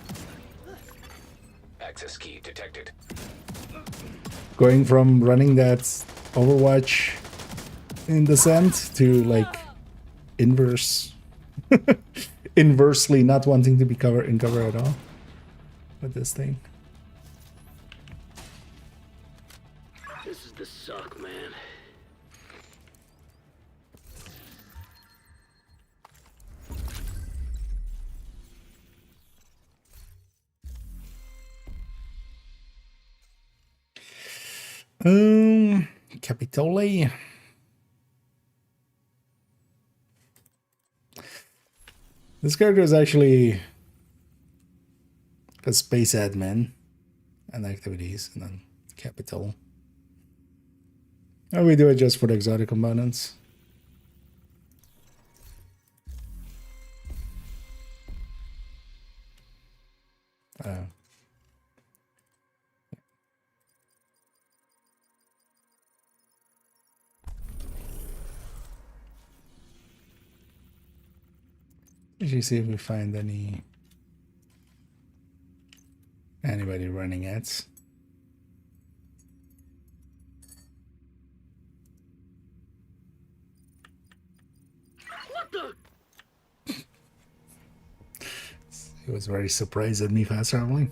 Access key detected. Going from running that Overwatch in Descent to like inversely not wanting to be in cover at all with this thing. This is the suck, man. Capitole. This character is actually a space admin and activities, and then capital. And we do it just for the exotic components. Usually see if we find anybody running ads. What the? He was very surprised at me fast traveling.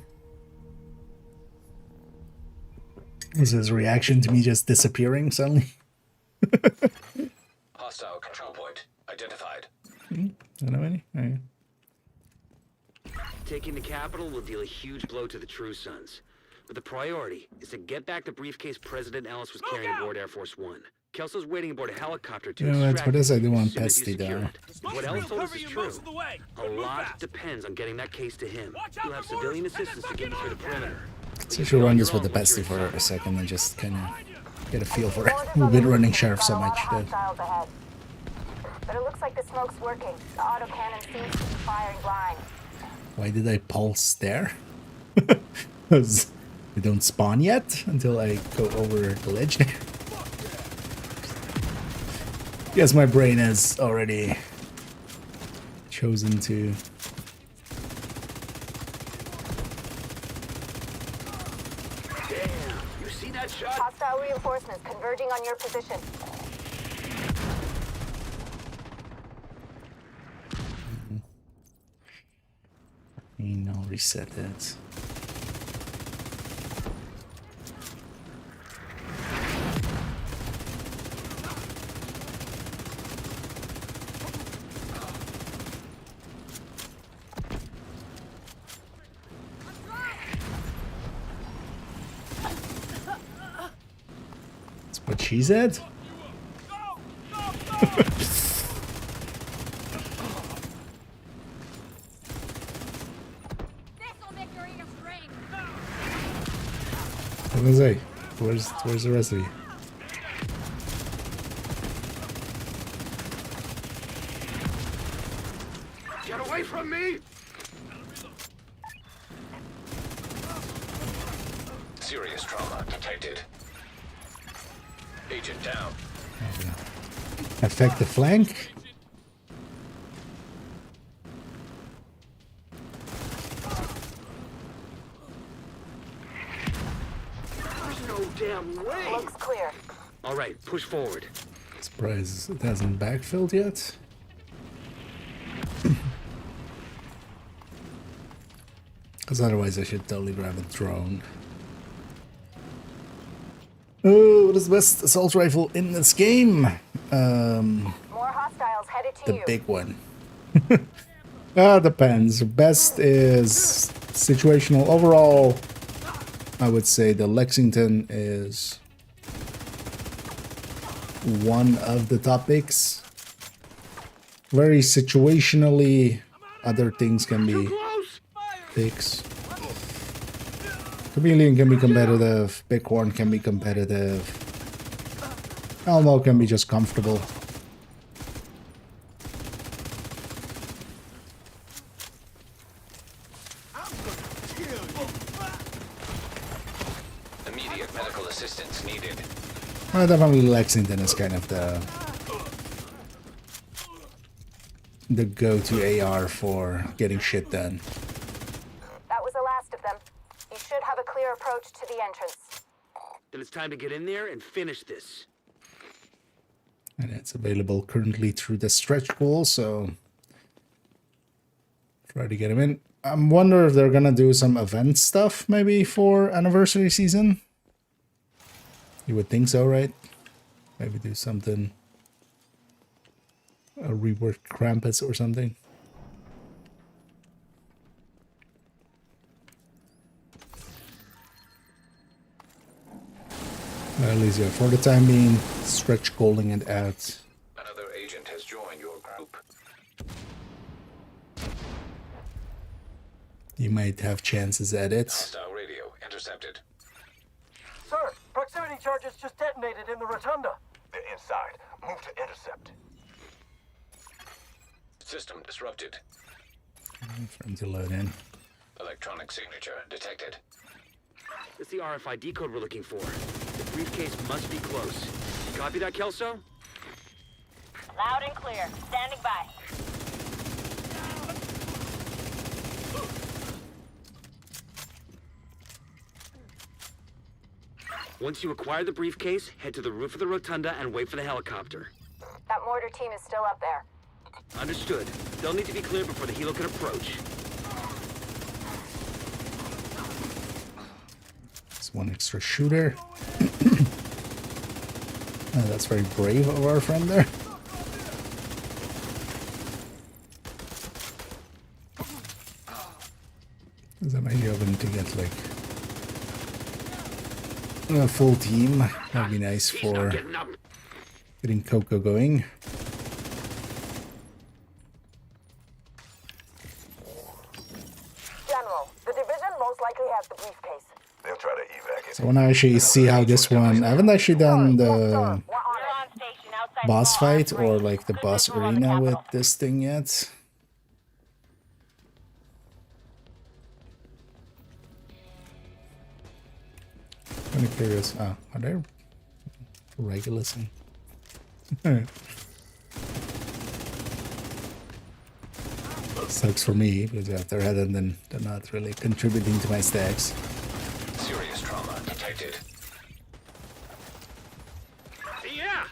Was his reaction to me just disappearing suddenly? Hostile control point identified. Don't know any? Okay. Taking the capital will deal a huge blow to the True Sons. But the priority is to get back the briefcase President Ellis was carrying aboard Air Force One. Kelso's waiting aboard a helicopter to That's extract for this I do want as soon as you Pesty secure though. it. What Ellis told us is true. A lot depends on getting that case to him. You'll have civilian assistance to get you through the perimeter. So you should run this with the Pesty for a second and just kind of get a feel for it. We've been running Sheriff so much that... But it looks like the smoke's working. The autocannon seems to be firing blind. Why did I pulse there? Because they don't spawn yet until I go over the ledge there. Yes, my brain has already chosen to... Damn, you see that shot? Hostile reinforcements converging on your position. I'll reset that. what she said? I was gonna say, where's the rest of you? Get away from me! Serious trauma detected. Agent down. Affect the flank. There's no damn way! Looks clear. All right, push forward. Surprise, it hasn't backfilled yet. Because otherwise I should totally grab a drone. Oh, what is the best assault rifle in this game? More hostiles headed to The you. big one. Depends. Best is situational. Overall, I would say the Lexington is one of the top picks. Very situationally, other things can be picks. Chameleon can be competitive, Bighorn can be competitive, Elmo can be just comfortable. Immediate medical assistance needed. Definitely Lexington is kind of the go-to AR for getting shit done. That was the last of them. You should have a clear approach to the entrance. Then it's time to get in there and finish this. And it's available currently through the stretch goal, so try to get him in. I wonder if they're gonna do some event stuff maybe for anniversary season. You would think so, right? Maybe do something, a rework Krampus or something. At least, yeah, for the time being, stretch calling it out. Another agent has joined your group. You might have chances at it. Hostile radio intercepted. Sir, proximity charges just detonated in the rotunda. They're inside. Move to intercept. System disrupted. For him to load in. Electronic signature detected. It's the RFID code we're looking for. The briefcase must be close. Copy that, Kelso? Loud and clear. Standing by. Once you acquire the briefcase, head to the roof of the rotunda and wait for the helicopter. That mortar team is still up there. Understood. They'll need to be cleared before the helo can approach. There's one extra shooter. That's very brave of our friend there. Because I might be able to get like a full team. That'd be nice for getting Coco going. General, the division most likely has the briefcase. They'll try to evac it. So I want to actually see how this one... I haven't actually done the boss fight or like the boss arena with this thing yet. Kind of curious. Oh, are there regulars in? Sucks for me because if they're headed, then they're not really contributing to my stacks. Serious trauma detected. Yeah!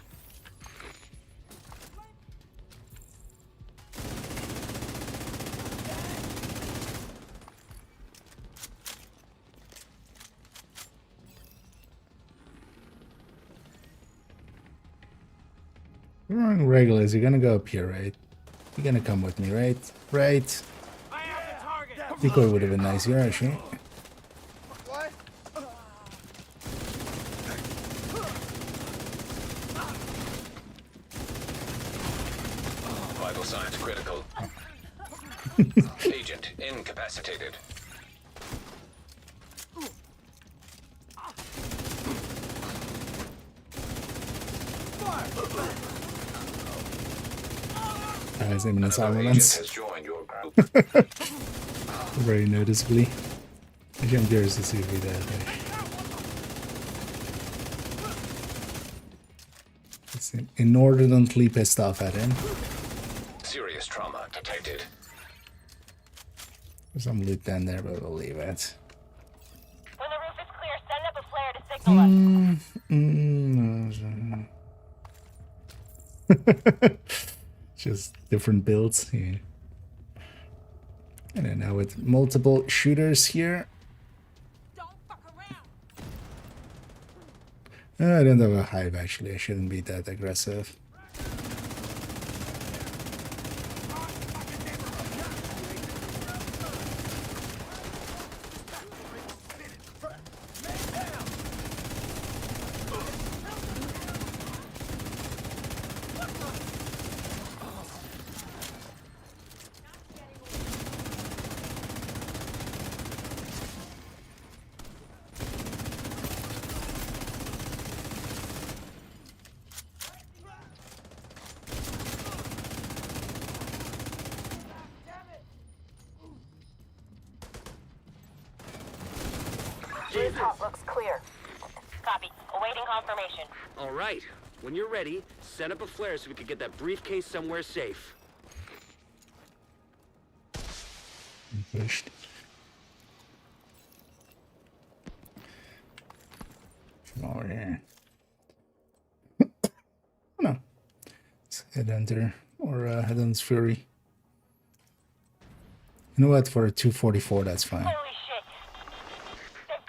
Regulars, you're gonna go up here, right? You're gonna come with me, right? Right? Decoy would have been nice here, actually. Guys, aiming at Another agent armaments. has joined your group. Very noticeably. Actually, I'm curious to see if he does. Inordinately pissed off at him. Serious trauma detected. There's some loot down there, but we'll leave it. When the roof is clear, send up a flare to signal us. Just different builds. Yeah. And then now with multiple shooters here. I don't have a hive actually. I shouldn't be that aggressive. Rooftop looks clear. Copy. Awaiting confirmation. All right. When you're ready, set up a flare so we can get that briefcase somewhere safe. Pushed. Come over here. No. It's Headhunter or Headhunter's Fury. You know what? For a 244, that's fine. Holy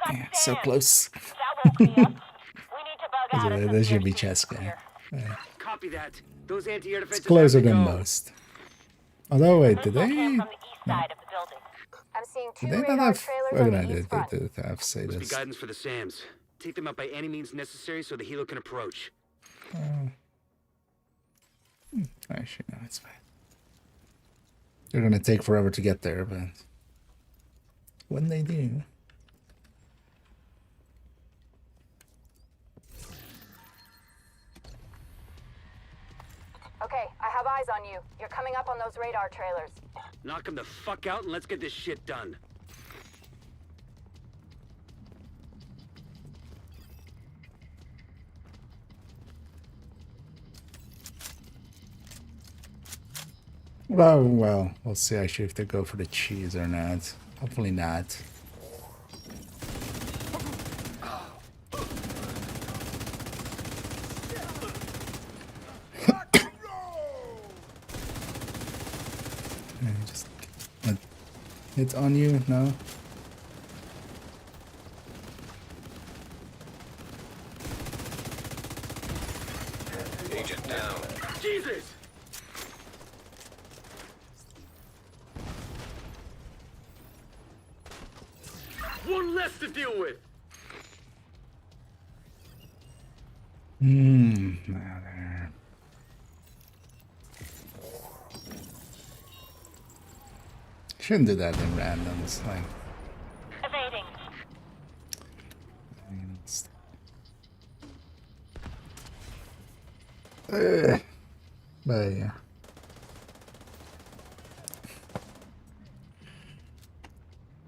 shit. Yeah, so close. That woke me up. We need to bug out. There should be chest guy. Yeah. Copy that. Those anti-air defenses It's closer have to than go. most. Although, wait, did they? From the east side of the building. I'm seeing two Did they not radar have? trailers Oh, on no, the they east front. did have say Must be this. guidance for the SAMs. Take them out by any means necessary so the helo can approach. Actually, no, it's fine. They're gonna take forever to get there, but when they do. Okay, I have eyes on you. You're coming up on those radar trailers. Knock them the fuck out and let's get this shit done. Well, we'll see actually if they go for the cheese or not. Hopefully not. Just hit on you, no? Agent down. Jesus! One less to deal with. Now there. Shouldn't do that in randoms, like. Evading. But yeah.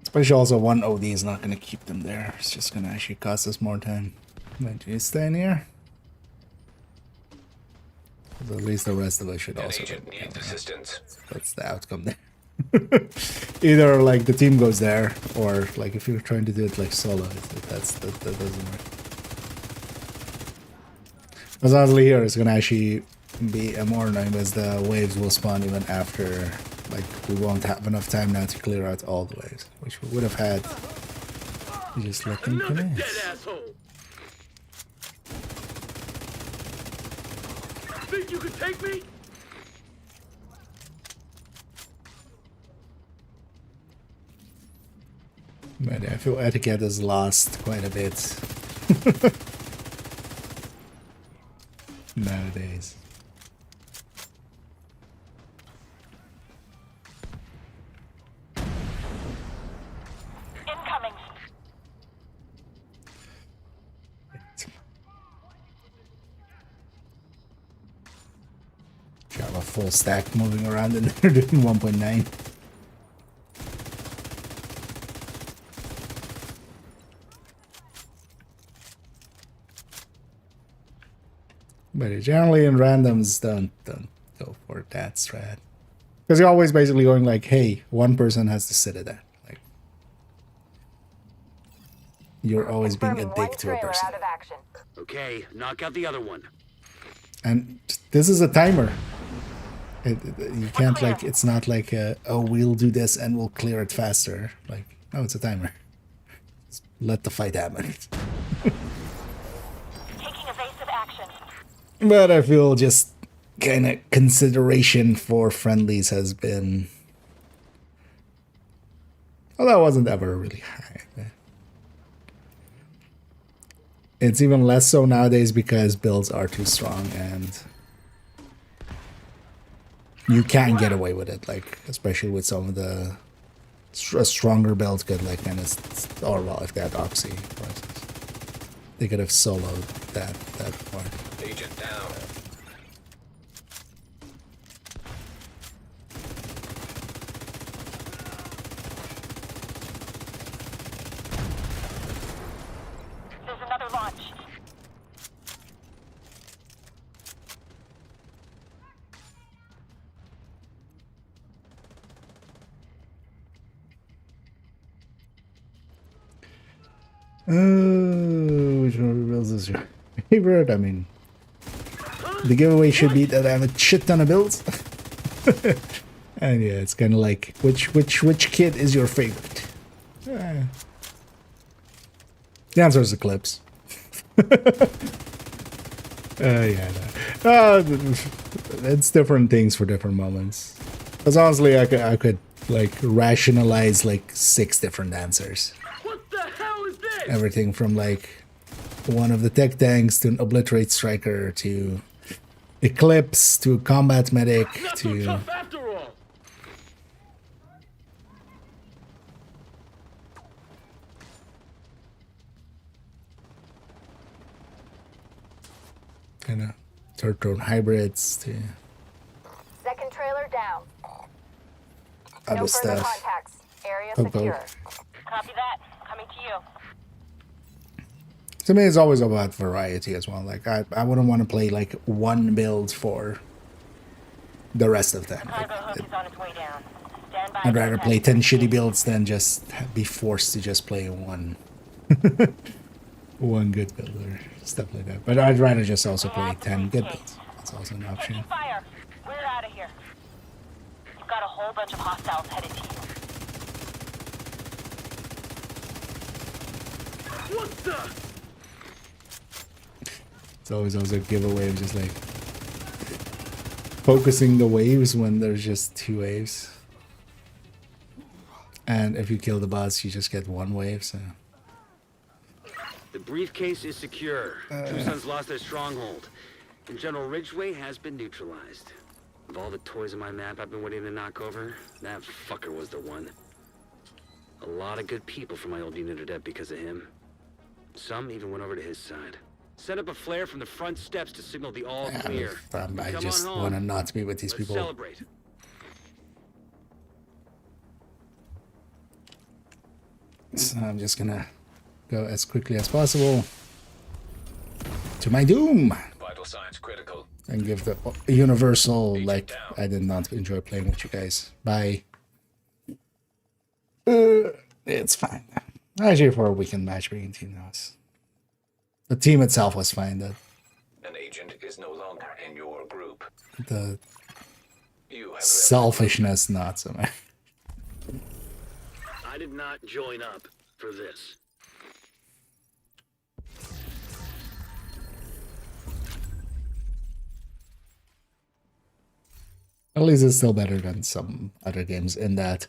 Especially also one OD is not going to keep them there. It's just going to actually cost us more time. But you stay in here. At least the rest of us should An also. agent needs assistance. That's the outcome there. Either like the team goes there, or like if you're trying to do it like solo, that doesn't work. Because honestly here it's gonna actually be more annoying as the waves will spawn even after, like we won't have enough time now to clear out all the waves, which we would have had. You just let them come in. Dead asshole. Think you can take me? But I feel etiquette has lost quite a bit nowadays. Incoming. full stack moving around in there doing 1.9. But generally in randoms, don't go for that strat. Because you're always basically going like, hey, one person has to sit at that. Like, you're always being a dick to a person. Okay, knock out the other one. And this is a timer. You can't like, it's not like, oh, we'll do this and we'll clear it faster. Like, no, it's a timer. Just let the fight happen. Taking evasive action. But I feel just kind of consideration for friendlies has been... Well, that wasn't ever really high. It's even less so nowadays because builds are too strong and you can get away with it, like especially with some of the stronger builds could like kind of, or well, if they had Oxy, for instance, they could have soloed that part. Agent down. There's another launch. Which one of the builds is your favorite? I mean, the giveaway should be that I have a shit ton of builds. And yeah, it's kind of like, which kit is your favorite? The answer is Eclipse. Yeah, no. It's different things for different moments. Because honestly, I could like rationalize like 6 different answers. What the hell is this? Everything from like one of the tech tanks to an obliterate striker to Eclipse to combat medic to... After all. kind of third drone hybrids to Second trailer down. other No further stuff. contacts. Area Poke, secure. poke. Copy that. Coming to you. To me, it's always about variety as well. Like I wouldn't want to play like one build for the rest of them. Like, Hook is on its way down. Stand by. I'd rather play 10 shitty builds than just be forced to just play one one good build or stuff like that. But I'd rather just also play 10 good builds. That's also an option. Fire. We're out of here. You've got a whole bunch of hostiles headed to you. What the? It's always also a giveaway of just like focusing the waves when there's just 2 waves. And if you kill the boss, you just get 1 wave, so... The briefcase is secure. True Sons lost their stronghold. And General Ridgway has been neutralized. Of all the toys on my map I've been waiting to knock over, that fucker was the one. A lot of good people from my old unit are dead because of him. Some even went over to his side. Set up a flare from the front steps to signal the all clear. I just want to not be with these Let's people. celebrate. So I'm just gonna go as quickly as possible to my doom Vital signs critical. and give the universal like I did not enjoy playing with you guys. Bye. It's fine. Actually, for a weekend matchmaking team, the team itself was fine. An agent is no longer in your group. The You have selfishness, not so much. I did not join up for this. At least it's still better than some other games in that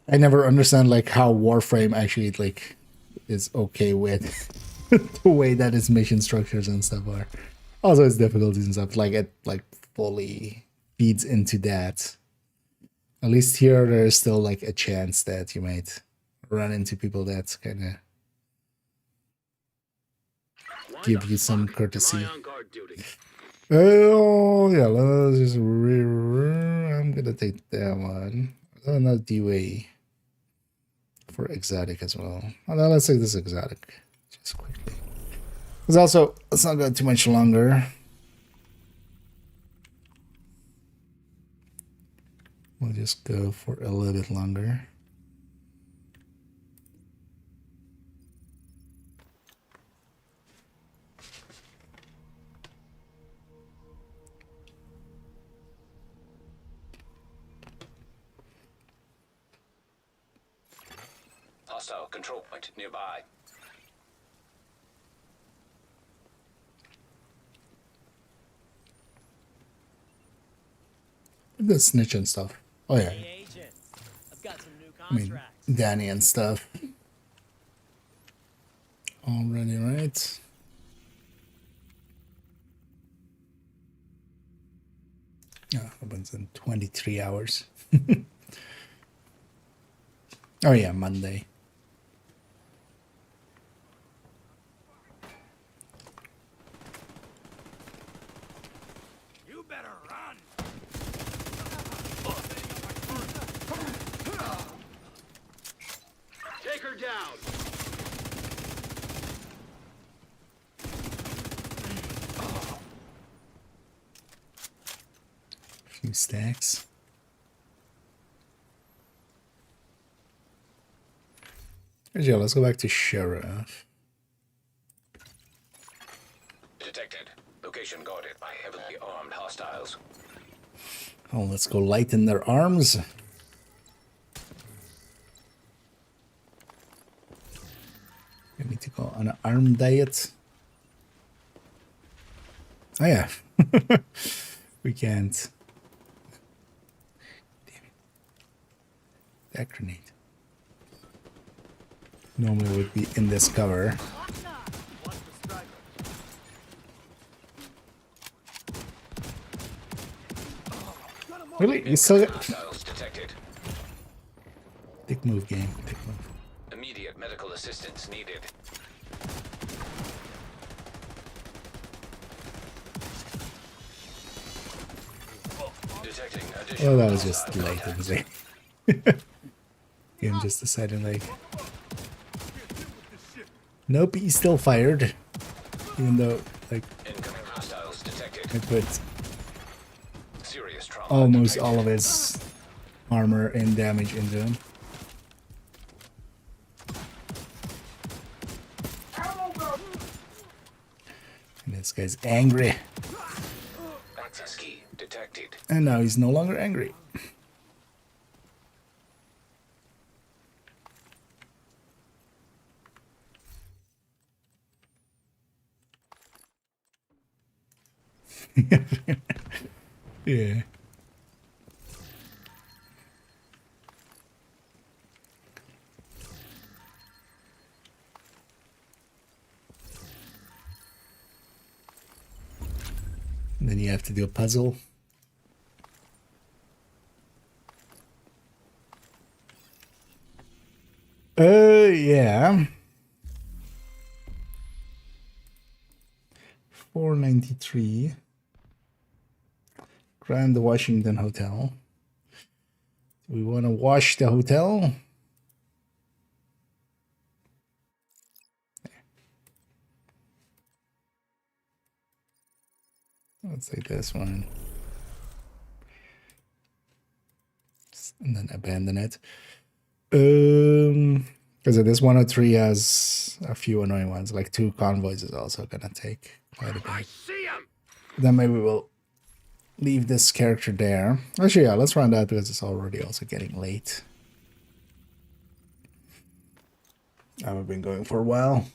I never understand like how Warframe actually like is okay with the way that its mission structures and stuff are. Also its difficulties and stuff, like it like fully feeds into that. At least here there's still like a chance that you might run into people that kinda give you some courtesy. Oh yeah, let's just I'm gonna take that one. Another DUA for exotic as well. Oh, now let's take this exotic just quickly. Because also, let's not go too much longer. We'll just go for a little bit longer. Hostile control point nearby. The snitch and stuff. Oh yeah. Hey, agents. I've got some new I mean, contracts. Danny and stuff. Already, right? Yeah, opens in 23 hours. Oh yeah, Monday. You better run. Take her down. Few stacks. Yeah, let's go back to Sheriff. Detected. Location guarded by heavily armed hostiles. Oh, let's go lighten their arms. We need to go on an arm diet. Oh yeah. We can't. Damn it. That grenade. Normally would be in this cover. Really? You still get... Hostiles detected. Dick move, game. Dick move. Immediate medical assistance needed. Detecting additional Oh, that was just late in the game. Game just decided like... Nope, he's still fired. Even though, like... incoming hostiles detected. I put Serious trauma almost detected. all of his armor and damage into him. And this guy's angry. Access key detected. And now he's no longer angry. Yeah. And then you have to do a puzzle. Yeah. 493. Grand Washington Hotel. Do we want to wash the hotel? Let's take this one. And then abandon it. Because this 103 has a few annoying ones, like 2 convoys is also gonna take quite a bit. Then maybe we'll leave this character there. Actually, yeah, let's run that because it's already also getting late. I've been going for a while.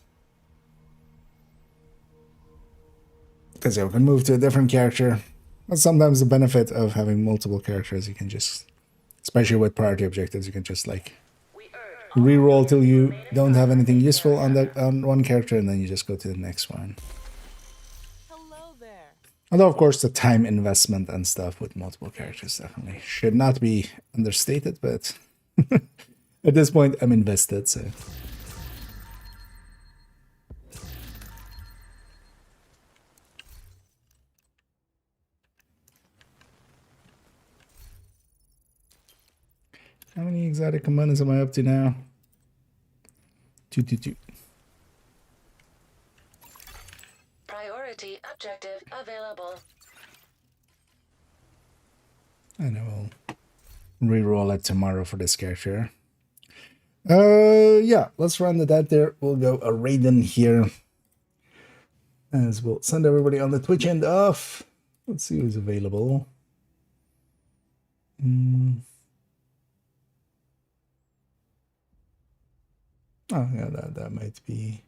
Because yeah, we can move to a different character. That's sometimes the benefit of having multiple characters. You can just, especially with priority objectives, you can just like reroll till you don't have anything useful on that on one character, and then you just go to the next one. Hello there. Although, of course, the time investment and stuff with multiple characters definitely should not be understated, but at this point, I'm invested, so... exotic components am I up to now? 222. Priority objective available. And I will reroll it tomorrow for this character. Yeah, let's run that there. We'll go a Raiden here. As we'll send everybody on the Twitch end off. Let's see who's available. Oh, yeah, that might be.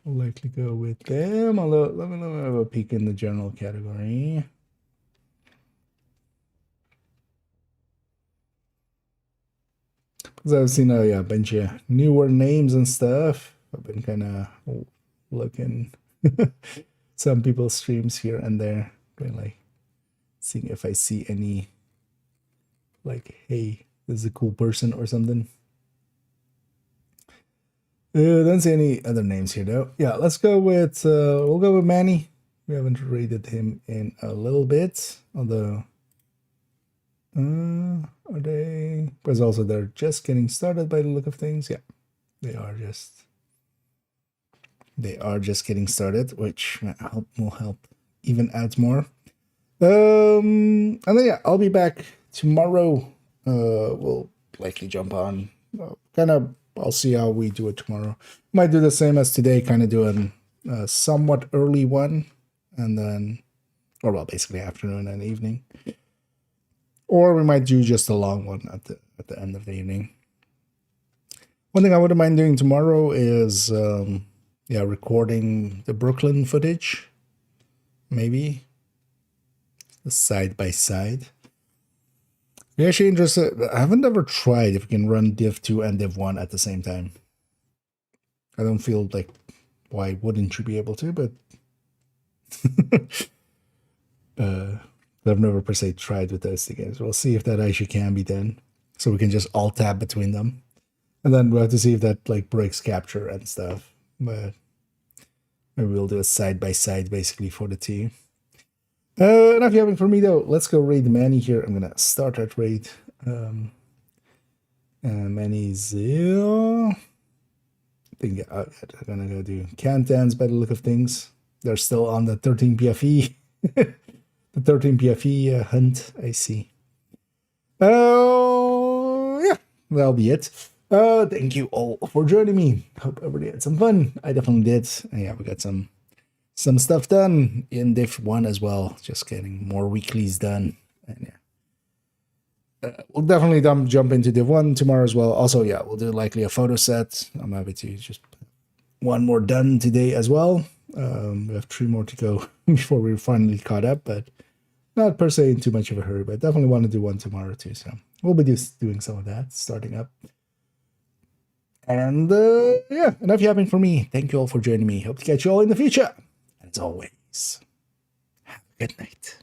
I'll likely go with them. Although, let me have a peek in the general category. Because I've seen a bunch of newer names and stuff. I've been kind of looking some people's streams here and there, going like seeing if I see any like, hey, this is a cool person or something. Don't see any other names here though. Yeah, let's go with we'll go with Manny. We haven't rated him in a little bit, although are they? Because also they're just getting started by the look of things. Yeah, they are just getting started, which will help even add more. And then yeah, I'll be back tomorrow. We'll likely jump on. I'll see how we do it tomorrow. Might do the same as today, kind of do a somewhat early one, and then, or well, basically afternoon and evening. Or we might do just a long one at the end of the evening. One thing I wouldn't mind doing tomorrow is recording the Brooklyn footage. Maybe the side by side. I'm actually interested. I haven't ever tried if you can run Div2 and Div1 at the same time. I don't feel like why wouldn't you be able to, but I've never per se tried with those two games. We'll see if that actually can be done. So we can just alt tab between them. And then we'll have to see if that like breaks capture and stuff. But maybe we'll do a side by side basically for the two. Enough yapping for me though. Let's go raid Manny here. I'm gonna start that raid. Manny's I think I'm gonna go do Cantans by the look of things. They're still on the 13 PFE. The 13 PFE hunt, I see. Yeah, that'll be it. Thank you all for joining me. Hope everybody had some fun. I definitely did. And yeah, we got some stuff done in Div1 as well. Just getting more weeklies done. And yeah, we'll definitely jump into Div1 tomorrow as well. Also, yeah, we'll do likely a photo set. I'm happy to just put one more done today as well. We have 3 more to go before we're finally caught up, but not per se in too much of a hurry. But definitely want to do one tomorrow too. So we'll be doing some of that, starting up. And yeah, enough yapping for me. Thank you all for joining me. Hope to catch you all in the future. As always, have a good night.